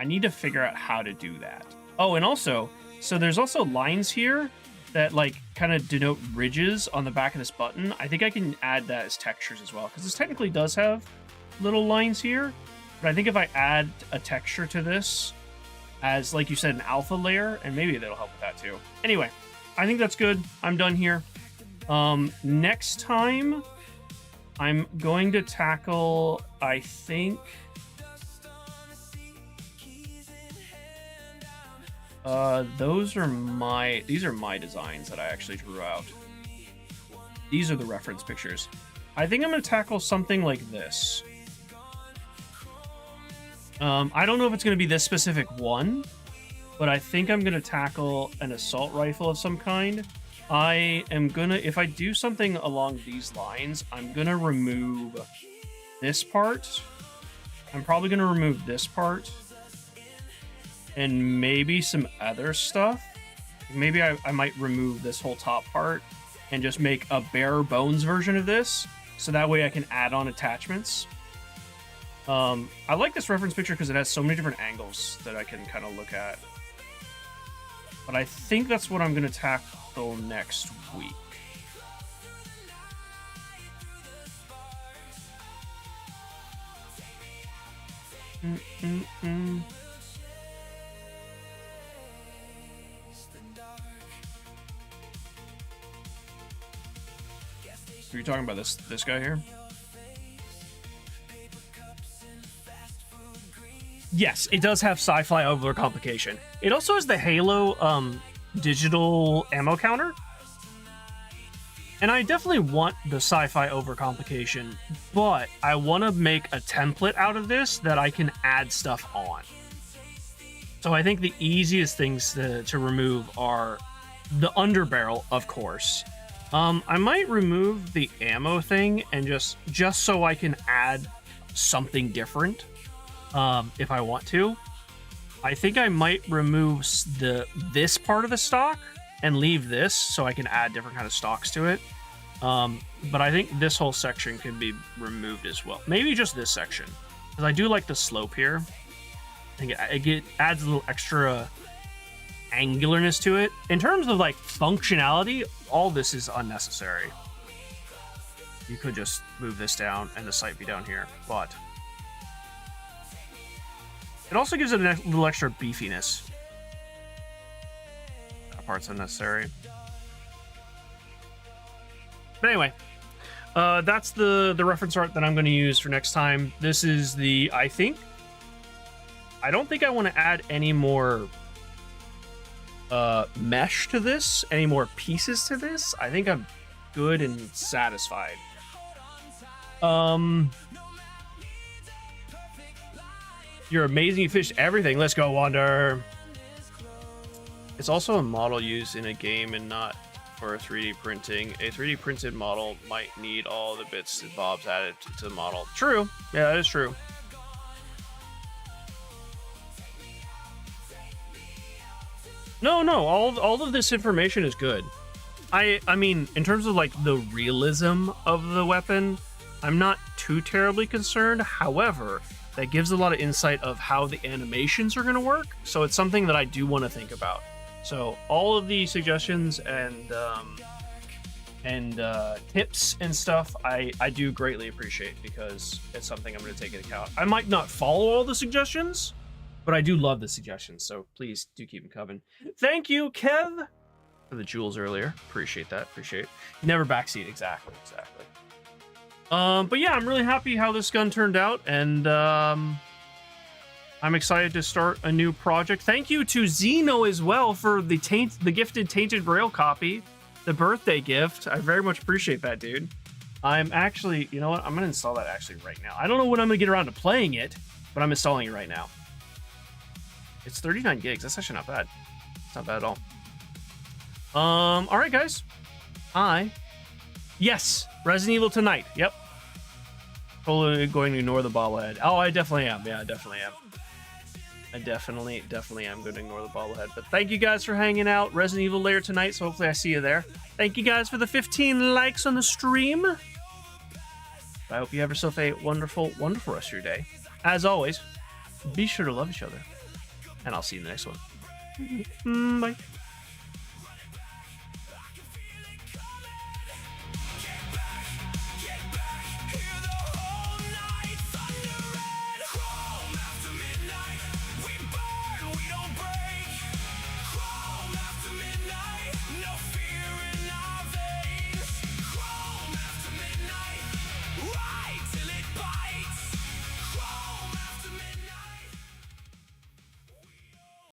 need to figure out how to do that. Oh, and also, so there's also lines here that like kind of denote ridges on the back of this button. I think I can add that as textures as well, because this technically does have little lines here. But I think if I add a texture to this as, like you said, an alpha layer, and maybe that'll help with that too. Anyway, I think that's good. I'm done here. Next time, I'm going to tackle, I think, these are my designs that I actually drew out. These are the reference pictures. I think I'm going to tackle something like this. I don't know if it's going to be this specific one, but I think I'm going to tackle an assault rifle of some kind. I am going to, if I do something along these lines, I'm going to remove this part. I'm probably going to remove this part. And maybe some other stuff. Maybe I might remove this whole top part and just make a bare bones version of this, so that way I can add on attachments. I like this reference picture because it has so many different angles that I can kind of look at. But I think that's what I'm going to tackle next week. Are you talking about this guy here? Yes, it does have sci-fi overcomplication. It also has the Halo digital ammo counter. And I definitely want the sci-fi overcomplication, but I want to make a template out of this that I can add stuff on. So I think the easiest things to remove are the underbarrel, of course, I might remove the ammo thing and just so I can add something different, if I want to. I think I might remove this part of the stock and leave this so I can add different kind of stocks to it. But I think this whole section can be removed as well. Maybe just this section, because I do like the slope here. I think it adds a little extra angularness to it. In terms of like functionality, all this is unnecessary. You could just move this down and the sight be down here, but it also gives it a little extra beefiness. That part's unnecessary. But anyway, that's the reference art that I'm going to use for next time. This is I don't think I want to add any more mesh to this, any more pieces to this. I think I'm good and satisfied. You're amazing. You finished everything. Let's go, Wander. It's also a model used in a game and not for 3D printing. A 3D printed model might need all the bits and bobs added to the model. True. Yeah, that is true. No, all of this information is good. I mean, in terms of like the realism of the weapon, I'm not too terribly concerned. However, that gives a lot of insight of how the animations are going to work. So it's something that I do want to think about. So all of the suggestions and tips and stuff, I do greatly appreciate, because it's something I'm going to take into account. I might not follow all the suggestions, but I do love the suggestions. So please do keep them coming. Thank you, Kev, for the jewels earlier. Appreciate that. Appreciate it. Never backseat. Exactly. But yeah, I'm really happy how this gun turned out, and I'm excited to start a new project. Thank you to Zeno as well for the gifted Tainted Grail copy, the birthday gift. I very much appreciate that, dude. I'm actually, you know what? I'm gonna install that actually right now. I don't know when I'm gonna get around to playing it, but I'm installing it right now. It's 39 gigs. That's actually not bad. It's not bad at all. All right, guys. Yes, Resident Evil tonight. Yep. Totally going to ignore the bobblehead. Oh, I definitely am. Yeah, I definitely am. I definitely am going to ignore the bobblehead. But thank you guys for hanging out. Resident Evil later tonight, so hopefully I see you there. Thank you guys for the 15 likes on the stream. I hope you have yourself a wonderful, wonderful rest of your day. As always, be sure to love each other. And I'll see you in the next one. Bye.